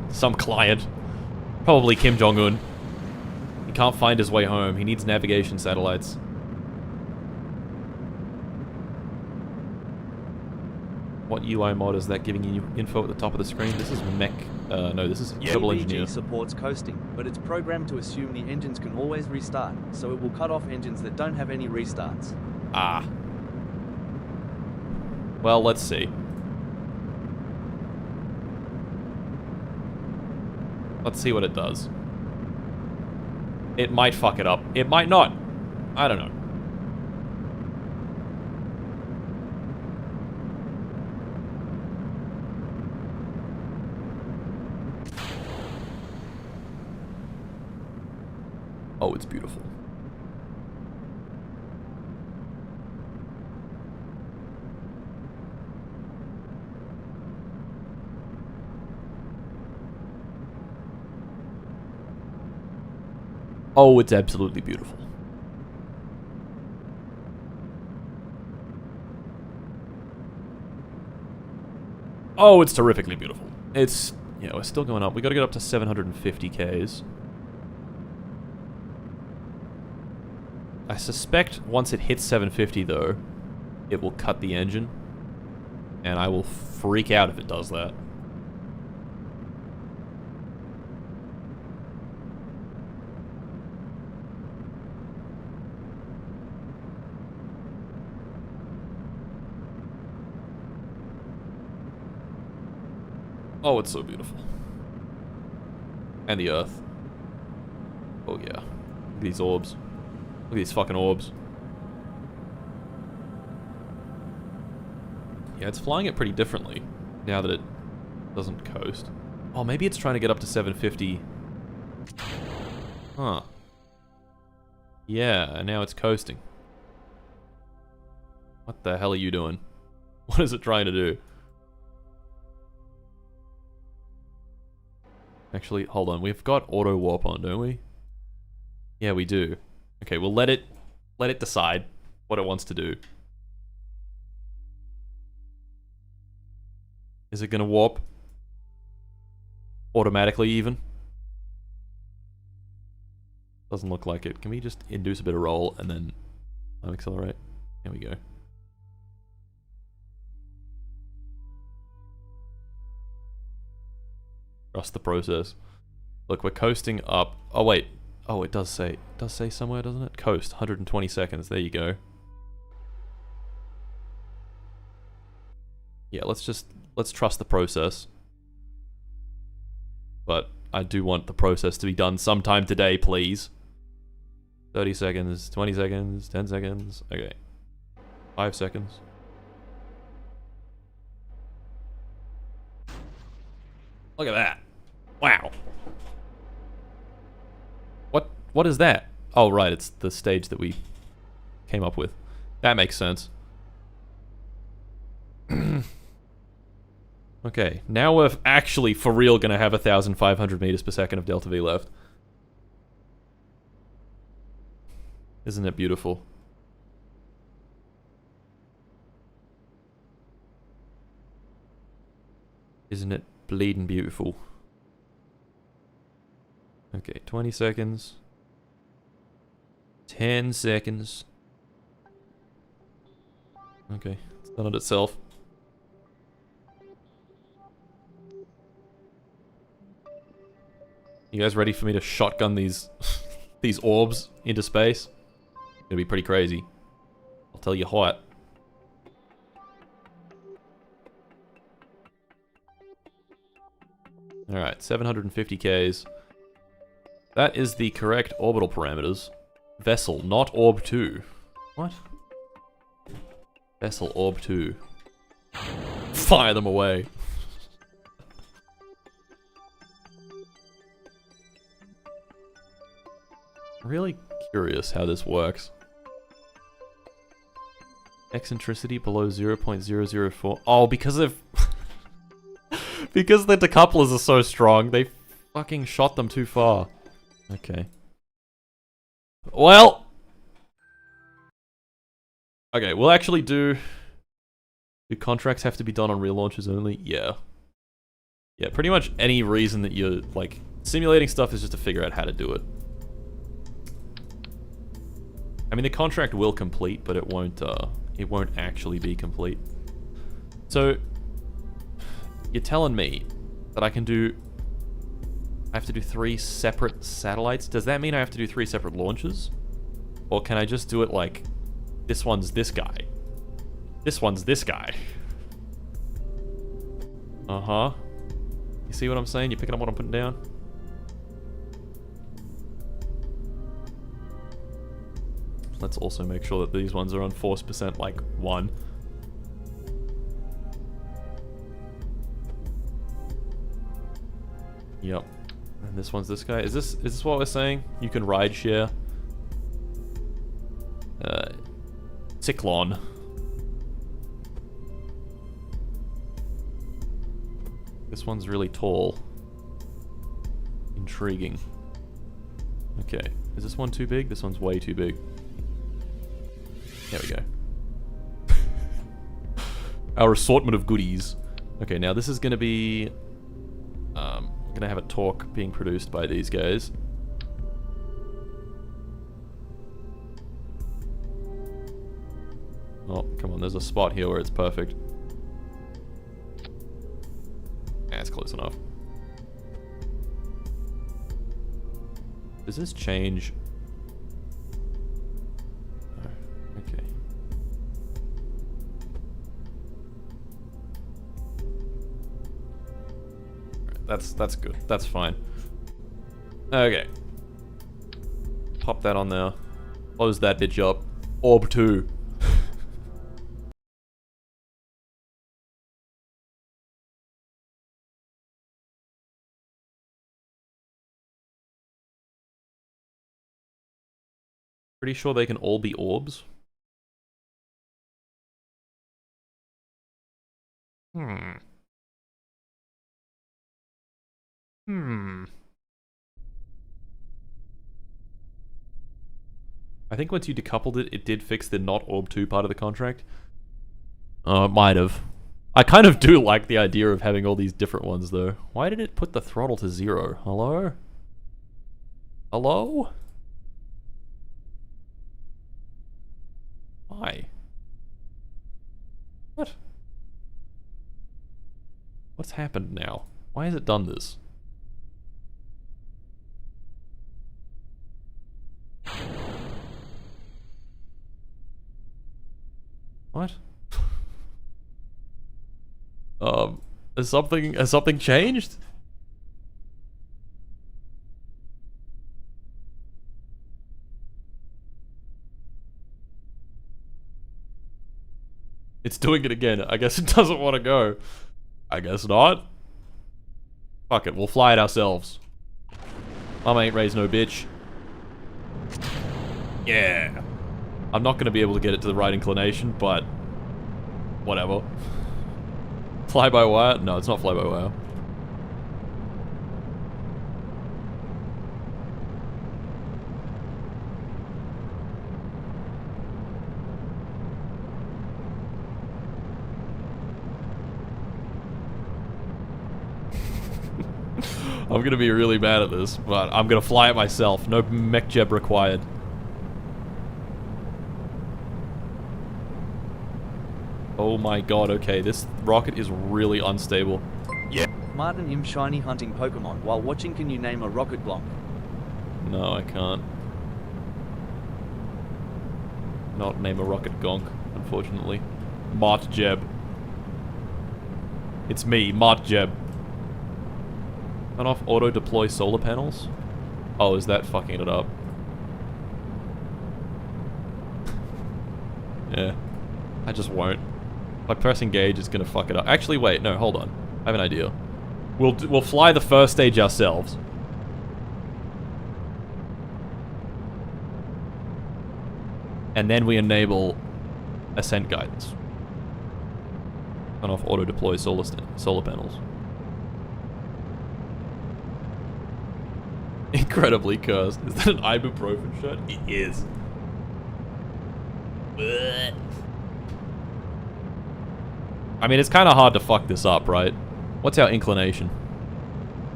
S1: Some client. Probably Kim Jong-un. Can't find his way home. He needs navigation satellites. What UI mod is that giving you info at the top of the screen? This is mech... no, this is Turbo Engineer.
S3: Supports coasting, but it's programmed to assume the engines can always restart, so it will cut off engines that don't have any restarts.
S1: Ah. Well, let's see. Let's see what it does. It might fuck it up. It might not. I don't know. Oh, it's beautiful. Oh, it's absolutely beautiful. Oh, it's terrifically beautiful. It's, yeah, we're still going up. We gotta get up to 750 Ks. I suspect once it hits 750 though, it will cut the engine. And I will freak out if it does that. Oh, it's so beautiful. And the Earth. Oh yeah. Look at these orbs. Look at these fucking orbs. Yeah, it's flying it pretty differently now that it doesn't coast. Oh, maybe it's trying to get up to 750. Huh. Yeah, and now it's coasting. What the hell are you doing? What is it trying to do? Actually, hold on. We've got auto warp on, don't we? Yeah, we do. Okay, we'll let it decide what it wants to do. Is it gonna warp automatically even? Doesn't look like it. Can we just induce a bit of roll and then time accelerate? There we go. Trust the process. Look, we're coasting up. Oh wait. Oh, it does say somewhere, doesn't it? Coast, 120 seconds. There you go. Yeah, let's trust the process. But I do want the process to be done sometime today, please. 30 seconds, 20 seconds, 10 seconds. Okay. 5 seconds. Look at that. Wow. What is that? Oh, right, it's the stage that we came up with. That makes sense. Okay, now we're actually, for real, gonna have 1,500 meters per second of delta V left. Isn't it beautiful? Isn't it bleeding beautiful? Okay, 20 seconds. 10 seconds. Okay, it's done it itself. You guys ready for me to shotgun these these orbs into space? It's gonna be pretty crazy. I'll tell you what. Alright, 750 Ks. That is the correct orbital parameters. Vessel, not orb 2. What? Vessel, orb 2. Fire them away. Really curious how this works. Eccentricity below 0.004. Oh, because of... because the decouplers are so strong, they fucking shot them too far. Okay. Well... Okay, we'll actually do... Do contracts have to be done on real launches only? Yeah. Yeah, pretty much any reason that you're, like... Simulating stuff is just to figure out how to do it. I mean, the contract will complete, but it won't actually be complete. So, you're telling me that I can do... I have to do 3 separate satellites? Does that mean I have to do 3 separate launches? Or can I just do it like, this one's this guy, this one's this guy? Uh-huh. You see what I'm saying? You picking up what I'm putting down? Let's also make sure that these ones are on force percent like 1. Yep. And this one's this guy. Is this what we're saying? You can ride share. Cyclone. This one's really tall. Intriguing. Okay. Is this one too big? This one's way too big. There we go. Our assortment of goodies. Okay, now this is going to be... we're going to have a talk being produced by these guys. Oh, come on, there's a spot here where it's perfect. Yeah, it's close enough. Does this change? No. Okay. That's good. That's fine. Okay. Pop that on there. Close that bitch up. Orb 2. Pretty sure they can all be orbs. Hmm. I think once you decoupled it, it did fix the not orb 2 part of the contract. It might have. I kind of do like the idea of having all these different ones, though. Why did it put the throttle to 0? Hello? Hello? Why? What? What's happened now? Why has it done this? What? Has something changed? It's doing it again. I guess it doesn't want to go. I guess not. Fuck it, we'll fly it ourselves. Mama ain't raised no bitch. Yeah. I'm not going to be able to get it to the right inclination, but whatever. Fly-by-wire? No, it's not fly-by-wire. I'm going to be really bad at this, but I'm going to fly it myself. No mech jeb required. Oh my god, okay, this rocket is really unstable. Yeah.
S3: Martin Im shiny hunting Pokemon while watching. Can you name a rocket block?
S1: No, I can't. Not name a rocket gonk, unfortunately. Mart Jeb. It's me, Mart Jeb. Turn off auto deploy solar panels? Oh, is that fucking it up? Yeah. I just won't. If I press engage, it's gonna fuck it up. Actually, wait, no, hold on. I have an idea. We'll fly the first stage ourselves. And then we enable ascent guidance. Turn off auto deploy solar panels. Incredibly cursed. Is that an ibuprofen shirt? It is. Blech. I mean, it's kind of hard to fuck this up, right? What's our inclination?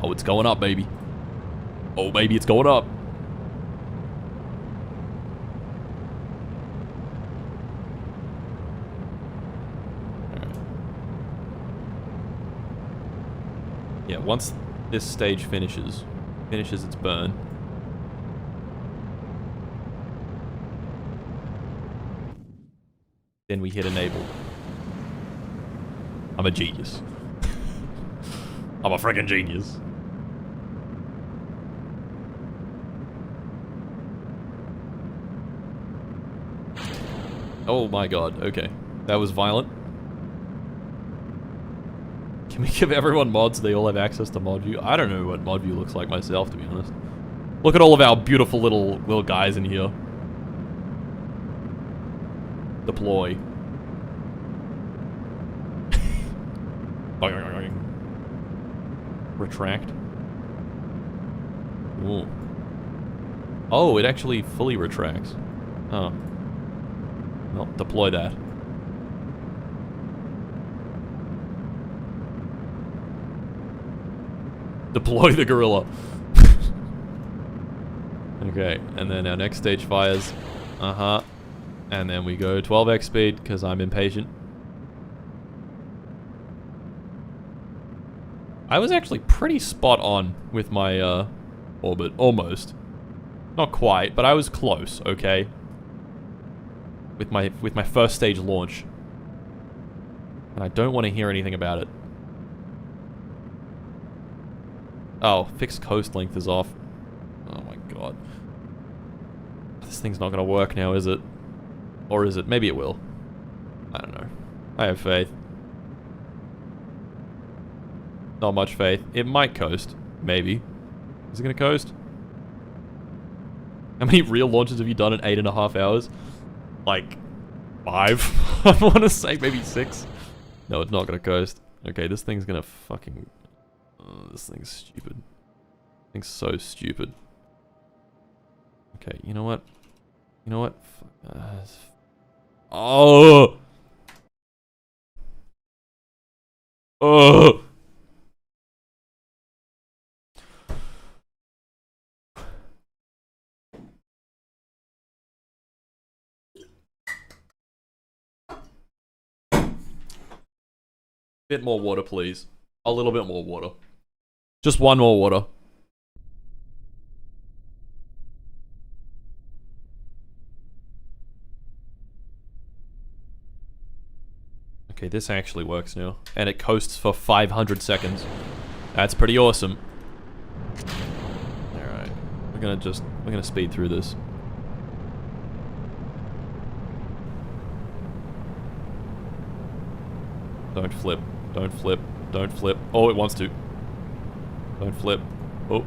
S1: Oh, it's going up, baby. Oh, baby, it's going up. Alright. Yeah, once this stage finishes its burn. Then we hit enable. I'm a genius. I'm a freaking genius. Oh my god, okay. That was violent. Can we give everyone mods so they all have access to mod view? I don't know what mod view looks like myself, to be honest. Look at all of our beautiful little guys in here. Deploy. Retract. Ooh. Oh, it actually fully retracts. Oh. Well, deploy that. Deploy the gorilla. Okay, and then our next stage fires. Uh-huh. And then we go 12x speed, because I'm impatient. I was actually pretty spot on with my orbit, almost. Not quite, but I was close, okay? With my first stage launch. And I don't want to hear anything about it. Oh, fixed coast length is off. Oh my god. This thing's not gonna work now, is it? Or is it? Maybe it will. I don't know. I have faith. Not much faith. It might coast. Maybe. Is it gonna coast? How many real launches have you done in 8.5 hours? Like, 5? I want to say maybe 6. No, it's not gonna coast. Okay, this thing's gonna fucking... this thing's stupid. This thing's so stupid. Okay, you know what? You know what? Oh! Oh! Bit more water, please. A little bit more water. Just one more water. Okay, this actually works now. And it coasts for 500 seconds. That's pretty awesome. Alright. We're gonna speed through this. Don't flip. Don't flip. Don't flip. Oh, it wants to. Don't flip. Oh,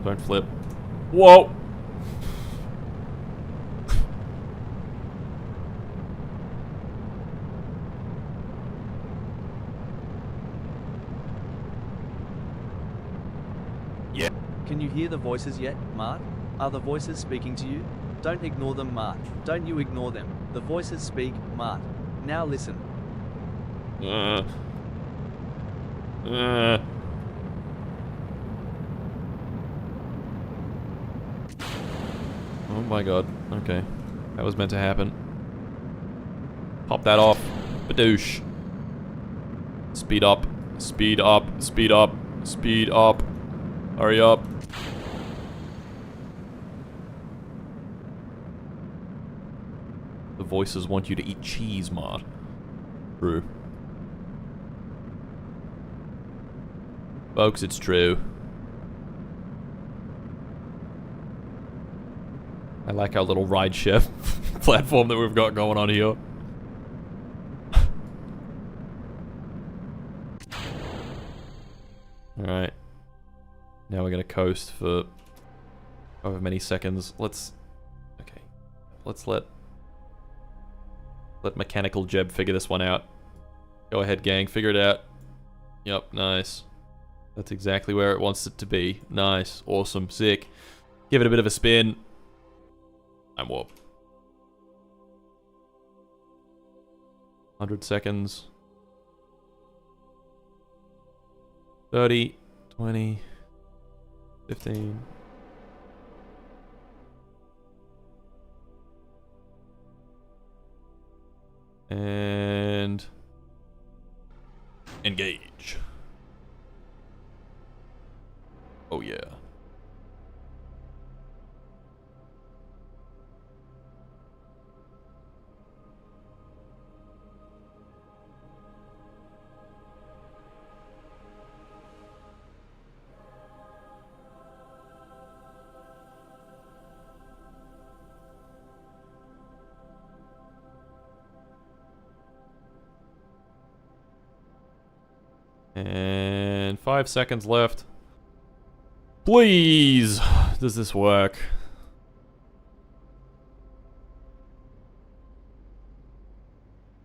S1: don't flip. Whoa! Yeah.
S3: Can you hear the voices yet, Mart? Are the voices speaking to you? Don't ignore them, Mart. Don't you ignore them. The voices speak, Mart. Now listen. Oh
S1: my god. Okay. That was meant to happen. Pop that off. Badoosh. Speed up. Speed up. Speed up. Speed up. Hurry up. The voices want you to eat cheese, Mart. True. Folks, it's true. I like our little rideshare platform that we've got going on here. Alright. Now we're gonna coast for however many seconds. Let's... Okay. Let's let Mechanical Jeb figure this one out. Go ahead, gang. Figure it out. Yup, nice. That's exactly where it wants it to be. Nice. Awesome. Sick. Give it a bit of a spin. I'm warp. 100 seconds. 30, 20, 15. And engage. Oh yeah. And 5 seconds left. Please! Does this work?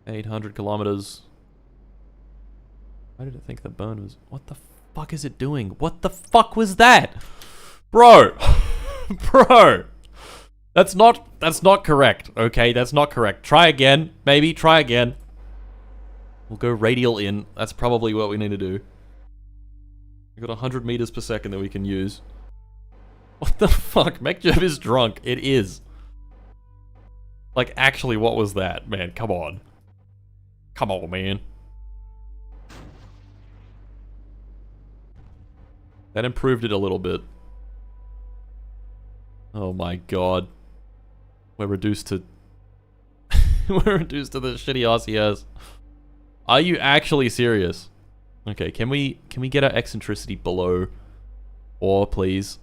S1: $800 kilometers. Why did it think the burn was... What the fuck is it doing? What the fuck was that? Bro! Bro! That's not correct, okay? That's not correct. Try again. Maybe. Try again. We'll go radial in. That's probably what we need to do. We've got 100 meters per second that we can use. What the fuck? MechJeb is drunk. It is. Like, actually, what was that? Man, come on. Come on, man. That improved it a little bit. Oh my god. We're reduced to... We're reduced to the shitty RCS. Are you actually serious? Okay, can we get our eccentricity below 4, please?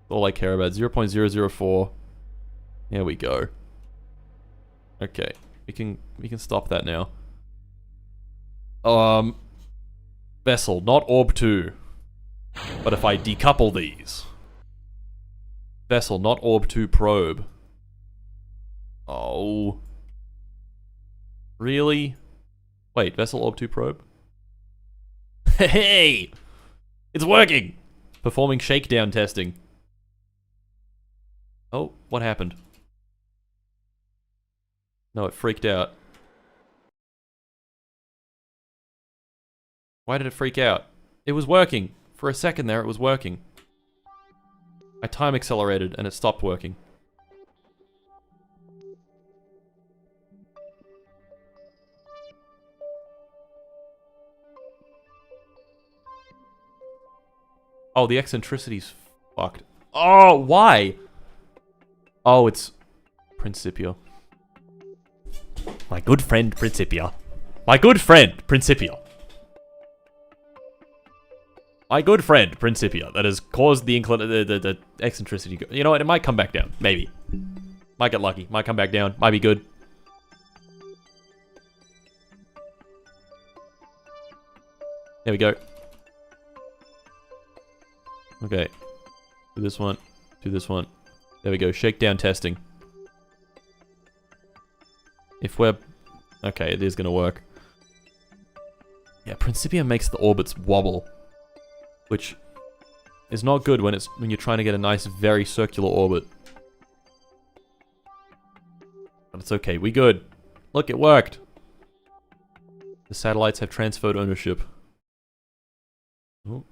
S1: All I care about. 0.004. There we go. Okay. We can stop that now. Vessel, not orb 2. But if I decouple these. Vessel, not orb 2 probe. Oh. Really? Wait, vessel orb 2 probe? Hey! It's working! Performing shakedown testing. Oh, what happened? No, it freaked out. Why did it freak out? It was working. For a second there, it was working. I time accelerated and it stopped working. Oh, the eccentricity's fucked. Oh, why? Oh, it's Principia. My good friend Principia. My good friend Principia. My good friend Principia that has caused the eccentricity. You know what? It might come back down. Maybe. Might get lucky. Might come back down. Might be good. There we go. Okay. Do this one. Do this one. There we go. Shakedown testing. If we're... Okay, it is going to work. Yeah, Principia makes the orbits wobble. Which is not good when you're trying to get a nice, very circular orbit. But it's okay. We good. Look, it worked. The satellites have transferred ownership. Oh.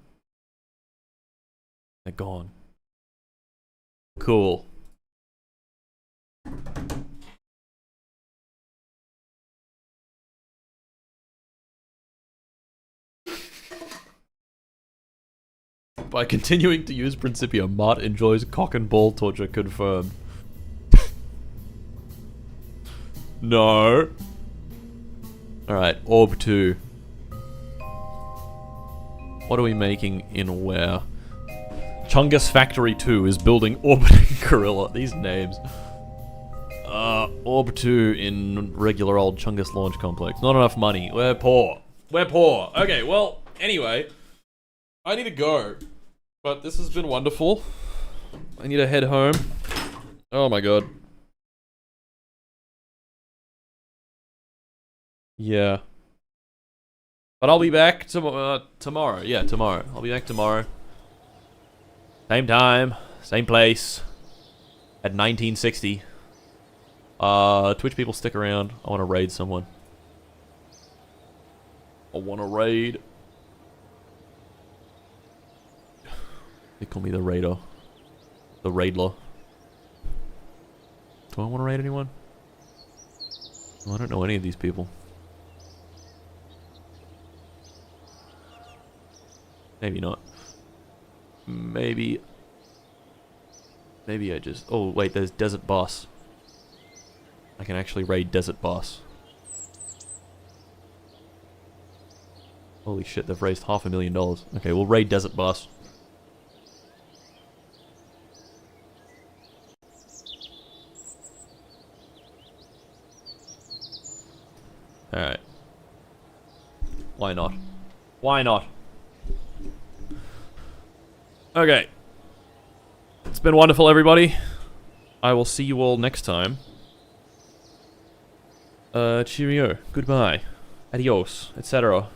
S1: They're gone. Cool. By continuing to use Principia, Mart enjoys cock and ball torture confirmed. No. Alright, Orb 2. What are we making in where? Chungus Factory 2 is building orbiting gorilla. These names. Orb 2 in regular old Chungus Launch Complex. Not enough money. We're poor. We're poor. Okay, well, anyway. I need to go. But this has been wonderful. I need to head home. Oh my god. Yeah. But I'll be back tomorrow. Yeah, tomorrow. I'll be back tomorrow. Same time, same place. At 1960. Twitch people stick around. I want to raid someone. I want to raid. They call me the raider. The raidler. Do I want to raid anyone? Oh, I don't know any of these people. Maybe not. Maybe I just... Oh, wait, there's Desert Boss. I can actually raid Desert Boss. Holy shit, they've raised $500,000. Okay, we'll raid Desert Boss. Alright. Why not? Why not? Okay. It's been wonderful, everybody. I will see you all next time. Cheerio. Goodbye. Adios. Etc.